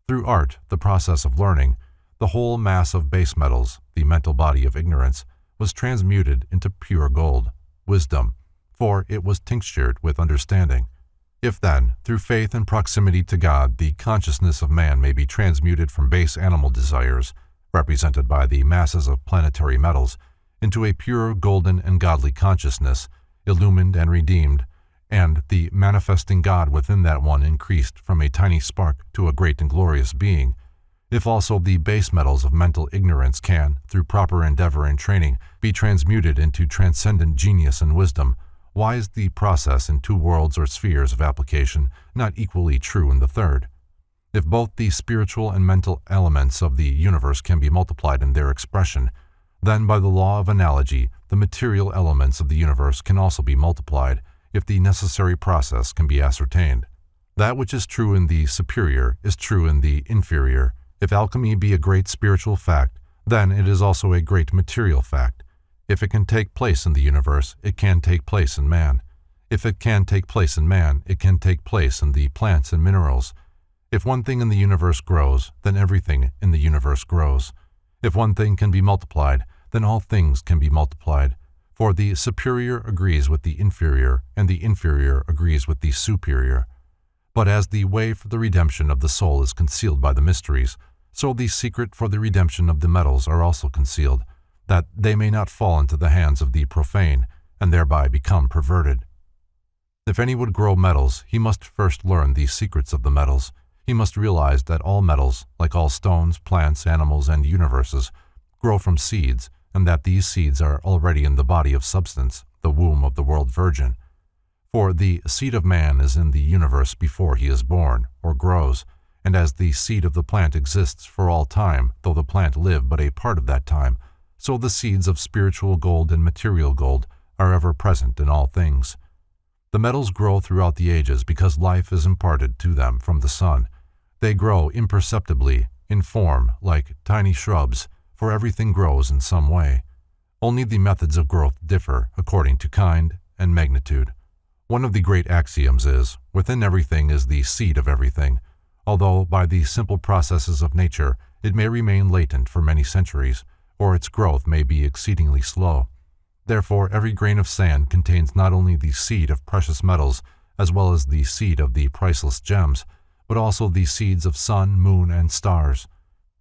Through art, the process of learning, the whole mass of base metals, the mental body of ignorance, was transmuted into pure gold, wisdom, for it was tinctured with understanding. If then, through faith and proximity to God, the consciousness of man may be transmuted from base animal desires, represented by the masses of planetary metals, into a pure golden and godly consciousness, illumined and redeemed, and the manifesting God within that one increased from a tiny spark to a great and glorious being, if also the base metals of mental ignorance can, through proper endeavor and training, be transmuted into transcendent genius and wisdom, why is the process in two worlds or spheres of application not equally true in the third? If both the spiritual and mental elements of the universe can be multiplied in their expression, then by the law of analogy, the material elements of the universe can also be multiplied, if the necessary process can be ascertained. That which is true in the superior is true in the inferior. If alchemy be a great spiritual fact, then it is also a great material fact. If it can take place in the universe, it can take place in man. If it can take place in man, it can take place in the plants and minerals. If one thing in the universe grows, then everything in the universe grows. If one thing can be multiplied, then all things can be multiplied. For the superior agrees with the inferior, and the inferior agrees with the superior. But as the way for the redemption of the soul is concealed by the mysteries, so the secret for the redemption of the metals are also concealed, that they may not fall into the hands of the profane, and thereby become perverted. If any would grow metals, he must first learn the secrets of the metals. He must realize that all metals, like all stones, plants, animals, and universes, grow from seeds, and that these seeds are already in the body of substance, the womb of the world virgin. For the seed of man is in the universe before he is born, or grows, and as the seed of the plant exists for all time, though the plant live but a part of that time, so the seeds of spiritual gold and material gold are ever present in all things. The metals grow throughout the ages because life is imparted to them from the sun. They grow imperceptibly, in form, like tiny shrubs, for everything grows in some way. Only the methods of growth differ according to kind and magnitude. One of the great axioms is, within everything is the seed of everything, although by the simple processes of nature it may remain latent for many centuries, or its growth may be exceedingly slow. Therefore, every grain of sand contains not only the seed of precious metals, as well as the seed of the priceless gems, but also the seeds of sun, moon, and stars.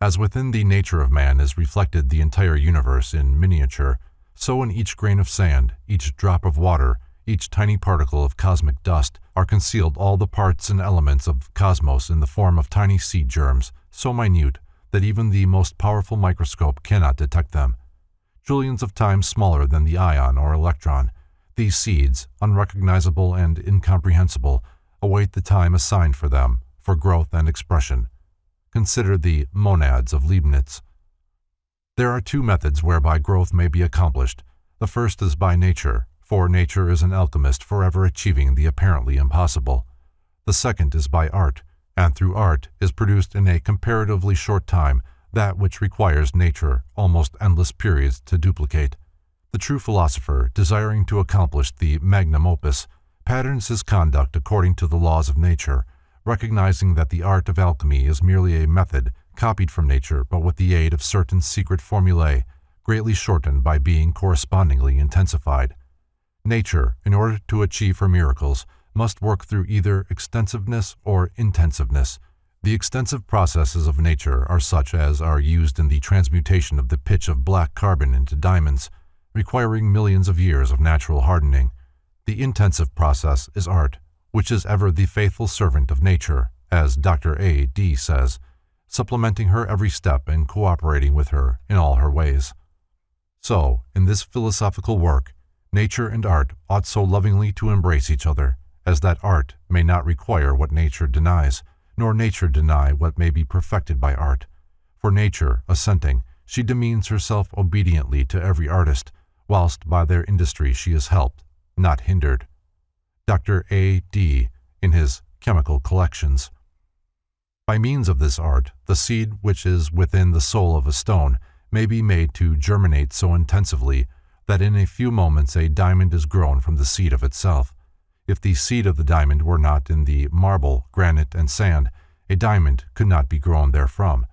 As within the nature of man is reflected the entire universe in miniature, so in each grain of sand, each drop of water, each tiny particle of cosmic dust, are concealed all the parts and elements of cosmos in the form of tiny seed germs, so minute that even the most powerful microscope cannot detect them. Trillions of times smaller than the ion or electron, these seeds, unrecognizable and incomprehensible, await the time assigned for them, for growth and expression. Consider the monads of Leibniz. There are two methods whereby growth may be accomplished. The first is by nature, for nature is an alchemist forever achieving the apparently impossible. The second is by art, and through art is produced in a comparatively short time that which requires nature almost endless periods to duplicate. The true philosopher, desiring to accomplish the magnum opus, patterns his conduct according to the laws of nature, recognizing that the art of alchemy is merely a method copied from nature but with the aid of certain secret formulae, greatly shortened by being correspondingly intensified. Nature, in order to achieve her miracles, must work through either extensiveness or intensiveness. The extensive processes of nature are such as are used in the transmutation of the pitch of black carbon into diamonds, requiring millions of years of natural hardening. The intensive process is art, which is ever the faithful servant of nature, as Dr. A.D. says, supplementing her every step and cooperating with her in all her ways. So, in this philosophical work, nature and art ought so lovingly to embrace each other, as that art may not require what nature denies, nor nature deny what may be perfected by art. For nature, assenting, she demeans herself obediently to every artist, whilst by their industry she is helped, not hindered. Dr. A.D. in his Chemical Collections. By means of this art, the seed which is within the soul of a stone may be made to germinate so intensively that in a few moments a diamond is grown from the seed of itself. If the seed of the diamond were not in the marble, granite, and sand, a diamond could not be grown therefrom.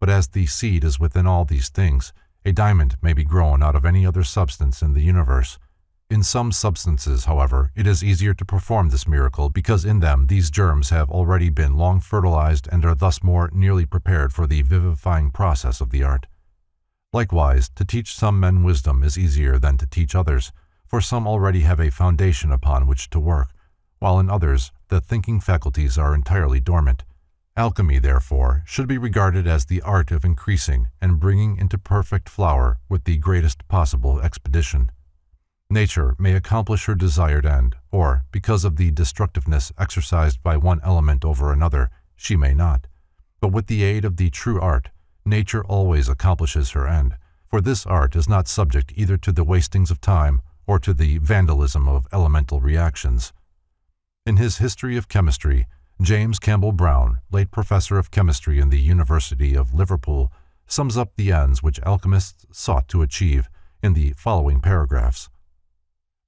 But as the seed is within all these things, a diamond may be grown out of any other substance in the universe. In some substances, however, it is easier to perform this miracle because in them these germs have already been long fertilized and are thus more nearly prepared for the vivifying process of the art. Likewise, to teach some men wisdom is easier than to teach others, for some already have a foundation upon which to work, while in others the thinking faculties are entirely dormant. Alchemy, therefore, should be regarded as the art of increasing and bringing into perfect flower with the greatest possible expedition. Nature may accomplish her desired end, or, because of the destructiveness exercised by one element over another, she may not. But with the aid of the true art, nature always accomplishes her end, for this art is not subject either to the wastings of time or to the vandalism of elemental reactions. In his History of Chemistry, James Campbell Brown, late professor of chemistry in the University of Liverpool, sums up the ends which alchemists sought to achieve in the following paragraphs.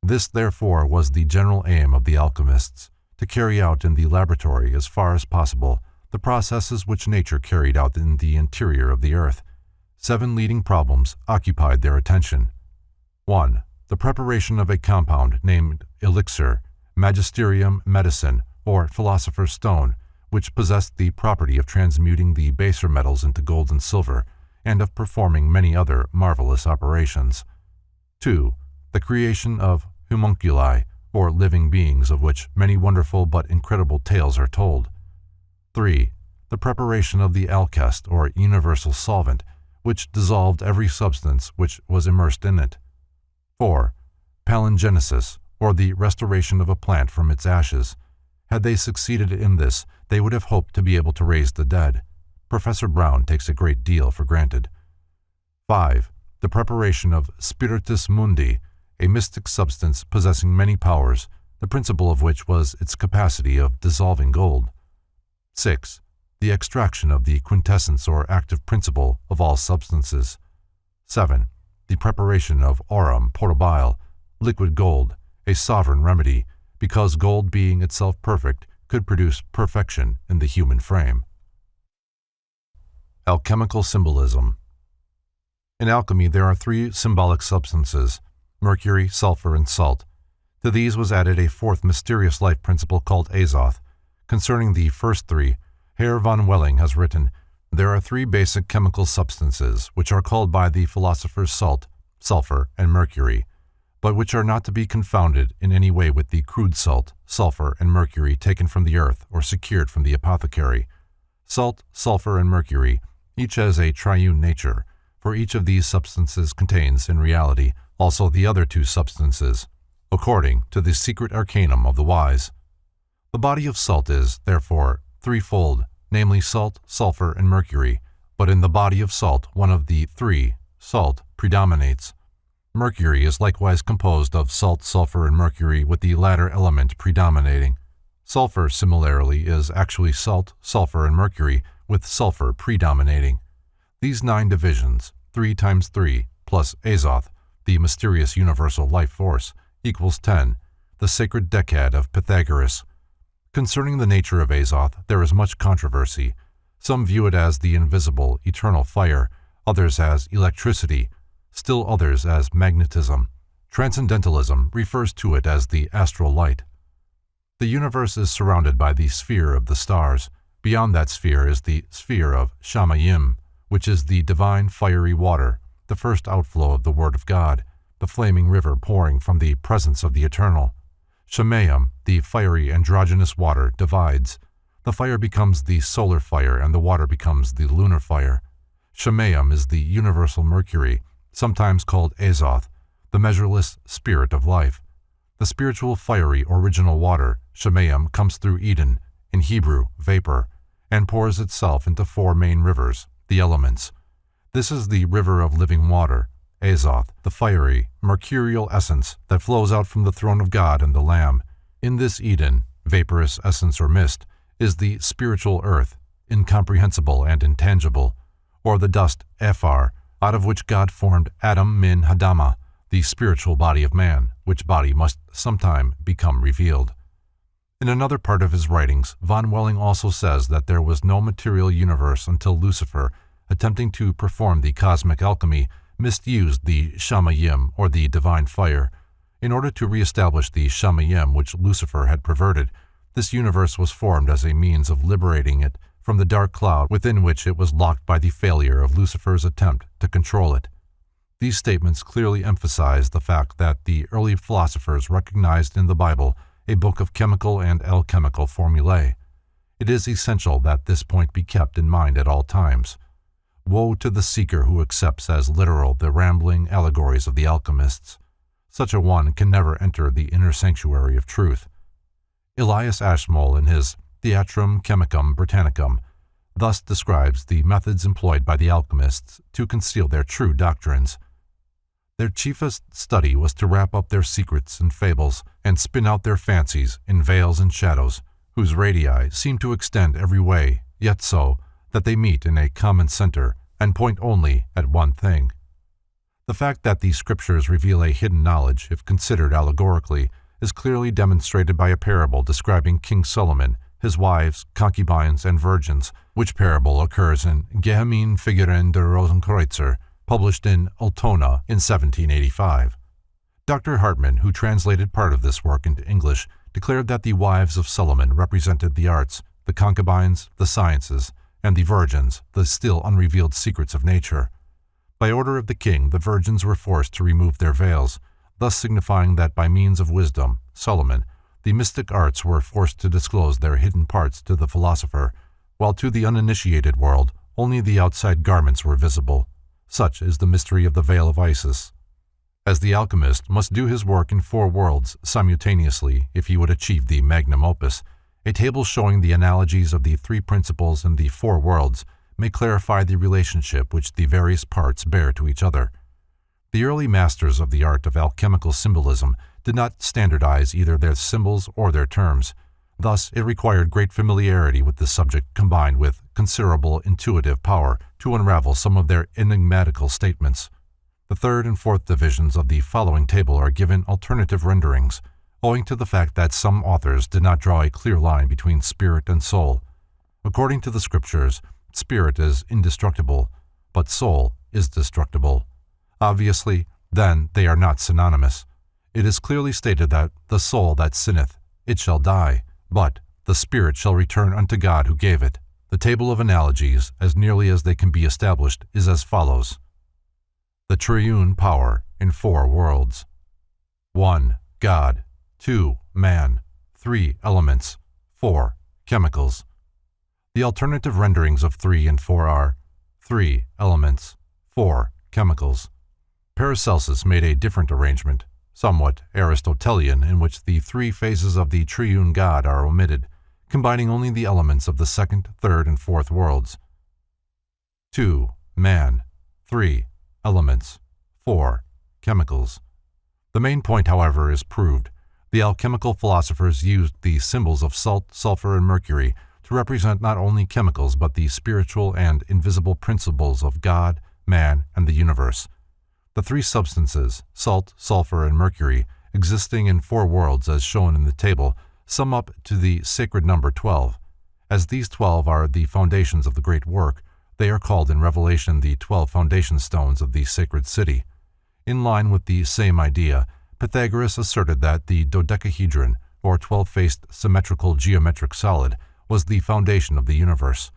This, therefore, was the general aim of the alchemists, to carry out in the laboratory as far as possible the processes which nature carried out in the interior of the earth. 7 leading problems occupied their attention. 1. The preparation of a compound named elixir, magisterium, medicine, or philosopher's stone, which possessed the property of transmuting the baser metals into gold and silver, and of performing many other marvelous operations. 2. The creation of homunculi, or living beings of which many wonderful but incredible tales are told. 3. The preparation of the alchest, or universal solvent, which dissolved every substance which was immersed in it. 4. Palingenesis, or the restoration of a plant from its ashes. Had they succeeded in this, they would have hoped to be able to raise the dead. Professor Brown takes a great deal for granted. 5. The preparation of spiritus mundi, a mystic substance possessing many powers, the principal of which was its capacity of dissolving gold. 6. The extraction of the quintessence or active principle of all substances. 7. The preparation of aurum potabile, liquid gold, a sovereign remedy, because gold being itself perfect could produce perfection in the human frame. Alchemical symbolism. In alchemy there are 3 symbolic substances, mercury, sulfur, and salt. To these was added a 4th mysterious life principle called azoth. Concerning the first 3, Herr von Welling has written, "There are 3 basic chemical substances which are called by the philosophers salt, sulfur, and mercury, but which are not to be confounded in any way with the crude salt, sulfur, and mercury taken from the earth or secured from the apothecary. Salt, sulfur, and mercury each has a triune nature, for each of these substances contains, in reality, also the other 2 substances, according to the secret arcanum of the wise. The body of salt is, therefore, threefold, namely salt, sulfur, and mercury, but in the body of salt one of the 3, salt, predominates. Mercury is likewise composed of salt, sulfur, and mercury, with the latter element predominating. Sulfur, similarly, is actually salt, sulfur, and mercury, with sulfur predominating. These 9 divisions, 3 times 3, plus azoth, the mysterious universal life force, equals 10. the sacred decad of Pythagoras. Concerning the nature of Azoth, there is much controversy. Some view it as the invisible, eternal fire, others as electricity, still others as magnetism. Transcendentalism refers to it as the astral light. The universe is surrounded by the sphere of the stars. Beyond that sphere is the sphere of Shamayim, which is the divine fiery water, the first outflow of the Word of God, the flaming river pouring from the presence of the Eternal. Shamayim, the fiery androgynous water, divides. The fire becomes the solar fire and the water becomes the lunar fire. Shamayim is the universal Mercury, sometimes called Azoth, the measureless spirit of life. The spiritual fiery original water, Shamayim, comes through Eden, in Hebrew, vapor, and pours itself into four main rivers, the elements. This is the river of living water, Azoth, the fiery, mercurial essence that flows out from the throne of God and the Lamb. In this Eden, vaporous essence or mist, is the spiritual earth, incomprehensible and intangible, or the dust, Ephar, out of which God formed Adam min Hadama, the spiritual body of man, which body must sometime become revealed. In another part of his writings, von Welling also says that there was no material universe until Lucifer, attempting to perform the cosmic alchemy, misused the Shamayim, or the divine fire. In order to reestablish the Shamayim which Lucifer had perverted, this universe was formed as a means of liberating it from the dark cloud within which it was locked by the failure of Lucifer's attempt to control it. These statements clearly emphasize the fact that the early philosophers recognized in the Bible a book of chemical and alchemical formulae. It is essential that this point be kept in mind at all times. Woe to the seeker who accepts as literal the rambling allegories of the alchemists. Such a one can never enter the inner sanctuary of truth. Elias Ashmole, in his Theatrum Chemicum Britannicum, thus describes the methods employed by the alchemists to conceal their true doctrines. Their chiefest study was to wrap up their secrets in fables and spin out their fancies in veils and shadows, whose radii seem to extend every way, yet so that they meet in a common center and point only at one thing. The fact that the scriptures reveal a hidden knowledge, if considered allegorically, is clearly demonstrated by a parable describing King Solomon, his wives, concubines, and virgins, which parable occurs in Geheime Figuren der Rosenkreutzer, published in Altona in 1785. Dr. Hartmann, who translated part of this work into English, declared that the wives of Solomon represented the arts, the concubines, the sciences, and the virgins, the still unrevealed secrets of nature. By order of the king, the virgins were forced to remove their veils, thus signifying that by means of wisdom, Solomon, the mystic arts were forced to disclose their hidden parts to the philosopher, while to the uninitiated world only the outside garments were visible. Such is the mystery of the veil of Isis. As the alchemist must do his work in four worlds simultaneously if he would achieve the magnum opus, a table showing the analogies of the three principles in the four worlds may clarify the relationship which the various parts bear to each other. The early masters of the art of alchemical symbolism did not standardize either their symbols or their terms. Thus, it required great familiarity with the subject combined with considerable intuitive power to unravel some of their enigmatical statements. The third and fourth divisions of the following table are given alternative renderings, owing to the fact that some authors did not draw a clear line between spirit and soul. According to the scriptures, spirit is indestructible, but soul is destructible. Obviously, then, they are not synonymous. It is clearly stated that the soul that sinneth, it shall die, but the spirit shall return unto God who gave it. The table of analogies, as nearly as they can be established, is as follows. The triune power in four worlds. 1. God. 2. Man. 3. Elements. 4. Chemicals. The alternative renderings of 3 and 4 are 3. Elements. 4. Chemicals. Paracelsus made a different arrangement, somewhat Aristotelian, in which the three phases of the triune God are omitted, combining only the elements of the second, third, and fourth worlds. 2. Man. 3. Elements. 4. Chemicals. The main point, however, is proved. The alchemical philosophers used the symbols of salt, sulfur, and mercury to represent not only chemicals but the spiritual and invisible principles of God, man, and the universe. The three substances, salt, sulfur, and mercury, existing in 4 worlds as shown in the table, sum up to the sacred number 12. As these 12 are the foundations of the great work, they are called in Revelation the 12 foundation stones of the sacred city. In line with the same idea, Pythagoras asserted that the dodecahedron, or 12-faced symmetrical geometric solid, was the foundation of the universe.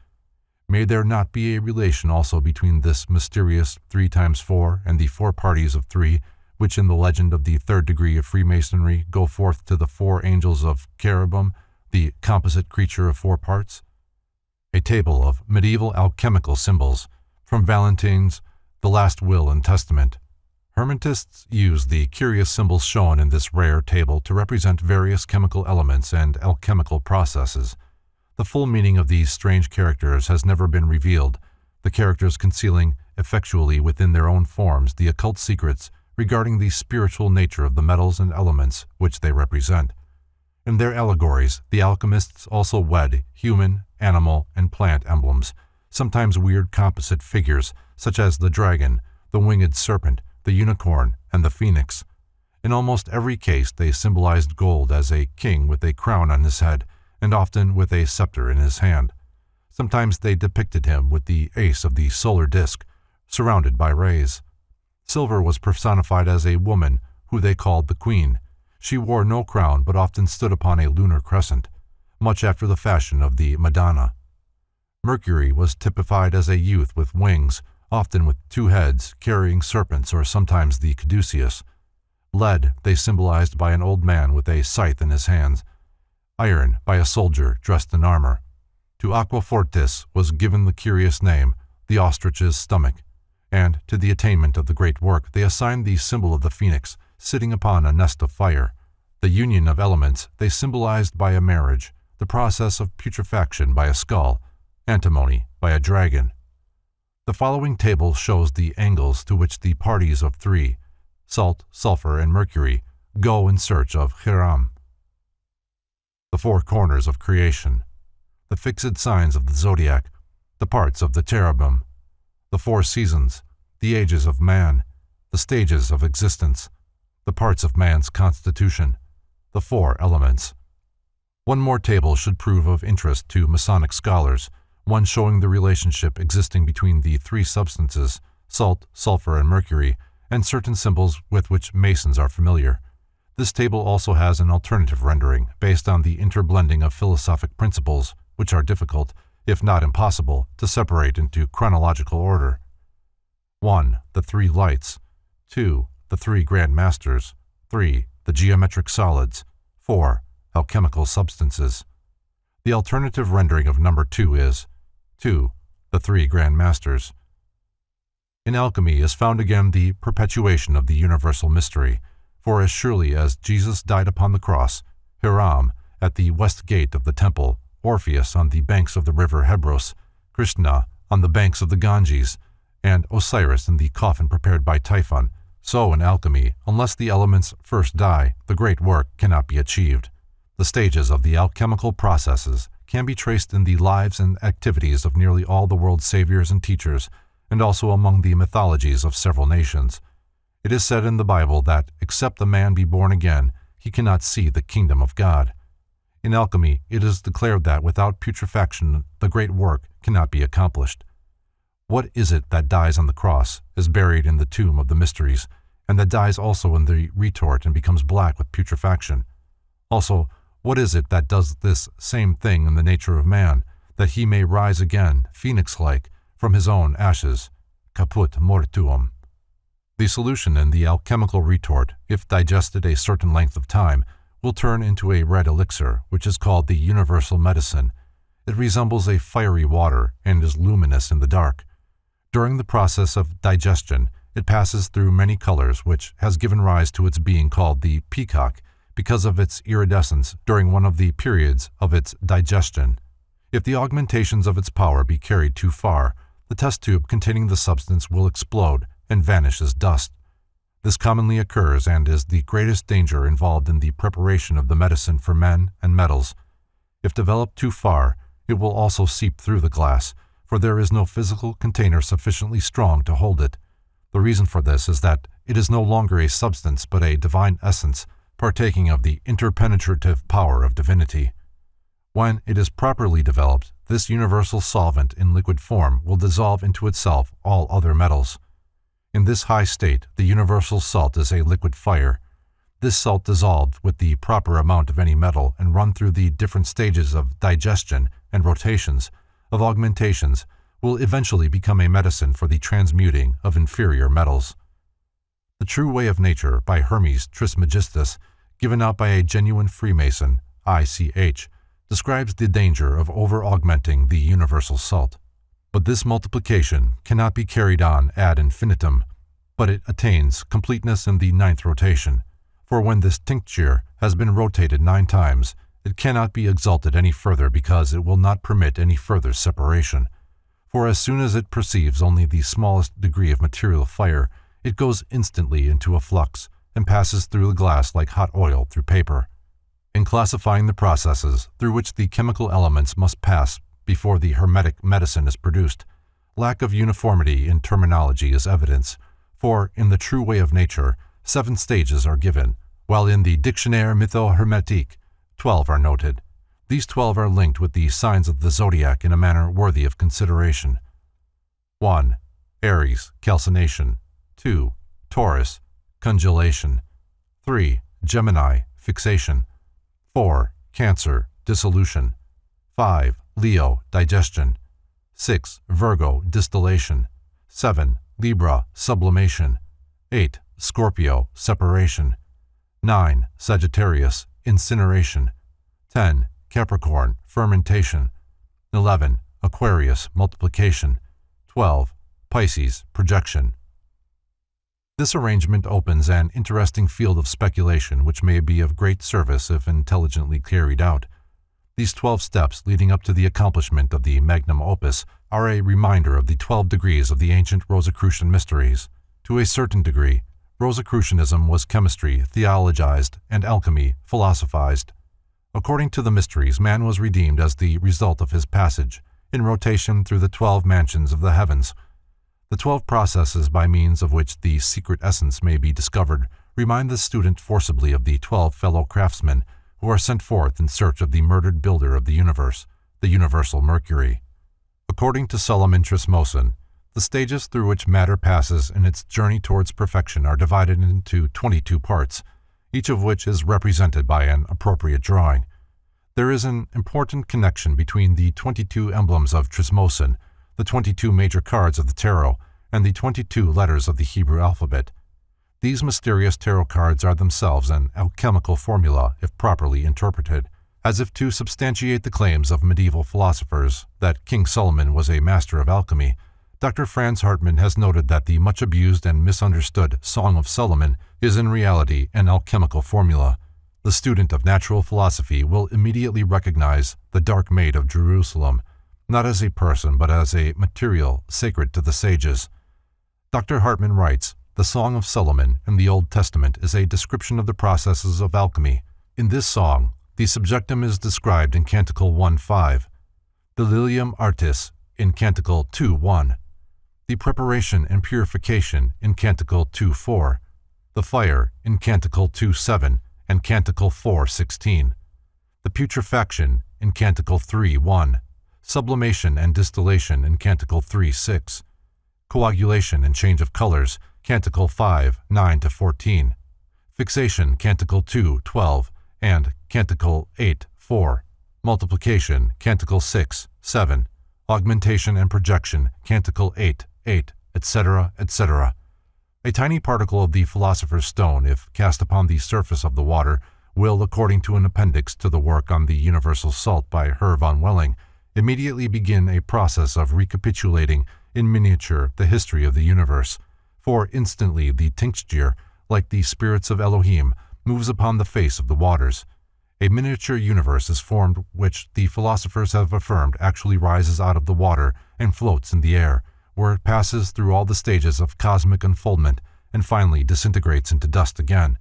May there not be a relation also between this mysterious 3 times 4 and the 4 parties of 3, which in the legend of the 3rd degree of Freemasonry go forth to the 4 angels of cherubim, the composite creature of 4 parts? A table of medieval alchemical symbols, from Valentin's The Last Will and Testament. Hermetists use the curious symbols shown in this rare table to represent various chemical elements and alchemical processes. The full meaning of these strange characters has never been revealed, the characters concealing effectually within their own forms the occult secrets regarding the spiritual nature of the metals and elements which they represent. In their allegories, the alchemists also wed human, animal, and plant emblems, sometimes weird composite figures such as the dragon, the winged serpent, the unicorn, and the phoenix. In almost every case they symbolized gold as a king with a crown on his head, and often with a scepter in his hand. Sometimes they depicted him with the ace of the solar disk, surrounded by rays. Silver was personified as a woman, who they called the queen. She wore no crown but often stood upon a lunar crescent, much after the fashion of the Madonna. Mercury was typified as a youth with wings, often with 2 heads, carrying serpents or sometimes the caduceus. Lead they symbolized by an old man with a scythe in his hands. Iron by a soldier dressed in armor. To Aquafortis was given the curious name, the ostrich's stomach, and to the attainment of the great work they assigned the symbol of the phoenix, sitting upon a nest of fire. The union of elements they symbolized by a marriage, the process of putrefaction by a skull, antimony by a dragon. The following table shows the angles to which the parties of 3, salt, sulfur, and mercury, go in search of Hiram. The 4 corners of creation, the fixed signs of the zodiac, the parts of the cherubim, the 4 seasons, the ages of man, the stages of existence, the parts of man's constitution, the 4 elements. One more table should prove of interest to Masonic scholars, one showing the relationship existing between the 3 substances, salt, sulfur, and mercury, and certain symbols with which Masons are familiar. This table also has an alternative rendering based on the interblending of philosophic principles, which are difficult, if not impossible, to separate into chronological order. 1. The 3 lights. 2. The 3 Grand Masters. 3. The geometric solids. 4. Alchemical substances. The alternative rendering of number 2 is 2. The 3 Grand Masters. In alchemy is found again the perpetuation of the universal mystery, for as surely as Jesus died upon the cross, Hiram at the west gate of the temple, Orpheus on the banks of the river Hebros, Krishna on the banks of the Ganges, and Osiris in the coffin prepared by Typhon, so in alchemy, unless the elements first die, the great work cannot be achieved. The stages of the alchemical processes can be traced in the lives and activities of nearly all the world's saviors and teachers, and also among the mythologies of several nations. It is said in the Bible that, except the man be born again, he cannot see the kingdom of God. In alchemy, it is declared that without putrefaction, the great work cannot be accomplished. What is it that dies on the cross, is buried in the tomb of the mysteries, and that dies also in the retort and becomes black with putrefaction? Also, what is it that does this same thing in the nature of man, that he may rise again, phoenix-like, from his own ashes? Caput mortuum. The solution in the alchemical retort, if digested a certain length of time, will turn into a red elixir, which is called the universal medicine. It resembles a fiery water and is luminous in the dark. During the process of digestion, it passes through many colors, which has given rise to its being called the peacock, because of its iridescence during one of the periods of its digestion. If the augmentations of its power be carried too far, the test tube containing the substance will explode and vanish as dust. This commonly occurs and is the greatest danger involved in the preparation of the medicine for men and metals. If developed too far, it will also seep through the glass, for there is no physical container sufficiently strong to hold it. The reason for this is that it is no longer a substance but a divine essence, partaking of the interpenetrative power of divinity. When it is properly developed, this universal solvent in liquid form will dissolve into itself all other metals. In this high state, the universal salt is a liquid fire. This salt dissolved with the proper amount of any metal and run through the different stages of digestion and rotations, of augmentations, will eventually become a medicine for the transmuting of inferior metals. The True Way of Nature by Hermes Trismegistus, given out by a genuine Freemason, ICH, describes the danger of over-augmenting the universal salt. But this multiplication cannot be carried on ad infinitum, but it attains completeness in the 9th rotation. For when this tincture has been rotated 9 times, it cannot be exalted any further because it will not permit any further separation. For as soon as it perceives only the smallest degree of material fire, it goes instantly into a flux and passes through the glass like hot oil through paper. In classifying the processes through which the chemical elements must pass before the Hermetic medicine is produced, lack of uniformity in terminology is evidence, for in the True Way of Nature, 7 stages are given, while in the Dictionnaire Mytho-Hermétique, 12 are noted. These 12 are linked with the signs of the zodiac in a manner worthy of consideration. 1. Aries, calcination. 2. Taurus, congelation. 3. Gemini, fixation. 4. Cancer, dissolution. 5. Leo, digestion. 6. Virgo, distillation. 7. Libra, sublimation. 8. Scorpio, separation. 9. Sagittarius, incineration. 10. Capricorn, fermentation. 11. Aquarius, multiplication. 12. Pisces, projection. This arrangement opens an interesting field of speculation which may be of great service if intelligently carried out. These 12 steps leading up to the accomplishment of the magnum opus are a reminder of the 12 degrees of the ancient Rosicrucian mysteries. To a certain degree, Rosicrucianism was chemistry theologized and alchemy philosophized. According to the mysteries, man was redeemed as the result of his passage, in rotation through the 12 mansions of the heavens. The 12 processes by means of which the secret essence may be discovered remind the student forcibly of the 12 fellow craftsmen who are sent forth in search of the murdered builder of the universe, the universal Mercury. According to Solomon Trismosan, the stages through which matter passes in its journey towards perfection are divided into 22 parts, each of which is represented by an appropriate drawing. There is an important connection between the 22 emblems of Trismosan, the 22 major cards of the tarot, and the 22 letters of the Hebrew alphabet. These mysterious tarot cards are themselves an alchemical formula if properly interpreted, as if to substantiate the claims of medieval philosophers that King Solomon was a master of alchemy. Dr. Franz Hartmann has noted that the much abused and misunderstood Song of Solomon is in reality an alchemical formula. The student of natural philosophy will immediately recognize the Dark Maid of Jerusalem, not as a person but as a material sacred to the sages. Dr. Hartmann writes, "The Song of Solomon in the Old Testament is a description of the processes of alchemy. In this song, the subjectum is described in Canticle 1:5, the Lilium Artis in Canticle 2:1, the preparation and purification in Canticle 2:4, the fire in Canticle 2:7 and Canticle 4:16, the putrefaction in Canticle 3:1, sublimation and distillation in Canticle 3:6, coagulation and change of colors, Canticle 5:9-14, fixation, Canticle 2:12, and Canticle 8:4, multiplication, Canticle 6:7, augmentation and projection, Canticle 8:8, etc., etc. A tiny particle of the philosopher's stone, if cast upon the surface of the water, will, according to an appendix to the work on the universal salt by Herr von Welling, immediately begin a process of recapitulating in miniature the history of the universe, for instantly the tincture, like the spirits of Elohim, moves upon the face of the waters. A miniature universe is formed which the philosophers have affirmed actually rises out of the water and floats in the air, where it passes through all the stages of cosmic unfoldment and finally disintegrates into dust again.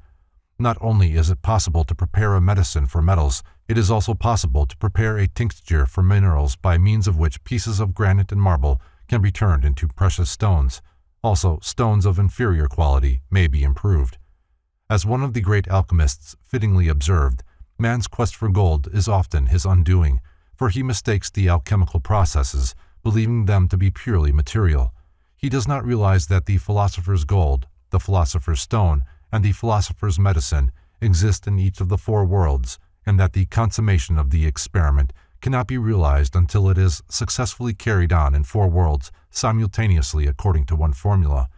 Not only is it possible to prepare a medicine for metals, it is also possible to prepare a tincture for minerals by means of which pieces of granite and marble can be turned into precious stones. Also, stones of inferior quality may be improved. As one of the great alchemists fittingly observed, man's quest for gold is often his undoing, for he mistakes the alchemical processes, believing them to be purely material. He does not realize that the philosopher's gold, the philosopher's stone, and the philosopher's medicine exist in each of the four worlds, and that the consummation of the experiment cannot be realized until it is successfully carried on in four worlds simultaneously according to one formula.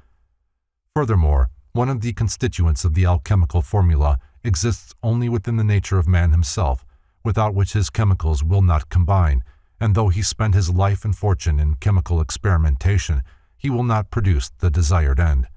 Furthermore, one of the constituents of the alchemical formula exists only within the nature of man himself, without which his chemicals will not combine, and though he spend his life and fortune in chemical experimentation, he will not produce the desired end.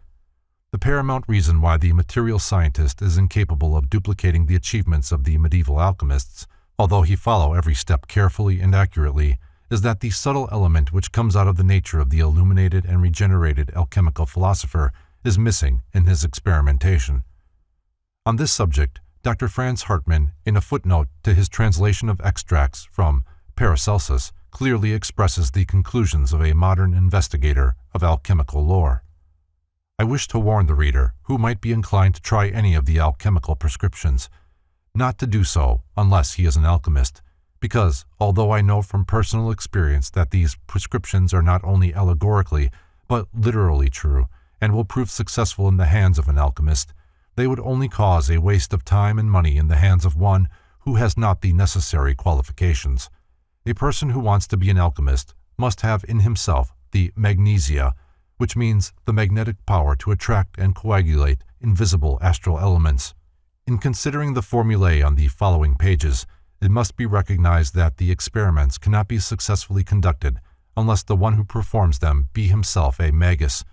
The paramount reason why the material scientist is incapable of duplicating the achievements of the medieval alchemists, although he follow every step carefully and accurately, is that the subtle element which comes out of the nature of the illuminated and regenerated alchemical philosopher is missing in his experimentation. On this subject, Dr. Franz Hartmann, in a footnote to his translation of extracts from Paracelsus, clearly expresses the conclusions of a modern investigator of alchemical lore. I wish to warn the reader, who might be inclined to try any of the alchemical prescriptions, not to do so unless he is an alchemist, because, although I know from personal experience that these prescriptions are not only allegorically, but literally true, and will prove successful in the hands of an alchemist, they would only cause a waste of time and money in the hands of one who has not the necessary qualifications. A person who wants to be an alchemist must have in himself the magnesia, which means the magnetic power to attract and coagulate invisible astral elements. In considering the formulae on the following pages, it must be recognized that the experiments cannot be successfully conducted unless the one who performs them be himself a magus.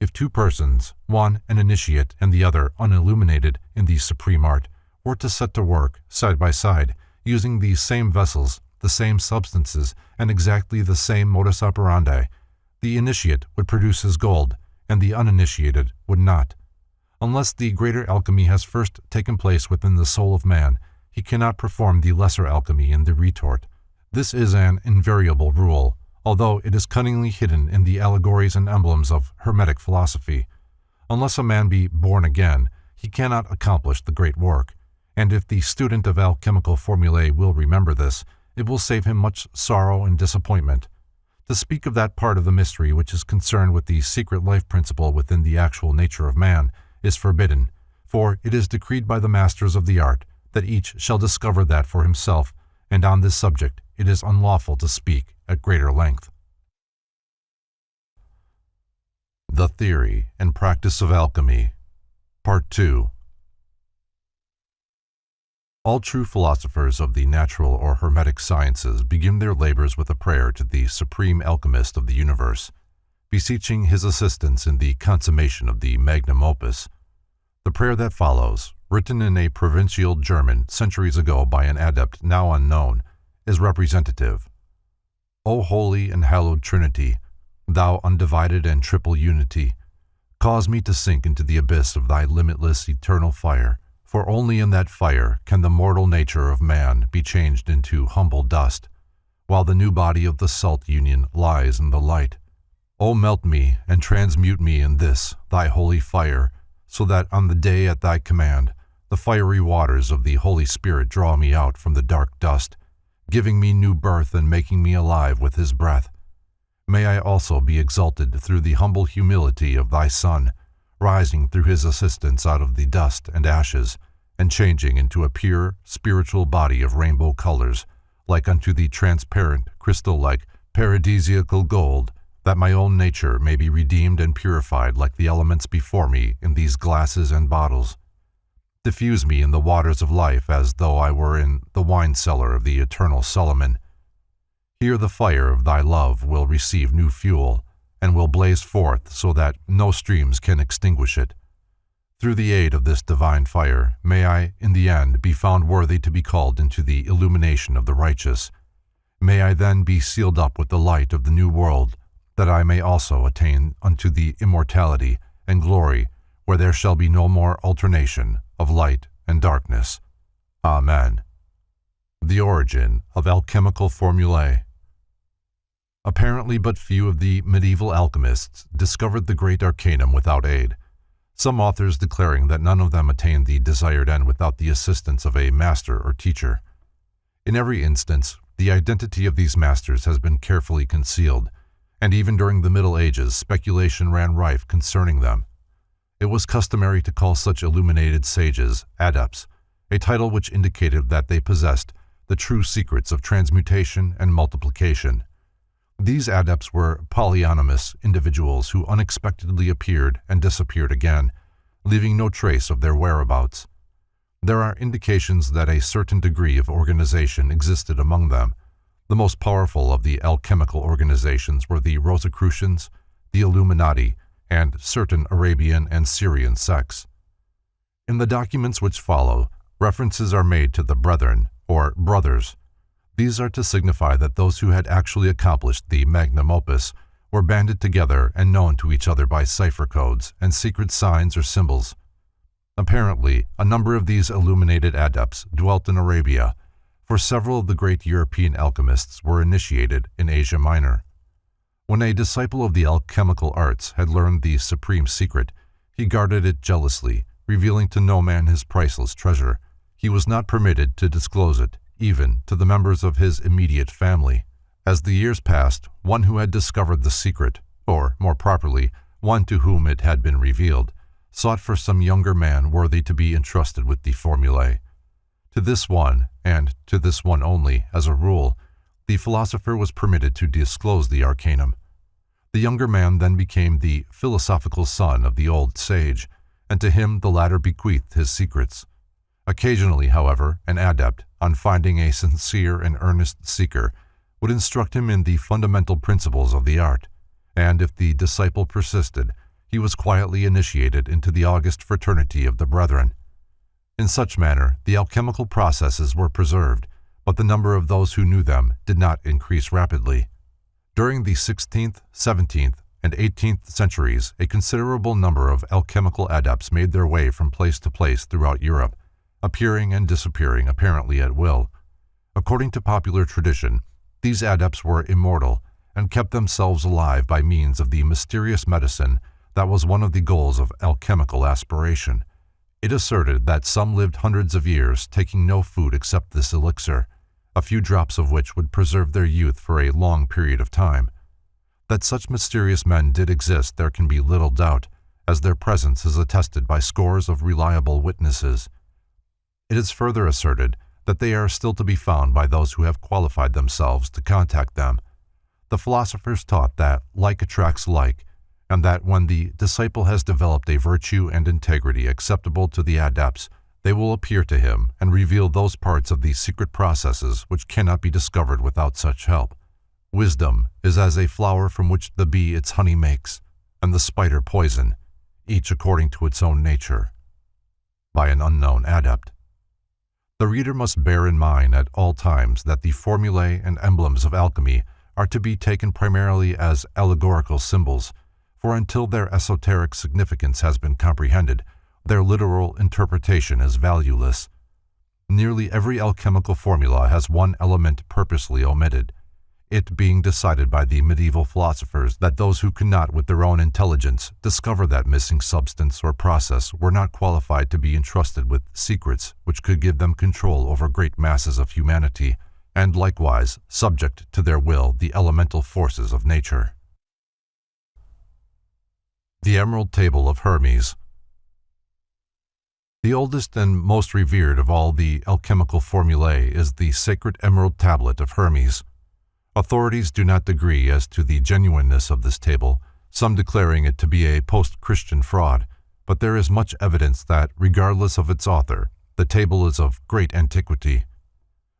If two persons, one an initiate and the other unilluminated in the supreme art, were to set to work, side by side, using these same vessels, the same substances, and exactly the same modus operandi, the initiate would produce his gold, and the uninitiated would not. Unless the greater alchemy has first taken place within the soul of man, he cannot perform the lesser alchemy in the retort. This is an invariable rule, although it is cunningly hidden in the allegories and emblems of Hermetic philosophy. Unless a man be born again, he cannot accomplish the great work, and if the student of alchemical formulae will remember this, it will save him much sorrow and disappointment. To speak of that part of the mystery which is concerned with the secret life principle within the actual nature of man is forbidden, for it is decreed by the masters of the art that each shall discover that for himself, and on this subject it is unlawful to speak at greater length. The Theory and Practice of Alchemy, Part 2. All true philosophers of the natural or Hermetic sciences begin their labors with a prayer to the supreme alchemist of the universe, beseeching his assistance in the consummation of the magnum opus. The prayer that follows, written in a provincial German centuries ago by an adept now unknown, is representative. O holy and hallowed Trinity, thou undivided and triple unity, cause me to sink into the abyss of thy limitless eternal fire, for only in that fire can the mortal nature of man be changed into humble dust, while the new body of the salt union lies in the light. O melt me and transmute me in this, thy holy fire, so that on the day at thy command, the fiery waters of the Holy Spirit draw me out from the dark dust, giving me new birth and making me alive with his breath. May I also be exalted through the humble humility of thy Son, rising through his assistance out of the dust and ashes, and changing into a pure, spiritual body of rainbow colors, like unto the transparent, crystal-like, paradisiacal gold, that my own nature may be redeemed and purified like the elements before me in these glasses and bottles. Diffuse me in the waters of life as though I were in the wine cellar of the eternal Solomon. Here the fire of thy love will receive new fuel, and will blaze forth so that no streams can extinguish it. Through the aid of this divine fire, may I, in the end, be found worthy to be called into the illumination of the righteous. May I then be sealed up with the light of the new world, that I may also attain unto the immortality and glory, where there shall be no more alternation of light and darkness. Amen. The origin of alchemical formulae. Apparently but few of the medieval alchemists discovered the great arcanum without aid. some authors declaring that none of them attained the desired end without the assistance of a master or teacher. In every instance, the identity of these masters has been carefully concealed, and even during the Middle Ages, speculation ran rife concerning them. It was customary to call such illuminated sages adepts, a title which indicated that they possessed the true secrets of transmutation and multiplication. These adepts were polyonymous individuals who unexpectedly appeared and disappeared again, leaving no trace of their whereabouts. There are indications that a certain degree of organization existed among them. The most powerful of the alchemical organizations were the Rosicrucians, the Illuminati, and certain Arabian and Syrian sects. In the documents which follow, references are made to the brethren, or brothers. These are to signify that those who had actually accomplished the magnum opus were banded together and known to each other by cipher codes and secret signs or symbols. Apparently, a number of these illuminated adepts dwelt in Arabia, for several of the great European alchemists were initiated in Asia Minor. When a disciple of the alchemical arts had learned the supreme secret, he guarded it jealously, revealing to no man his priceless treasure. He was not permitted to disclose it, even to the members of his immediate family. As the years passed, one who had discovered the secret, or more properly, one to whom it had been revealed, sought for some younger man worthy to be entrusted with the formulae. To this one, and to this one only, as a rule, the philosopher was permitted to disclose the arcanum. The younger man then became the philosophical son of the old sage, and to him the latter bequeathed his secrets. Occasionally, however, an adept, on finding a sincere and earnest seeker, would instruct him in the fundamental principles of the art, and if the disciple persisted, he was quietly initiated into the august fraternity of the brethren. In such manner, the alchemical processes were preserved, but the number of those who knew them did not increase rapidly. During the 16th, 17th, and 18th centuries, a considerable number of alchemical adepts made their way from place to place throughout Europe, appearing and disappearing apparently at will. According to popular tradition, these adepts were immortal and kept themselves alive by means of the mysterious medicine that was one of the goals of alchemical aspiration. It asserted that some lived hundreds of years taking no food except this elixir, a few drops of which would preserve their youth for a long period of time. That such mysterious men did exist there can be little doubt, as their presence is attested by scores of reliable witnesses. It is further asserted that they are still to be found by those who have qualified themselves to contact them. The philosophers taught that like attracts like, and that when the disciple has developed a virtue and integrity acceptable to the adepts, they will appear to him and reveal those parts of the secret processes which cannot be discovered without such help. Wisdom is as a flower from which the bee its honey makes, and the spider poison, each according to its own nature. By an unknown adept. The reader must bear in mind at all times that the formulae and emblems of alchemy are to be taken primarily as allegorical symbols, for until their esoteric significance has been comprehended, their literal interpretation is valueless. Nearly every alchemical formula has one element purposely omitted, it being decided by the medieval philosophers that those who could not with their own intelligence discover that missing substance or process were not qualified to be entrusted with secrets which could give them control over great masses of humanity, and likewise subject to their will the elemental forces of nature. The Emerald Table of Hermes. The oldest and most revered of all the alchemical formulae is the sacred Emerald Tablet of Hermes. Authorities do not agree as to the genuineness of this table, some declaring it to be a post-Christian fraud, but there is much evidence that, regardless of its author, the table is of great antiquity.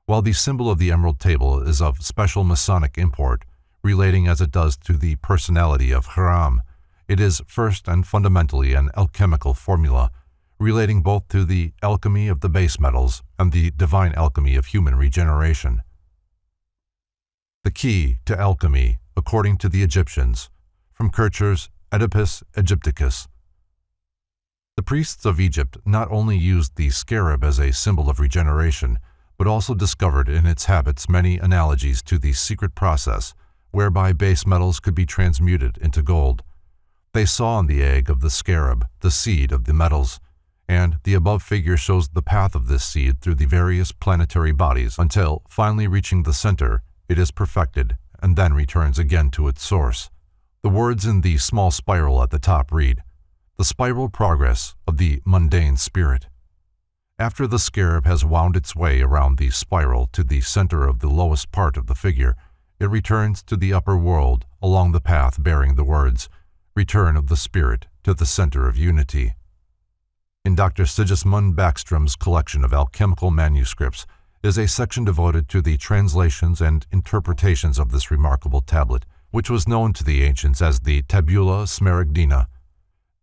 While the symbol of the Emerald Table is of special Masonic import, relating as it does to the personality of Hiram, it is first and fundamentally an alchemical formula, relating both to the alchemy of the base metals and the divine alchemy of human regeneration. The key to alchemy, according to the Egyptians, from Kircher's Oedipus Egypticus. The priests of Egypt not only used the scarab as a symbol of regeneration, but also discovered in its habits many analogies to the secret process whereby base metals could be transmuted into gold. They saw in the egg of the scarab the seed of the metals, and the above figure shows the path of this seed through the various planetary bodies until, finally reaching the center, it is perfected and then returns again to its source. The words in the small spiral at the top read, "The spiral progress of the mundane spirit." After the scarab has wound its way around the spiral to the center of the lowest part of the figure, it returns to the upper world along the path bearing the words, "Return of the Spirit to the Center of Unity." In Dr. Sigismund Backstrom's collection of alchemical manuscripts is a section devoted to the translations and interpretations of this remarkable tablet, which was known to the ancients as the Tabula Smaragdina.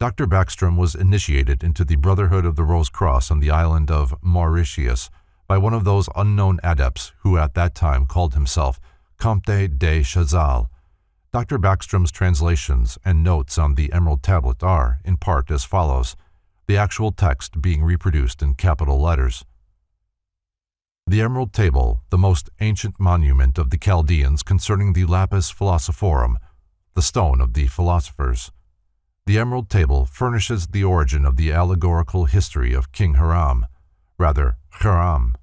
Dr. Backstrom was initiated into the Brotherhood of the Rose Cross on the island of Mauritius by one of those unknown adepts who at that time called himself Comte de Chazal. Dr. Backstrom's translations and notes on the Emerald Tablet are, in part, as follows, the actual text being reproduced in capital letters. The Emerald Table, the most ancient monument of the Chaldeans concerning the lapis philosophorum, the stone of the philosophers. The Emerald Table furnishes the origin of the allegorical history of King Hiram, Hiram.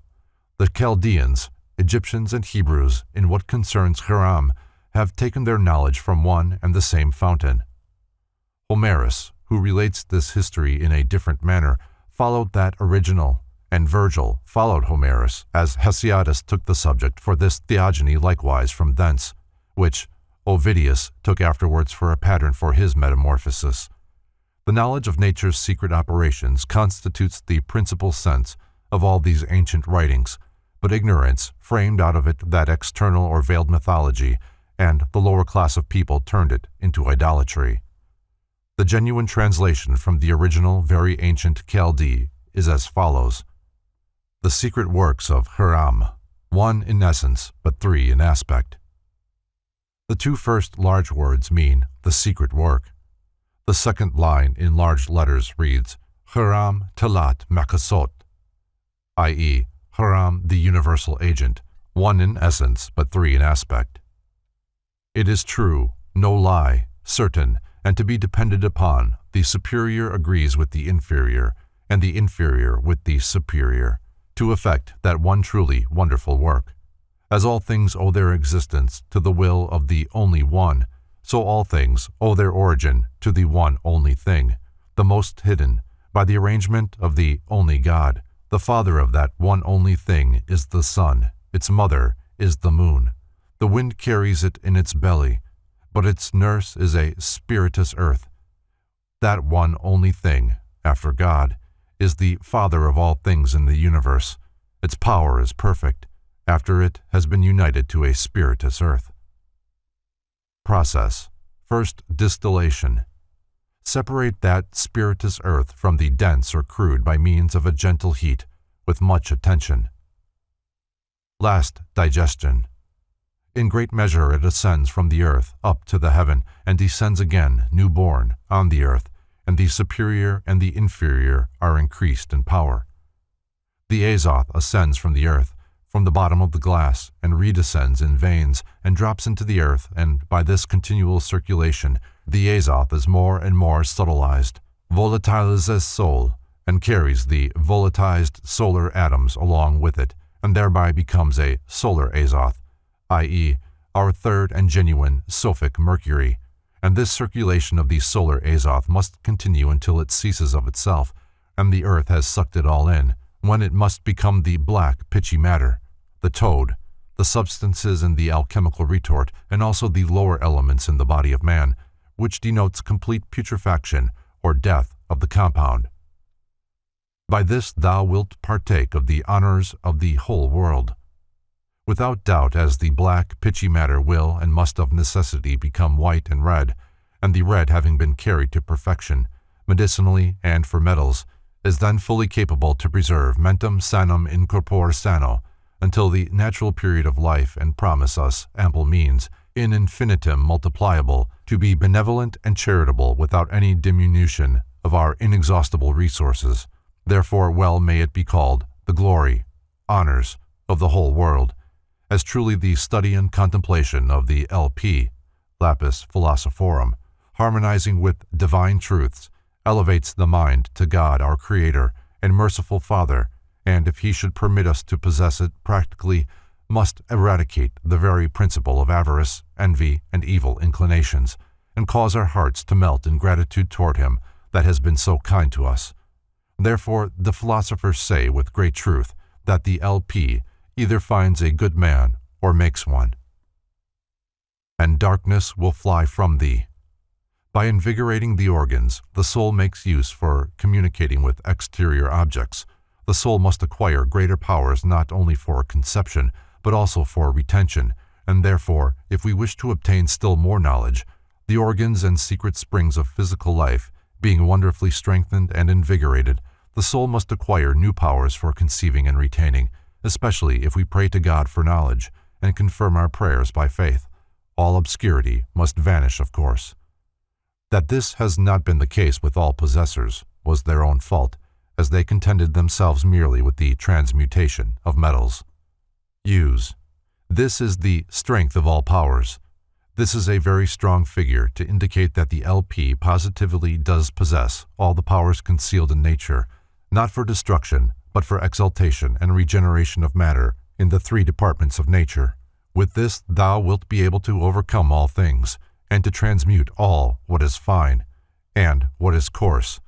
The Chaldeans, Egyptians, and Hebrews, in what concerns Hiram, have taken their knowledge from one and the same fountain. Homerus, who relates this history in a different manner, followed that original, and Virgil followed Homerus, as Hesiodus took the subject for this theogony likewise from thence, which Ovidius took afterwards for a pattern for his metamorphosis. The knowledge of nature's secret operations constitutes the principal sense of all these ancient writings, but ignorance framed out of it that external or veiled mythology, and the lower class of people turned it into idolatry. The genuine translation from the original very ancient Chaldee is as follows. The secret works of Hiram, one in essence, but three in aspect. The two first large words mean the secret work. The second line in large letters reads, Hiram Talat Makasot, i.e., Hiram the universal agent, one in essence, but three in aspect. It is true, no lie, certain, and to be depended upon, the superior agrees with the inferior, and the inferior with the superior, to effect that one truly wonderful work. As all things owe their existence to the will of the only one, so all things owe their origin to the one only thing, the most hidden, by the arrangement of the only God. The father of that one only thing is the sun, its mother is the moon. The wind carries it in its belly, but its nurse is a spiritus earth. That one only thing, after God, is the father of all things in the universe. Its power is perfect, after it has been united to a spiritus earth. Process. First, distillation. Separate that spiritus earth from the dense or crude by means of a gentle heat, with much attention. Last, digestion. In great measure it ascends from the earth up to the heaven, and descends again, newborn, on the earth, and the superior and the inferior are increased in power. The azoth ascends from the earth, from the bottom of the glass, and redescends in veins, and drops into the earth, and by this continual circulation, the azoth is more and more subtilized, volatilizes soul, and carries the volatilized solar atoms along with it, and thereby becomes a solar azoth, i.e., our third and genuine Sophic Mercury, and this circulation of the solar azoth must continue until it ceases of itself, and the earth has sucked it all in, when it must become the black, pitchy matter, the toad, the substances in the alchemical retort, and also the lower elements in the body of man, which denotes complete putrefaction or death of the compound. By this thou wilt partake of the honors of the whole world. Without doubt, as the black, pitchy matter will and must of necessity become white and red, and the red having been carried to perfection, medicinally and for metals, is then fully capable to preserve mentem sanum in corpore sano, until the natural period of life and promise us ample means, in infinitum multipliable, to be benevolent and charitable without any diminution of our inexhaustible resources. Therefore well may it be called the glory, honors, of the whole world, as truly the study and contemplation of the LP, lapis philosophorum, harmonizing with divine truths, elevates the mind to God our Creator and merciful Father, and if He should permit us to possess it practically, must eradicate the very principle of avarice, envy, and evil inclinations, and cause our hearts to melt in gratitude toward Him that has been so kind to us. Therefore, the philosophers say with great truth that the LP either finds a good man or makes one. And darkness will fly from thee. By invigorating the organs, the soul makes use for communicating with exterior objects. The soul must acquire greater powers not only for conception, but also for retention, and therefore, if we wish to obtain still more knowledge, the organs and secret springs of physical life, being wonderfully strengthened and invigorated, the soul must acquire new powers for conceiving and retaining, especially if we pray to God for knowledge, and confirm our prayers by faith. All obscurity must vanish, of course. That this has not been the case with all possessors was their own fault, as they contented themselves merely with the transmutation of metals. Use. This is the strength of all powers. This is a very strong figure to indicate that the LP positively does possess all the powers concealed in nature, not for destruction, but for exaltation and regeneration of matter in the three departments of nature. With this thou wilt be able to overcome all things, and to transmute all what is fine and what is coarse.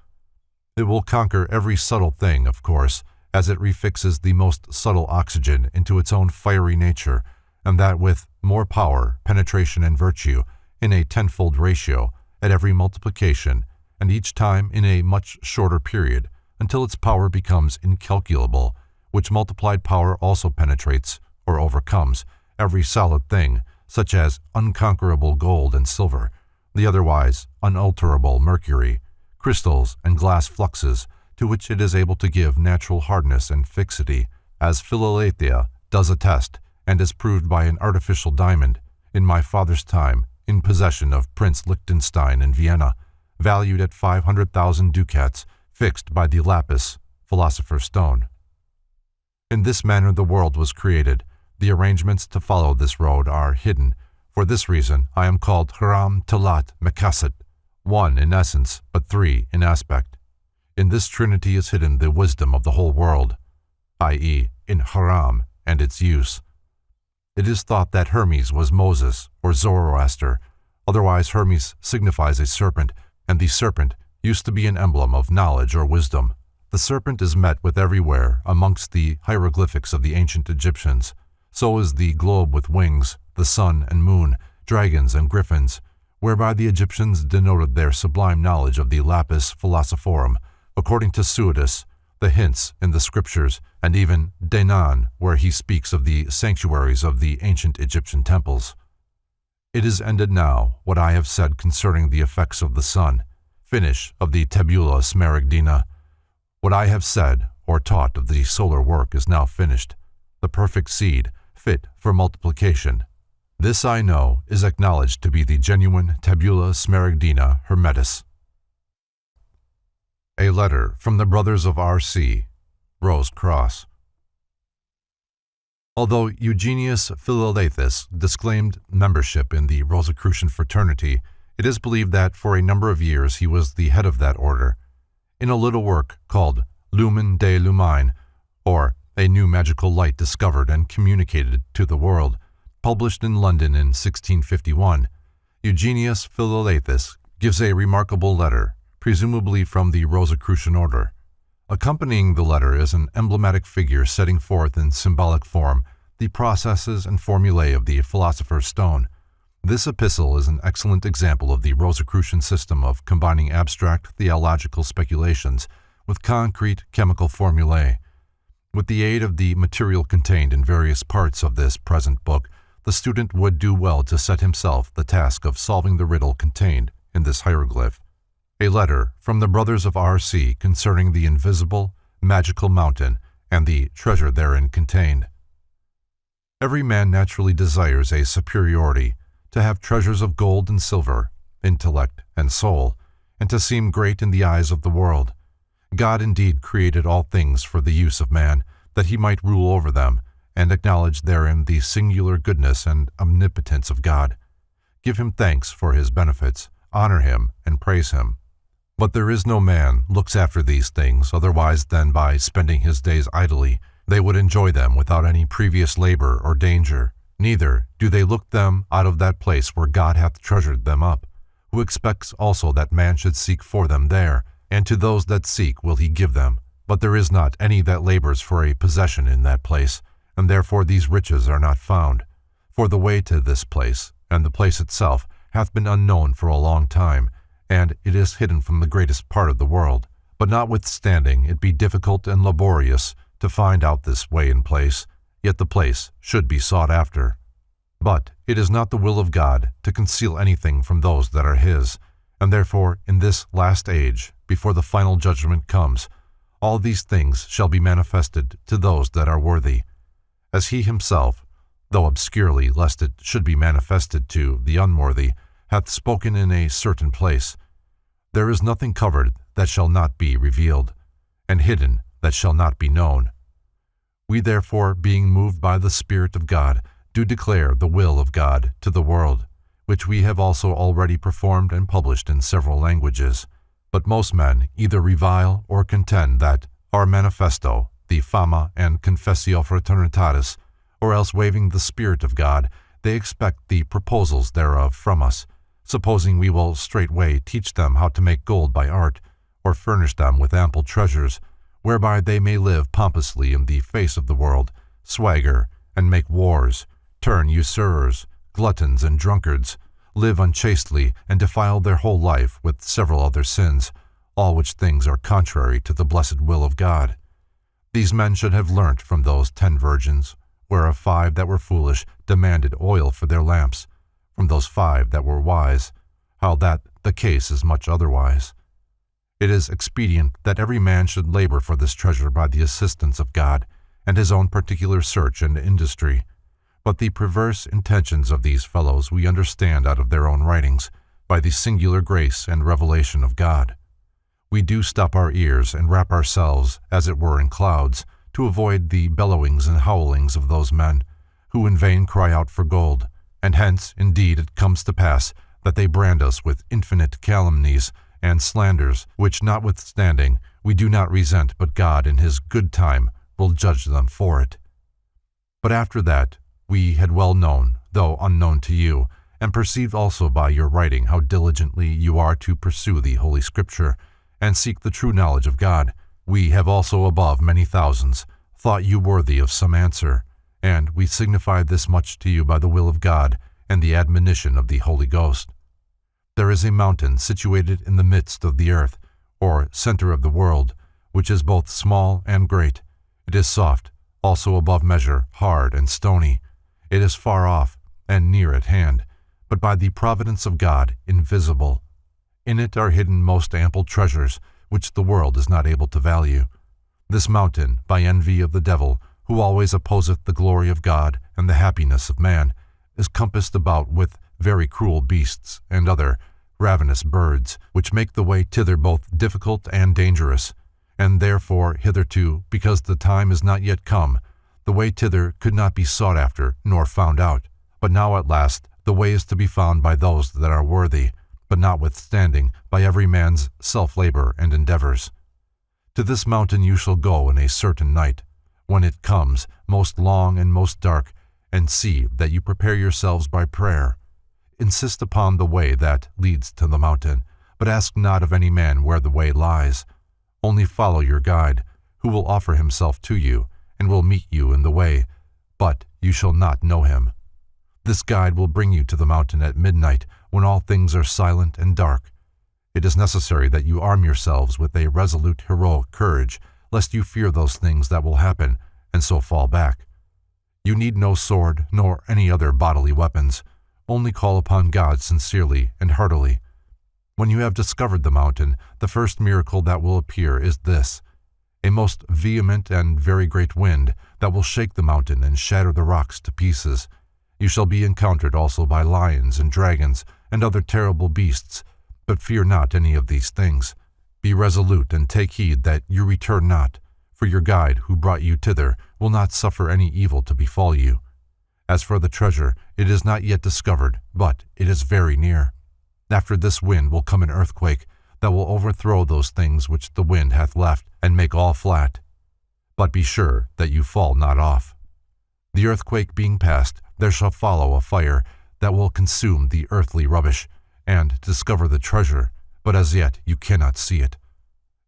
It will conquer every subtle thing, of course, as it refixes the most subtle oxygen into its own fiery nature, and that with more power, penetration, and virtue, in a tenfold ratio, at every multiplication, and each time in a much shorter period, until its power becomes incalculable, which multiplied power also penetrates, or overcomes, every solid thing, such as unconquerable gold and silver, the otherwise unalterable mercury, crystals and glass fluxes, to which it is able to give natural hardness and fixity, as Philaletha does attest, and is proved by an artificial diamond, in my father's time, in possession of Prince Liechtenstein in Vienna, valued at 500,000 ducats, fixed by the lapis, philosopher's stone. In this manner the world was created. The arrangements to follow this road are hidden. For this reason I am called Haram Talat Mekaset, one in essence, but three in aspect. In this trinity is hidden the wisdom of the whole world, i.e., in Haram and its use. It is thought that Hermes was Moses or Zoroaster, otherwise Hermes signifies a serpent, and the serpent used to be an emblem of knowledge or wisdom. The serpent is met with everywhere amongst the hieroglyphics of the ancient Egyptians. So is the globe with wings, the sun and moon, dragons and griffins, whereby the Egyptians denoted their sublime knowledge of the lapis philosophorum, according to Suidas, the hints in the scriptures, and even Denan, where he speaks of the sanctuaries of the ancient Egyptian temples. It is ended now what I have said concerning the effects of the sun, finish of the tabula smaragdina. What I have said or taught of the solar work is now finished, the perfect seed, fit for multiplication. This I know is acknowledged to be the genuine tabula smaragdina hermetis. A letter from the brothers of R.C., Rose Cross. Although Eugenius Philalethes disclaimed membership in the Rosicrucian fraternity, it is believed that for a number of years he was the head of that order. In a little work called Lumen de Lumine, or A New Magical Light Discovered and Communicated to the World, published in London in 1651, Eugenius Philalethes gives a remarkable letter, presumably from the Rosicrucian order. Accompanying the letter is an emblematic figure setting forth in symbolic form the processes and formulae of the philosopher's stone. This epistle is an excellent example of the Rosicrucian system of combining abstract theological speculations with concrete chemical formulae. With the aid of the material contained in various parts of this present book, the student would do well to set himself the task of solving the riddle contained in this hieroglyph. A letter from the brothers of R.C. concerning the invisible, magical mountain and the treasure therein contained. Every man naturally desires a superiority, to have treasures of gold and silver, intellect and soul, and to seem great in the eyes of the world. God indeed created all things for the use of man, that he might rule over them, and acknowledge therein the singular goodness and omnipotence of God. Give him thanks for his benefits, honor him, and praise him. But there is no man looks after these things otherwise than by spending his days idly. They would enjoy them without any previous labor or danger. Neither do they look them out of that place where God hath treasured them up, who expects also that man should seek for them there, and to those that seek will he give them. But there is not any that labors for a possession in that place, and therefore these riches are not found. For the way to this place, and the place itself, hath been unknown for a long time, and it is hidden from the greatest part of the world. But notwithstanding it be difficult and laborious to find out this way and place, yet the place should be sought after. But it is not the will of God to conceal anything from those that are his, and therefore in this last age, before the final judgment comes, all these things shall be manifested to those that are worthy, as he himself, though obscurely lest it should be manifested to the unworthy, hath spoken in a certain place, There is nothing covered that shall not be revealed, and hidden that shall not be known. We therefore, being moved by the Spirit of God, do declare the will of God to the world, which we have also already performed and published in several languages. But most men either revile or contend that our manifesto, the Fama and Confessio Fraternitatis, or else waiving the Spirit of God, they expect the proposals thereof from us, supposing we will straightway teach them how to make gold by art, or furnish them with ample treasures, whereby they may live pompously in the face of the world, swagger, and make wars, turn usurers, gluttons, and drunkards, live unchastely, and defile their whole life with several other sins, all which things are contrary to the blessed will of God. These men should have learnt from those 10 virgins, whereof 5 that were foolish demanded oil for their lamps, from those 5 that were wise, how that the case is much otherwise. It is expedient that every man should labor for this treasure by the assistance of God, and his own particular search and industry. But the perverse intentions of these fellows we understand out of their own writings, by the singular grace and revelation of God. We do stop our ears and wrap ourselves, as it were, in clouds, to avoid the bellowings and howlings of those men, who in vain cry out for gold, and hence, indeed, it comes to pass that they brand us with infinite calumnies and slanders, which notwithstanding we do not resent, but God in his good time will judge them for it. But after that we had well known, though unknown to you, and perceived also by your writing how diligently you are to pursue the Holy Scripture, and seek the true knowledge of God, we have also above many thousands thought you worthy of some answer, and we signify this much to you by the will of God and the admonition of the Holy Ghost. There is a mountain situated in the midst of the earth, or center of the world, which is both small and great. It is soft, also above measure, hard and stony. It is far off, and near at hand, but by the providence of God invisible. In it are hidden most ample treasures, which the world is not able to value. This mountain, by envy of the devil, who always opposeth the glory of God and the happiness of man, is compassed about with very cruel beasts and other ravenous birds, which make the way thither both difficult and dangerous, and therefore hitherto, because the time is not yet come, the way thither could not be sought after nor found out. But now at last the way is to be found by those that are worthy, but notwithstanding by every man's self-labor and endeavors. To this mountain you shall go in a certain night, when it comes most long and most dark, and see that you prepare yourselves by prayer. Insist upon the way that leads to the mountain, but ask not of any man where the way lies. Only follow your guide, who will offer himself to you, and will meet you in the way, but you shall not know him. This guide will bring you to the mountain at midnight, when all things are silent and dark. It is necessary that you arm yourselves with a resolute, heroic courage, lest you fear those things that will happen, and so fall back. You need no sword, nor any other bodily weapons. Only call upon God sincerely and heartily. When you have discovered the mountain, the first miracle that will appear is this: a most vehement and very great wind that will shake the mountain and shatter the rocks to pieces. You shall be encountered also by lions and dragons and other terrible beasts, but fear not any of these things. Be resolute and take heed that you return not, for your guide who brought you thither will not suffer any evil to befall you. As for the treasure, it is not yet discovered, but it is very near. After this wind will come an earthquake that will overthrow those things which the wind hath left, and make all flat. But be sure that you fall not off. The earthquake being past, there shall follow a fire that will consume the earthly rubbish, and discover the treasure, but as yet you cannot see it.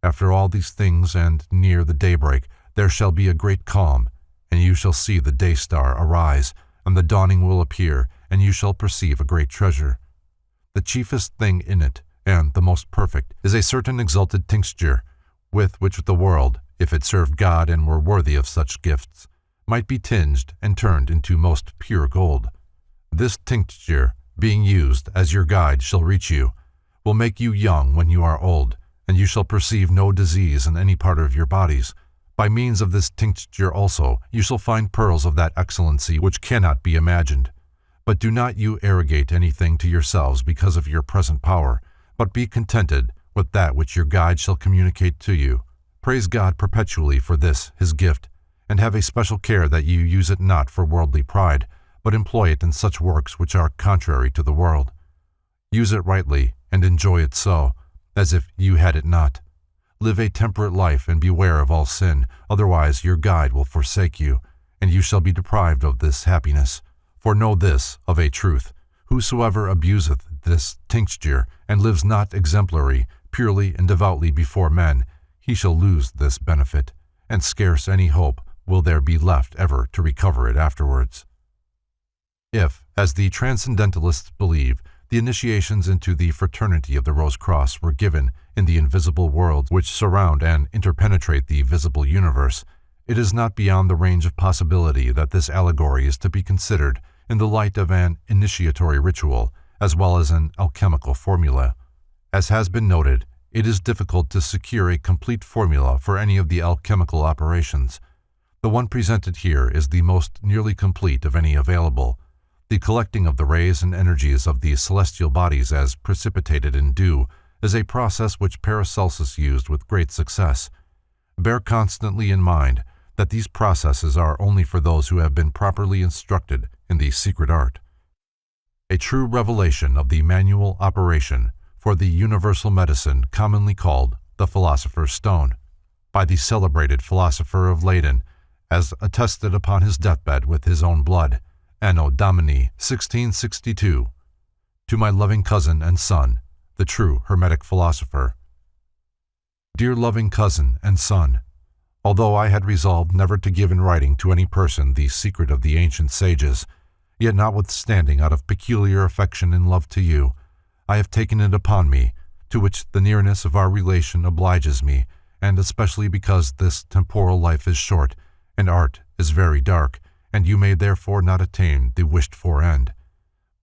After all these things, and near the daybreak, there shall be a great calm, and you shall see the day star arise, and the dawning will appear, and you shall perceive a great treasure. The chiefest thing in it, and the most perfect, is a certain exalted tincture, with which the world, if it served God and were worthy of such gifts, might be tinged and turned into most pure gold. This tincture, being used as your guide shall reach you, will make you young when you are old, and you shall perceive no disease in any part of your bodies. By means of this tincture also you shall find pearls of that excellency which cannot be imagined. But do not you arrogate anything to yourselves because of your present power, but be contented with that which your guide shall communicate to you. Praise God perpetually for this, his gift, and have a special care that you use it not for worldly pride, but employ it in such works which are contrary to the world. Use it rightly, and enjoy it so, as if you had it not. Live a temperate life, and beware of all sin, otherwise your guide will forsake you, and you shall be deprived of this happiness. For know this of a truth, whosoever abuseth this tincture, and lives not exemplary, purely and devoutly before men, he shall lose this benefit, and scarce any hope will there be left ever to recover it afterwards. If, as the Transcendentalists believe, the initiations into the fraternity of the Rose Cross were given in the invisible worlds which surround and interpenetrate the visible universe, it is not beyond the range of possibility that this allegory is to be considered in the light of an initiatory ritual, as well as an alchemical formula. As has been noted, it is difficult to secure a complete formula for any of the alchemical operations. The one presented here is the most nearly complete of any available. The collecting of the rays and energies of the celestial bodies as precipitated in dew is a process which Paracelsus used with great success. Bear constantly in mind that these processes are only for those who have been properly instructed in the secret art. A true revelation of the manual operation for the universal medicine commonly called the Philosopher's Stone, by the celebrated philosopher of Leyden, as attested upon his deathbed with his own blood, Anno Domini 1662, to my loving cousin and son, the true Hermetic philosopher. Dear loving cousin and son, although I had resolved never to give in writing to any person the secret of the ancient sages, yet notwithstanding out of peculiar affection and love to you, I have taken it upon me, to which the nearness of our relation obliges me, and especially because this temporal life is short, and art is very dark, and you may therefore not attain the wished-for end.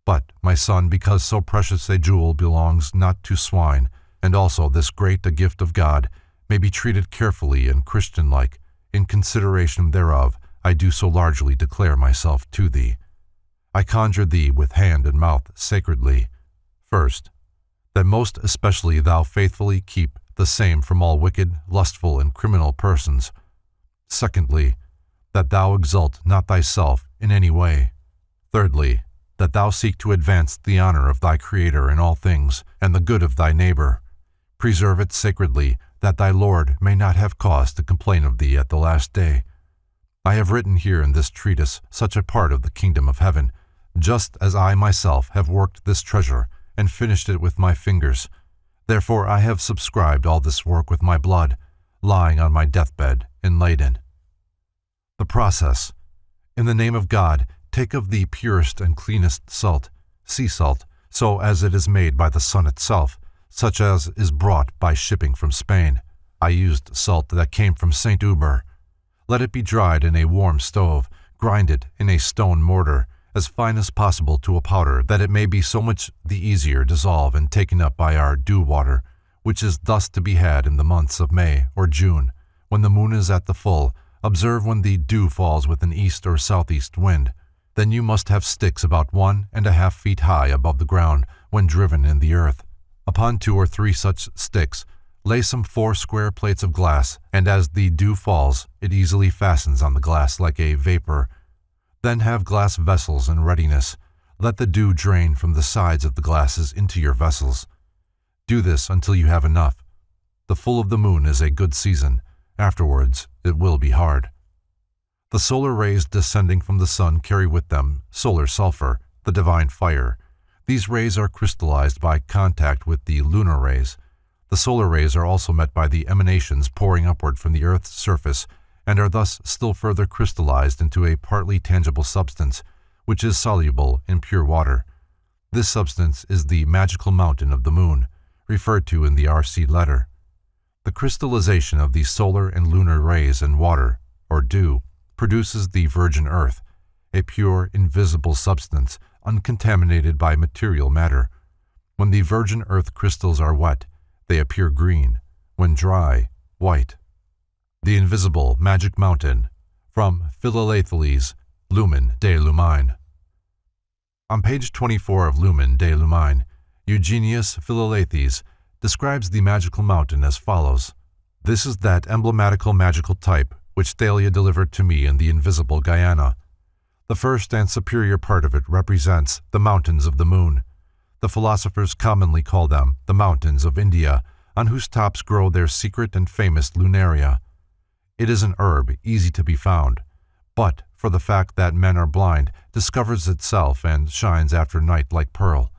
But, my son, because so precious a jewel belongs not to swine, and also this great a gift of God, may be treated carefully and Christian-like, in consideration thereof I do so largely declare myself to thee. I conjure thee with hand and mouth sacredly, first, that most especially thou faithfully keep the same from all wicked, lustful, and criminal persons. Secondly, that thou exalt not thyself in any way. Thirdly, that thou seek to advance the honor of thy Creator in all things, and the good of thy neighbor. Preserve it sacredly, that thy Lord may not have cause to complain of thee at the last day. I have written here in this treatise such a part of the kingdom of heaven, just as I myself have worked this treasure, and finished it with my fingers. Therefore I have subscribed all this work with my blood, lying on my deathbed in Leyden. The process. In the name of God, take of the purest and cleanest salt, sea salt, so as it is made by the sun itself, such as is brought by shipping from Spain. I used salt that came from St. Hubert. Let it be dried in a warm stove, grind it in a stone mortar, as fine as possible to a powder, that it may be so much the easier dissolved and taken up by our dew water, which is thus to be had in the months of May or June, when the moon is at the full. Observe when the dew falls with an east or southeast wind. Then you must have sticks about 1.5 feet high above the ground when driven in the earth. Upon 2 or 3 such sticks, lay some 4 square plates of glass, and as the dew falls, it easily fastens on the glass like a vapor. Then have glass vessels in readiness. Let the dew drain from the sides of the glasses into your vessels. Do this until you have enough. The full of the moon is a good season. Afterwards, it will be hard. The solar rays descending from the sun carry with them solar sulfur, the divine fire. These rays are crystallized by contact with the lunar rays. The solar rays are also met by the emanations pouring upward from the Earth's surface and are thus still further crystallized into a partly tangible substance, which is soluble in pure water. This substance is the magical mountain of the moon, referred to in the RC letter. The crystallization of the solar and lunar rays in water, or dew, produces the virgin earth, a pure, invisible substance uncontaminated by material matter. When the virgin earth crystals are wet, they appear green; when dry, white. The invisible magic mountain, from Philalethes, Lumen de Lumine. On page 24 of Lumen de Lumine, Eugenius Philalethes describes the magical mountain as follows. This is that emblematical magical type which Thalia delivered to me in the invisible Guyana. The first and superior part of it represents the mountains of the moon. The philosophers commonly call them the mountains of India, on whose tops grow their secret and famous lunaria. It is an herb easy to be found, but, for the fact that men are blind, discovers itself and shines after night like pearl.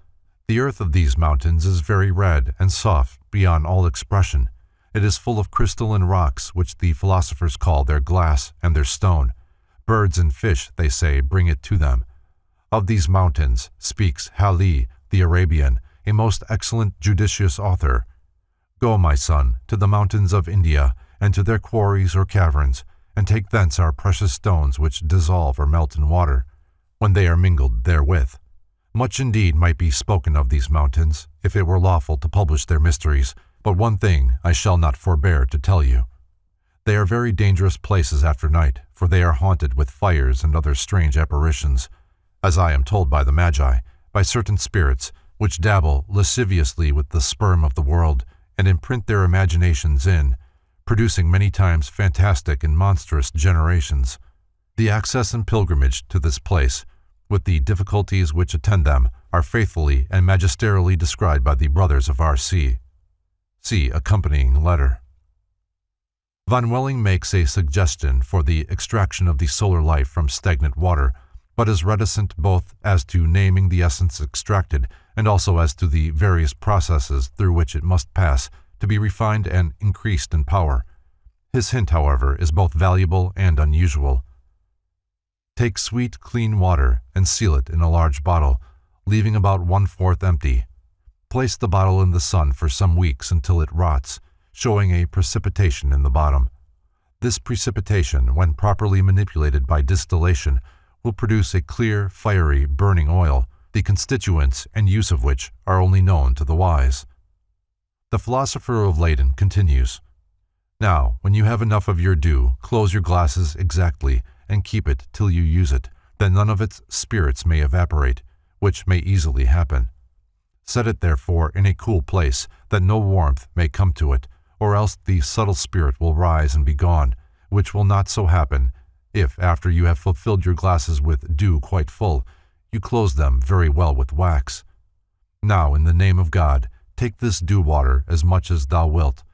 The earth of these mountains is very red and soft beyond all expression. It is full of crystal and rocks, which the philosophers call their glass and their stone. Birds and fish, they say, bring it to them. Of these mountains speaks Hali, the Arabian, a most excellent judicious author. Go, my son, to the mountains of India, and to their quarries or caverns, and take thence our precious stones which dissolve or melt in water, when they are mingled therewith. Much indeed might be spoken of these mountains, if it were lawful to publish their mysteries, but one thing I shall not forbear to tell you. They are very dangerous places after night, for they are haunted with fires and other strange apparitions, as I am told by the Magi, by certain spirits, which dabble lasciviously with the sperm of the world, and imprint their imaginations in, producing many times fantastic and monstrous generations. The access and pilgrimage to this place, with the difficulties which attend them, are faithfully and magisterially described by the brothers of R.C. See accompanying letter. Von Welling makes a suggestion for the extraction of the solar life from stagnant water, but is reticent both as to naming the essence extracted and also as to the various processes through which it must pass to be refined and increased in power. His hint, however, is both valuable and unusual. Take sweet, clean water and seal it in a large bottle, leaving about 1/4 empty. Place the bottle in the sun for some weeks until it rots, showing a precipitation in the bottom. This precipitation, when properly manipulated by distillation, will produce a clear, fiery, burning oil, the constituents and use of which are only known to the wise. The philosopher of Leyden continues, Now, when you have enough of your dew, close your glasses exactly, and keep it till you use it, that none of its spirits may evaporate, which may easily happen. Set it therefore in a cool place, that no warmth may come to it, or else the subtle spirit will rise and be gone, which will not so happen, if after you have fulfilled your glasses with dew quite full, you close them very well with wax. Now, in the name of God, take this dew water as much as thou wilt.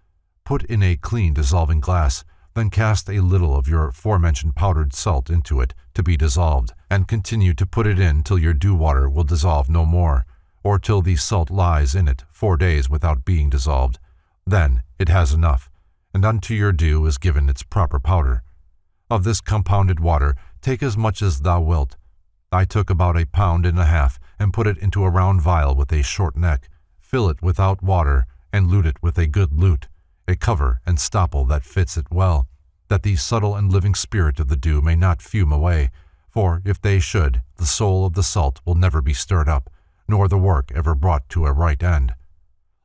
Put in a clean dissolving glass, then cast a little of your aforementioned powdered salt into it to be dissolved, and continue to put it in till your dew water will dissolve no more, or till the salt lies in it 4 days without being dissolved. Then it has enough, and unto your dew is given its proper powder. Of this compounded water take as much as thou wilt. I took about 1.5 pounds, and put it into a round vial with a short neck. Fill it without water, and lute it with a good lute, a cover and stopple that fits it well, that the subtle and living spirit of the dew may not fume away, for if they should, the soul of the salt will never be stirred up, nor the work ever brought to a right end.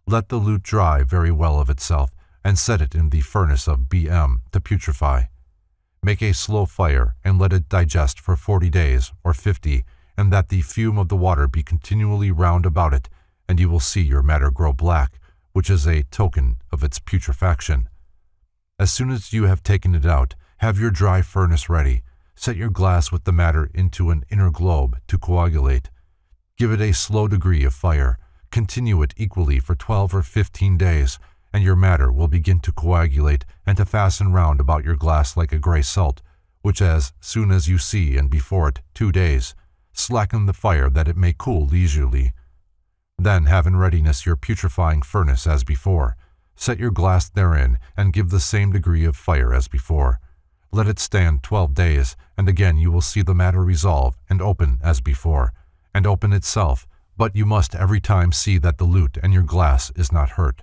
Let the lute dry very well of itself, and set it in the furnace of B.M. to putrefy. Make a slow fire, and let it digest for 40 days, or 50, and that the fume of the water be continually round about it, and you will see your matter grow black, which is a token of its putrefaction. As soon as you have taken it out, have your dry furnace ready. Set your glass with the matter into an inner globe to coagulate. Give it a slow degree of fire. Continue it equally for 12 or 15 days, and your matter will begin to coagulate and to fasten round about your glass like a gray salt, which as soon as you see and before it 2 days, slacken the fire that it may cool leisurely. Then have in readiness your putrefying furnace as before. Set your glass therein, and give the same degree of fire as before. Let it stand 12 days, and again you will see the matter resolve, and open as before, and open itself, but you must every time see that the lute and your glass is not hurt.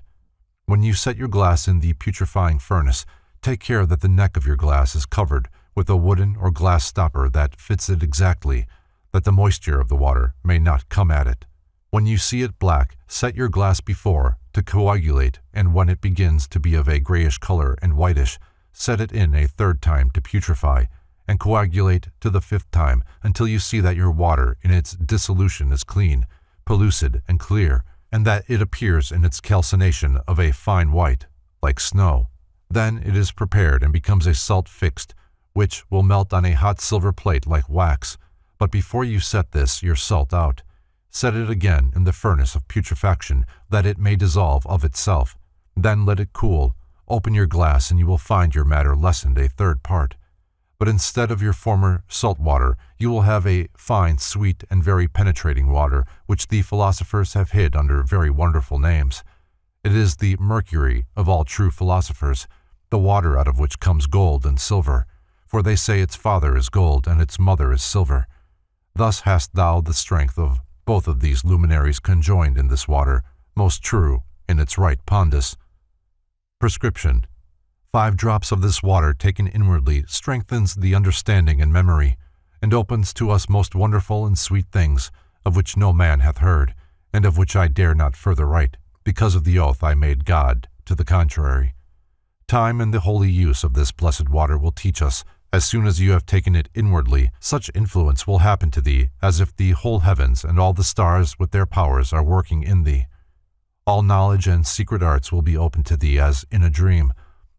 When you set your glass in the putrefying furnace, take care that the neck of your glass is covered with a wooden or glass stopper that fits it exactly, that the moisture of the water may not come at it. When you see it black, set your glass before to coagulate, and when it begins to be of a grayish color and whitish, set it in a 3rd time to putrefy, and coagulate to the 5th time until you see that your water in its dissolution is clean, pellucid, and clear, and that it appears in its calcination of a fine white, like snow. Then it is prepared and becomes a salt fixed, which will melt on a hot silver plate like wax. But before you set this, your salt out, set it again in the furnace of putrefaction, that it may dissolve of itself. Then let it cool. Open your glass, and you will find your matter lessened a 3rd part. But instead of your former salt water, you will have a fine, sweet, and very penetrating water, which the philosophers have hid under very wonderful names. It is the mercury of all true philosophers, the water out of which comes gold and silver, for they say its father is gold and its mother is silver. Thus hast thou the strength of both of these luminaries conjoined in this water, most true in its right pondus. Prescription: 5 drops of this water taken inwardly strengthens the understanding and memory, and opens to us most wonderful and sweet things, of which no man hath heard, and of which I dare not further write, because of the oath I made God to the contrary. Time and the holy use of this blessed water will teach us, as soon as you have taken it inwardly, such influence will happen to thee, as if the whole heavens and all the stars with their powers are working in thee. All knowledge and secret arts will be open to thee as in a dream,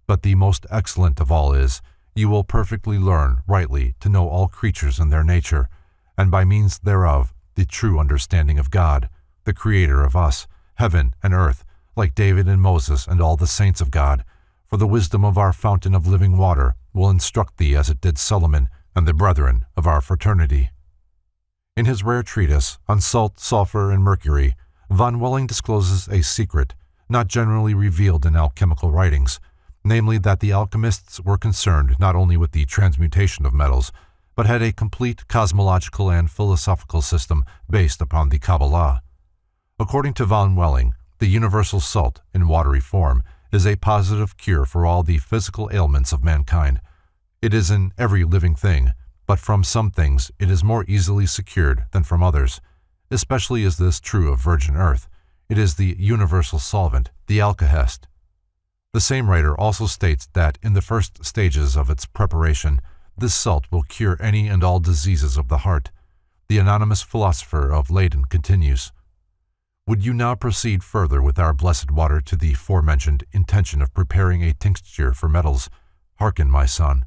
but the most excellent of all is, you will perfectly learn rightly to know all creatures and their nature, and by means thereof the true understanding of God, the Creator of us, heaven and earth, like David and Moses and all the saints of God, for the wisdom of our fountain of living water will instruct thee as it did Solomon and the brethren of our fraternity. In his rare treatise on salt, sulfur, and mercury, Von Welling discloses a secret not generally revealed in alchemical writings, namely that the alchemists were concerned not only with the transmutation of metals, but had a complete cosmological and philosophical system based upon the Kabbalah. According to Von Welling, the universal salt, in watery form, is a positive cure for all the physical ailments of mankind. It is in every living thing, but from some things it is more easily secured than from others. Especially is this true of virgin earth. It is the universal solvent, the alkahest. The same writer also states that in the first stages of its preparation, this salt will cure any and all diseases of the heart. The anonymous philosopher of Leyden continues, "Would you now proceed further with our blessed water to the forementioned intention of preparing a tincture for metals? Hearken, my son.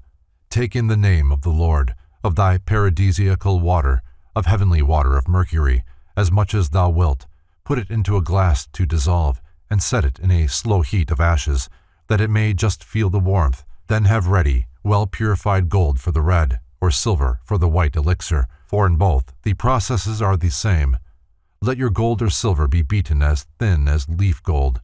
Take in the name of the Lord, of thy paradisiacal water, of heavenly water of mercury, as much as thou wilt. Put it into a glass to dissolve, and set it in a slow heat of ashes, that it may just feel the warmth. Then have ready well purified gold for the red, or silver for the white elixir, for in both the processes are the same. Let your gold or silver be beaten as thin as leaf gold.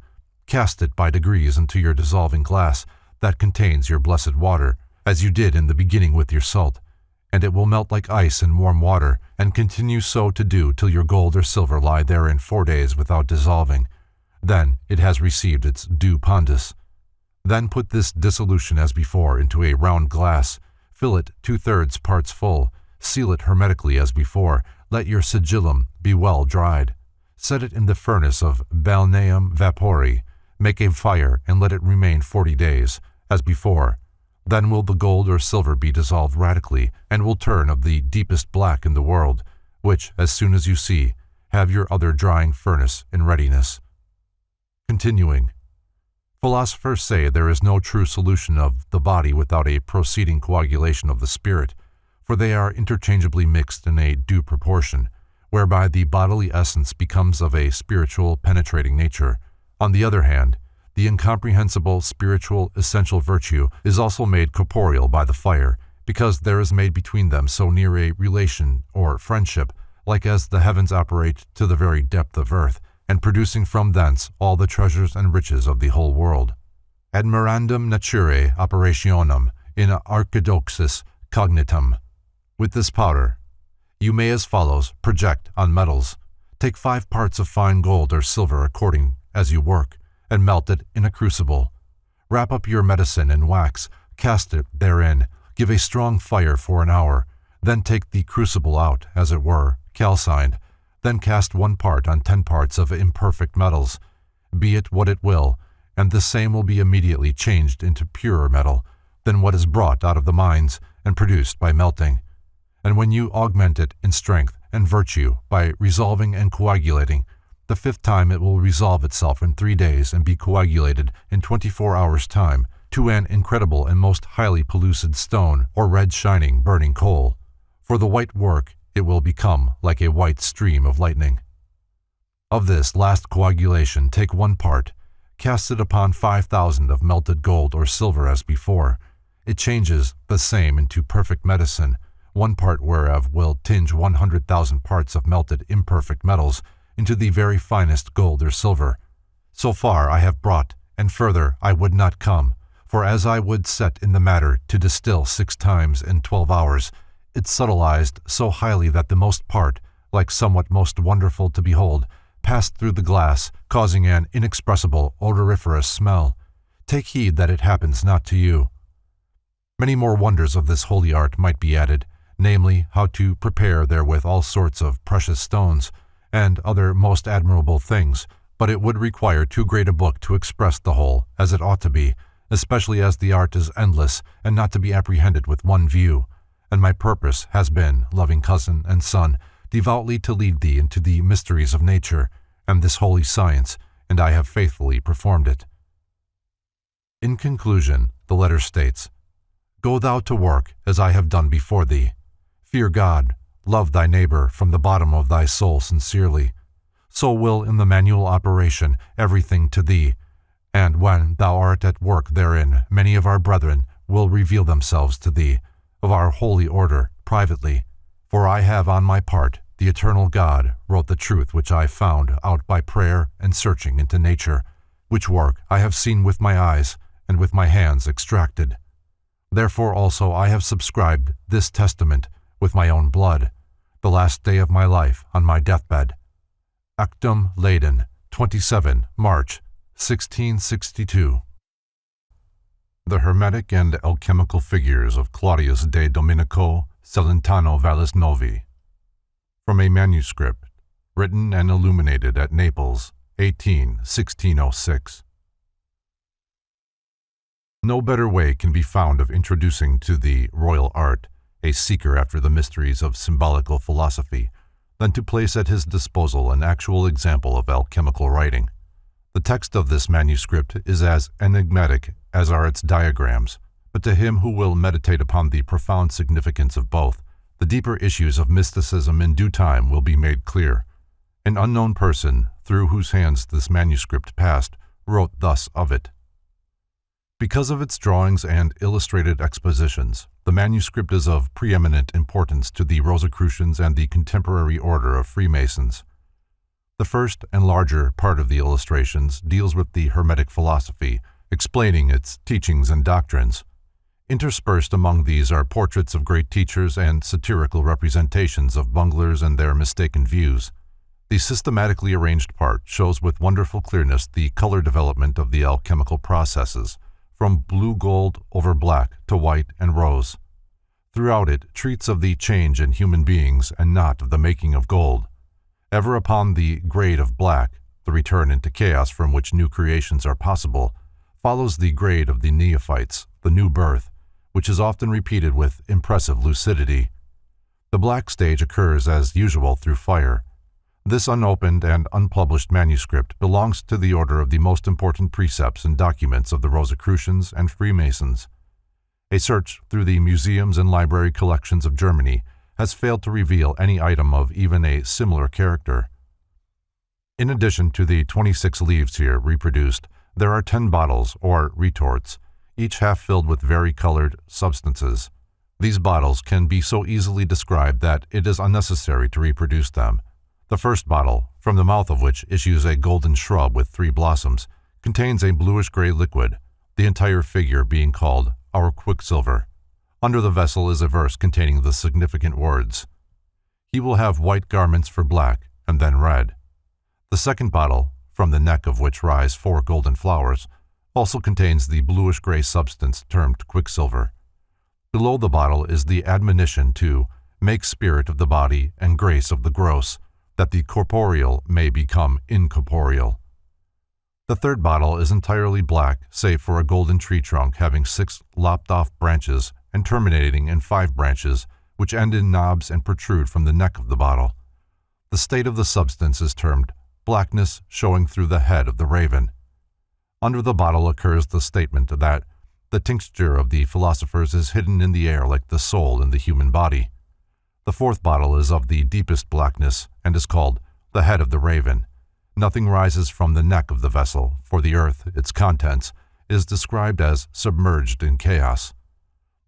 Cast it by degrees into your dissolving glass that contains your blessed water, as you did in the beginning with your salt, and it will melt like ice in warm water, and continue so to do till your gold or silver lie therein 4 days without dissolving. Then it has received its due pondus. Then put this dissolution as before into a round glass, fill it 2/3 parts full, seal it hermetically as before, let your sigillum be well dried. Set it in the furnace of balneum vapori, make a fire and let it remain 40 days, as before. Then will the gold or silver be dissolved radically, and will turn of the deepest black in the world, which, as soon as you see, have your other drying furnace in readiness." Continuing, philosophers say there is no true solution of the body without a proceeding coagulation of the spirit, for they are interchangeably mixed in a due proportion, whereby the bodily essence becomes of a spiritual penetrating nature. On the other hand, the incomprehensible spiritual essential virtue is also made corporeal by the fire, because there is made between them so near a relation or friendship, like as the heavens operate to the very depth of earth, and producing from thence all the treasures and riches of the whole world. Admirandum naturae operationem in archidoxis cognitum. With this powder, you may as follows project on metals. Take 5 parts of fine gold or silver according as you work, and melt it in a crucible. Wrap up your medicine in wax, cast it therein, give a strong fire for an hour, then take the crucible out, as it were, calcined, then cast 1 part on 10 parts of imperfect metals, be it what it will, and the same will be immediately changed into purer metal than what is brought out of the mines and produced by melting. And when you augment it in strength and virtue by resolving and coagulating, the 5th time it will resolve itself in 3 days and be coagulated in 24 hours' time to an incredible and most highly pellucid stone or red shining burning coal. For the white work it will become like a white stream of lightning. Of this last coagulation take 1 part, cast it upon 5,000 of melted gold or silver as before. It changes the same into perfect medicine, 1 part whereof will tinge 100,000 parts of melted imperfect metals into the very finest gold or silver. So far I have brought, and further I would not come, for as I would set in the matter to distill 6 times in 12 hours, it subtilized so highly that the most part, like somewhat most wonderful to behold, passed through the glass, causing an inexpressible odoriferous smell. Take heed that it happens not to you. Many more wonders of this holy art might be added, namely, how to prepare therewith all sorts of precious stones, and other most admirable things, but it would require too great a book to express the whole, as it ought to be, especially as the art is endless and not to be apprehended with one view. And my purpose has been, loving cousin and son, devoutly to lead thee into the mysteries of nature and this holy science, and I have faithfully performed it. In conclusion, the letter states, Go thou to work, as I have done before thee. Fear God, love thy neighbor from the bottom of thy soul sincerely. So will in the manual operation everything to thee, and when thou art at work therein, many of our brethren will reveal themselves to thee, of our holy order, privately. For I have on my part, the eternal God wrote the truth which I found out by prayer and searching into nature, which work I have seen with my eyes and with my hands extracted. Therefore also I have subscribed this testament with my own blood, the last day of my life on my deathbed. Actum Leyden, 27 March, 1662. The Hermetic and Alchemical Figures of Claudius de Domenico Celentano Vallis Novi. From a manuscript, written and illuminated at Naples, 1606. No better way can be found of introducing to the royal art a seeker after the mysteries of symbolical philosophy than to place at his disposal an actual example of alchemical writing. The text of this manuscript is as enigmatic as are its diagrams, but to him who will meditate upon the profound significance of both, the deeper issues of mysticism in due time will be made clear. An unknown person, through whose hands this manuscript passed, wrote thus of it. Because of its drawings and illustrated expositions, the manuscript is of preeminent importance to the Rosicrucians and the contemporary order of Freemasons. The first and larger part of the illustrations deals with the Hermetic philosophy, explaining its teachings and doctrines. Interspersed among these are portraits of great teachers and satirical representations of bunglers and their mistaken views. The systematically arranged part shows with wonderful clearness the color development of the alchemical processes, from blue gold over black to white and rose. Throughout it treats of the change in human beings and not of the making of gold. Ever upon the grade of black, the return into chaos from which new creations are possible, follows the grade of the neophytes, the new birth, which is often repeated with impressive lucidity. The black stage occurs as usual through fire. This unopened and unpublished manuscript belongs to the order of the most important precepts and documents of the Rosicrucians and Freemasons. A search through the museums and library collections of Germany has failed to reveal any item of even a similar character. In addition to the 26 leaves here reproduced, there are 10 bottles, or retorts, each half filled with vari-colored substances. These bottles can be so easily described that it is unnecessary to reproduce them. The first bottle, from the mouth of which issues a golden shrub with 3 blossoms, contains a bluish-gray liquid, the entire figure being called our quicksilver. Under the vessel is a verse containing the significant words, "He will have white garments for black, and then red." The second bottle, from the neck of which rise 4 golden flowers, also contains the bluish-gray substance termed quicksilver. Below the bottle is the admonition to make spirit of the body and grace of the gross, that the corporeal may become incorporeal. The third bottle is entirely black, save for a golden tree trunk having 6 lopped-off branches and terminating in 5 branches, which end in knobs and protrude from the neck of the bottle. The state of the substance is termed blackness showing through the head of the raven. Under the bottle occurs the statement that the tincture of the philosophers is hidden in the air like the soul in the human body. The fourth bottle is of the deepest blackness and is called the head of the raven. Nothing rises from the neck of the vessel, for the earth, its contents, is described as submerged in chaos.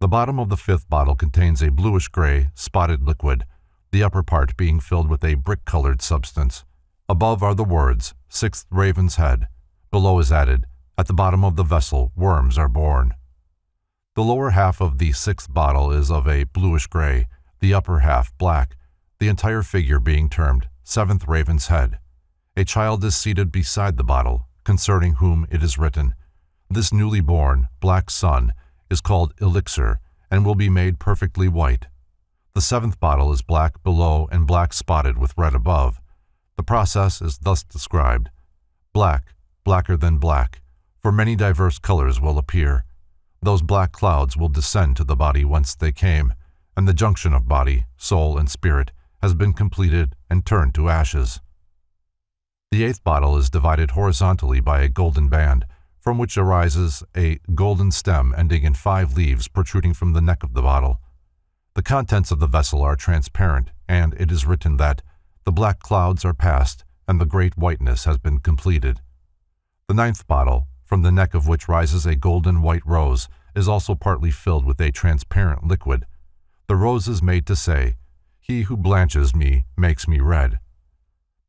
The bottom of the fifth bottle contains a bluish-gray, spotted liquid, the upper part being filled with a brick-colored substance. Above are the words, "Sixth raven's head." Below is added, "At the bottom of the vessel, worms are born." The lower half of the sixth bottle is of a bluish-gray, the upper half black, the entire figure being termed seventh raven's head. A child is seated beside the bottle, concerning whom it is written, "This newly born, black son is called elixir, and will be made perfectly white." The seventh bottle is black below and black spotted with red above. The process is thus described: black, blacker than black, for many diverse colors will appear. Those black clouds will descend to the body whence they came, and the junction of body, soul, and spirit has been completed and turned to ashes. The eighth bottle is divided horizontally by a golden band, from which arises a golden stem ending in 5 leaves protruding from the neck of the bottle. The contents of the vessel are transparent, and it is written that the black clouds are past, and the great whiteness has been completed. The ninth bottle, from the neck of which rises a golden white rose, is also partly filled with a transparent liquid. The rose is made to say, "He who blanches me makes me red."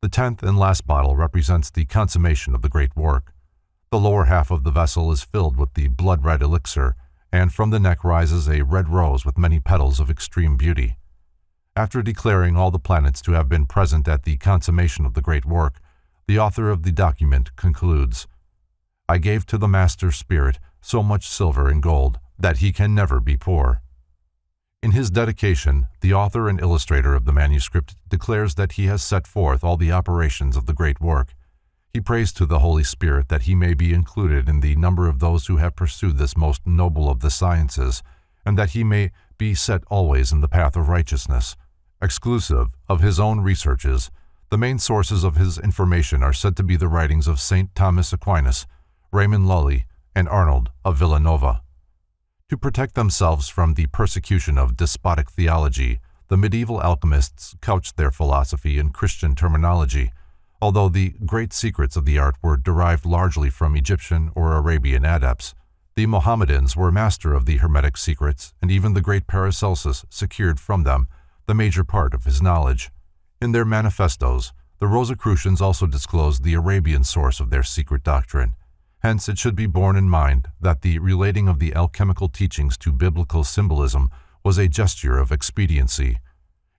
The 10th and last bottle represents the consummation of the great work. The lower half of the vessel is filled with the blood-red elixir, and from the neck rises a red rose with many petals of extreme beauty. After declaring all the planets to have been present at the consummation of the great work, the author of the document concludes, "I gave to the Master Spirit so much silver and gold that he can never be poor." In his dedication, the author and illustrator of the manuscript declares that he has set forth all the operations of the great work. He prays to the Holy Spirit that he may be included in the number of those who have pursued this most noble of the sciences, and that he may be set always in the path of righteousness. Exclusive of his own researches, the main sources of his information are said to be the writings of St. Thomas Aquinas, Raymond Lolly, and Arnold of Villanova. To protect themselves from the persecution of despotic theology, the medieval alchemists couched their philosophy in Christian terminology. Although the great secrets of the art were derived largely from Egyptian or Arabian adepts, the Mohammedans were master of the Hermetic secrets, and even the great Paracelsus secured from them the major part of his knowledge. In their manifestos, the Rosicrucians also disclosed the Arabian source of their secret doctrine. Hence, it should be borne in mind that the relating of the alchemical teachings to biblical symbolism was a gesture of expediency.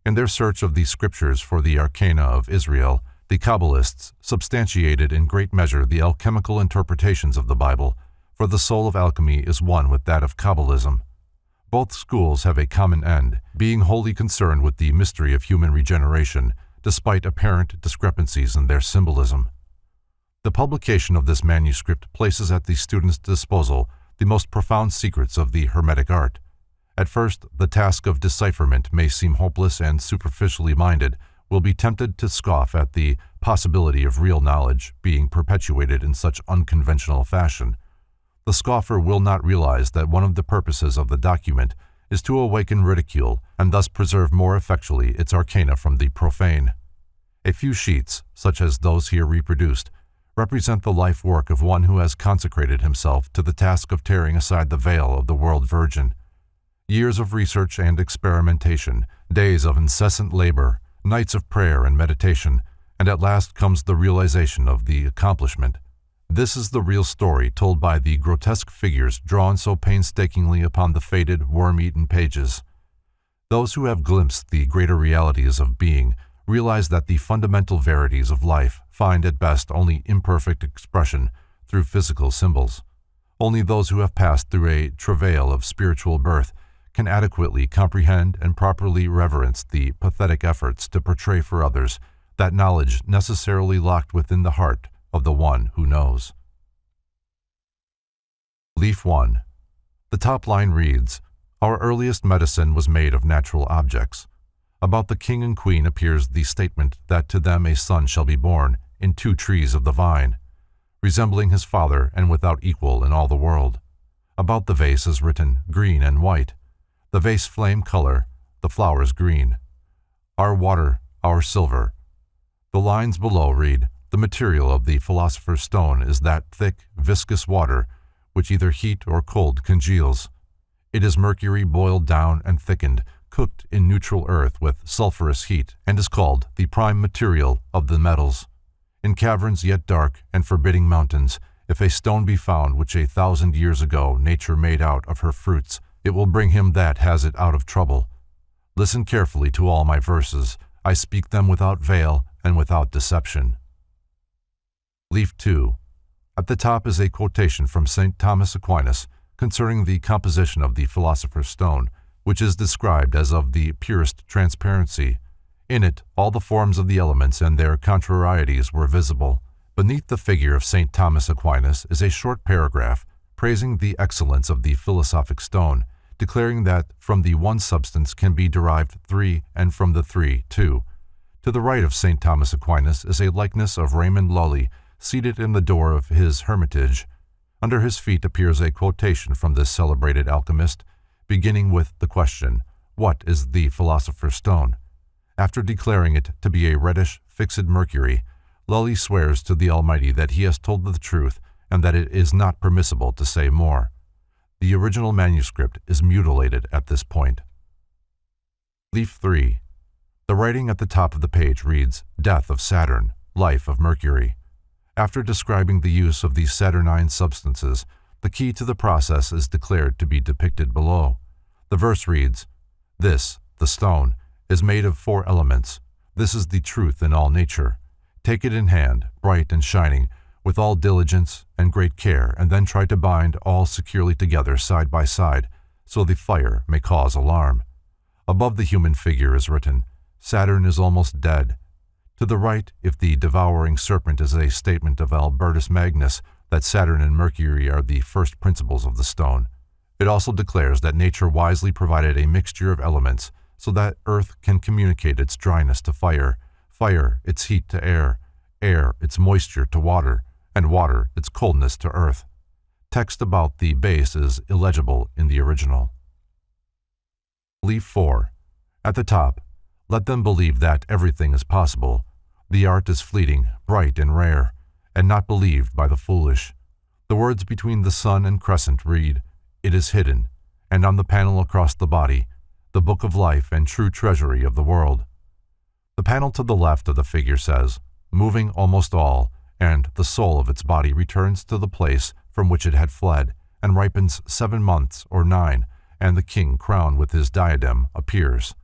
In their search of the scriptures for the arcana of Israel, the Kabbalists substantiated in great measure the alchemical interpretations of the Bible, for the soul of alchemy is one with that of Kabbalism. Both schools have a common end, being wholly concerned with the mystery of human regeneration, despite apparent discrepancies in their symbolism. The publication of this manuscript places at the student's disposal the most profound secrets of the Hermetic art. At first, the task of decipherment may seem hopeless, and superficially minded will be tempted to scoff at the possibility of real knowledge being perpetuated in such unconventional fashion. The scoffer will not realize that one of the purposes of the document is to awaken ridicule and thus preserve more effectually its arcana from the profane. A few sheets, such as those here reproduced, represent the life work of one who has consecrated himself to the task of tearing aside the veil of the world virgin. Years of research and experimentation, days of incessant labor, nights of prayer and meditation, and at last comes the realization of the accomplishment. This is the real story told by the grotesque figures drawn so painstakingly upon the faded, worm-eaten pages. Those who have glimpsed the greater realities of being realize that the fundamental verities of life find at best only imperfect expression through physical symbols. Only those who have passed through a travail of spiritual birth can adequately comprehend and properly reverence the pathetic efforts to portray for others that knowledge necessarily locked within the heart of the one who knows. Leaf 1. The top line reads, "Our earliest medicine was made of natural objects." About the king and queen appears the statement that to them a son shall be born in 2 trees of the vine, resembling his father and without equal in all the world. About the vase is written green and white, the vase flame color, the flowers green. Our water, our silver. The lines below read, "The material of the philosopher's stone is that thick, viscous water which either heat or cold congeals. It is mercury boiled down and thickened, cooked in neutral earth with sulphurous heat, and is called the prime material of the metals. In caverns yet dark and forbidding mountains, if a stone be found which 1,000 years ago nature made out of her fruits, it will bring him that has it out of trouble. Listen carefully to all my verses. I speak them without veil and without deception." Leaf 2. At the top is a quotation from St. Thomas Aquinas concerning the composition of the philosopher's stone, which is described as of the purest transparency. In it, all the forms of the elements and their contrarieties were visible. Beneath the figure of St. Thomas Aquinas is a short paragraph praising the excellence of the philosophic stone, declaring that from the one substance can be derived 3 and from the 3, 2. To the right of St. Thomas Aquinas is a likeness of Raymond Lolly seated in the door of his hermitage. Under his feet appears a quotation from this celebrated alchemist, beginning with the question, "What is the philosopher's stone?" After declaring it to be a reddish, fixed mercury, Lolly swears to the Almighty that he has told the truth and that it is not permissible to say more. The original manuscript is mutilated at this point. Leaf 3. The writing at the top of the page reads, "Death of Saturn, Life of Mercury." After describing the use of these Saturnine substances, the key to the process is declared to be depicted below. The verse reads, "This, the stone, is made of 4 elements. This is the truth in all nature. Take it in hand, bright and shining, with all diligence and great care, and then try to bind all securely together side by side, so the fire may cause alarm." Above the human figure is written, "Saturn is almost dead." To the right, if the devouring serpent is a statement of Albertus Magnus that Saturn and Mercury are the first principles of the stone, it also declares that nature wisely provided a mixture of elements so that earth can communicate its dryness to fire, fire its heat to air, air its moisture to water, and water its coldness to earth. Text about the base is illegible in the original. Leaf 4. At the top, "Let them believe that everything is possible. The art is fleeting, bright and rare, and not believed by the foolish." The words between the sun and crescent read, "It is hidden," and on the panel across the body, "The book of life and true treasury of the world." The panel to the left of the figure says, "Moving almost all, and the soul of its body returns to the place from which it had fled, and ripens 7 months or 9, and the king crowned with his diadem appears."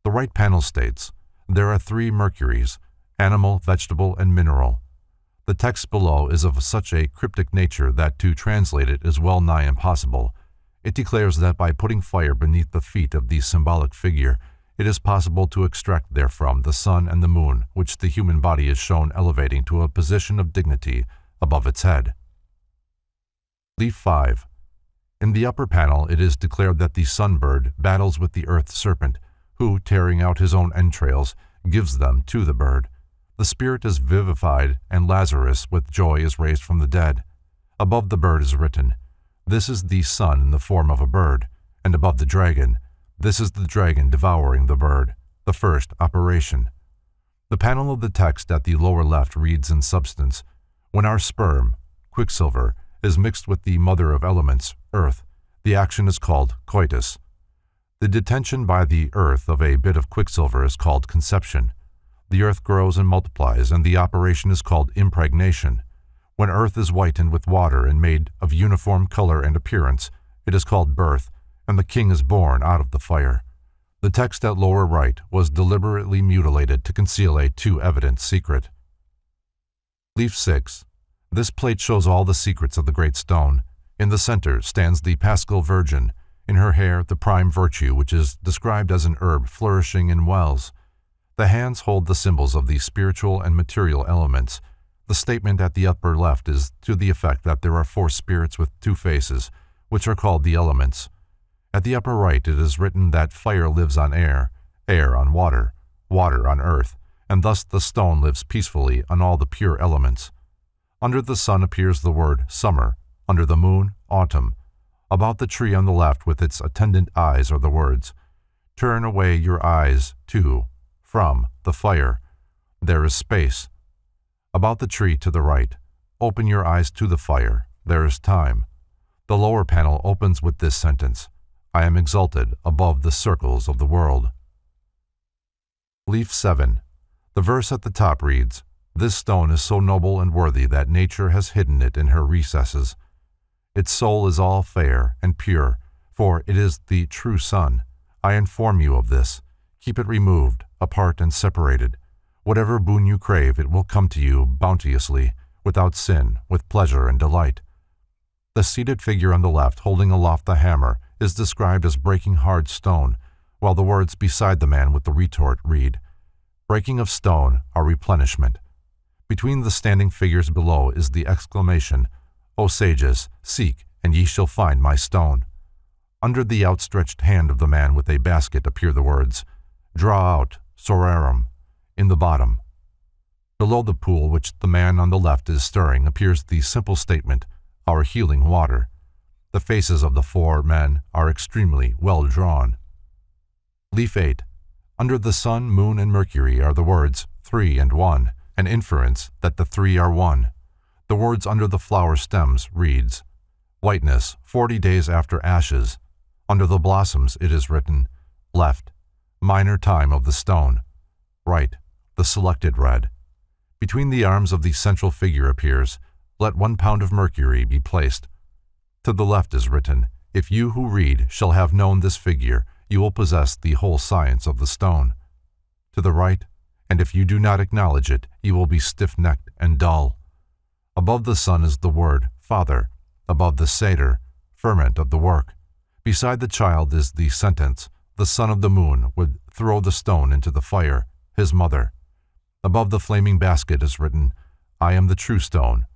The right panel states, "There are 3 Mercuries, animal, vegetable, and mineral." The text below is of such a cryptic nature that to translate it is well nigh impossible. It declares that by putting fire beneath the feet of the symbolic figure, it is possible to extract therefrom the sun and the moon, which the human body is shown elevating to a position of dignity above its head. Leaf 5. In the upper panel it is declared that the sunbird battles with the earth serpent, who, tearing out his own entrails, gives them to the bird. The spirit is vivified, and Lazarus with joy is raised from the dead. Above the bird is written, "This is the sun in the form of a bird," and above the dragon, this is the dragon devouring the bird, the first operation. The panel of the text at the lower left reads in substance, when our sperm, quicksilver, is mixed with the mother of elements, earth, the action is called coitus. The detention by the earth of a bit of quicksilver is called conception. The earth grows and multiplies, and the operation is called impregnation. When earth is whitened with water and made of uniform color and appearance, it is called birth, and the king is born out of the fire. The text at lower right was deliberately mutilated to conceal a too evident secret. Leaf 6. This plate shows all the secrets of the great stone. In the center stands the Paschal Virgin, in her hair the prime virtue, which is described as an herb flourishing in wells. The hands hold the symbols of the spiritual and material elements. The statement at the upper left is to the effect that there are 4 spirits with 2 faces, which are called the elements. At the upper right it is written that fire lives on air, air on water, water on earth, and thus the stone lives peacefully on all the pure elements. Under the sun appears the word summer, under the moon, autumn. About the tree on the left with its attendant eyes are the words, turn away your eyes to, from, the fire. There is space. About the tree to the right, open your eyes to the fire. There is time. The lower panel opens with this sentence, I am exalted above the circles of the world. Leaf 7. The verse at the top reads, this stone is so noble and worthy that nature has hidden it in her recesses. Its soul is all fair and pure, for it is the true sun. I inform you of this. Keep it removed, apart and separated. Whatever boon you crave, it will come to you bounteously, without sin, with pleasure and delight. The seated figure on the left, holding aloft the hammer, is described as breaking hard stone, while the words beside the man with the retort read, breaking of stone, our replenishment. Between the standing figures below is the exclamation, O sages, seek, and ye shall find my stone. Under the outstretched hand of the man with a basket appear the words, draw out, sorarum, in the bottom. Below the pool which the man on the left is stirring appears the simple statement, our healing water. The faces of the 4 men are extremely well drawn. Leaf 8. Under the sun, moon, and Mercury are the words 3 and 1, an inference that the 3 are one. The words under the flower stems reads, whiteness, 40 days after ashes. Under the blossoms it is written, left, minor time of the stone. Right, the selected red. Between the arms of the central figure appears, let 1 pound of mercury be placed. To the left is written, if you who read shall have known this figure, you will possess the whole science of the stone. To the right, and if you do not acknowledge it, you will be stiff-necked and dull. Above the sun is the word, Father. Above the Seder, ferment of the work. Beside the child is the sentence, the son of the moon would throw the stone into the fire, his mother. Above the flaming basket is written, I am the true stone.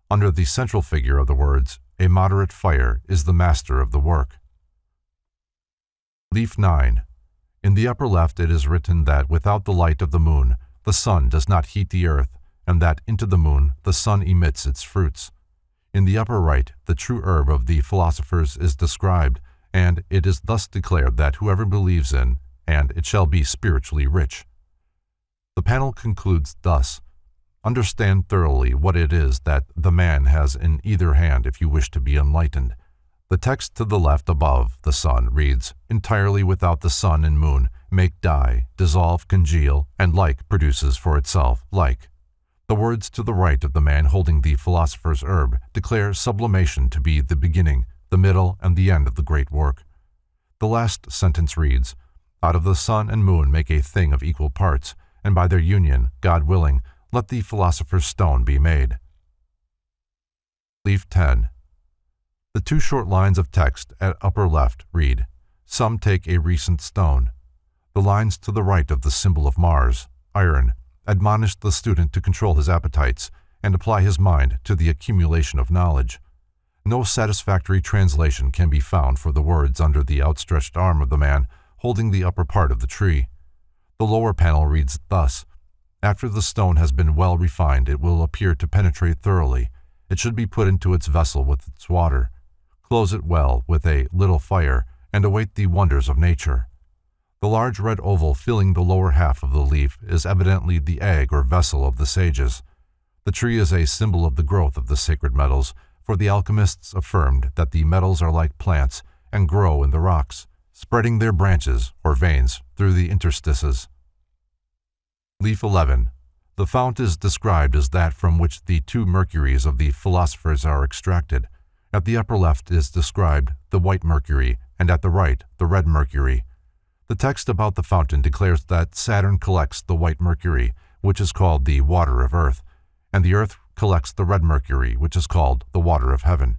Under the central figure of the words, a moderate fire is the master of the work. Leaf 9. In the upper left it is written that without the light of the moon, the sun does not heat the earth, and that into the moon the sun emits its fruits. In the upper right, the true herb of the philosophers is described, and it is thus declared that whoever believes in, and it shall be spiritually rich. The panel concludes thus, understand thoroughly what it is that the man has in either hand if you wish to be enlightened. The text to the left above the sun reads, entirely without the sun and moon, make die, dissolve, congeal, and like produces for itself like. The words to the right of the man holding the philosopher's herb declare sublimation to be the beginning, the middle, and the end of the great work. The last sentence reads, out of the sun and moon make a thing of equal parts, and by their union, God willing, let the philosopher's stone be made. Leaf 10. The 2 short lines of text at upper left read, some take a recent stone. The lines to the right of the symbol of Mars, iron, admonish the student to control his appetites and apply his mind to the accumulation of knowledge. No satisfactory translation can be found for the words under the outstretched arm of the man holding the upper part of the tree. The lower panel reads thus, after the stone has been well refined, it will appear to penetrate thoroughly. It should be put into its vessel with its water. Close it well with a little fire, and await the wonders of nature. The large red oval filling the lower half of the leaf is evidently the egg or vessel of the sages. The tree is a symbol of the growth of the sacred metals, for the alchemists affirmed that the metals are like plants and grow in the rocks, spreading their branches or veins through the interstices. Leaf 11. The fount is described as that from which the 2 mercuries of the philosophers are extracted. At the upper left is described the white mercury, and at the right the red mercury. The text about the fountain declares that Saturn collects the white mercury, which is called the water of earth, and the earth collects the red mercury, which is called the water of heaven.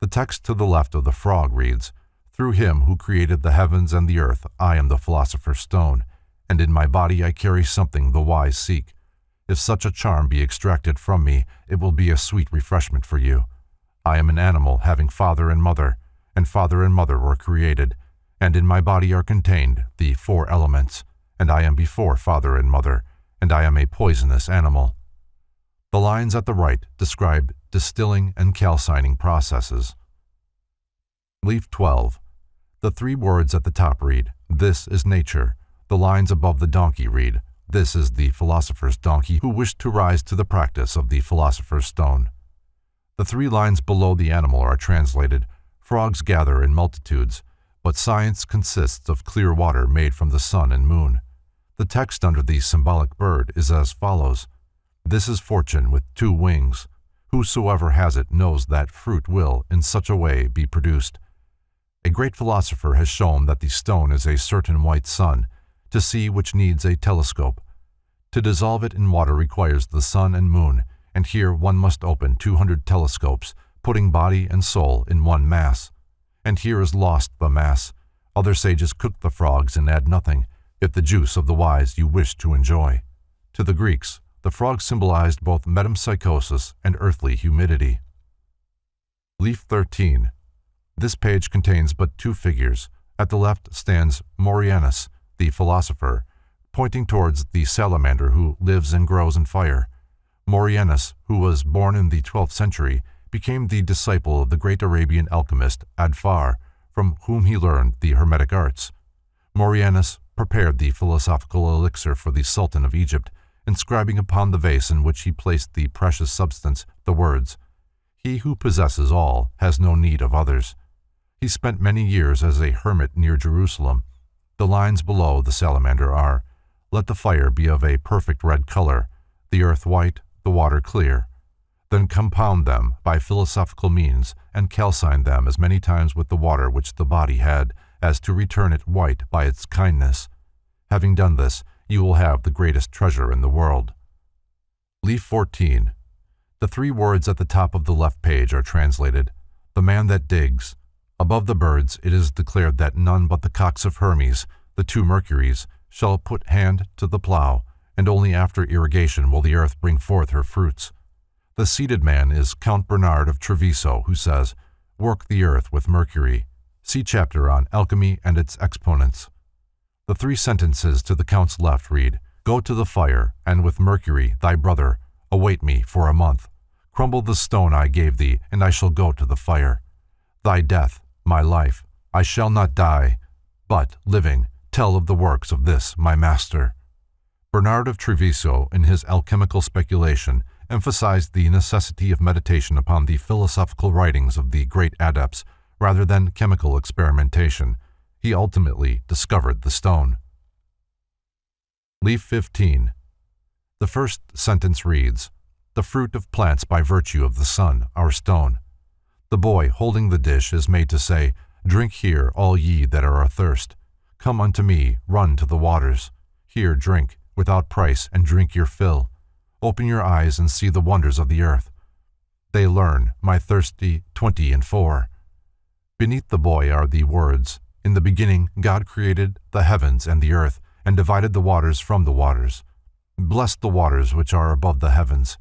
The text to the left of the frog reads, "Through him who created the heavens and the earth, I am the philosopher's stone, and in my body I carry something the wise seek. If such a charm be extracted from me, it will be a sweet refreshment for you. I am an animal having father and mother were created, and in my body are contained the 4 elements, and I am before father and mother, and I am a poisonous animal." The lines at the right describe distilling and calcining processes. Leaf 12. The 3 words at the top read, "This is nature." The lines above the donkey read, "This is the philosopher's donkey who wished to rise to the practice of the philosopher's stone." The 3 lines below the animal are translated, "Frogs gather in multitudes, but science consists of clear water made from the sun and moon." The text under the symbolic bird is as follows, "This is fortune with 2 wings. Whosoever has it knows that fruit will, in such a way, be produced." A great philosopher has shown that the stone is a certain white sun, to see which needs a telescope. To dissolve it in water requires the sun and moon, and here one must open 200 telescopes, putting body and soul in one mass. And here is lost the mass. Other sages cook the frogs and add nothing, if the juice of the wise you wish to enjoy. To the Greeks, the frog symbolized both metempsychosis and earthly humidity. Leaf 13. This page contains but 2 figures. At the left stands Morianus, the philosopher, pointing towards the salamander who lives and grows in fire. Morianus, who was born in the 12th century, became the disciple of the great Arabian alchemist Adfar, from whom he learned the Hermetic arts. Morianus prepared the philosophical elixir for the Sultan of Egypt, inscribing upon the vase in which he placed the precious substance the words, "He who possesses all has no need of others." He spent many years as a hermit near Jerusalem. The lines below the salamander are, "Let the fire be of a perfect red color, the earth white, the water clear. Then compound them by philosophical means, and calcine them as many times with the water which the body had, as to return it white by its kindness. Having done this, you will have the greatest treasure in the world." Leaf 14. The 3 words at the top of the left page are translated, "The man that digs." Above the birds it is declared that none but the cocks of Hermes, the 2 mercuries, shall put hand to the plough, and only after irrigation will the earth bring forth her fruits. The seated man is Count Bernard of Treviso, who says, "Work the earth with mercury." See chapter on Alchemy and its exponents. The 3 sentences to the Count's left read, "Go to the fire, and with mercury, thy brother, await me for a month. Crumble the stone I gave thee, and I shall go to the fire. Thy death, my life, I shall not die, but, living, tell of the works of this my master." Bernard of Treviso, in his alchemical speculation, emphasized the necessity of meditation upon the philosophical writings of the great adepts rather than chemical experimentation. He ultimately discovered the stone. Leaf 15. The first sentence reads, "The fruit of plants by virtue of the sun, our stone." The boy holding the dish is made to say, "Drink here, all ye that are athirst. Come unto me, run to the waters. Here drink, without price, and drink your fill. Open your eyes and see the wonders of the earth. They learn, my thirsty 20 and 4. Beneath the boy are the words, "In the beginning God created the heavens and the earth, and divided the waters from the waters. Bless the waters which are above the heavens."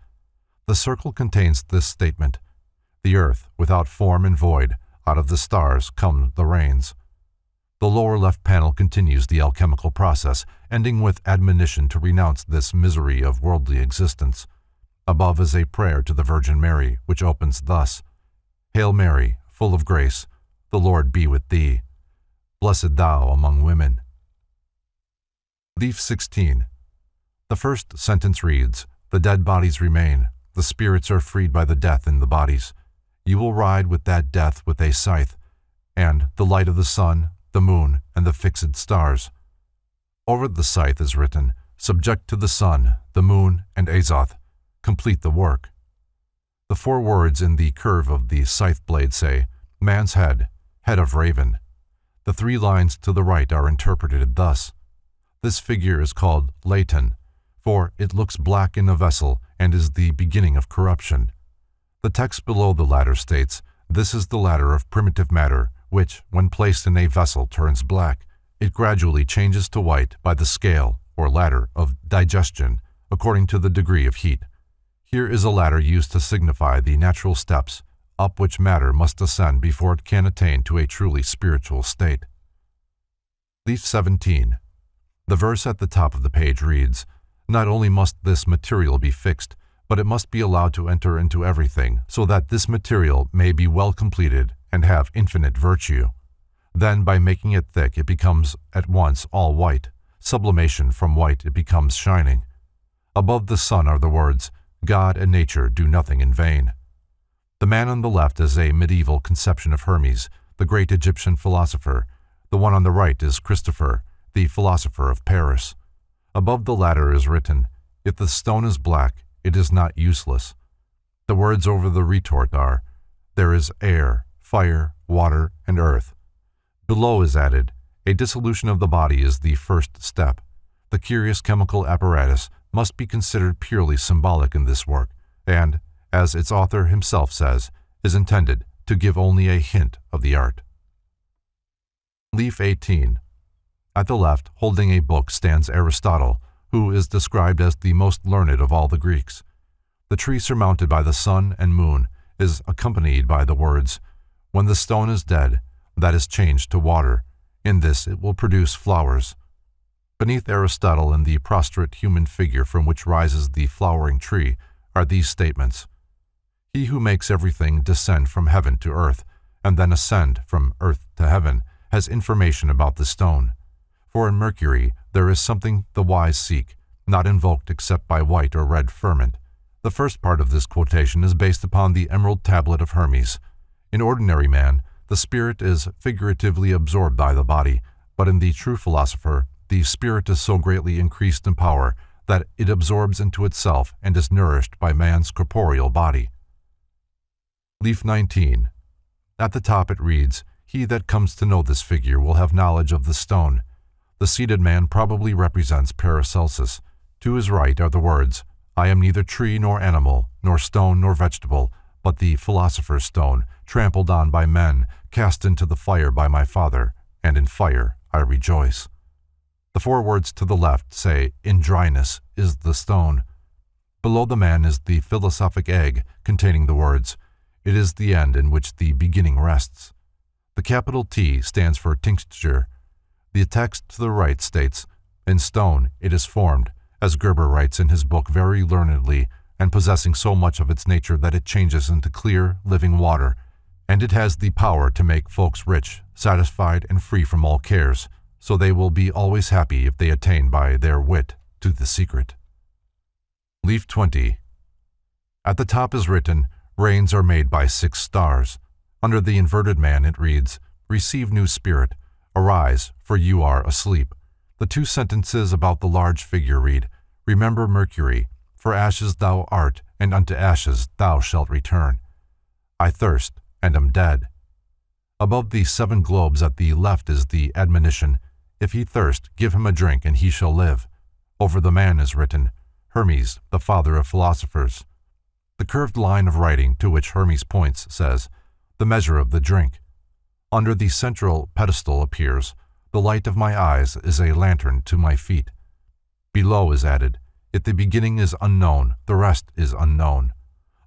The circle contains this statement, "The earth, without form and void, out of the stars come the rains." The lower left panel continues the alchemical process, ending with admonition to renounce this misery of worldly existence. Above is a prayer to the Virgin Mary, which opens thus, "Hail Mary, full of grace, the Lord be with thee. blessed thou among women. Leaf 16. The first sentence reads, the dead bodies remain, the spirits are freed by the death in the bodies. You will ride with that death with a scythe, and the light of the sun, the moon, and the fixed stars. Over the scythe is written, subject to the sun, the moon, and Azoth, complete the work. The 4 words in the curve of the scythe blade say, man's head, head of raven. The 3 lines to the right are interpreted thus. This figure is called Leighton, for it looks black in a vessel and is the beginning of corruption. The text below the latter states, this is the ladder of primitive matter, which, when placed in a vessel, turns black. It gradually changes to white by the scale, or ladder, of digestion, according to the degree of heat. Here is a ladder used to signify the natural steps, up which matter must ascend before it can attain to a truly spiritual state. Leaf 17. The verse at the top of the page reads, not only must this material be fixed, but it must be allowed to enter into everything, so that this material may be well completed and have infinite virtue. Then, by making it thick, it becomes at once all white. Sublimation from white, it becomes shining. Above the sun are the words, God and nature do nothing in vain. The man on the left is a medieval conception of Hermes, the great Egyptian philosopher. The one on the right is Christopher, the philosopher of Paris. Above the latter is written, if the stone is black, it is not useless. The words over the retort are, there is air, fire, water, and earth. Below is added, a dissolution of the body is the first step. The curious chemical apparatus must be considered purely symbolic in this work, and, as its author himself says, is intended to give only a hint of the art. Leaf 18. At the left, holding a book, stands Aristotle, who is described as the most learned of all the Greeks. The tree surmounted by the sun and moon is accompanied by the words, when the stone is dead, that is changed to water. In this it will produce flowers. Beneath Aristotle and the prostrate human figure from which rises the flowering tree are these statements. He who makes everything descend from heaven to earth, and then ascend from earth to heaven, has information about the stone. For in Mercury there is something the wise seek, not invoked except by white or red ferment. The first part of this quotation is based upon the emerald tablet of Hermes. In ordinary man, the spirit is figuratively absorbed by the body, but in the true philosopher, the spirit is so greatly increased in power that it absorbs into itself and is nourished by man's corporeal body. Leaf 19. At the top it reads, he that comes to know this figure will have knowledge of the stone. The seated man probably represents Paracelsus. To his right are the words, I am neither tree nor animal, nor stone nor vegetable, but the philosopher's stone, trampled on by men, cast into the fire by my Father, and in fire I rejoice. The 4 words to the left say, in dryness is the stone. Below the man is the philosophic egg, containing the words, it is the end in which the beginning rests. The capital T stands for tincture. The text to the right states, in stone it is formed, as Gerber writes in his book very learnedly, and possessing so much of its nature that it changes into clear, living water, and it has the power to make folks rich, satisfied, and free from all cares, so they will be always happy if they attain by their wit to the secret. Leaf 20. At the top is written, rains are made by 6 stars. Under the inverted man it reads, receive new spirit, arise, for you are asleep. The 2 sentences about the large figure read, remember Mercury, for ashes thou art, and unto ashes thou shalt return. I thirst, and am dead. Above the 7 globes at the left is the admonition, if he thirst, give him a drink, and he shall live. Over the man is written, Hermes, the father of philosophers. The curved line of writing to which Hermes points says, the measure of the drink. Under the central pedestal appears, the light of my eyes is a lantern to my feet. Below is added, if the beginning is unknown, the rest is unknown.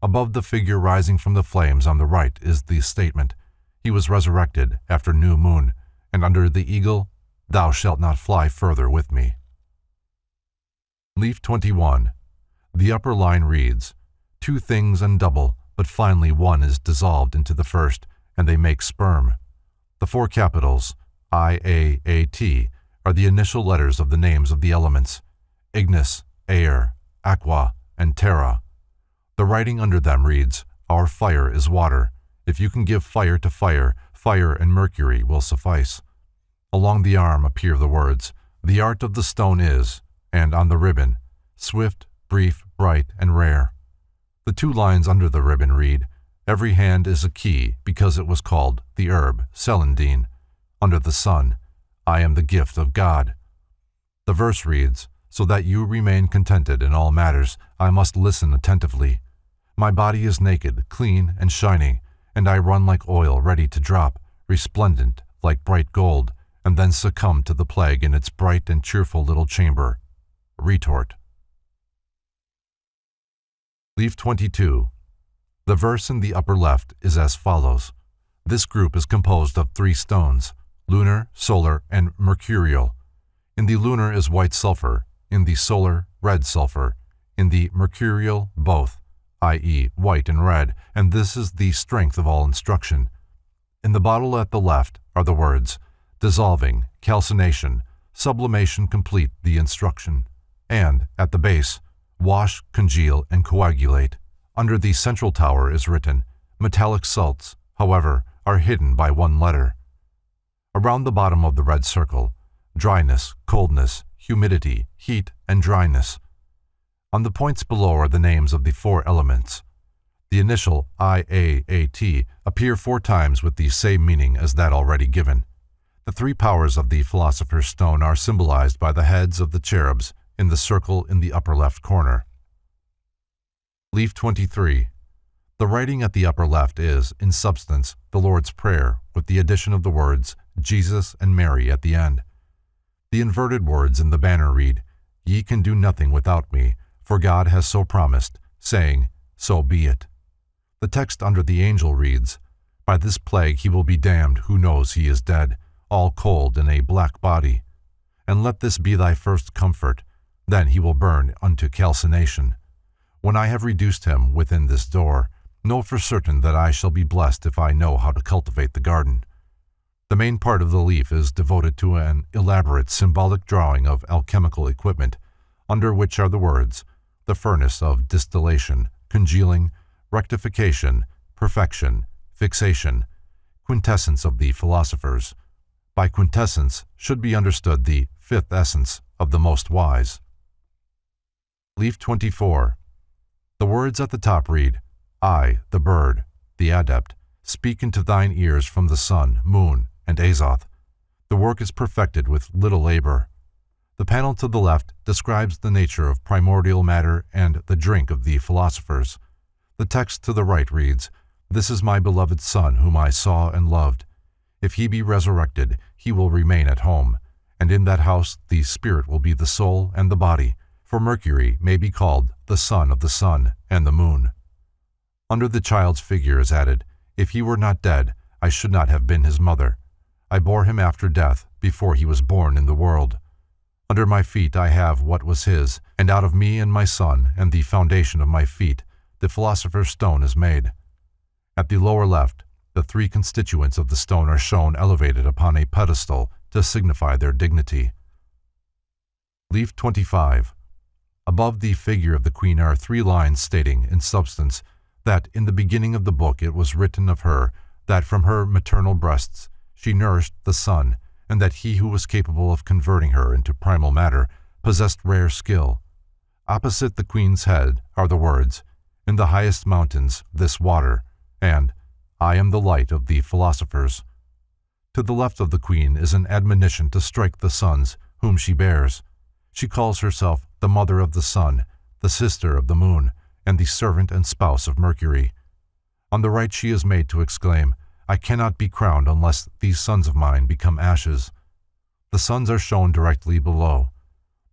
Above the figure rising from the flames on the right is the statement, he was resurrected after new moon, and under the eagle, thou shalt not fly further with me. Leaf 21. The upper line reads, 2 things undouble, but finally one is dissolved into the first, and they make sperm. The 4 capitals, IAAT, are the initial letters of the names of the elements: Ignis, air, aqua, and terra. The writing under them reads, "Our fire is water. If you can give fire to fire, fire and mercury will suffice." Along the arm appear the words, "The art of the stone is," and on the ribbon, "Swift, brief, bright, and rare." The two lines under the ribbon read, "Every hand is a key because it was called the herb, celandine. Under the sun, I am the gift of God." The verse reads, "So that you remain contented in all matters, I must listen attentively. My body is naked, clean, and shining, and I run like oil ready to drop, resplendent like bright gold, and then succumb to the plague in its bright and cheerful little chamber." Retort. Leaf 22. The verse in the upper left is as follows. This group is composed of 3 stones: lunar, solar, and mercurial. In the lunar is white sulfur, in the solar, red sulfur, in the mercurial, both, i.e. white and red, and this is the strength of all instruction. In the bottle at the left are the words, dissolving, calcination, sublimation complete the instruction, and, at the base, wash, congeal, and coagulate. Under the central tower is written, metallic salts, however, are hidden by 1 letter. Around the bottom of the red circle, dryness, coldness, humidity, heat, and dryness. On the points below are the names of the 4 elements. The initial IAAT appear 4 times with the same meaning as that already given. The 3 powers of the Philosopher's Stone are symbolized by the heads of the cherubs in the circle in the upper left corner. Leaf 23. The writing at the upper left is, in substance, the Lord's Prayer, with the addition of the words Jesus and Mary at the end. The inverted words in the banner read, "Ye can do nothing without me, for God has so promised, saying, so be it." The text under the angel reads, "By this plague he will be damned who knows he is dead, all cold in a black body. And let this be thy first comfort, then he will burn unto calcination. When I have reduced him within this door, know for certain that I shall be blessed if I know how to cultivate the garden." The main part of the leaf is devoted to an elaborate symbolic drawing of alchemical equipment, under which are the words, the furnace of distillation, congealing, rectification, perfection, fixation, quintessence of the philosophers. By quintessence should be understood the 5th essence of the most wise. Leaf 24. The words at the top read, "I, the bird, the adept, speak into thine ears from the sun, moon, and Azoth. The work is perfected with little labor." The panel to the left describes the nature of primordial matter and the drink of the philosophers. The text to the right reads, "This is my beloved Son whom I saw and loved. If he be resurrected, he will remain at home, and in that house the spirit will be the soul and the body, for Mercury may be called the son of the sun and the moon." Under the child's figure is added, "If he were not dead, I should not have been his mother. I bore him after death, before he was born in the world. Under my feet I have what was his, and out of me and my son and the foundation of my feet, the Philosopher's Stone is made." At the lower left, the 3 constituents of the stone are shown elevated upon a pedestal to signify their dignity. Leaf 25. Above the figure of the Queen are 3 lines stating, in substance, that in the beginning of the book it was written of her that from her maternal breasts she nourished the sun, and that he who was capable of converting her into primal matter possessed rare skill. Opposite the Queen's head are the words, "In the highest mountains this water," and "I am the light of the philosophers." To the left of the Queen is an admonition to strike the sons whom she bears. She calls herself the mother of the sun, the sister of the moon, and the servant and spouse of Mercury. On the right she is made to exclaim, "I cannot be crowned unless these sons of mine become ashes." The sons are shown directly below.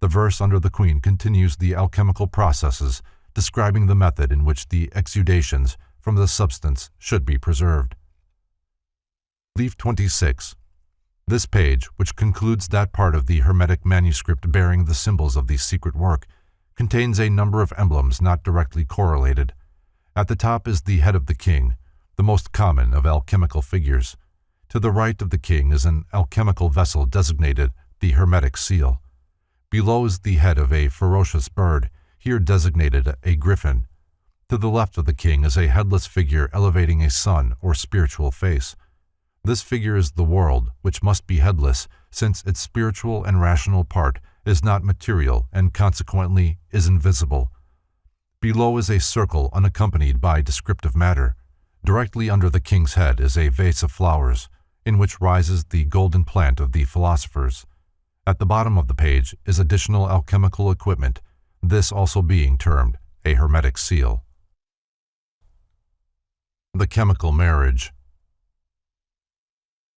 The verse under the Queen continues the alchemical processes, describing the method in which the exudations from the substance should be preserved. Leaf 26. This page, which concludes that part of the Hermetic manuscript bearing the symbols of the secret work, contains a number of emblems not directly correlated. At the top is the head of the king, the most common of alchemical figures. To the right of the king is an alchemical vessel designated the Hermetic seal. Below is the head of a ferocious bird, here designated a griffin. To the left of the king is a headless figure elevating a sun or spiritual face. This figure is the world, which must be headless, since its spiritual and rational part is not material and consequently is invisible. Below is a circle unaccompanied by descriptive matter. Directly under the king's head is a vase of flowers, in which rises the golden plant of the philosophers. At the bottom of the page is additional alchemical equipment, this also being termed a Hermetic seal. The Chemical Marriage.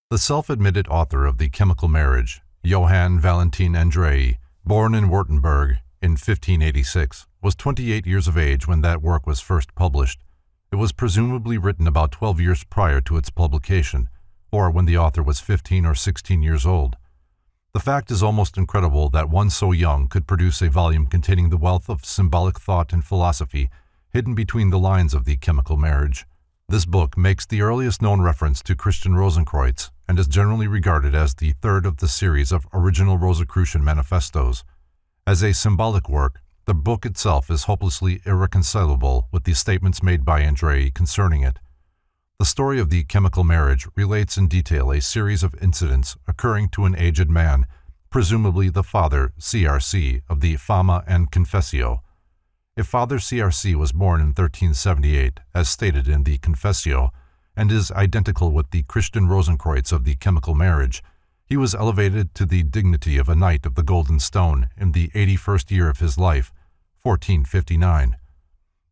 The self-admitted author of The Chemical Marriage, Johann Valentin Andrei, born in Württemberg in 1586, was 28 years of age when that work was first published. It was presumably written about 12 years prior to its publication, or when the author was 15 or 16 years old. The fact is almost incredible that one so young could produce a volume containing the wealth of symbolic thought and philosophy hidden between the lines of The Chemical Marriage. This book makes the earliest known reference to Christian Rosenkreuz and is generally regarded as the third of the series of original Rosicrucian manifestos. As a symbolic work, the book itself is hopelessly irreconcilable with the statements made by Andrei concerning it. The story of The Chemical Marriage relates in detail a series of incidents occurring to an aged man, presumably the Father CRC of the Fama and Confessio. If Father CRC was born in 1378, as stated in the Confessio, and is identical with the Christian Rosenkreuz of The Chemical Marriage, he was elevated to the dignity of a Knight of the Golden Stone in the 81st year of his life, 1459.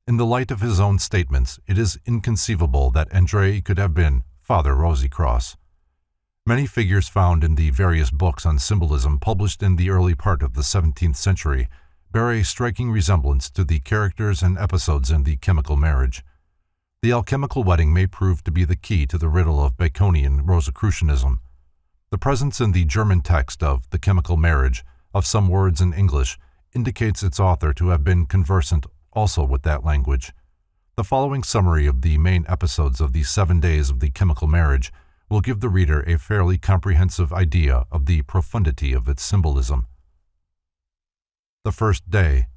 In the light of his own statements, it is inconceivable that Andrei could have been Father Rosicrucian. Many figures found in the various books on symbolism published in the early part of the 17th century bear a striking resemblance to the characters and episodes in The Chemical Marriage. The alchemical wedding may prove to be the key to the riddle of Baconian Rosicrucianism. The presence in the German text of The Chemical Marriage of some words in English indicates its author to have been conversant also with that language. The following summary of the main episodes of the 7 days of The Chemical Marriage will give the reader a fairly comprehensive idea of the profundity of its symbolism. The first day.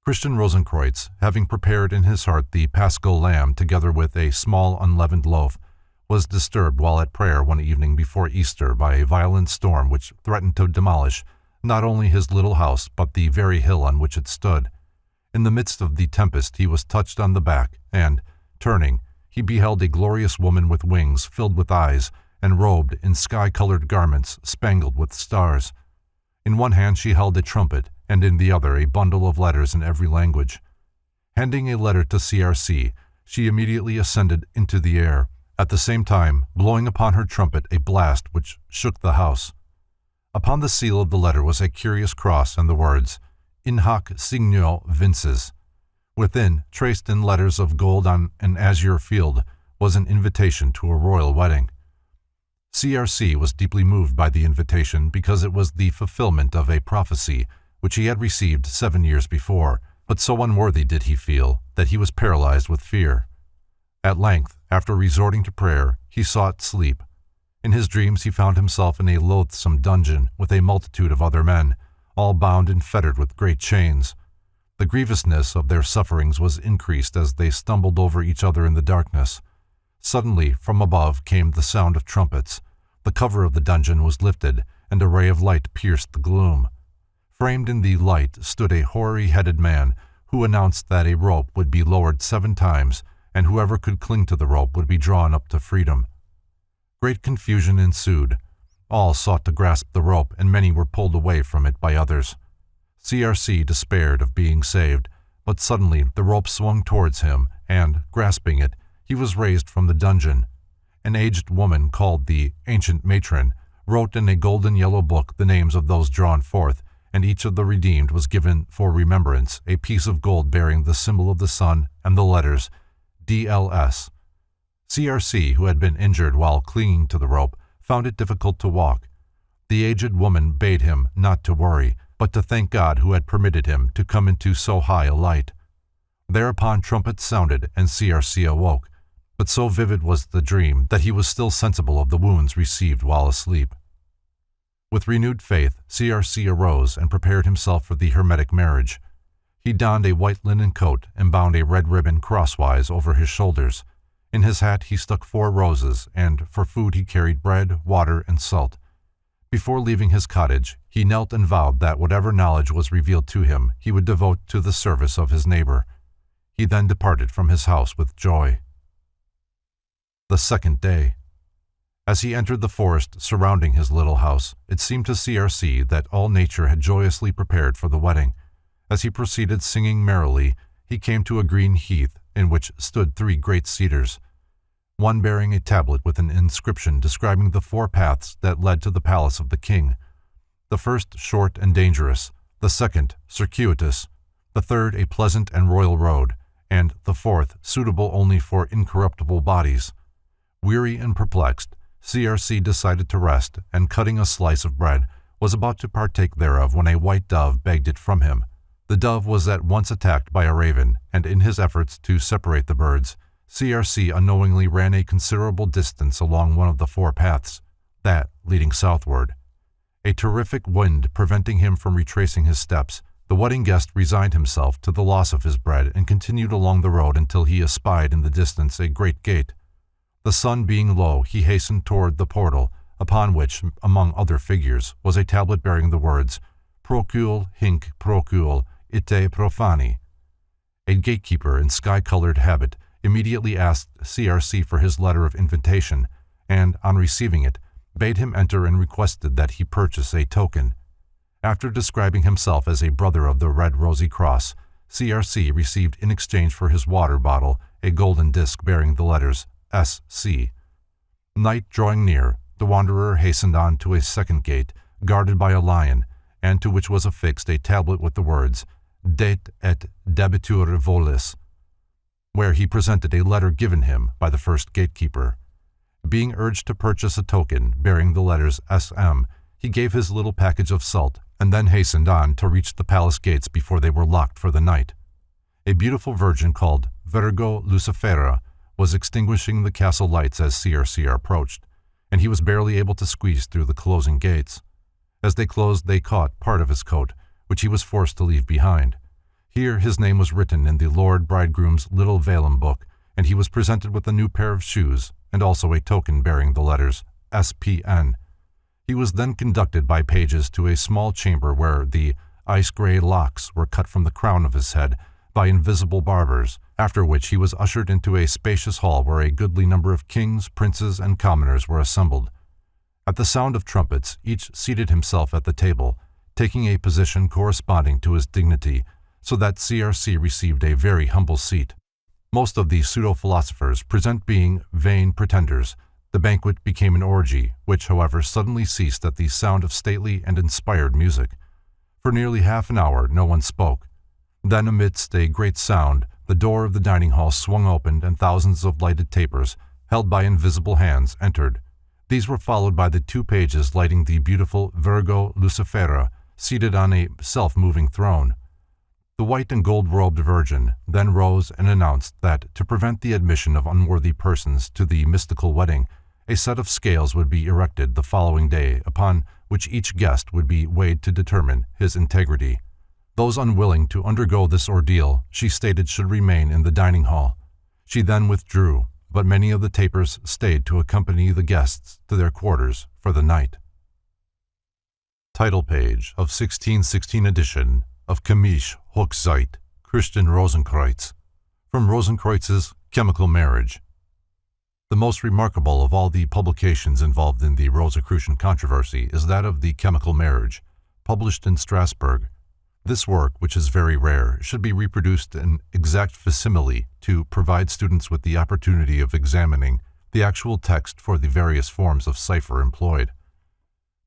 Christian Rosenkreuz, having prepared in his heart the Paschal lamb together with a small unleavened loaf, was disturbed while at prayer one evening before Easter by a violent storm which threatened to demolish not only his little house but the very hill on which it stood. In the midst of the tempest he was touched on the back, and, turning, he beheld a glorious woman with wings filled with eyes and robed in sky-colored garments spangled with stars. In one hand she held a trumpet, and in the other a bundle of letters in every language. Handing a letter to CRC, she immediately ascended into the air, at the same time blowing upon her trumpet a blast which shook the house. Upon the seal of the letter was a curious cross and the words, "In hoc signo vinces." Within, traced in letters of gold on an azure field, was an invitation to a royal wedding. CRC was deeply moved by the invitation because it was the fulfillment of a prophecy which he had received 7 years before, but so unworthy did he feel that he was paralyzed with fear. At length, after resorting to prayer, he sought sleep. In his dreams he found himself in a loathsome dungeon with a multitude of other men, all bound and fettered with great chains. The grievousness of their sufferings was increased as they stumbled over each other in the darkness. Suddenly, from above came the sound of trumpets. The cover of the dungeon was lifted, and a ray of light pierced the gloom. Framed in the light stood a hoary-headed man, who announced that a rope would be lowered 7 times, and whoever could cling to the rope would be drawn up to freedom. Great confusion ensued. All sought to grasp the rope, and many were pulled away from it by others. CRC despaired of being saved, but suddenly the rope swung towards him, and, grasping it, he was raised from the dungeon. An aged woman called the Ancient Matron wrote in a golden yellow book the names of those drawn forth, and each of the redeemed was given for remembrance a piece of gold bearing the symbol of the sun and the letters DLS. CRC, who had been injured while clinging to the rope, found it difficult to walk. The aged woman bade him not to worry, but to thank God who had permitted him to come into so high a light. Thereupon trumpets sounded, and CRC awoke. but so vivid was the dream that he was still sensible of the wounds received while asleep. With renewed faith, CRC arose and prepared himself for the Hermetic marriage. He donned a white linen coat and bound a red ribbon crosswise over his shoulders. In his hat he stuck 4 roses, and for food he carried bread, water, and salt. Before leaving his cottage, he knelt and vowed that whatever knowledge was revealed to him he would devote to the service of his neighbor. He then departed from his house with joy. The second day. As he entered the forest surrounding his little house, it seemed to CRC that all nature had joyously prepared for the wedding. As he proceeded singing merrily, he came to a green heath in which stood 3 great cedars, one bearing a tablet with an inscription describing the 4 paths that led to the palace of the king. The first short and dangerous, the second circuitous, the third a pleasant and royal road, and the 4th suitable only for incorruptible bodies. Weary and perplexed, CRC decided to rest, and cutting a slice of bread, was about to partake thereof when a white dove begged it from him. The dove was at once attacked by a raven, and in his efforts to separate the birds, CRC unknowingly ran a considerable distance along one of the 4 paths, that leading southward. A terrific wind preventing him from retracing his steps, the wedding guest resigned himself to the loss of his bread and continued along the road until he espied in the distance a great gate. The sun being low, he hastened toward the portal, upon which, among other figures, was a tablet bearing the words, Procul hinc procul ite profani. A gatekeeper in sky-colored habit immediately asked CRC for his letter of invitation, and, on receiving it, bade him enter and requested that he purchase a token. After describing himself as a brother of the Red Rosy Cross, CRC received in exchange for his water bottle a golden disc bearing the letters S.C. Night drawing near, the wanderer hastened on to a second gate, guarded by a lion, and to which was affixed a tablet with the words, Det et debitur volis, where he presented a letter given him by the first gatekeeper. Being urged to purchase a token bearing the letters S.M., he gave his little package of salt, and then hastened on to reach the palace gates before they were locked for the night. A beautiful virgin called Virgo Lucifera was extinguishing the castle lights as CRC approached, and he was barely able to squeeze through the closing gates. As they closed, they caught part of his coat, which he was forced to leave behind. Here his name was written in the Lord Bridegroom's little vellum book, and he was presented with a new pair of shoes, and also a token bearing the letters S.P.N. He was then conducted by pages to a small chamber where the ice-gray locks were cut from the crown of his head by invisible barbers, after which he was ushered into a spacious hall where a goodly number of kings, princes, and commoners were assembled. At the sound of trumpets, each seated himself at the table, taking a position corresponding to his dignity, so that CRC received a very humble seat. Most of these pseudo-philosophers present being vain pretenders, the banquet became an orgy, which, however, suddenly ceased at the sound of stately and inspired music. For nearly half an hour no one spoke. Then, amidst a great sound, the door of the dining hall swung open and thousands of lighted tapers, held by invisible hands, entered. These were followed by the 2 pages lighting the beautiful Virgo Lucifera, seated on a self-moving throne. The white and gold-robed virgin then rose and announced that, to prevent the admission of unworthy persons to the mystical wedding, a set of scales would be erected the following day, upon which each guest would be weighed to determine his integrity. Those unwilling to undergo this ordeal, she stated, should remain in the dining hall. She then withdrew, but many of the tapers stayed to accompany the guests to their quarters for the night. Title page of 1616 edition of Chemisch Hochzeit, Christian Rosenkreuz, from Rosenkreuz's Chemical Marriage. The most remarkable of all the publications involved in the Rosicrucian controversy is that of the Chemical Marriage, published in Strasbourg. This work, which is very rare, should be reproduced in exact facsimile to provide students with the opportunity of examining the actual text for the various forms of cipher employed.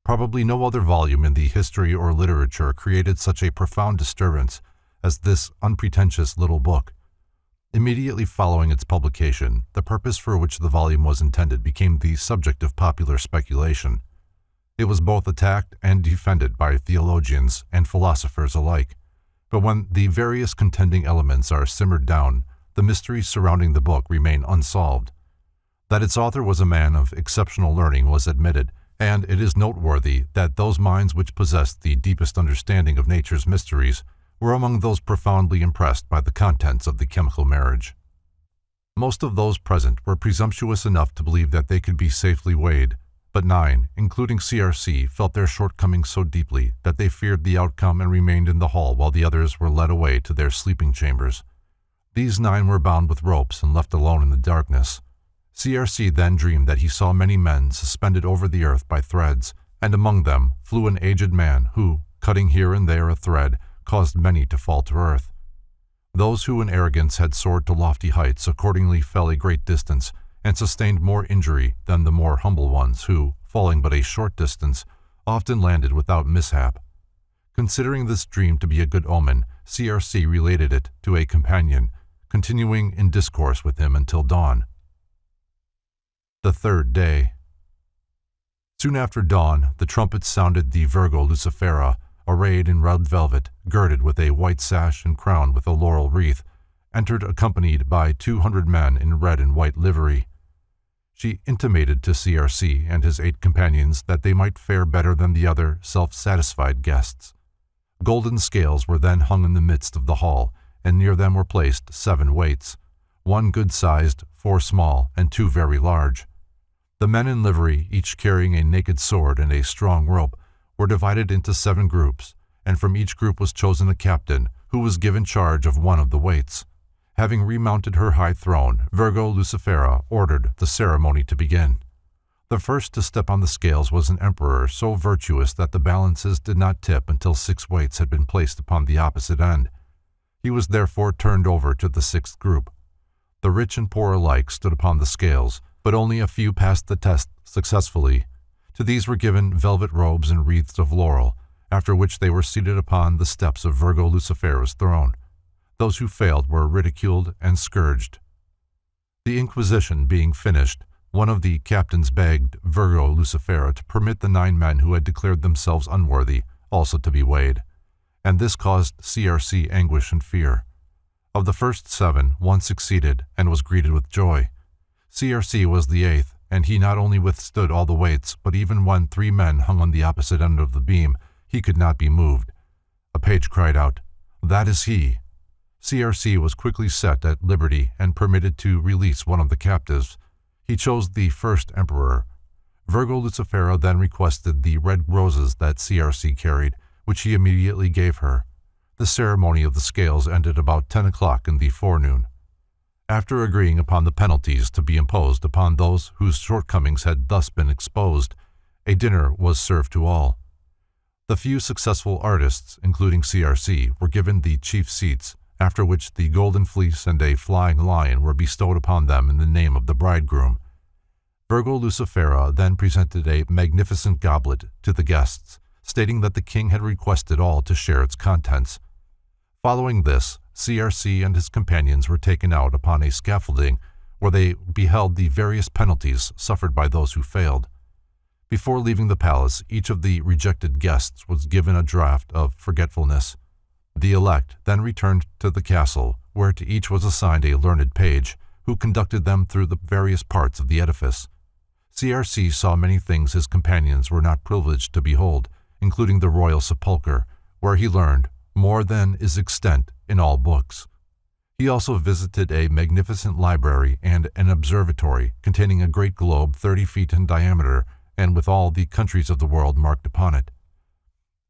Probably no other volume in the history or literature created such a profound disturbance as this unpretentious little book. Immediately following its publication, the purpose for which the volume was intended became the subject of popular speculation. It was both attacked and defended by theologians and philosophers alike. But when the various contending elements are simmered down, the mysteries surrounding the book remain unsolved, That its author was a man of exceptional learning was admitted, and it is noteworthy that those minds which possessed the deepest understanding of nature's mysteries were among those profoundly impressed by the contents of the chemical marriage. Most of those present were presumptuous enough to believe that they could be safely weighed, but 9, including CRC, felt their shortcomings so deeply that they feared the outcome and remained in the hall while the others were led away to their sleeping chambers. These 9 were bound with ropes and left alone in the darkness. CRC then dreamed that he saw many men suspended over the earth by threads, and among them flew an aged man who, cutting here and there a thread, caused many to fall to earth. Those who in arrogance had soared to lofty heights accordingly fell a great distance, and sustained more injury than the more humble ones who, falling but a short distance, often landed without mishap. Considering this dream to be a good omen, CRC related it to a companion, continuing in discourse with him until dawn. The third day. Soon after dawn, the trumpet sounded the Virgo Lucifera, arrayed in red velvet, girded with a white sash and crowned with a laurel wreath, entered accompanied by 200 men in red and white livery. She intimated to CRC and his 8 companions that they might fare better than the other self-satisfied guests. Golden scales were then hung in the midst of the hall, and near them were placed 7 weights, 1 good-sized, 4 small, and 2 very large. The men in livery, each carrying a naked sword and a strong rope, were divided into 7 groups, and from each group was chosen a captain, who was given charge of one of the weights. Having remounted her high throne, Virgo Lucifera ordered the ceremony to begin. The first to step on the scales was an emperor so virtuous that the balances did not tip until 6 weights had been placed upon the opposite end. He was therefore turned over to the 6th group. The rich and poor alike stood upon the scales, but only a few passed the test successfully. To these were given velvet robes and wreaths of laurel, after which they were seated upon the steps of Virgo Lucifera's throne. Those who failed were ridiculed and scourged. The Inquisition being finished, one of the captains begged Virgo Lucifera to permit the 9 men who had declared themselves unworthy also to be weighed, and this caused CRC anguish and fear. Of the first 7, 1 succeeded and was greeted with joy. CRC was the 8th, and he not only withstood all the weights, but even when 3 men hung on the opposite end of the beam, he could not be moved. A page cried out, "That is he!" CRC was quickly set at liberty and permitted to release one of the captives. He chose the first emperor. Virgo Lucifera then requested the red roses that CRC carried, which he immediately gave her. The ceremony of the scales ended about 10 o'clock in the forenoon. After agreeing upon the penalties to be imposed upon those whose shortcomings had thus been exposed, a dinner was served to all. The few successful artists, including CRC, were given the chief seats, after which the golden fleece and a flying lion were bestowed upon them in the name of the bridegroom. Virgo Lucifera then presented a magnificent goblet to the guests, stating that the king had requested all to share its contents. Following this, CRC and his companions were taken out upon a scaffolding where they beheld the various penalties suffered by those who failed. Before leaving the palace, each of the rejected guests was given a draught of forgetfulness. The elect then returned to the castle, where to each was assigned a learned page, who conducted them through the various parts of the edifice. CRC saw many things his companions were not privileged to behold, including the royal sepulchre, where he learned more than is extant in all books. He also visited a magnificent library and an observatory containing a great globe 30 feet in diameter and with all the countries of the world marked upon it.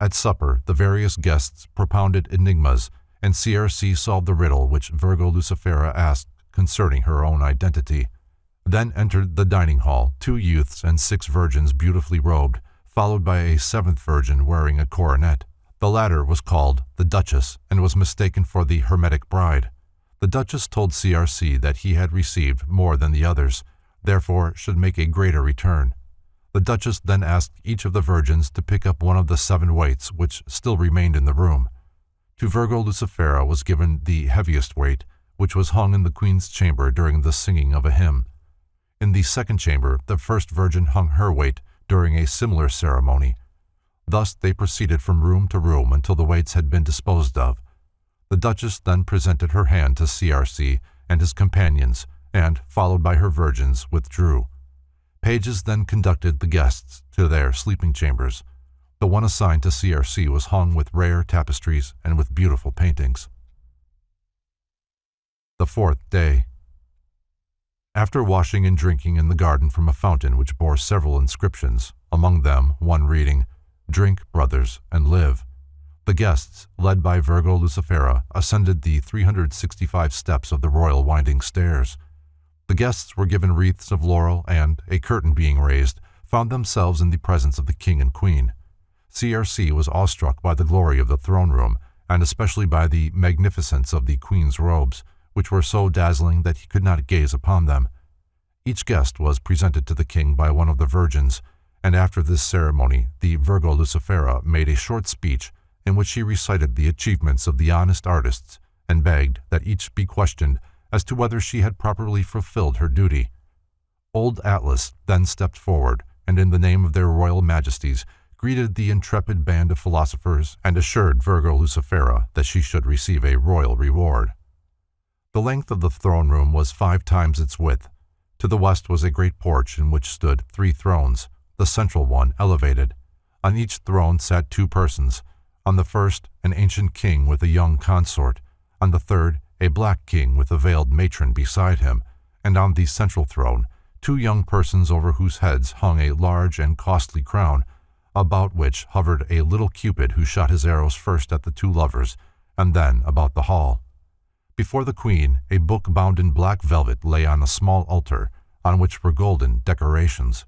At supper, the various guests propounded enigmas, and CRC solved the riddle which Virgo Lucifera asked concerning her own identity. Then entered the dining hall 2 youths and 6 virgins beautifully robed, followed by a 7th virgin wearing a coronet. The latter was called the Duchess and was mistaken for the Hermetic bride. The Duchess told CRC that he had received more than the others, therefore should make a greater return. The Duchess then asked each of the virgins to pick up one of the 7 weights which still remained in the room. To Virgo Lucifera was given the heaviest weight, which was hung in the queen's chamber during the singing of a hymn. In the 2nd chamber, the first virgin hung her weight during a similar ceremony. Thus they proceeded from room to room until the weights had been disposed of. The Duchess then presented her hand to CRC and his companions, and, followed by her virgins, withdrew. Pages then conducted the guests to their sleeping chambers. The one assigned to CRC was hung with rare tapestries and with beautiful paintings. The fourth day. After washing and drinking in the garden from a fountain which bore several inscriptions, among them one reading, "Drink, brothers, and live," the guests, led by Virgo Lucifera, ascended the 365 steps of the royal winding stairs. The guests were given wreaths of laurel and, a curtain being raised, found themselves in the presence of the king and queen. CRC was awestruck by the glory of the throne room, and especially by the magnificence of the queen's robes, which were so dazzling that he could not gaze upon them. Each guest was presented to the king by one of the virgins, and after this ceremony the Virgo Lucifera made a short speech in which she recited the achievements of the honest artists and begged that each be questioned as to whether she had properly fulfilled her duty. Old Atlas then stepped forward and in the name of their royal majesties greeted the intrepid band of philosophers and assured Virgo Lucifera that she should receive a royal reward. The length of the throne room was 5 times its width. To the west was a great porch in which stood 3 thrones, the central one elevated. On each throne sat 2 persons. On the first, an ancient king with a young consort. On the third, a black king with a veiled matron beside him. And on the central throne, 2 young persons over whose heads hung a large and costly crown, about which hovered a little Cupid who shot his arrows first at the 2 lovers, and then about the hall. Before the queen, a book bound in black velvet lay on a small altar, on which were golden decorations.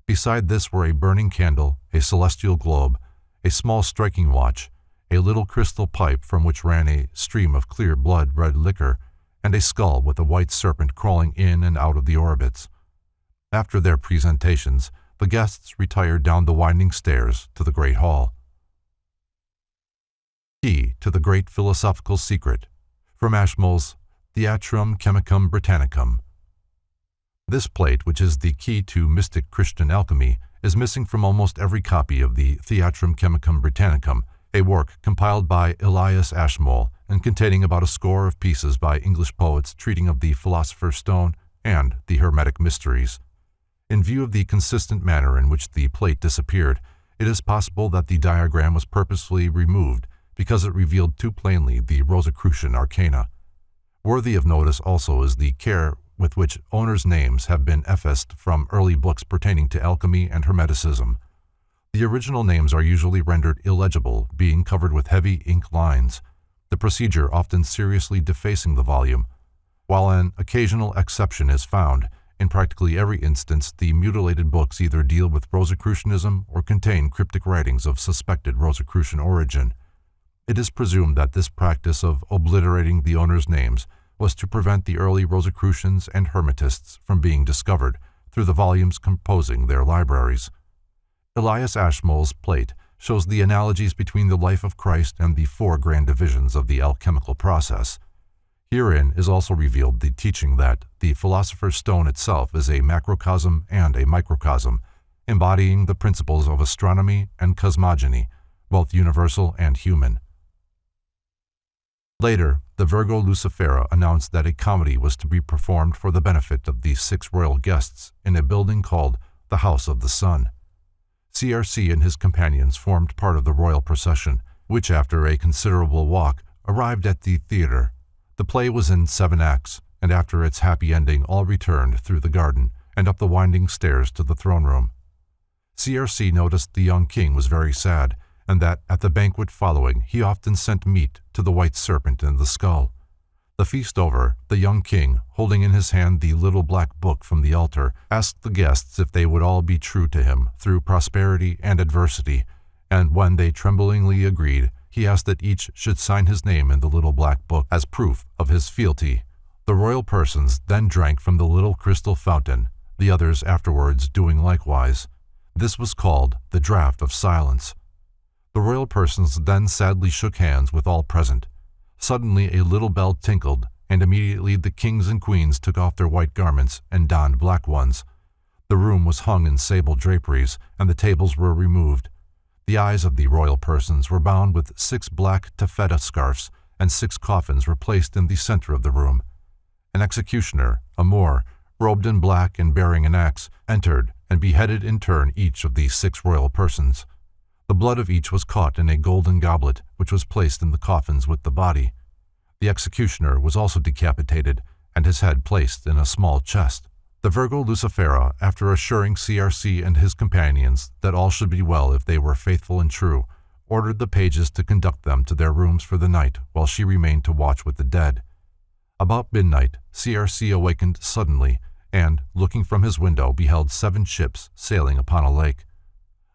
Beside this were a burning candle, a celestial globe, a small striking watch, a little crystal pipe from which ran a stream of clear blood-red liquor, and a skull with a white serpent crawling in and out of the orbits. After their presentations, the guests retired down the winding stairs to the great hall. Key to the Great Philosophical Secret, from Ashmole's Theatrum Chemicum Britannicum. This plate, which is the key to mystic Christian alchemy, is missing from almost every copy of the Theatrum Chemicum Britannicum, a work compiled by Elias Ashmole and containing about a score of pieces by English poets treating of the Philosopher's Stone and the Hermetic mysteries. In view of the consistent manner in which the plate disappeared, it is possible that the diagram was purposefully removed because it revealed too plainly the Rosicrucian arcana. Worthy of notice also is the care with which owners' names have been effaced from early books pertaining to alchemy and Hermeticism. The original names are usually rendered illegible, being covered with heavy ink lines, the procedure often seriously defacing the volume. While an occasional exception is found, in practically every instance the mutilated books either deal with Rosicrucianism or contain cryptic writings of suspected Rosicrucian origin. It is presumed that this practice of obliterating the owners' names was to prevent the early Rosicrucians and Hermetists from being discovered through the volumes composing their libraries. Elias Ashmole's plate shows the analogies between the life of Christ and the 4 grand divisions of the alchemical process. Herein is also revealed the teaching that the Philosopher's Stone itself is a macrocosm and a microcosm, embodying the principles of astronomy and cosmogony, both universal and human. Later, the Virgo Lucifera announced that a comedy was to be performed for the benefit of the 6 royal guests in a building called the House of the Sun. CRC and his companions formed part of the royal procession, which after a considerable walk arrived at the theater. The play was in 7 acts, and after its happy ending all returned through the garden and up the winding stairs to the throne room. CRC noticed the young king was very sad, and that at the banquet following he often sent meat to the white serpent in the skull. The feast over, the young king, holding in his hand the little black book from the altar, asked the guests if they would all be true to him through prosperity and adversity, and when they tremblingly agreed, he asked that each should sign his name in the little black book as proof of his fealty. The royal persons then drank from the little crystal fountain, the others afterwards doing likewise. This was called the draught of silence. The royal persons then sadly shook hands with all present. Suddenly a little bell tinkled, and immediately the kings and queens took off their white garments and donned black ones. The room was hung in sable draperies, and the tables were removed. The eyes of the royal persons were bound with 6 black taffeta scarfs, and 6 coffins were placed in the center of the room. An executioner, a Moor, robed in black and bearing an axe, entered and beheaded in turn each of these 6 royal persons. The blood of each was caught in a golden goblet, which was placed in the coffins with the body. The executioner was also decapitated, and his head placed in a small chest. The Virgo Lucifera, after assuring CRC and his companions that all should be well if they were faithful and true, ordered the pages to conduct them to their rooms for the night while she remained to watch with the dead. About midnight, CRC awakened suddenly and, looking from his window, beheld 7 ships sailing upon a lake.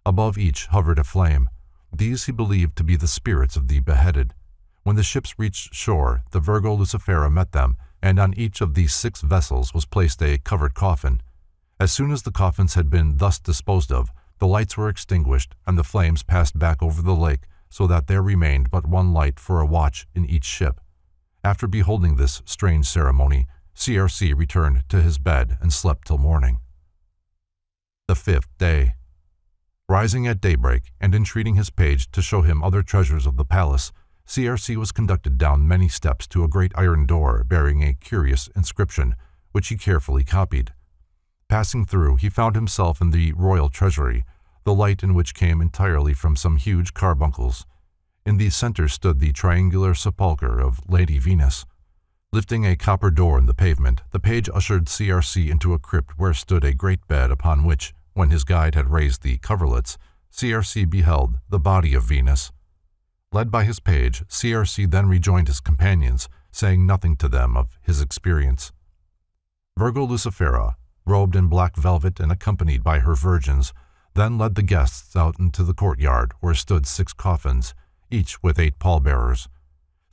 Above each hovered a flame. These he believed to be the spirits of the beheaded. When the ships reached shore, the Virgo Lucifera met them, and on each of these 6 vessels was placed a covered coffin. As soon as the coffins had been thus disposed of, the lights were extinguished, and the flames passed back over the lake, so that there remained but one light for a watch in each ship. After beholding this strange ceremony, CRC returned to his bed and slept till morning. The 5th day. Rising at daybreak and entreating his page to show him other treasures of the palace, CRC was conducted down many steps to a great iron door bearing a curious inscription, which he carefully copied. Passing through, he found himself in the royal treasury, the light in which came entirely from some huge carbuncles. In the center stood the triangular sepulchre of Lady Venus. Lifting a copper door in the pavement, the page ushered CRC into a crypt where stood a great bed upon which, when his guide had raised the coverlets, CRC beheld the body of Venus. Led by his page, CRC then rejoined his companions, saying nothing to them of his experience. Virgo Lucifera, robed in black velvet and accompanied by her virgins, then led the guests out into the courtyard where stood 6 coffins, each with 8 pallbearers.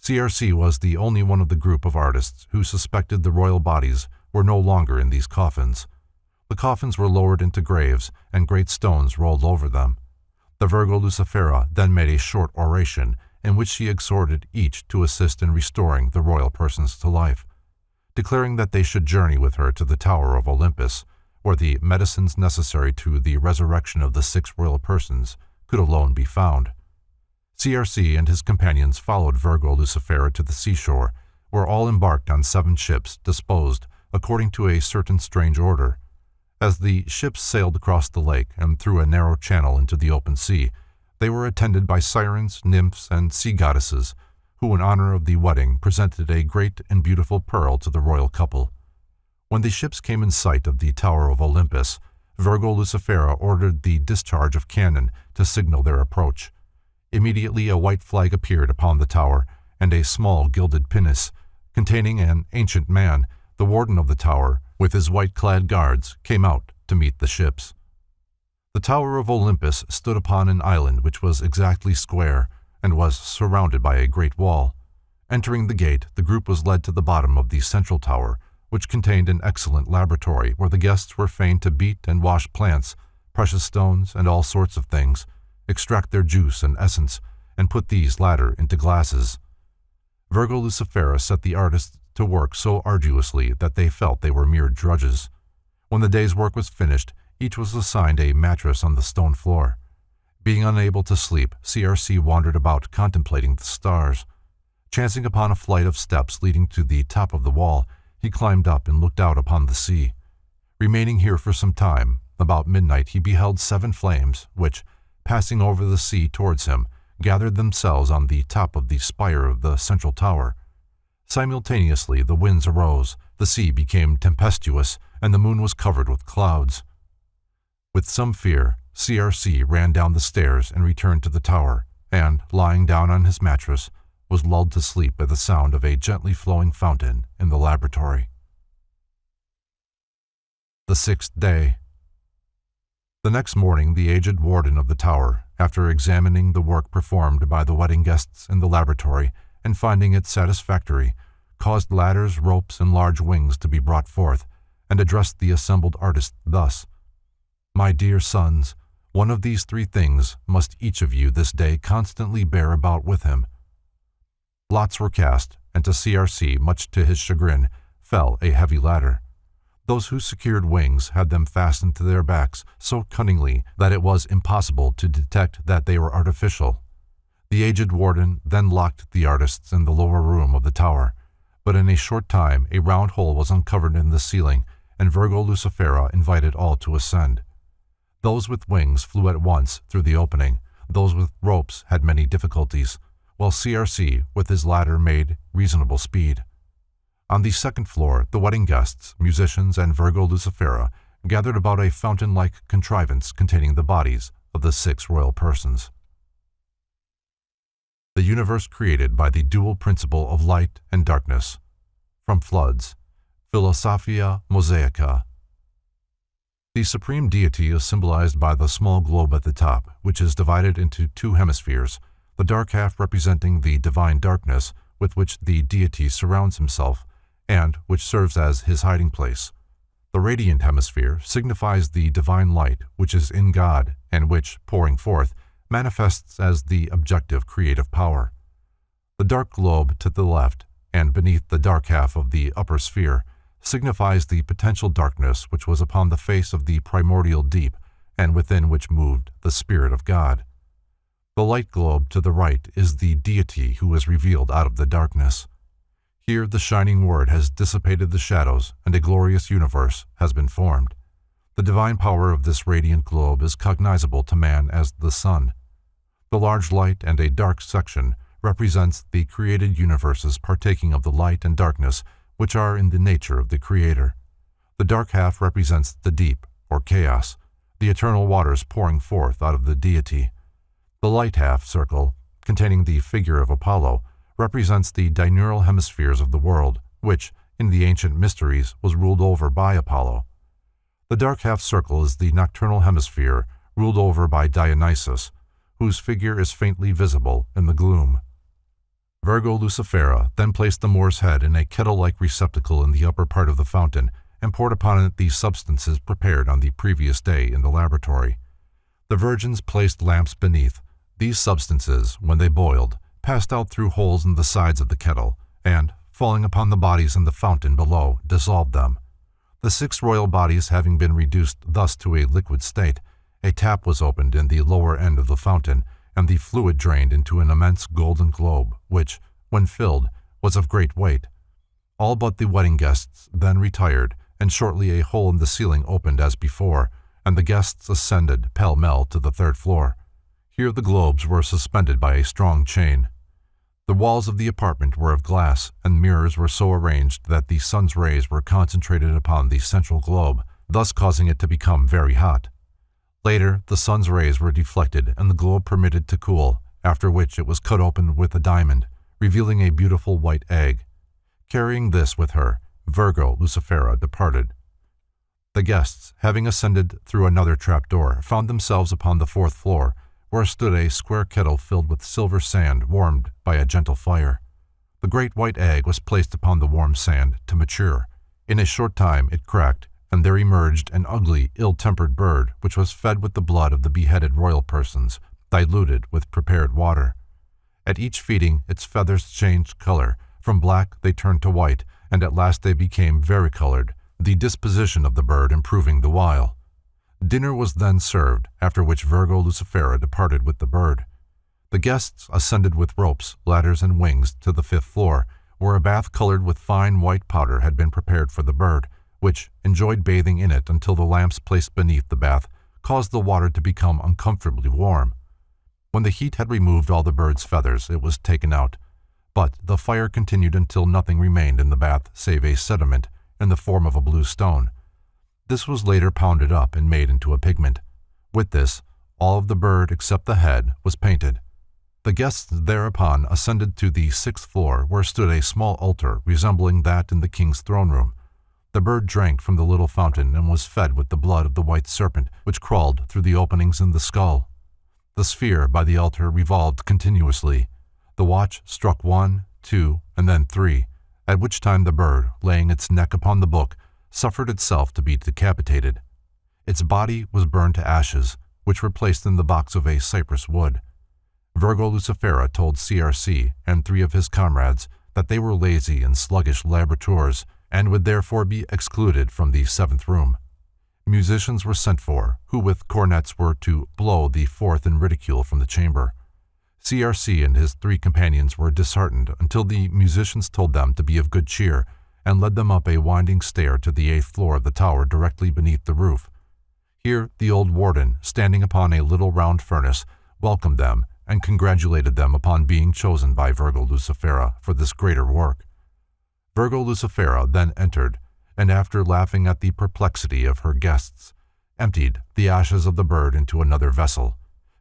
CRC was the only one of the group of artists who suspected the royal bodies were no longer in these coffins. The coffins were lowered into graves, and great stones rolled over them. The Virgo Lucifera then made a short oration in which she exhorted each to assist in restoring the royal persons to life, declaring that they should journey with her to the Tower of Olympus, where the medicines necessary to the resurrection of the 6 royal persons could alone be found. CRC and his companions followed Virgo Lucifera to the seashore, where all embarked on 7 ships disposed according to a certain strange order. As the ships sailed across the lake and through a narrow channel into the open sea, they were attended by sirens, nymphs, and sea goddesses, who in honor of the wedding presented a great and beautiful pearl to the royal couple. When the ships came in sight of the Tower of Olympus, Virgo Lucifera ordered the discharge of cannon to signal their approach. Immediately a white flag appeared upon the tower, and a small gilded pinnace, containing an ancient man, the warden of the tower, with his white-clad guards, came out to meet the ships. The Tower of Olympus stood upon an island which was exactly square, and was surrounded by a great wall. Entering the gate, the group was led to the bottom of the central tower, which contained an excellent laboratory where the guests were fain to beat and wash plants, precious stones, and all sorts of things, extract their juice and essence, and put these latter into glasses. Virgo Lucifera set the artists to work so arduously that they felt they were mere drudges. When the day's work was finished, each was assigned a mattress on the stone floor. Being unable to sleep, CRC wandered about contemplating the stars. Chancing upon a flight of steps leading to the top of the wall, he climbed up and looked out upon the sea. Remaining here for some time, about midnight he beheld 7 flames, which, passing over the sea towards him, gathered themselves on the top of the spire of the central tower. Simultaneously the winds arose, the sea became tempestuous, and the moon was covered with clouds. With some fear, CRC ran down the stairs and returned to the tower, and, lying down on his mattress, was lulled to sleep by the sound of a gently flowing fountain in the laboratory. The 6th day. The next morning the aged warden of the tower, after examining the work performed by the wedding guests in the laboratory and finding it satisfactory, caused ladders, ropes, and large wings to be brought forth, and addressed the assembled artists thus: "My dear sons, one of these 3 things must each of you this day constantly bear about with him." Lots were cast, and to CRC, much to his chagrin, fell a heavy ladder. Those who secured wings had them fastened to their backs so cunningly that it was impossible to detect that they were artificial. The aged warden then locked the artists in the lower room of the tower, but in a short time a round hole was uncovered in the ceiling, and Virgo Lucifera invited all to ascend. Those with wings flew at once through the opening. Those with ropes had many difficulties, while CRC with his ladder made reasonable speed. On the second floor, the wedding guests, musicians, and Virgo Lucifera gathered about a fountain-like contrivance containing the bodies of the 6 royal persons. The universe created by the dual principle of light and darkness. From Floods, Philosophia Mosaica. The supreme deity is symbolized by the small globe at the top, which is divided into 2 hemispheres, the dark half representing the divine darkness with which the deity surrounds himself, and which serves as his hiding place. The radiant hemisphere signifies the divine light which is in God and which, pouring forth, manifests as the objective creative power. The dark globe to the left, and beneath the dark half of the upper sphere, signifies the potential darkness which was upon the face of the primordial deep, and within which moved the Spirit of God. The light globe to the right is the deity who is revealed out of the darkness. Here the shining word has dissipated the shadows, and a glorious universe has been formed. The divine power of this radiant globe is cognizable to man as the sun. The large light and a dark section represents the created universes partaking of the light and darkness which are in the nature of the Creator. The dark half represents the deep, or chaos, the eternal waters pouring forth out of the deity. The light half circle, containing the figure of Apollo, represents the diurnal hemispheres of the world, which, in the ancient mysteries, was ruled over by Apollo. The dark half circle is the nocturnal hemisphere, ruled over by Dionysus, whose figure is faintly visible in the gloom. Virgo Lucifera then placed the Moor's head in a kettle-like receptacle in the upper part of the fountain and poured upon it the substances prepared on the previous day in the laboratory. The virgins placed lamps beneath. These substances, when they boiled, passed out through holes in the sides of the kettle, and, falling upon the bodies in the fountain below, dissolved them. The 6 royal bodies having been reduced thus to a liquid state, a tap was opened in the lower end of the fountain, and the fluid drained into an immense golden globe, which, when filled, was of great weight. All but the wedding guests then retired, and shortly a hole in the ceiling opened as before, and the guests ascended pell-mell to the 3rd floor. Here the globes were suspended by a strong chain. The walls of the apartment were of glass, and mirrors were so arranged that the sun's rays were concentrated upon the central globe, thus causing it to become very hot. Later, the sun's rays were deflected and the globe permitted to cool, after which it was cut open with a diamond, revealing a beautiful white egg. Carrying this with her, Virgo Lucifera departed. The guests, having ascended through another trapdoor, found themselves upon the 4th floor, where stood a square kettle filled with silver sand warmed by a gentle fire. The great white egg was placed upon the warm sand to mature. In a short time it cracked, and there emerged an ugly, ill-tempered bird which was fed with the blood of the beheaded royal persons, diluted with prepared water. At each feeding its feathers changed color. From black they turned to white, and at last they became varicolored, the disposition of the bird improving the while. Dinner was then served, after which Virgo Lucifera departed with the bird. The guests ascended with ropes, ladders, and wings to the 5th floor, where a bath colored with fine white powder had been prepared for the bird, which enjoyed bathing in it until the lamps placed beneath the bath caused the water to become uncomfortably warm. When the heat had removed all the bird's feathers, it was taken out, but the fire continued until nothing remained in the bath save a sediment in the form of a blue stone. This was later pounded up and made into a pigment. With this, all of the bird except the head was painted. The guests thereupon ascended to the 6th floor, where stood a small altar resembling that in the king's throne room. The bird drank from the little fountain and was fed with the blood of the white serpent which crawled through the openings in the skull. The sphere by the altar revolved continuously. The watch struck 1, 2, and then 3, at which time the bird, laying its neck upon the book, suffered itself to be decapitated. Its body was burned to ashes, which were placed in the box of a cypress wood. Virgo Lucifera told CRC and 3 of his comrades that they were lazy and sluggish laborateurs and would therefore be excluded from the 7th room. Musicians were sent for, who with cornets were to blow the 4th in ridicule from the chamber. CRC and his 3 companions were disheartened until the musicians told them to be of good cheer and led them up a winding stair to the 8th floor of the tower directly beneath the roof. Here the old warden, standing upon a little round furnace, welcomed them and congratulated them upon being chosen by Virgo Lucifera for this greater work. Virgo Lucifera then entered, and after laughing at the perplexity of her guests, emptied the ashes of the bird into another vessel.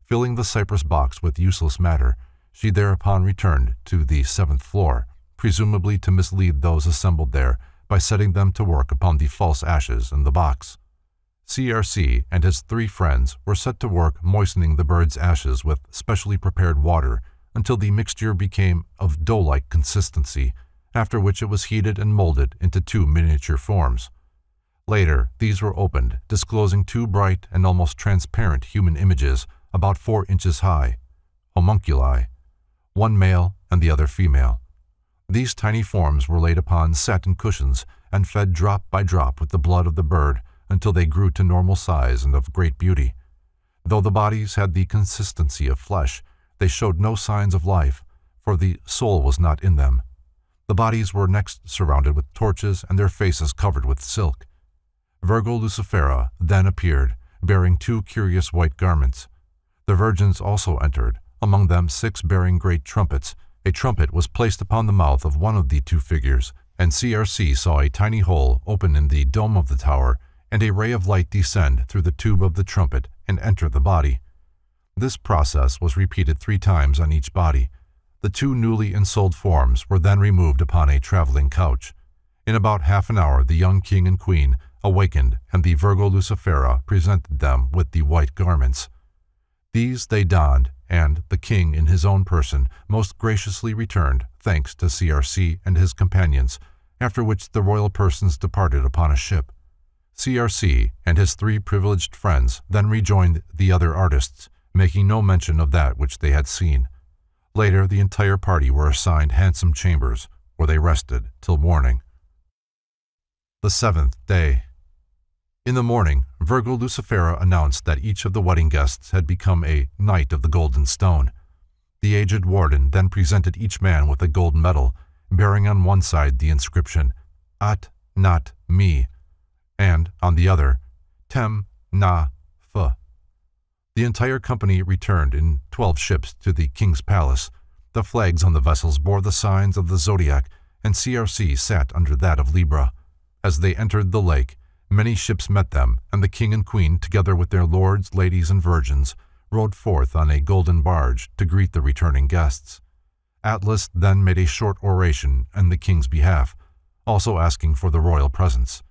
Filling the cypress box with useless matter, she thereupon returned to the 7th floor, presumably to mislead those assembled there by setting them to work upon the false ashes in the box. CRC and his 3 friends were set to work moistening the bird's ashes with specially prepared water until the mixture became of dough-like consistency, after which it was heated and molded into 2 miniature forms. Later, these were opened, disclosing 2 bright and almost transparent human images about 4 inches high, homunculi, one male and the other female. These tiny forms were laid upon satin cushions and fed drop by drop with the blood of the bird until they grew to normal size and of great beauty. Though the bodies had the consistency of flesh, they showed no signs of life, for the soul was not in them. The bodies were next surrounded with torches and their faces covered with silk. Virgo Lucifera then appeared, bearing 2 curious white garments. The virgins also entered, among them 6 bearing great trumpets. A trumpet was placed upon the mouth of one of the 2 figures, and CRC saw a tiny hole open in the dome of the tower and a ray of light descend through the tube of the trumpet and enter the body. This process was repeated 3 times on each body. The 2 newly ensouled forms were then removed upon a traveling couch. In about half an hour the young king and queen awakened, and the Virgo Lucifera presented them with the white garments. These they donned, and the king in his own person most graciously returned thanks to CRC and his companions, after which the royal persons departed upon a ship. CRC and his 3 privileged friends then rejoined the other artists, making no mention of that which they had seen. Later, the entire party were assigned handsome chambers, where they rested till morning. The 7th day. In the morning, Virgo Lucifera announced that each of the wedding guests had become a Knight of the Golden Stone. The aged warden then presented each man with a gold medal, bearing on one side the inscription, At Not Me, and on the other, Tem Na F. The entire company returned in 12 ships to the king's palace. The flags on the vessels bore the signs of the zodiac, and CRC sat under that of Libra. As they entered the lake, many ships met them, and the king and queen, together with their lords, ladies, and virgins, rode forth on a golden barge to greet the returning guests. Atlas then made a short oration in the king's behalf, also asking for the royal presence.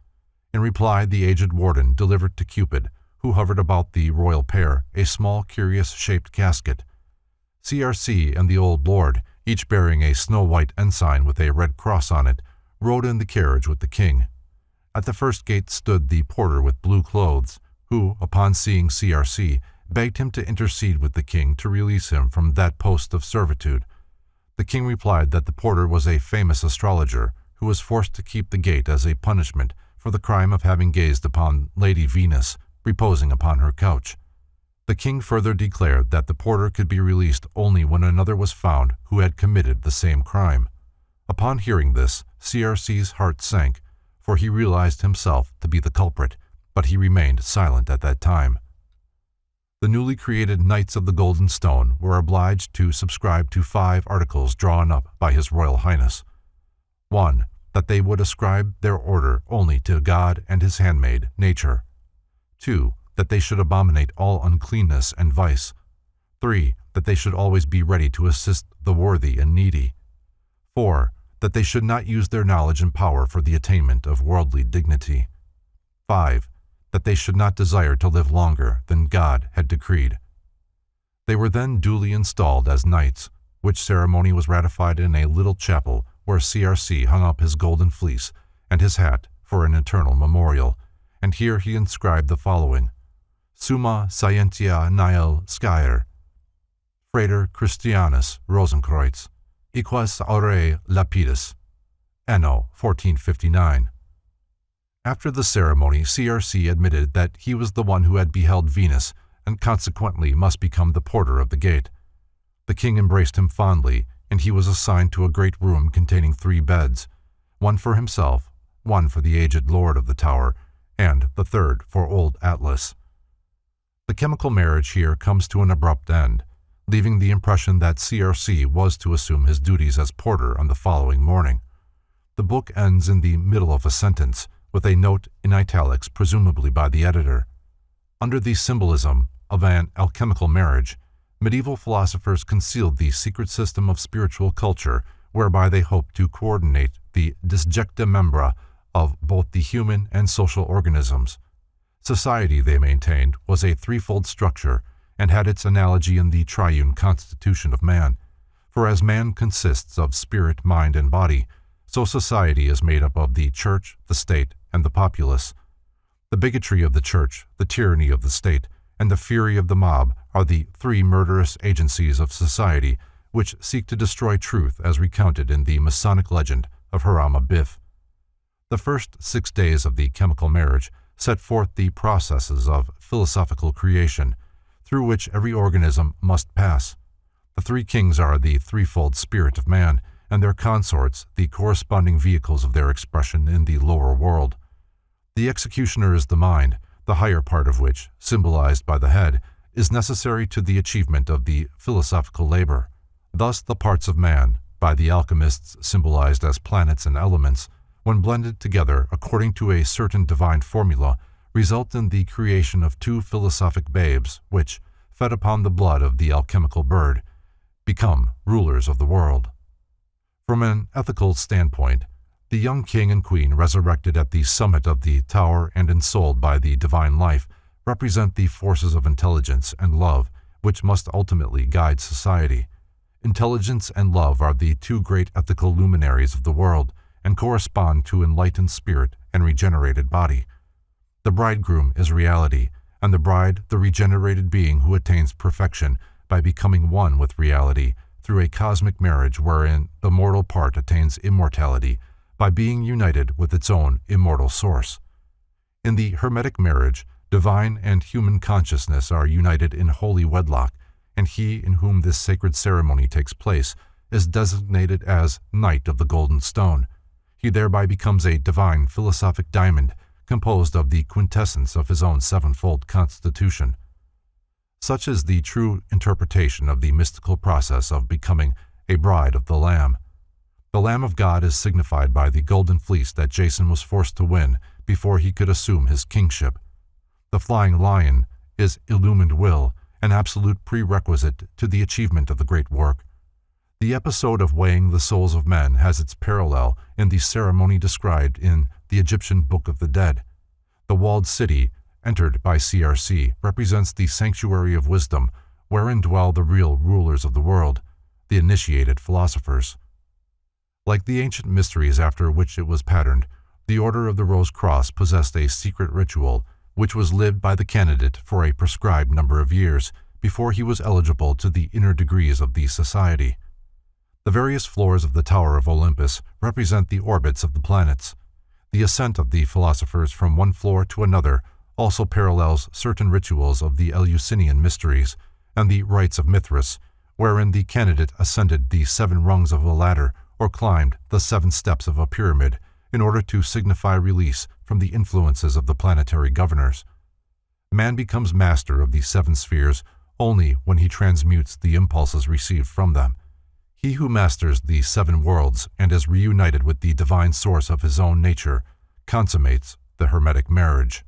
In reply, the aged warden delivered to Cupid, who hovered about the royal pair, a small, curious-shaped casket. CRC and the old lord, each bearing a snow-white ensign with a red cross on it, rode in the carriage with the king. At the first gate stood the porter with blue clothes, who, upon seeing CRC, begged him to intercede with the king to release him from that post of servitude. The king replied that the porter was a famous astrologer, who was forced to keep the gate as a punishment for the crime of having gazed upon Lady Venus reposing upon her couch. The king further declared that the porter could be released only when another was found who had committed the same crime. Upon hearing this, CRC's heart sank, for he realized himself to be the culprit, but he remained silent at that time. The newly created Knights of the Golden Stone were obliged to subscribe to 5 articles drawn up by His Royal Highness. 1. That they would ascribe their order only to God and his handmaid, Nature. 2. That they should abominate all uncleanness and vice. 3. That they should always be ready to assist the worthy and needy. 4. That they should not use their knowledge and power for the attainment of worldly dignity. 5. That they should not desire to live longer than God had decreed. They were then duly installed as knights, which ceremony was ratified in a little chapel where CRC hung up his golden fleece and his hat for an eternal memorial, and here he inscribed the following: Summa Scientia Nihil Scier, Frater Christianus Rosenkreuz, Equas Aurea Lapidis, Anno 1459. After the ceremony, CRC admitted that he was the one who had beheld Venus and consequently must become the porter of the gate. The king embraced him fondly, and he was assigned to a great room containing 3 beds, one for himself, one for the aged lord of the tower, and the third for old Atlas. The chemical marriage here comes to an abrupt end, leaving the impression that CRC was to assume his duties as porter on the following morning. The book ends in the middle of a sentence, with a note in italics, presumably by the editor. Under the symbolism of an alchemical marriage, medieval philosophers concealed the secret system of spiritual culture whereby they hoped to coordinate the disjecta membra of both the human and social organisms. Society, they maintained, was a threefold structure and had its analogy in the triune constitution of man. For as man consists of spirit, mind, and body, so society is made up of the church, the state, and the populace. The bigotry of the church, the tyranny of the state, and the fury of the mob are the 3 murderous agencies of society which seek to destroy truth as recounted in the Masonic legend of Harama Biff. The first 6 days of the chemical marriage set forth the processes of philosophical creation, through which every organism must pass. The 3 kings are the threefold spirit of man, and their consorts the corresponding vehicles of their expression in the lower world. The executioner is the mind, the higher part of which, symbolized by the head, is necessary to the achievement of the philosophical labor. Thus the parts of man, by the alchemists symbolized as planets and elements, when blended together according to a certain divine formula, result in the creation of 2 philosophic babes which, fed upon the blood of the alchemical bird, become rulers of the world. From an ethical standpoint, the young king and queen resurrected at the summit of the tower and ensouled by the divine life represent the forces of intelligence and love which must ultimately guide society. Intelligence and love are the 2 great ethical luminaries of the world and correspond to enlightened spirit and regenerated body. The bridegroom is reality, and the bride the regenerated being who attains perfection by becoming one with reality through a cosmic marriage wherein the mortal part attains immortality by being united with its own immortal source. In the Hermetic marriage, divine and human consciousness are united in holy wedlock, and he in whom this sacred ceremony takes place is designated as Knight of the Golden Stone. He thereby becomes a divine philosophic diamond composed of the quintessence of his own 7-fold constitution. Such is the true interpretation of the mystical process of becoming a bride of the Lamb. The Lamb of God is signified by the golden fleece that Jason was forced to win before he could assume his kingship. The flying lion is illumined will, an absolute prerequisite to the achievement of the great work. The episode of weighing the souls of men has its parallel in the ceremony described in the Egyptian Book of the Dead. The walled city, entered by CRC, represents the sanctuary of wisdom, wherein dwell the real rulers of the world, the initiated philosophers. Like the ancient mysteries after which it was patterned, the Order of the Rose Cross possessed a secret ritual which was lived by the candidate for a prescribed number of years before he was eligible to the inner degrees of the society. The various floors of the Tower of Olympus represent the orbits of the planets. The ascent of the philosophers from one floor to another also parallels certain rituals of the Eleusinian mysteries and the rites of Mithras, wherein the candidate ascended the 7 rungs of a ladder or climbed the 7 steps of a pyramid in order to signify release from the influences of the planetary governors. Man becomes master of the 7 spheres only when he transmutes the impulses received from them. He who masters the 7 worlds and is reunited with the divine source of his own nature consummates the Hermetic marriage.